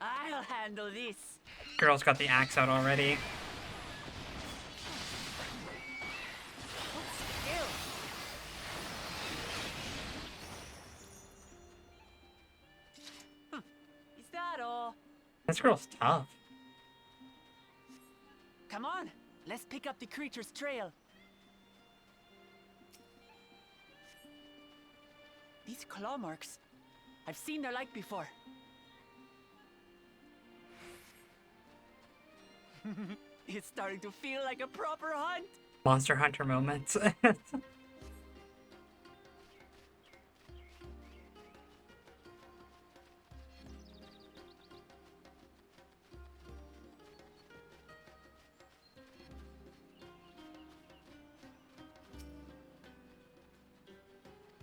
I'll handle this.
Girl's got the axe out already.
Is that all?
This girl's tough.
Come on, let's pick up the creature's trail. These claw marks, I've seen their like before. It's starting to feel like a proper hunt.
Monster Hunter moments.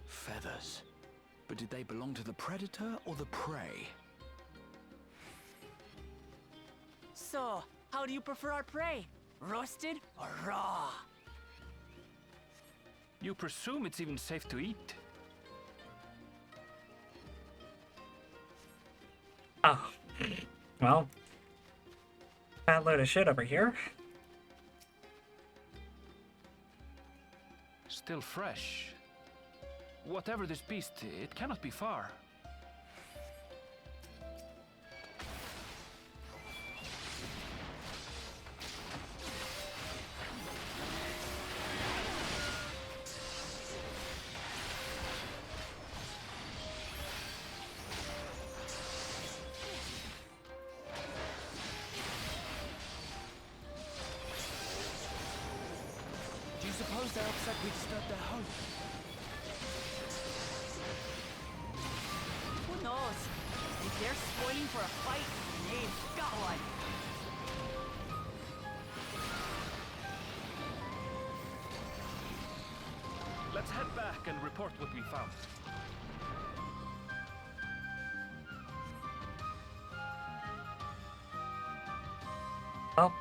Feathers. But did they belong to the predator or the prey?
So, how do you prefer our prey? Roasted or raw?
You presume it's even safe to eat?
Oh. Well. Fat load of shit over here.
Still fresh. Whatever this beast, it cannot be far.
Do you suppose they're upset we disturbed their home? Who knows? If they're spoiling for a fight, they've got one.
Let's head back and report what we found.
Oh,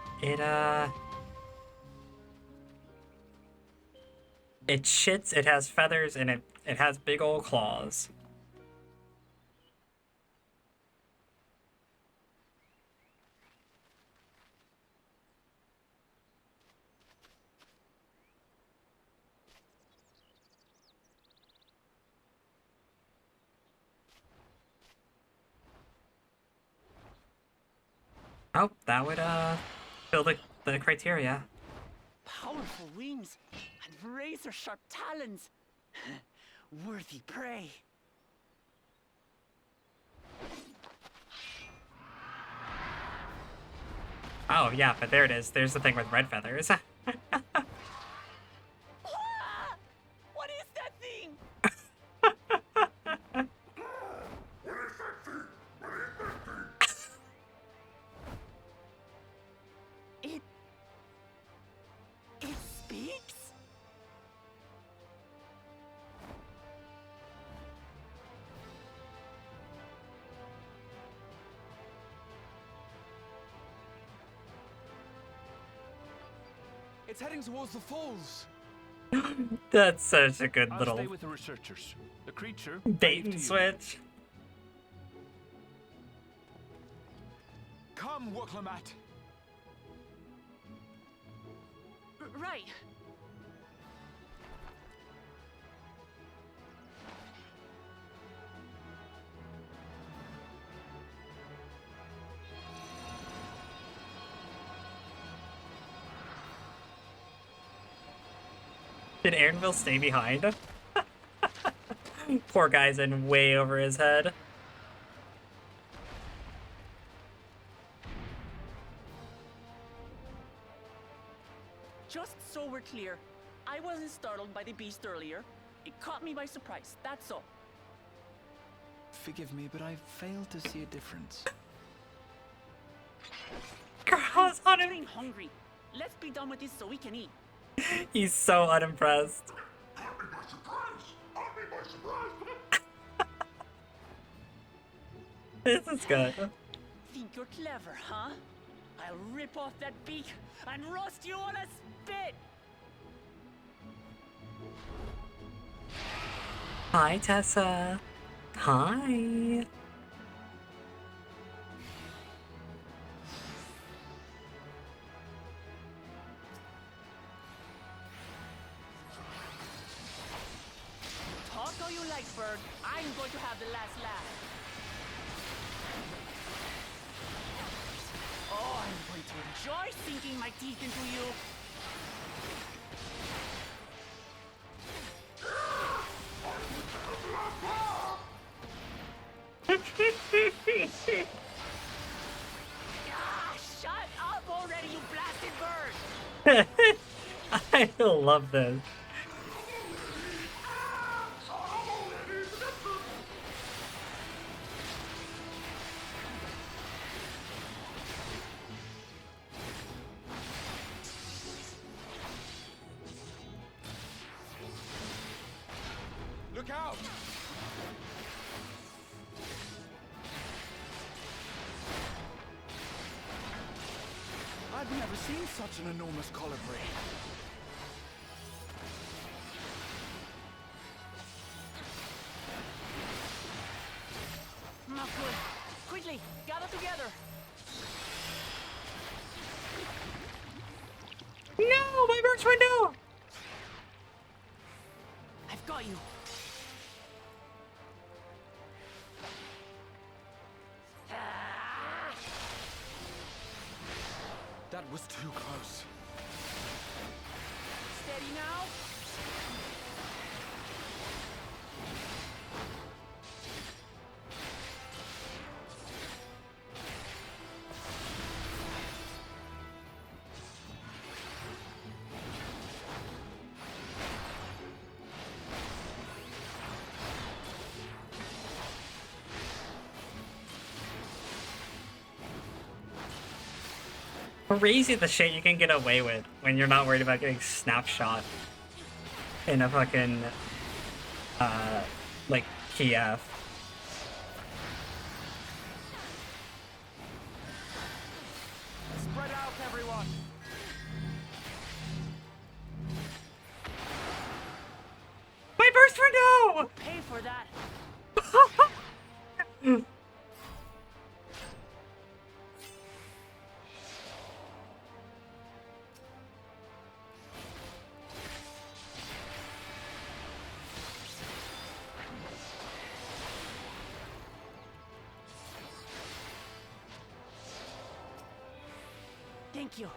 it shits, it has feathers, and it has big old claws. Oh, that would, fill the criteria.
Powerful wings and razor-sharp talons. Worthy prey.
Oh, yeah, but there it is. There's the thing with red feathers.
What is that thing? It speaks?
It's heading towards the falls.
That's such a good
I'll
little
stay with the researchers. The creature.
bait and switch.
Come, Woklamat.
Right.
Did Aaronville stay behind? Poor guy's in way over his head.
Just so we're clear, I wasn't startled by the beast earlier. It caught me by surprise, that's all.
Forgive me, but I fail to see a difference.
Girl's
I'm getting hungry. Let's be done with this so we can eat.
He's so unimpressed. This is good.
Think you're clever, huh? I'll rip off that beak and roast you on a spit!
Hi, Tessa. Hi.
Talk all you like, bird. I'm going to have the last laugh. Oh, I'm going to enjoy sinking my teeth into you. Ah, shut up already, you blasted bird!
I love this.
Look out! I've never seen such an enormous colibri.
Not good. Quickly,
No, my burst window!
I've got you.
That was too close.
Steady now.
Crazy the shit you can get away with when you're not worried about getting snapshot in a fucking like Kiev.
Spread out, everyone.
My burst window!
Pay for that. Thank you.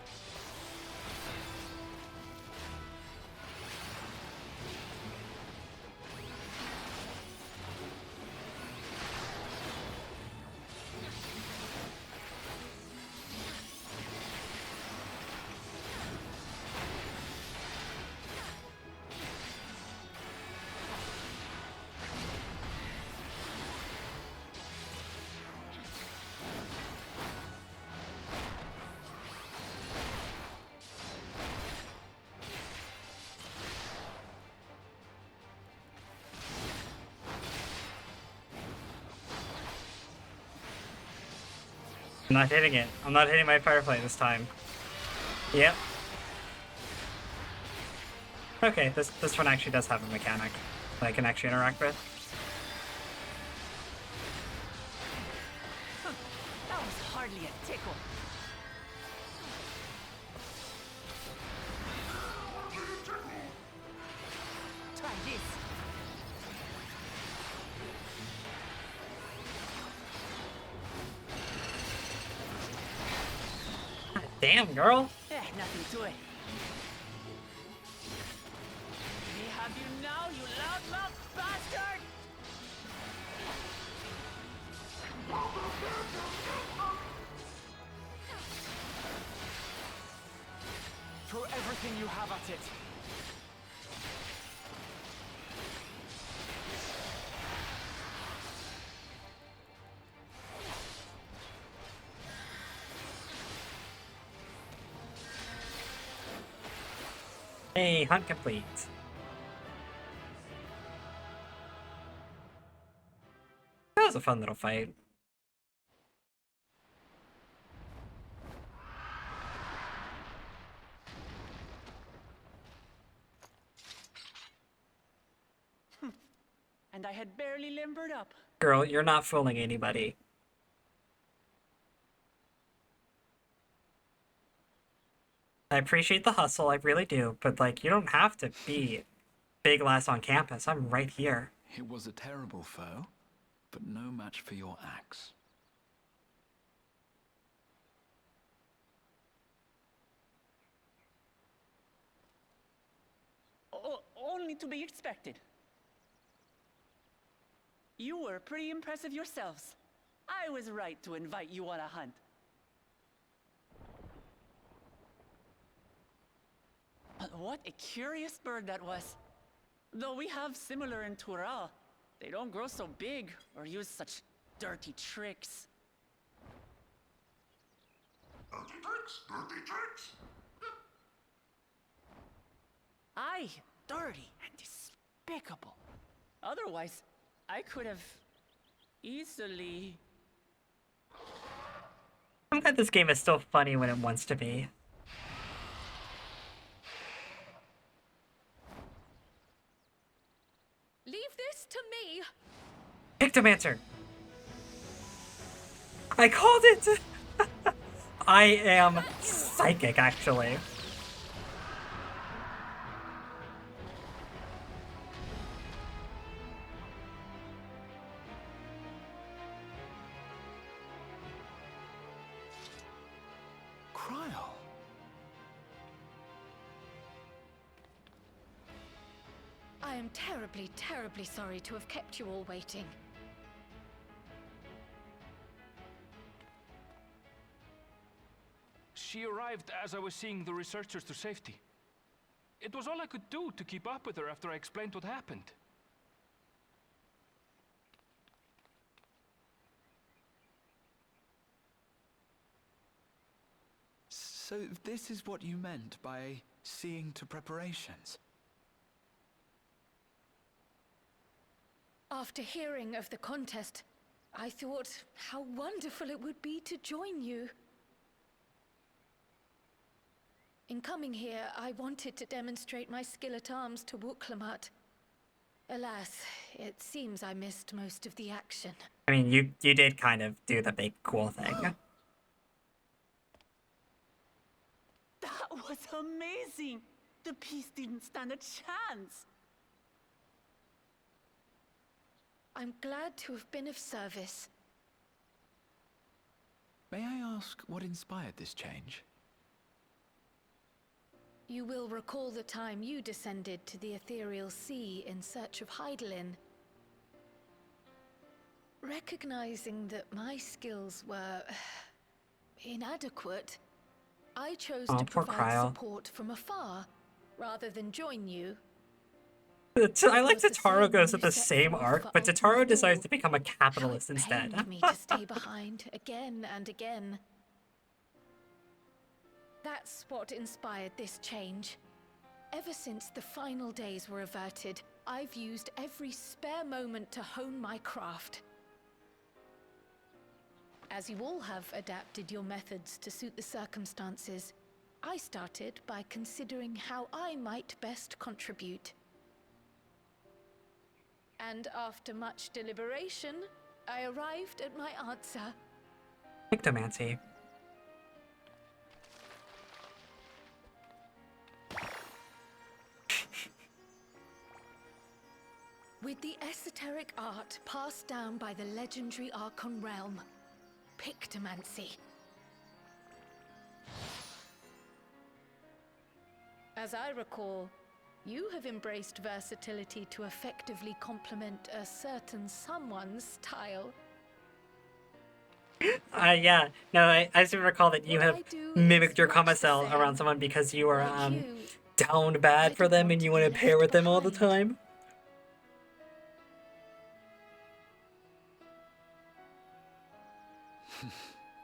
I'm not hitting it. I'm not hitting my firefly this time. Yep. Okay, this one actually does have a mechanic that I can actually interact with.
That was hardly a tickle. Try this.
Damn, girl.
Nothing to it. We have you now, you loudmouth bastard!
Throw everything you have at it.
Hey, hunt complete. That was a fun little fight.
And I had barely limbered up.
Girl, you're not fooling anybody. I appreciate the hustle, I really do, but like, you don't have to be big last on campus. I'm right here.
It was a terrible foe, but no match for your axe.
Only to be expected. You were pretty impressive yourselves. I was right to invite you on a hunt. But what a curious bird that was. Though we have similar in Tural, they don't grow so big or use such dirty tricks.
Dirty tricks? Dirty tricks?
Aye, dirty and despicable. Otherwise, I could have easily...
I'm glad this game is still funny when it wants to be.
Leave this to me.
Ictomancer! I called it! I am psychic, actually.
I am terribly, terribly sorry to have kept you all waiting.
She arrived as I was seeing the researchers to safety. It was all I could do to keep up with her after I explained what happened.
So this is what you meant by seeing to preparations?
After hearing of the contest, I thought how wonderful it would be to join you. In coming here, I wanted to demonstrate my skill at arms to Wuklamut. Alas, it seems I missed most of the action.
I mean, you did kind of do the big cool thing.
That was amazing! The piece didn't stand a chance!
I'm glad to have been of service.
May I ask what inspired this change?
You will recall the time you descended to the ethereal sea in search of Heidelin. Recognizing that my skills were inadequate, I chose to provide support from afar, rather than join you.
I like Totaro goes to the same arc, but Totaro decides to become a capitalist instead.
It pained me to stay behind again and again. That's what inspired this change. Ever since the final days were averted, I've used every spare moment to hone my craft. As you all have adapted your methods to suit the circumstances, I started by considering how I might best contribute. And after much deliberation, I arrived at my answer.
Ectomancy.
With the esoteric art passed down by the legendary Archon realm, Pictomancy. As I recall, you have embraced versatility to effectively complement a certain someone's style.
Yeah. No, I seem to recall that you have mimicked your Kamacell around someone because you are, down bad for them and you want to pair with them all the time.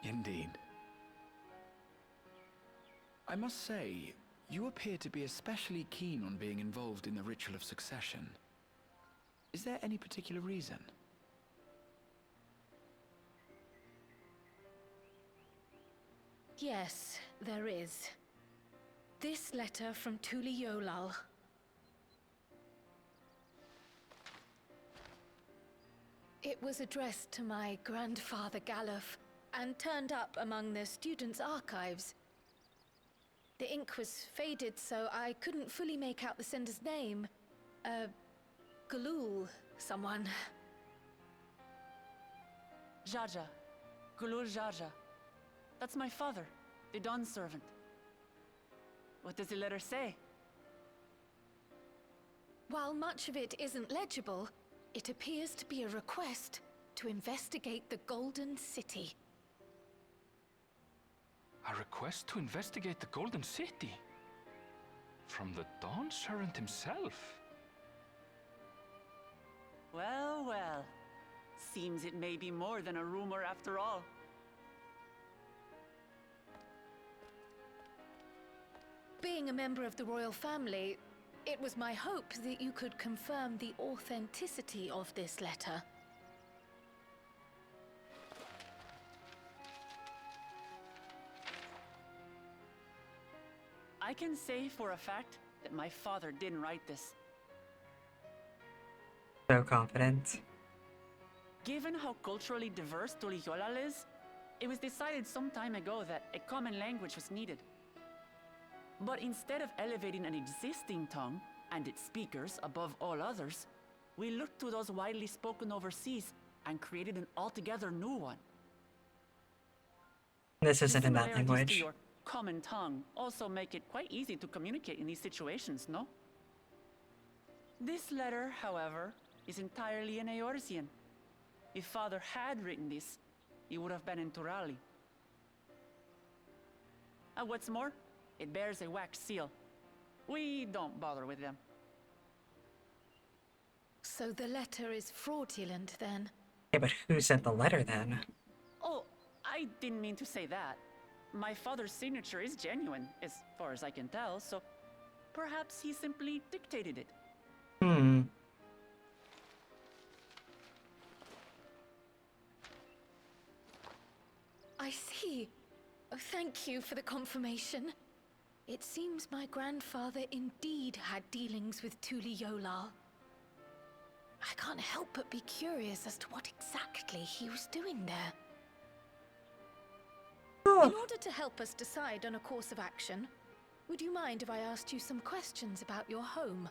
Indeed. I must say, you appear to be especially keen on being involved in the ritual of succession. Is there any particular reason?
Yes, there is. This letter from Tuli Yolal. It was addressed to my grandfather Galuf, and turned up among the students' archives. The ink was faded, so I couldn't fully make out the sender's name. Galul, someone.
Jaja. Gulul Jaja. That's my father, the Dawn servant. What does the letter say?
While much of it isn't legible, it appears to be a request to investigate the Golden City.
A request to investigate the Golden City? From the Dawn servant himself?
Well, well. Seems it may be more than a rumor after all.
Being a member of the royal family, it was my hope that you could confirm the authenticity of this letter.
I can say for a fact that my father didn't write this.
So confident.
Given how culturally diverse Tuliyollal is, it was decided some time ago that a common language was needed. But instead of elevating an existing tongue and its speakers above all others, we looked to those widely spoken overseas and created an altogether new one.
This isn't in that
Similarities to
language.
your common tongue also make it quite easy to communicate in these situations, no? This letter, however, is entirely in Eorzean. If Father had written this, it would have been in Turali. And what's more, it bears a wax seal. We don't bother with them.
So the letter is fraudulent, then?
Yeah, but who sent the letter then?
Oh, I didn't mean to say that. My father's signature is genuine, as far as I can tell, so perhaps he simply dictated it.
Hmm.
I see. Oh, thank you for the confirmation. It seems my grandfather indeed had dealings with Tuli Yolal. I can't help but be curious as to what exactly he was doing there. In order to help us decide on a course of action, would you mind if I asked you some questions about your home?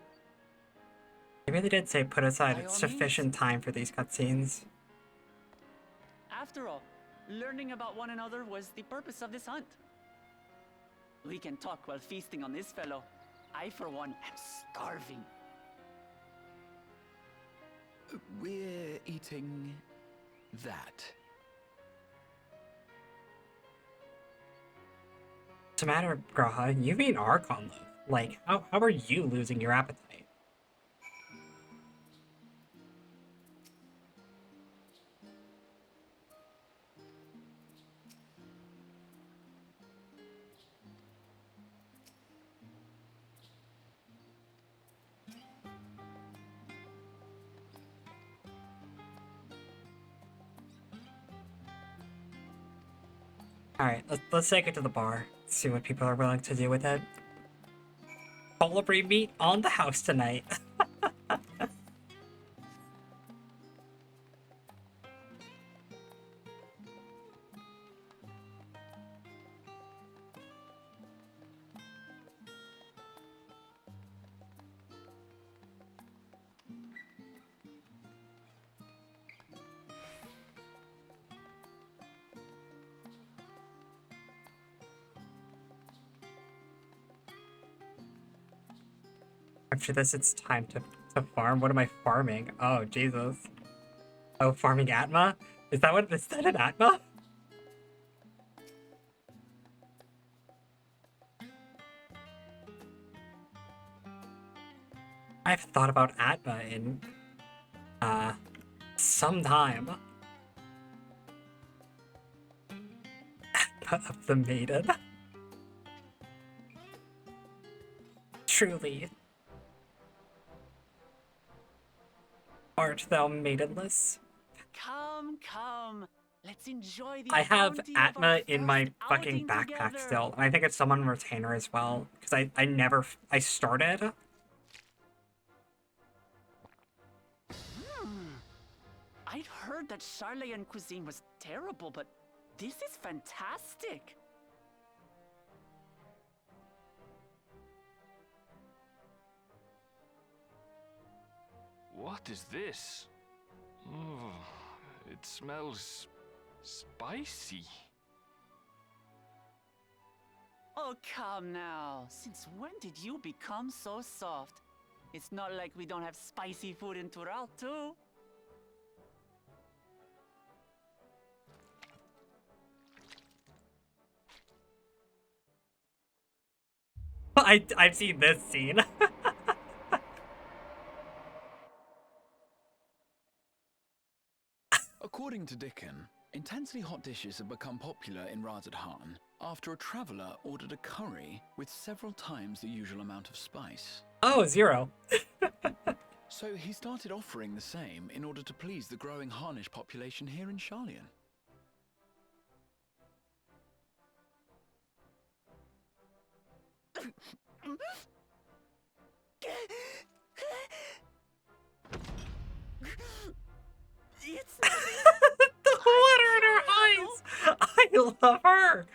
They really did say put
By
aside
all
sufficient time for these cutscenes.
After all, learning about one another was the purpose of this hunt. We can talk while feasting on this fellow. I, for one, am starving.
We're eating that.
What's the matter, Graha? You've eaten Archon, though. Like, how are you losing your appetite? Alright, let's take it to the bar. See what people are willing to do with it. Colibri meat on the house tonight. After this, it's time to farm. What am I farming? Oh, Jesus. Oh, farming Atma? Is that an Atma? I've thought about Atma in, some time. Atma of the Maiden. Truly. Art thou maidenless?
Come. Let's enjoy the
I have
bounty of
Atma
our
in my
first
fucking
outing
backpack
together.
still. And I think it's some on retainer as well. Because I started.
I'd heard that Charlayan cuisine was terrible, but this is fantastic.
What is this? Oh, it smells spicy.
Oh, come now. Since when did you become so soft? It's not like we don't have spicy food in Tural, too.
I've seen this scene.
According to Dickon, intensely hot dishes have become popular in Razadhan after a traveler ordered a curry with several times the usual amount of spice.
Oh, 0.
So he started offering the same in order to please the growing Harnish population here in Sharlayan.
It's
The water in her eyes! I love her!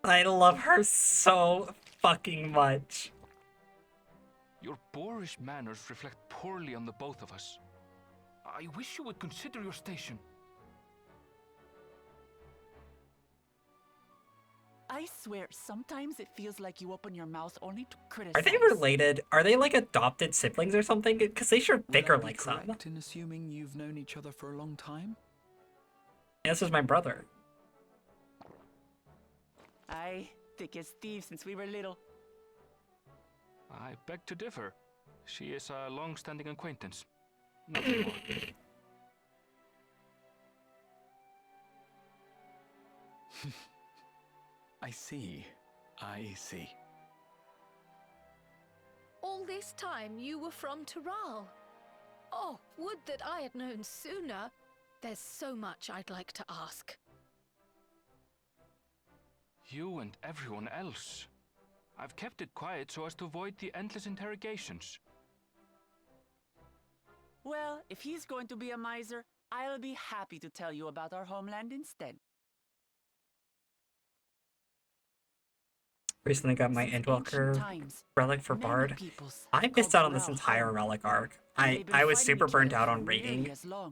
I love her so fucking much.
Your boorish manners reflect poorly on the both of us. I wish you would consider your station.
I swear, sometimes it feels like you open your mouth only to
Are
criticize.
they related? Are they like adopted siblings or something? Because they sure bicker
Would I be
like some.
correct in assuming you've known each other for a long time?
Yeah, this is my brother.
Aye, thick as thieves since we were little.
I beg to differ. She is a long-standing acquaintance. Nothing more.
I see. I see.
All this time you were from Tural. Oh, would that I had known sooner. There's so much I'd like to ask.
You and everyone else. I've kept it quiet so as to avoid the endless interrogations.
Well, if he's going to be a miser, I'll be happy to tell you about our homeland instead.
Recently got my Endwalker relic for Bard. I missed out on this entire relic arc. I was super burnt out on raiding,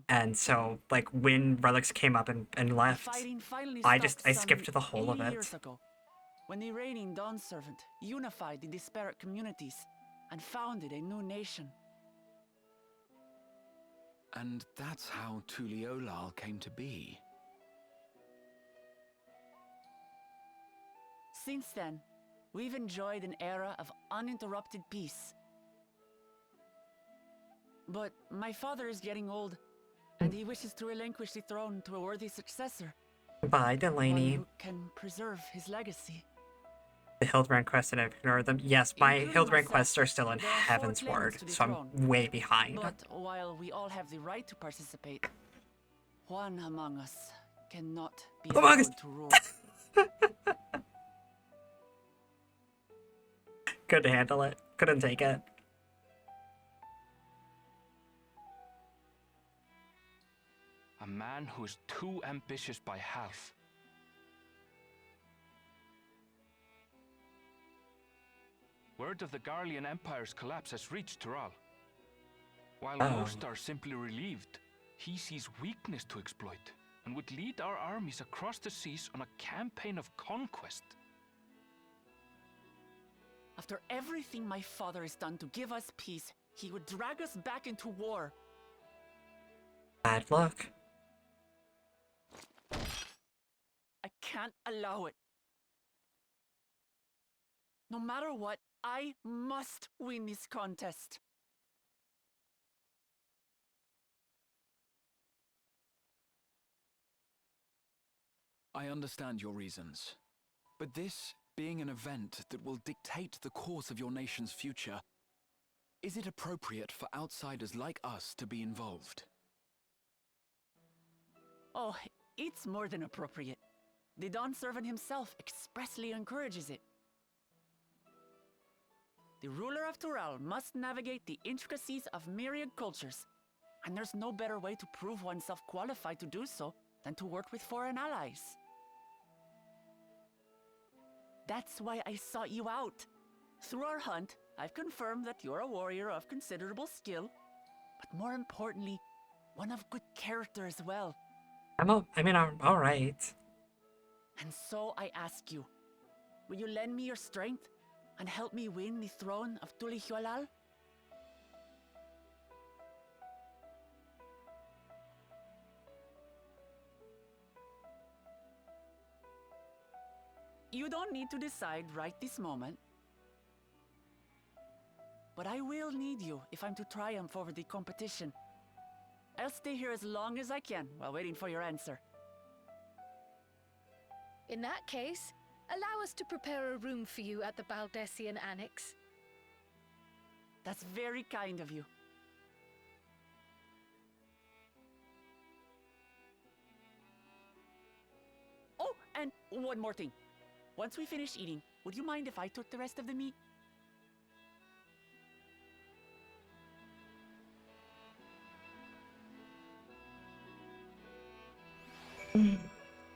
and so like when relics came up and left, I skipped the whole of it.
When the reigning Dawn Servant unified the disparate communities and founded a new nation.
And that's how Tuliolal came to be.
Since then, we've enjoyed an era of uninterrupted peace. But my father is getting old, and he wishes to relinquish the throne to a worthy successor.
Bye, Delaney.
One who can preserve his legacy.
The Hildebrand quest, and I've ignored them. Yes, my Hildebrand quests are still in Heaven's Ward, so I'm way behind.
But while we all have the right to participate, one among us cannot be allowed to rule.
Couldn't handle it. Couldn't take it.
A man who is too ambitious by half. Word of the Garlean Empire's collapse has reached Tural. While most are simply relieved, he sees weakness to exploit and would lead our armies across the seas on a campaign of conquest.
After everything my father has done to give us peace, he would drag us back into war.
Bad luck.
I can't allow it. No matter what, I must win this contest.
I understand your reasons, but this being an event that will dictate the course of your nation's future, is it appropriate for outsiders like us to be involved?
Oh, it's more than appropriate. The Dawn Servant himself expressly encourages it. The ruler of Tural must navigate the intricacies of myriad cultures, and there's no better way to prove oneself qualified to do so than to work with foreign allies. That's why I sought you out. Through our hunt, I've confirmed that you're a warrior of considerable skill, but more importantly, one of good character as well.
I'm alright.
And so I ask you, will you lend me your strength and help me win the throne of Tulihualal? You don't need to decide right this moment. But I will need you if I'm to triumph over the competition. I'll stay here as long as I can while waiting for your answer.
In that case, allow us to prepare a room for you at the Baldessian Annex.
That's very kind of you. Oh, and one more thing. Once we finish eating, would you mind if I took the rest of the meat?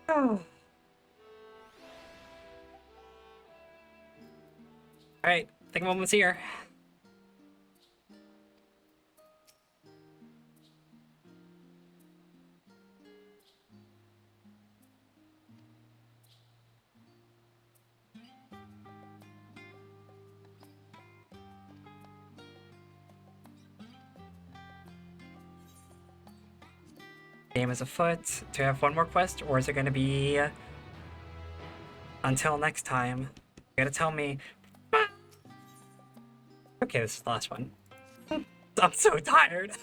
Oh. Alright, I think I'm almost here. Game is afoot. Do I have one more quest, or is it gonna be until next time? You gotta tell me. Okay, this is the last one. I'm so tired.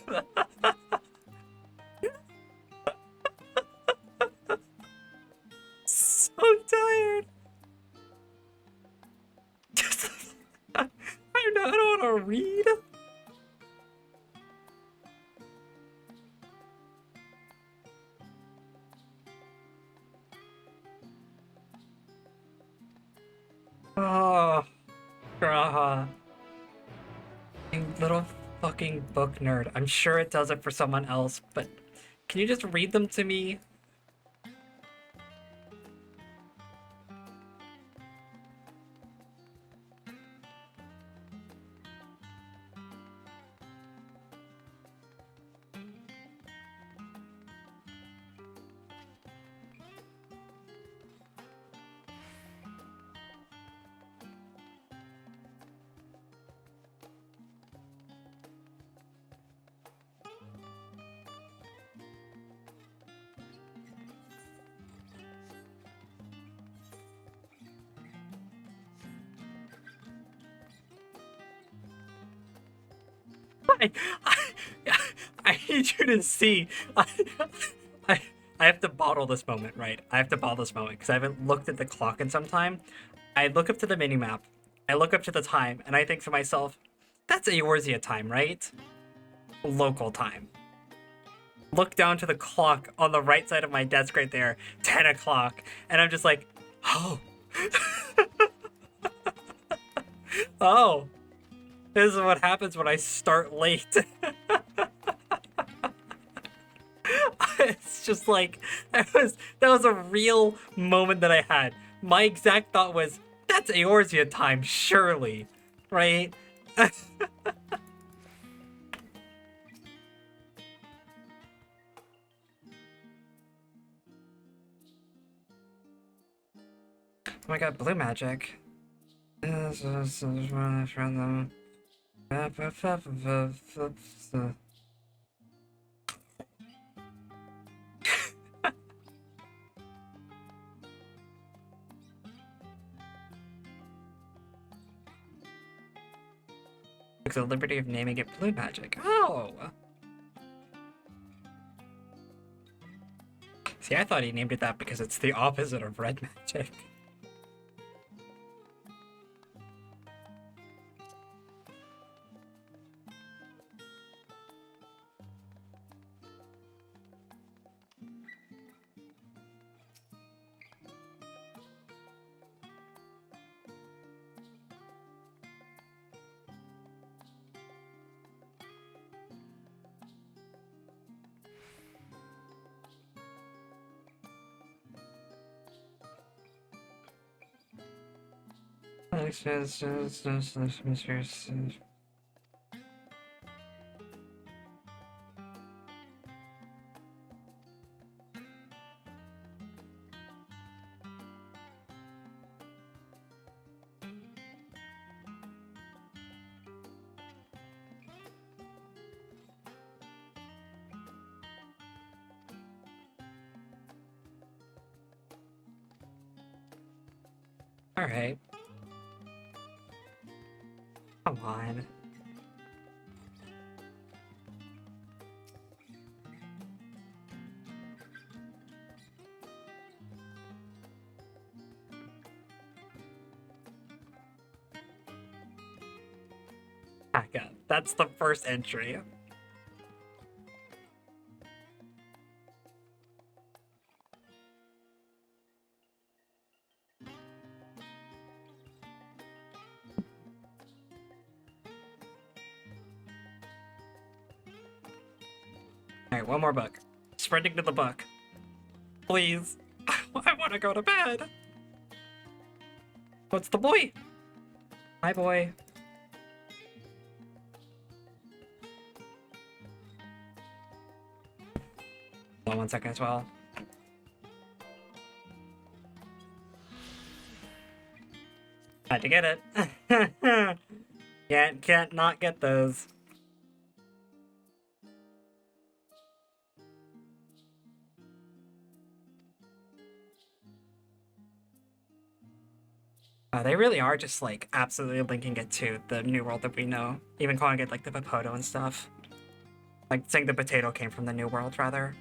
So tired. I don't want to read. Oh, God. You little fucking book nerd. I'm sure it does it for someone else, but can you just read them to me? I, I need you to see. I have to bottle this moment, right? I have to bottle this moment because I haven't looked at the clock in some time. I look up to the minimap, I look up to the time, and I think to myself, that's Eorzea time, right? Local time. Look down to the clock on the right side of my desk right there, 10 o'clock, and I'm just like, oh. Oh. This is what happens when I start late. It's just like, that was a real moment that I had. My exact thought was, that's Eorzea time, surely. Right? Oh my god, blue magic. Took the liberty of naming it blue magic. Oh! See, I thought he named it that because it's the opposite of red magic. Alright. Come on. Back up. That's the first entry. Alright, one more book. Sprinting to the book. Please. I want to go to bed. What's the boy? Hi, boy. Hold on 1 second as well. Had to get it. Can't not get those. They really are just like absolutely linking it to the new world that we know, even calling it like the Popoto and stuff. Like saying the potato came from the new world, rather.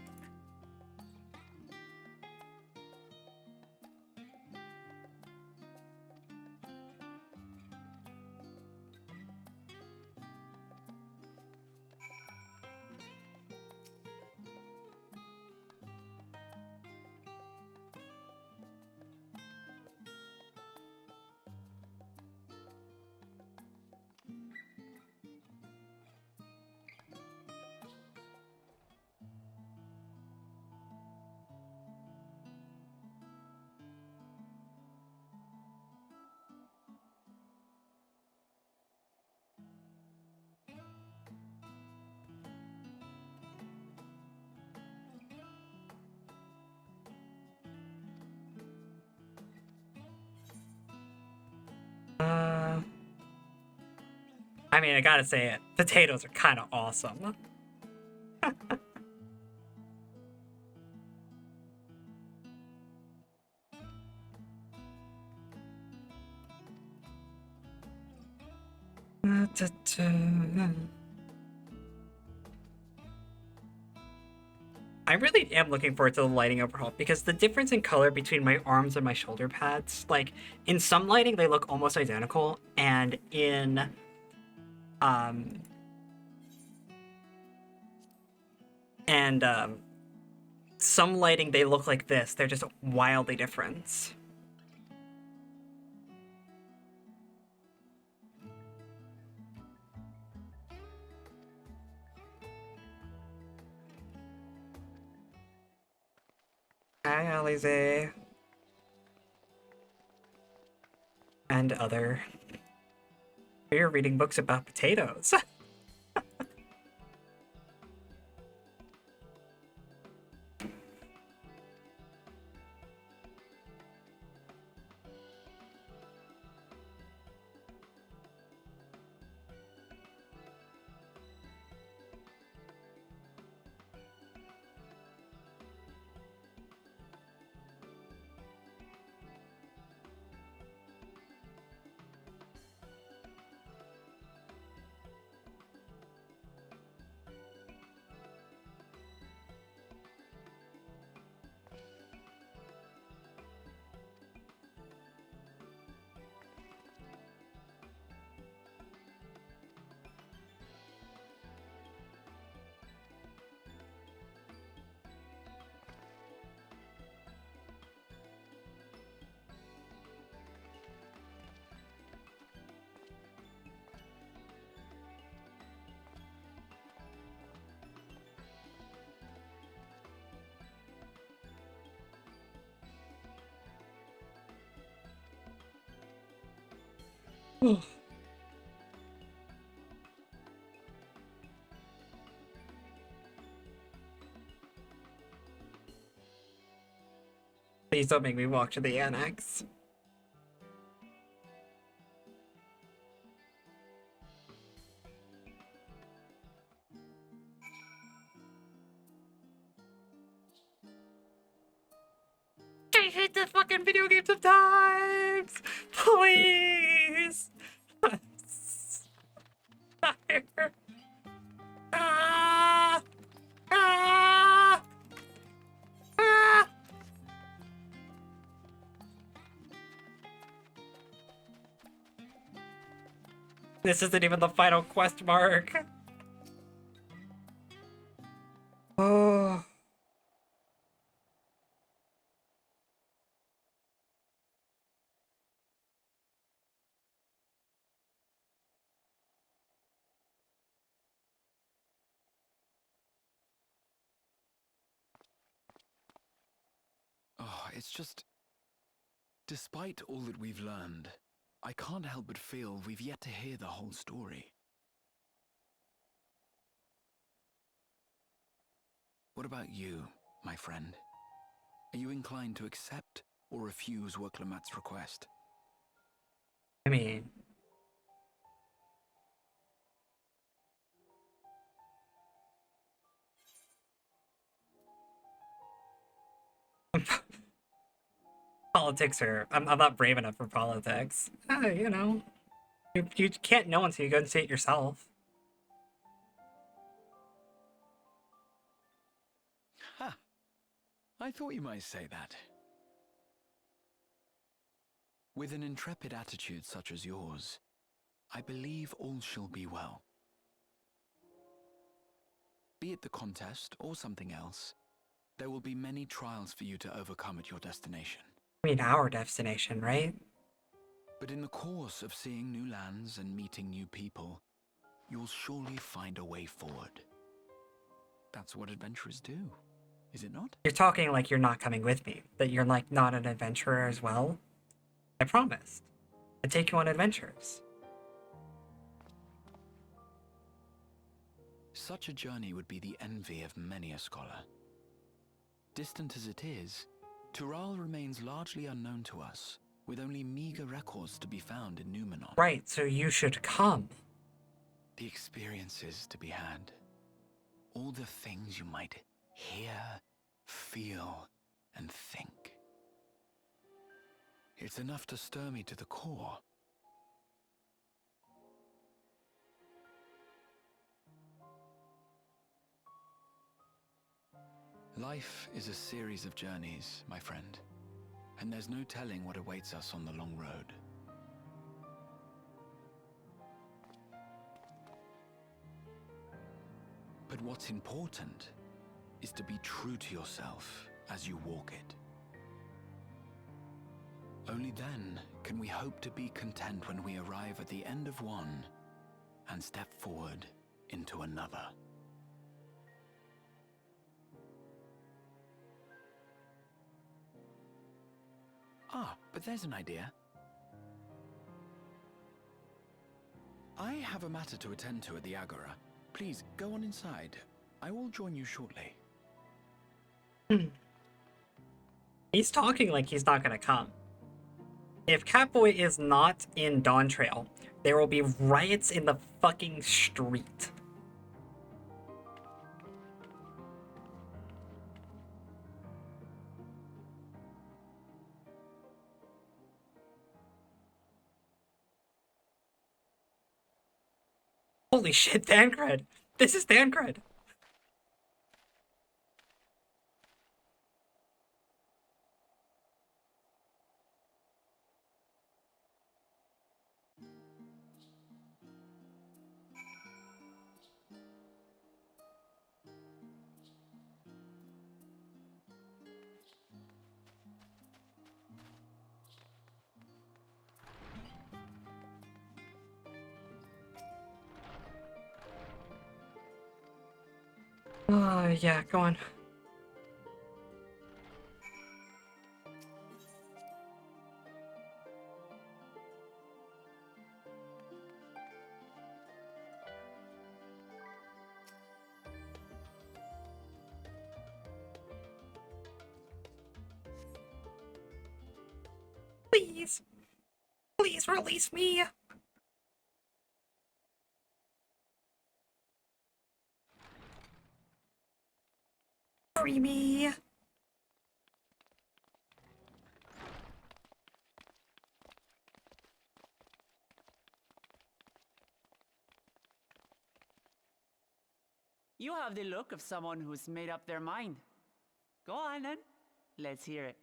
I mean, I gotta say it. Potatoes are kind of awesome. I really am looking forward to the lighting overhaul because the difference in color between my arms and my shoulder pads, like in some lighting they look almost identical, and in some lighting they look like this. They're just wildly different. Hi, Alize. And other. We're reading books about potatoes. Please don't make me walk to the annex. I hate the fucking video game sometimes! Please! Ah! Ah! Ah! This isn't even the final quest mark. Oh.
Oh, it's just... Despite all that we've learned, I can't help but feel we've yet to hear the whole story. What about you, my friend? Are you inclined to accept or refuse Worklamat's request?
I mean... politics are... I'm not brave enough for politics. You know. You can't know until you go and see it yourself.
Ha! I thought you might say that. With an intrepid attitude such as yours, I believe all shall be well. Be it the contest or something else, there will be many trials for you to overcome at your destination.
I mean, our destination, right?
But in the course of seeing new lands and meeting new people, you'll surely find a way forward. That's what adventurers do, is it not?
You're talking like you're not coming with me, that you're like not an adventurer as well. I promised. I'd take you on adventures.
Such a journey would be the envy of many a scholar. Distant as it is, Tural remains largely unknown to us, with only meager records to be found in Numenor.
Right, so you should come.
The experiences to be had. All the things you might hear, feel, and think. It's enough to stir me to the core. Life is a series of journeys, my friend, and there's no telling what awaits us on the long road. But what's important is to be true to yourself as you walk it. Only then can we hope to be content when we arrive at the end of one and step forward into another. Ah, but there's an idea. I have a matter to attend to at the Agora. Please, go on inside. I will join you shortly.
He's talking like he's not gonna come. If Catboy is not in Dawntrail, there will be riots in the fucking street. Holy shit, Thancred! This is Thancred! Yeah, go on. Please. Please release me. Free me.
You have the look of someone who's made up their mind. Go on then. Let's hear it.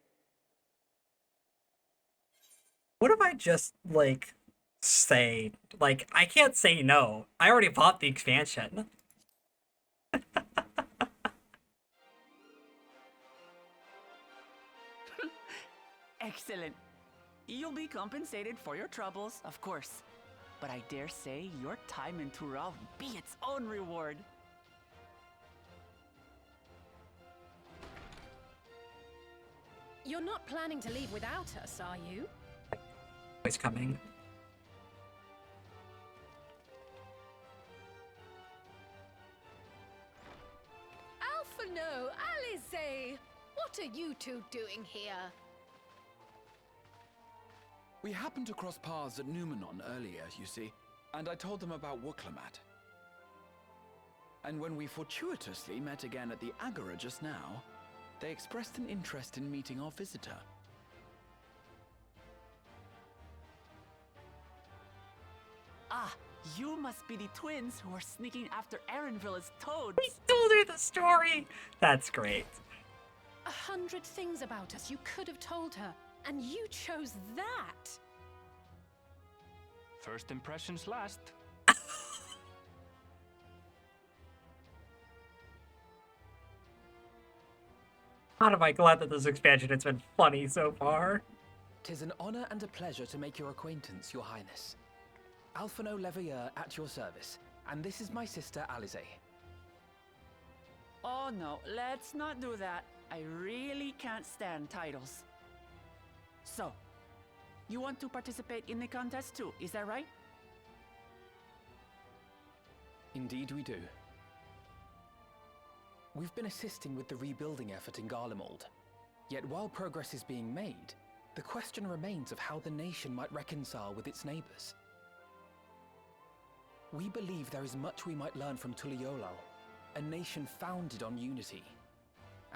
What if I just, like, say, like, I can't say no. I already bought the expansion.
Excellent. You'll be compensated for your troubles, of course. But I dare say your time in Tural will be its own reward.
You're not planning to leave without us, are you?
It's coming.
Alphino, Alize! What are you two doing here?
We happened to cross paths at Numenor earlier, you see, and I told them about Wuklemat. And when we fortuitously met again at the Agora just now, they expressed an interest in meeting our visitor.
Ah, you must be the twins who are sneaking after Erenville as toads.
We told her the story! That's great.
100 things about us you could have told her, and you chose that!
First impressions last.
God, am I glad that this expansion has been funny so far.
'Tis an honor and a pleasure to make your acquaintance, Your Highness. Alphino Leveilleur at your service, and this is my sister Alize.
Oh no, let's not do that. I really can't stand titles. So, you want to participate in the contest too, is that right?
Indeed we do. We've been assisting with the rebuilding effort in Garlemald. Yet while progress is being made, the question remains of how the nation might reconcile with its neighbors. We believe there is much we might learn from Tuliolal, a nation founded on unity.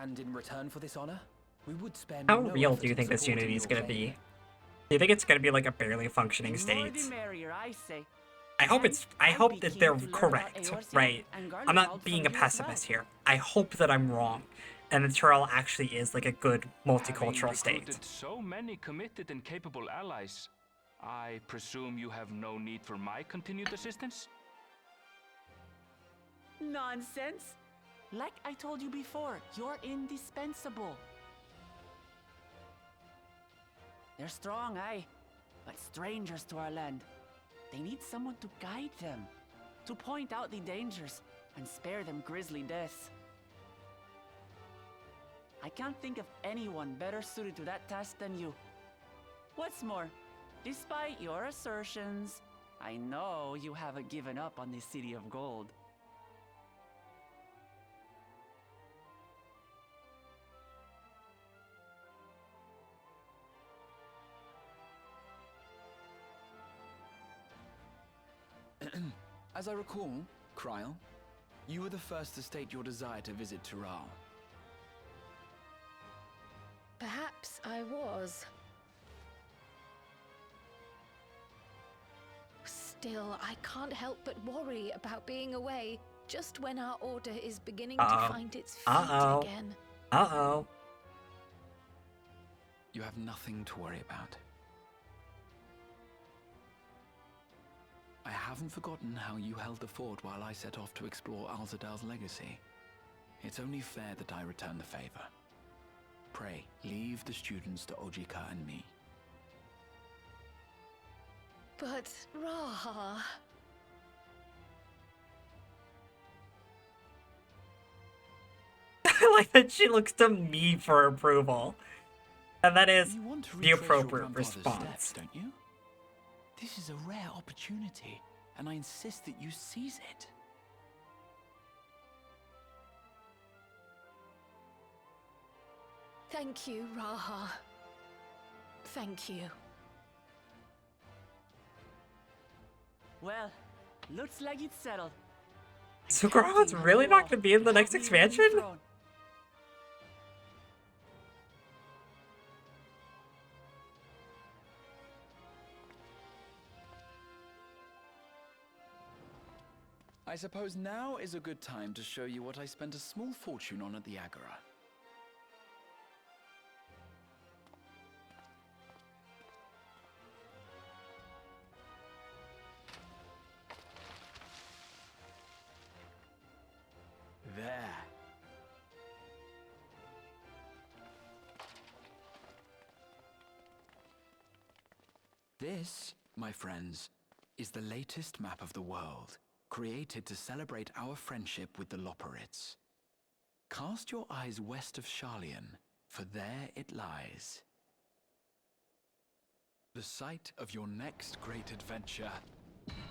And in return for this honor, we would spare
How
no
real
effort
do you
in
think this
supporting
unity is
your
going to
claim.
be? Do you think it's going to be like a barely functioning
The more
state?
the merrier, I say.
I hope
I'd be
that
keen
they're
to learn about
correct,
Eorzea
right?
and
I'm not
Garlemald
being
from
a
you as
pessimist
well.
here. I hope that I'm wrong, and that Tural actually is like a good multicultural
Having
state.
recruited so many committed and capable allies, I presume you have no need for my continued assistance?
Nonsense! Like I told you before, you're indispensable. They're strong, aye, but strangers to our land. They need someone to guide them, to point out the dangers, and spare them grisly deaths. I can't think of anyone better suited to that task than you. What's more, despite your assertions, I know you haven't given up on the City of Gold.
As I recall, Kryl, you were the first to state your desire to visit Tural.
Perhaps I was. Still, I can't help but worry about being away just when our order is beginning to find its feet again.
Uh-oh.
You have nothing to worry about. I haven't forgotten how you held the fort while I set off to explore Alzadal's legacy. It's only fair that I return the favor. Pray, leave the students to Ojika and me.
But, Raha...
I like that she looks to me for approval. And that is
You want to
the
retrace your
appropriate
grandfather's
response.
steps, don't you? This is a rare opportunity, and I insist that you seize it.
Thank you, Raha. Thank you.
Well, looks like it's settled.
So Groud's really not going to be in the next expansion?
I suppose now is a good time to show you what I spent a small fortune on at the Agora. There. This, my friends, is the latest map of the world, created to celebrate our friendship with the Loporrits. Cast your eyes west of Sharlayan, for there it lies. The site of your next great adventure,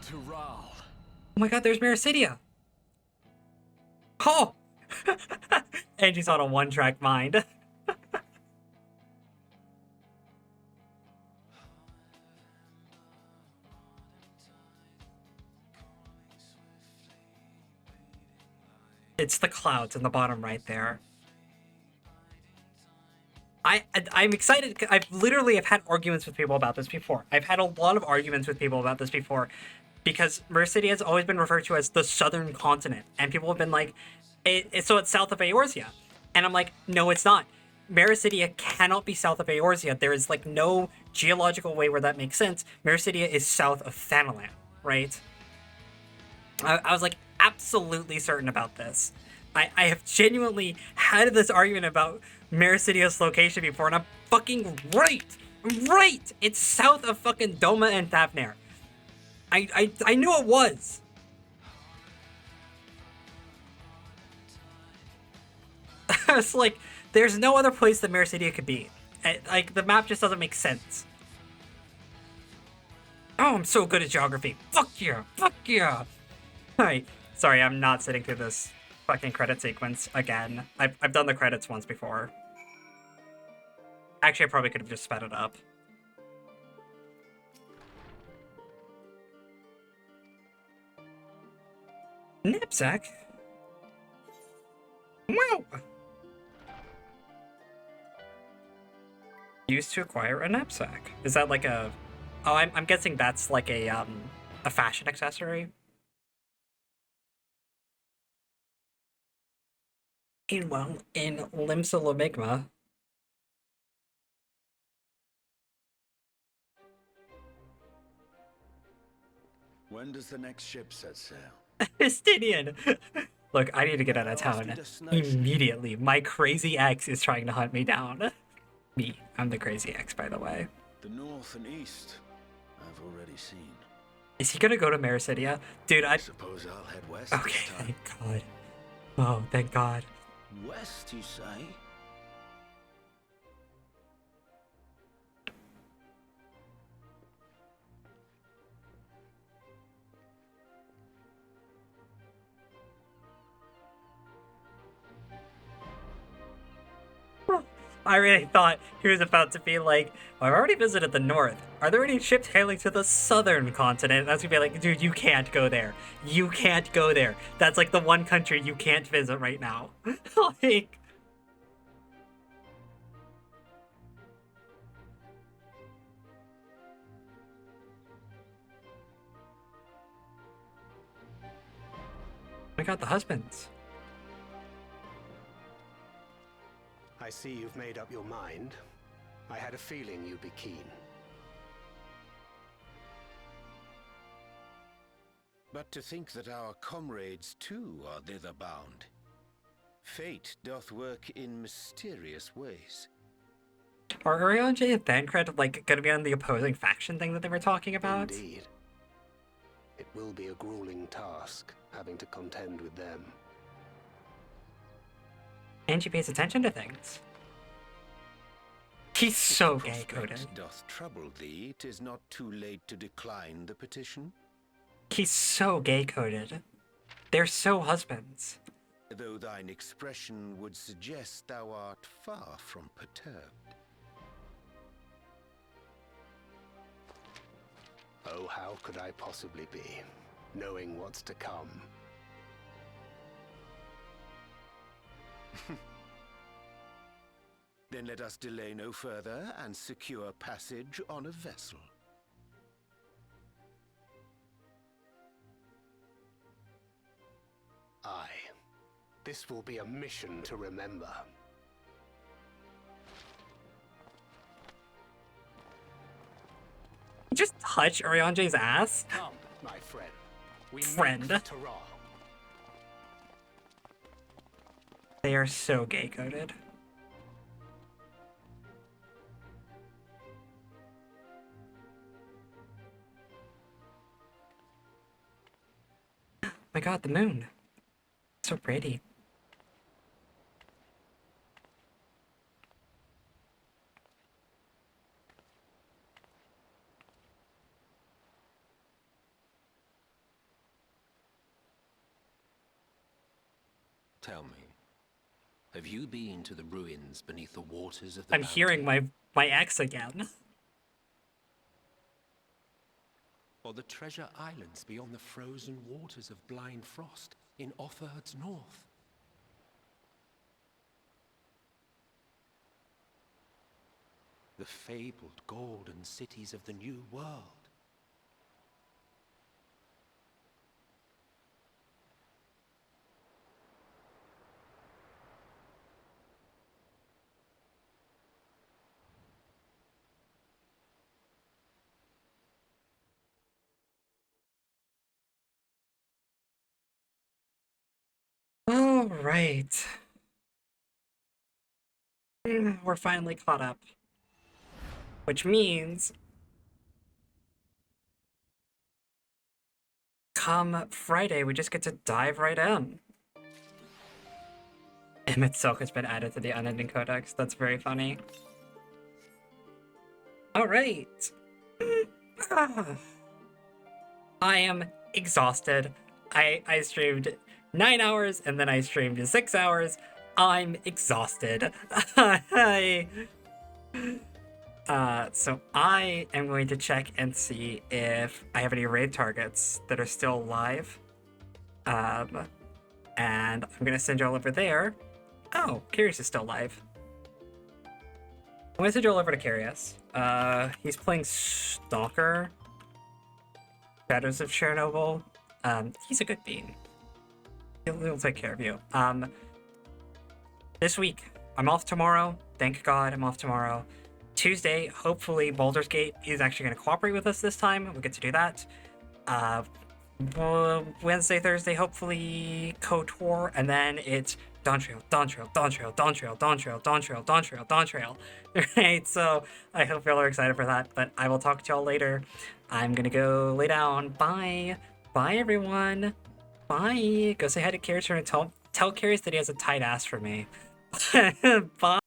Tural.
Oh my god, there's Mericidia! Oh! Angie's on a one-track mind. It's the clouds in the bottom right there. I'm excited. I've literally had arguments with people about this before. I've had a lot of arguments with people about this before because Mercidia has always been referred to as the southern continent, and people have been like, so it's south of Eorzea. And I'm like, no, it's not. Mercidia cannot be south of Eorzea. There is like no geological way where that makes sense. Mercidia is south of Thanalan, right? I was like absolutely certain about this. I have genuinely had this argument about Mercidia's location before, and I'm fucking right. I'm right. It's south of fucking Doma and Thavnair. I knew it was. It's like, there's no other place that Mercidia could be. Like, the map just doesn't make sense. Oh, I'm so good at geography. Fuck yeah. Fuck yeah. Alright. Sorry, I'm not sitting through this fucking credit sequence again. I've done the credits once before. Actually, I probably could have just sped it up. Knapsack? Wow! Used to acquire a knapsack. Is that like a... Oh, I'm guessing that's like a fashion accessory. Meanwhile, in Limsa.
When does the next ship set sail?
Estinian! Look, I need to get out of town immediately. My crazy ex is trying to hunt me down. Me. I'm the crazy ex, by the way.
The north and east, I've already seen.
Is he gonna go to Mercidia? Dude, I
suppose I'll head west.
Okay, thank God. Oh, thank God.
West, you say?
I really thought he was about to be like, well, I've already visited the north. Are there any ships hailing to the southern continent? And I was gonna be like, dude, you can't go there. You can't go there. That's like the one country you can't visit right now. Like... I got the husbands.
I see you've made up your mind. I had a feeling you'd be keen.
But to think that our comrades too are thither bound. Fate doth work in mysterious ways.
Are Urianger and Thancred like gonna be on the opposing faction thing that they were talking about?
Indeed. It will be a grueling task, having to contend with them.
Angie pays attention to things. He's so gay-coded.
Doth trouble thee, 'tis not too late to decline the petition?
He's so gay-coded. They're so husbands.
Though thine expression would suggest thou art far from perturbed.
Oh, how could I possibly be, knowing what's to come?
Then let us delay no further and secure passage on a vessel.
Aye. This will be a mission to remember.
Just touch Urianger's ass?
Come, my friend. We
Friend.
meet Taral.
They are so gay-coded. My God, the moon. So pretty.
Tell me, have you been to the ruins beneath the waters of the
I'm
mountain?
hearing my ex again.
Or the treasure islands beyond the frozen waters of blind frost in Offerd's north? The fabled golden cities of the New World?
right. We're finally caught up. Which means come Friday, we just get to dive right in. Emmett's Silk has been added to the Unending Codex. That's very funny. Alright. I am exhausted. I streamed 9 hours and then I streamed 6 hours. I'm exhausted. So I am going to check and see if I have any raid targets that are still live. And I'm gonna send y'all over there. Oh, Curious is still live. I'm gonna send y'all over to Curious. He's playing Stalker. Shadows of Chernobyl. He's a good bean. He'll take care of you. This week, I'm off tomorrow. Thank God I'm off tomorrow. Tuesday, hopefully Baldur's Gate is actually going to cooperate with us this time. We get to do that. Wednesday, Thursday, hopefully KOTOR, and then it's Dawntrail. Right, so I hope y'all are excited for that, but I will talk to y'all later. I'm gonna go lay down. Bye. Bye, everyone. Bye. Go say hi to Curious and tell Curious that he has a tight ass for me. Bye.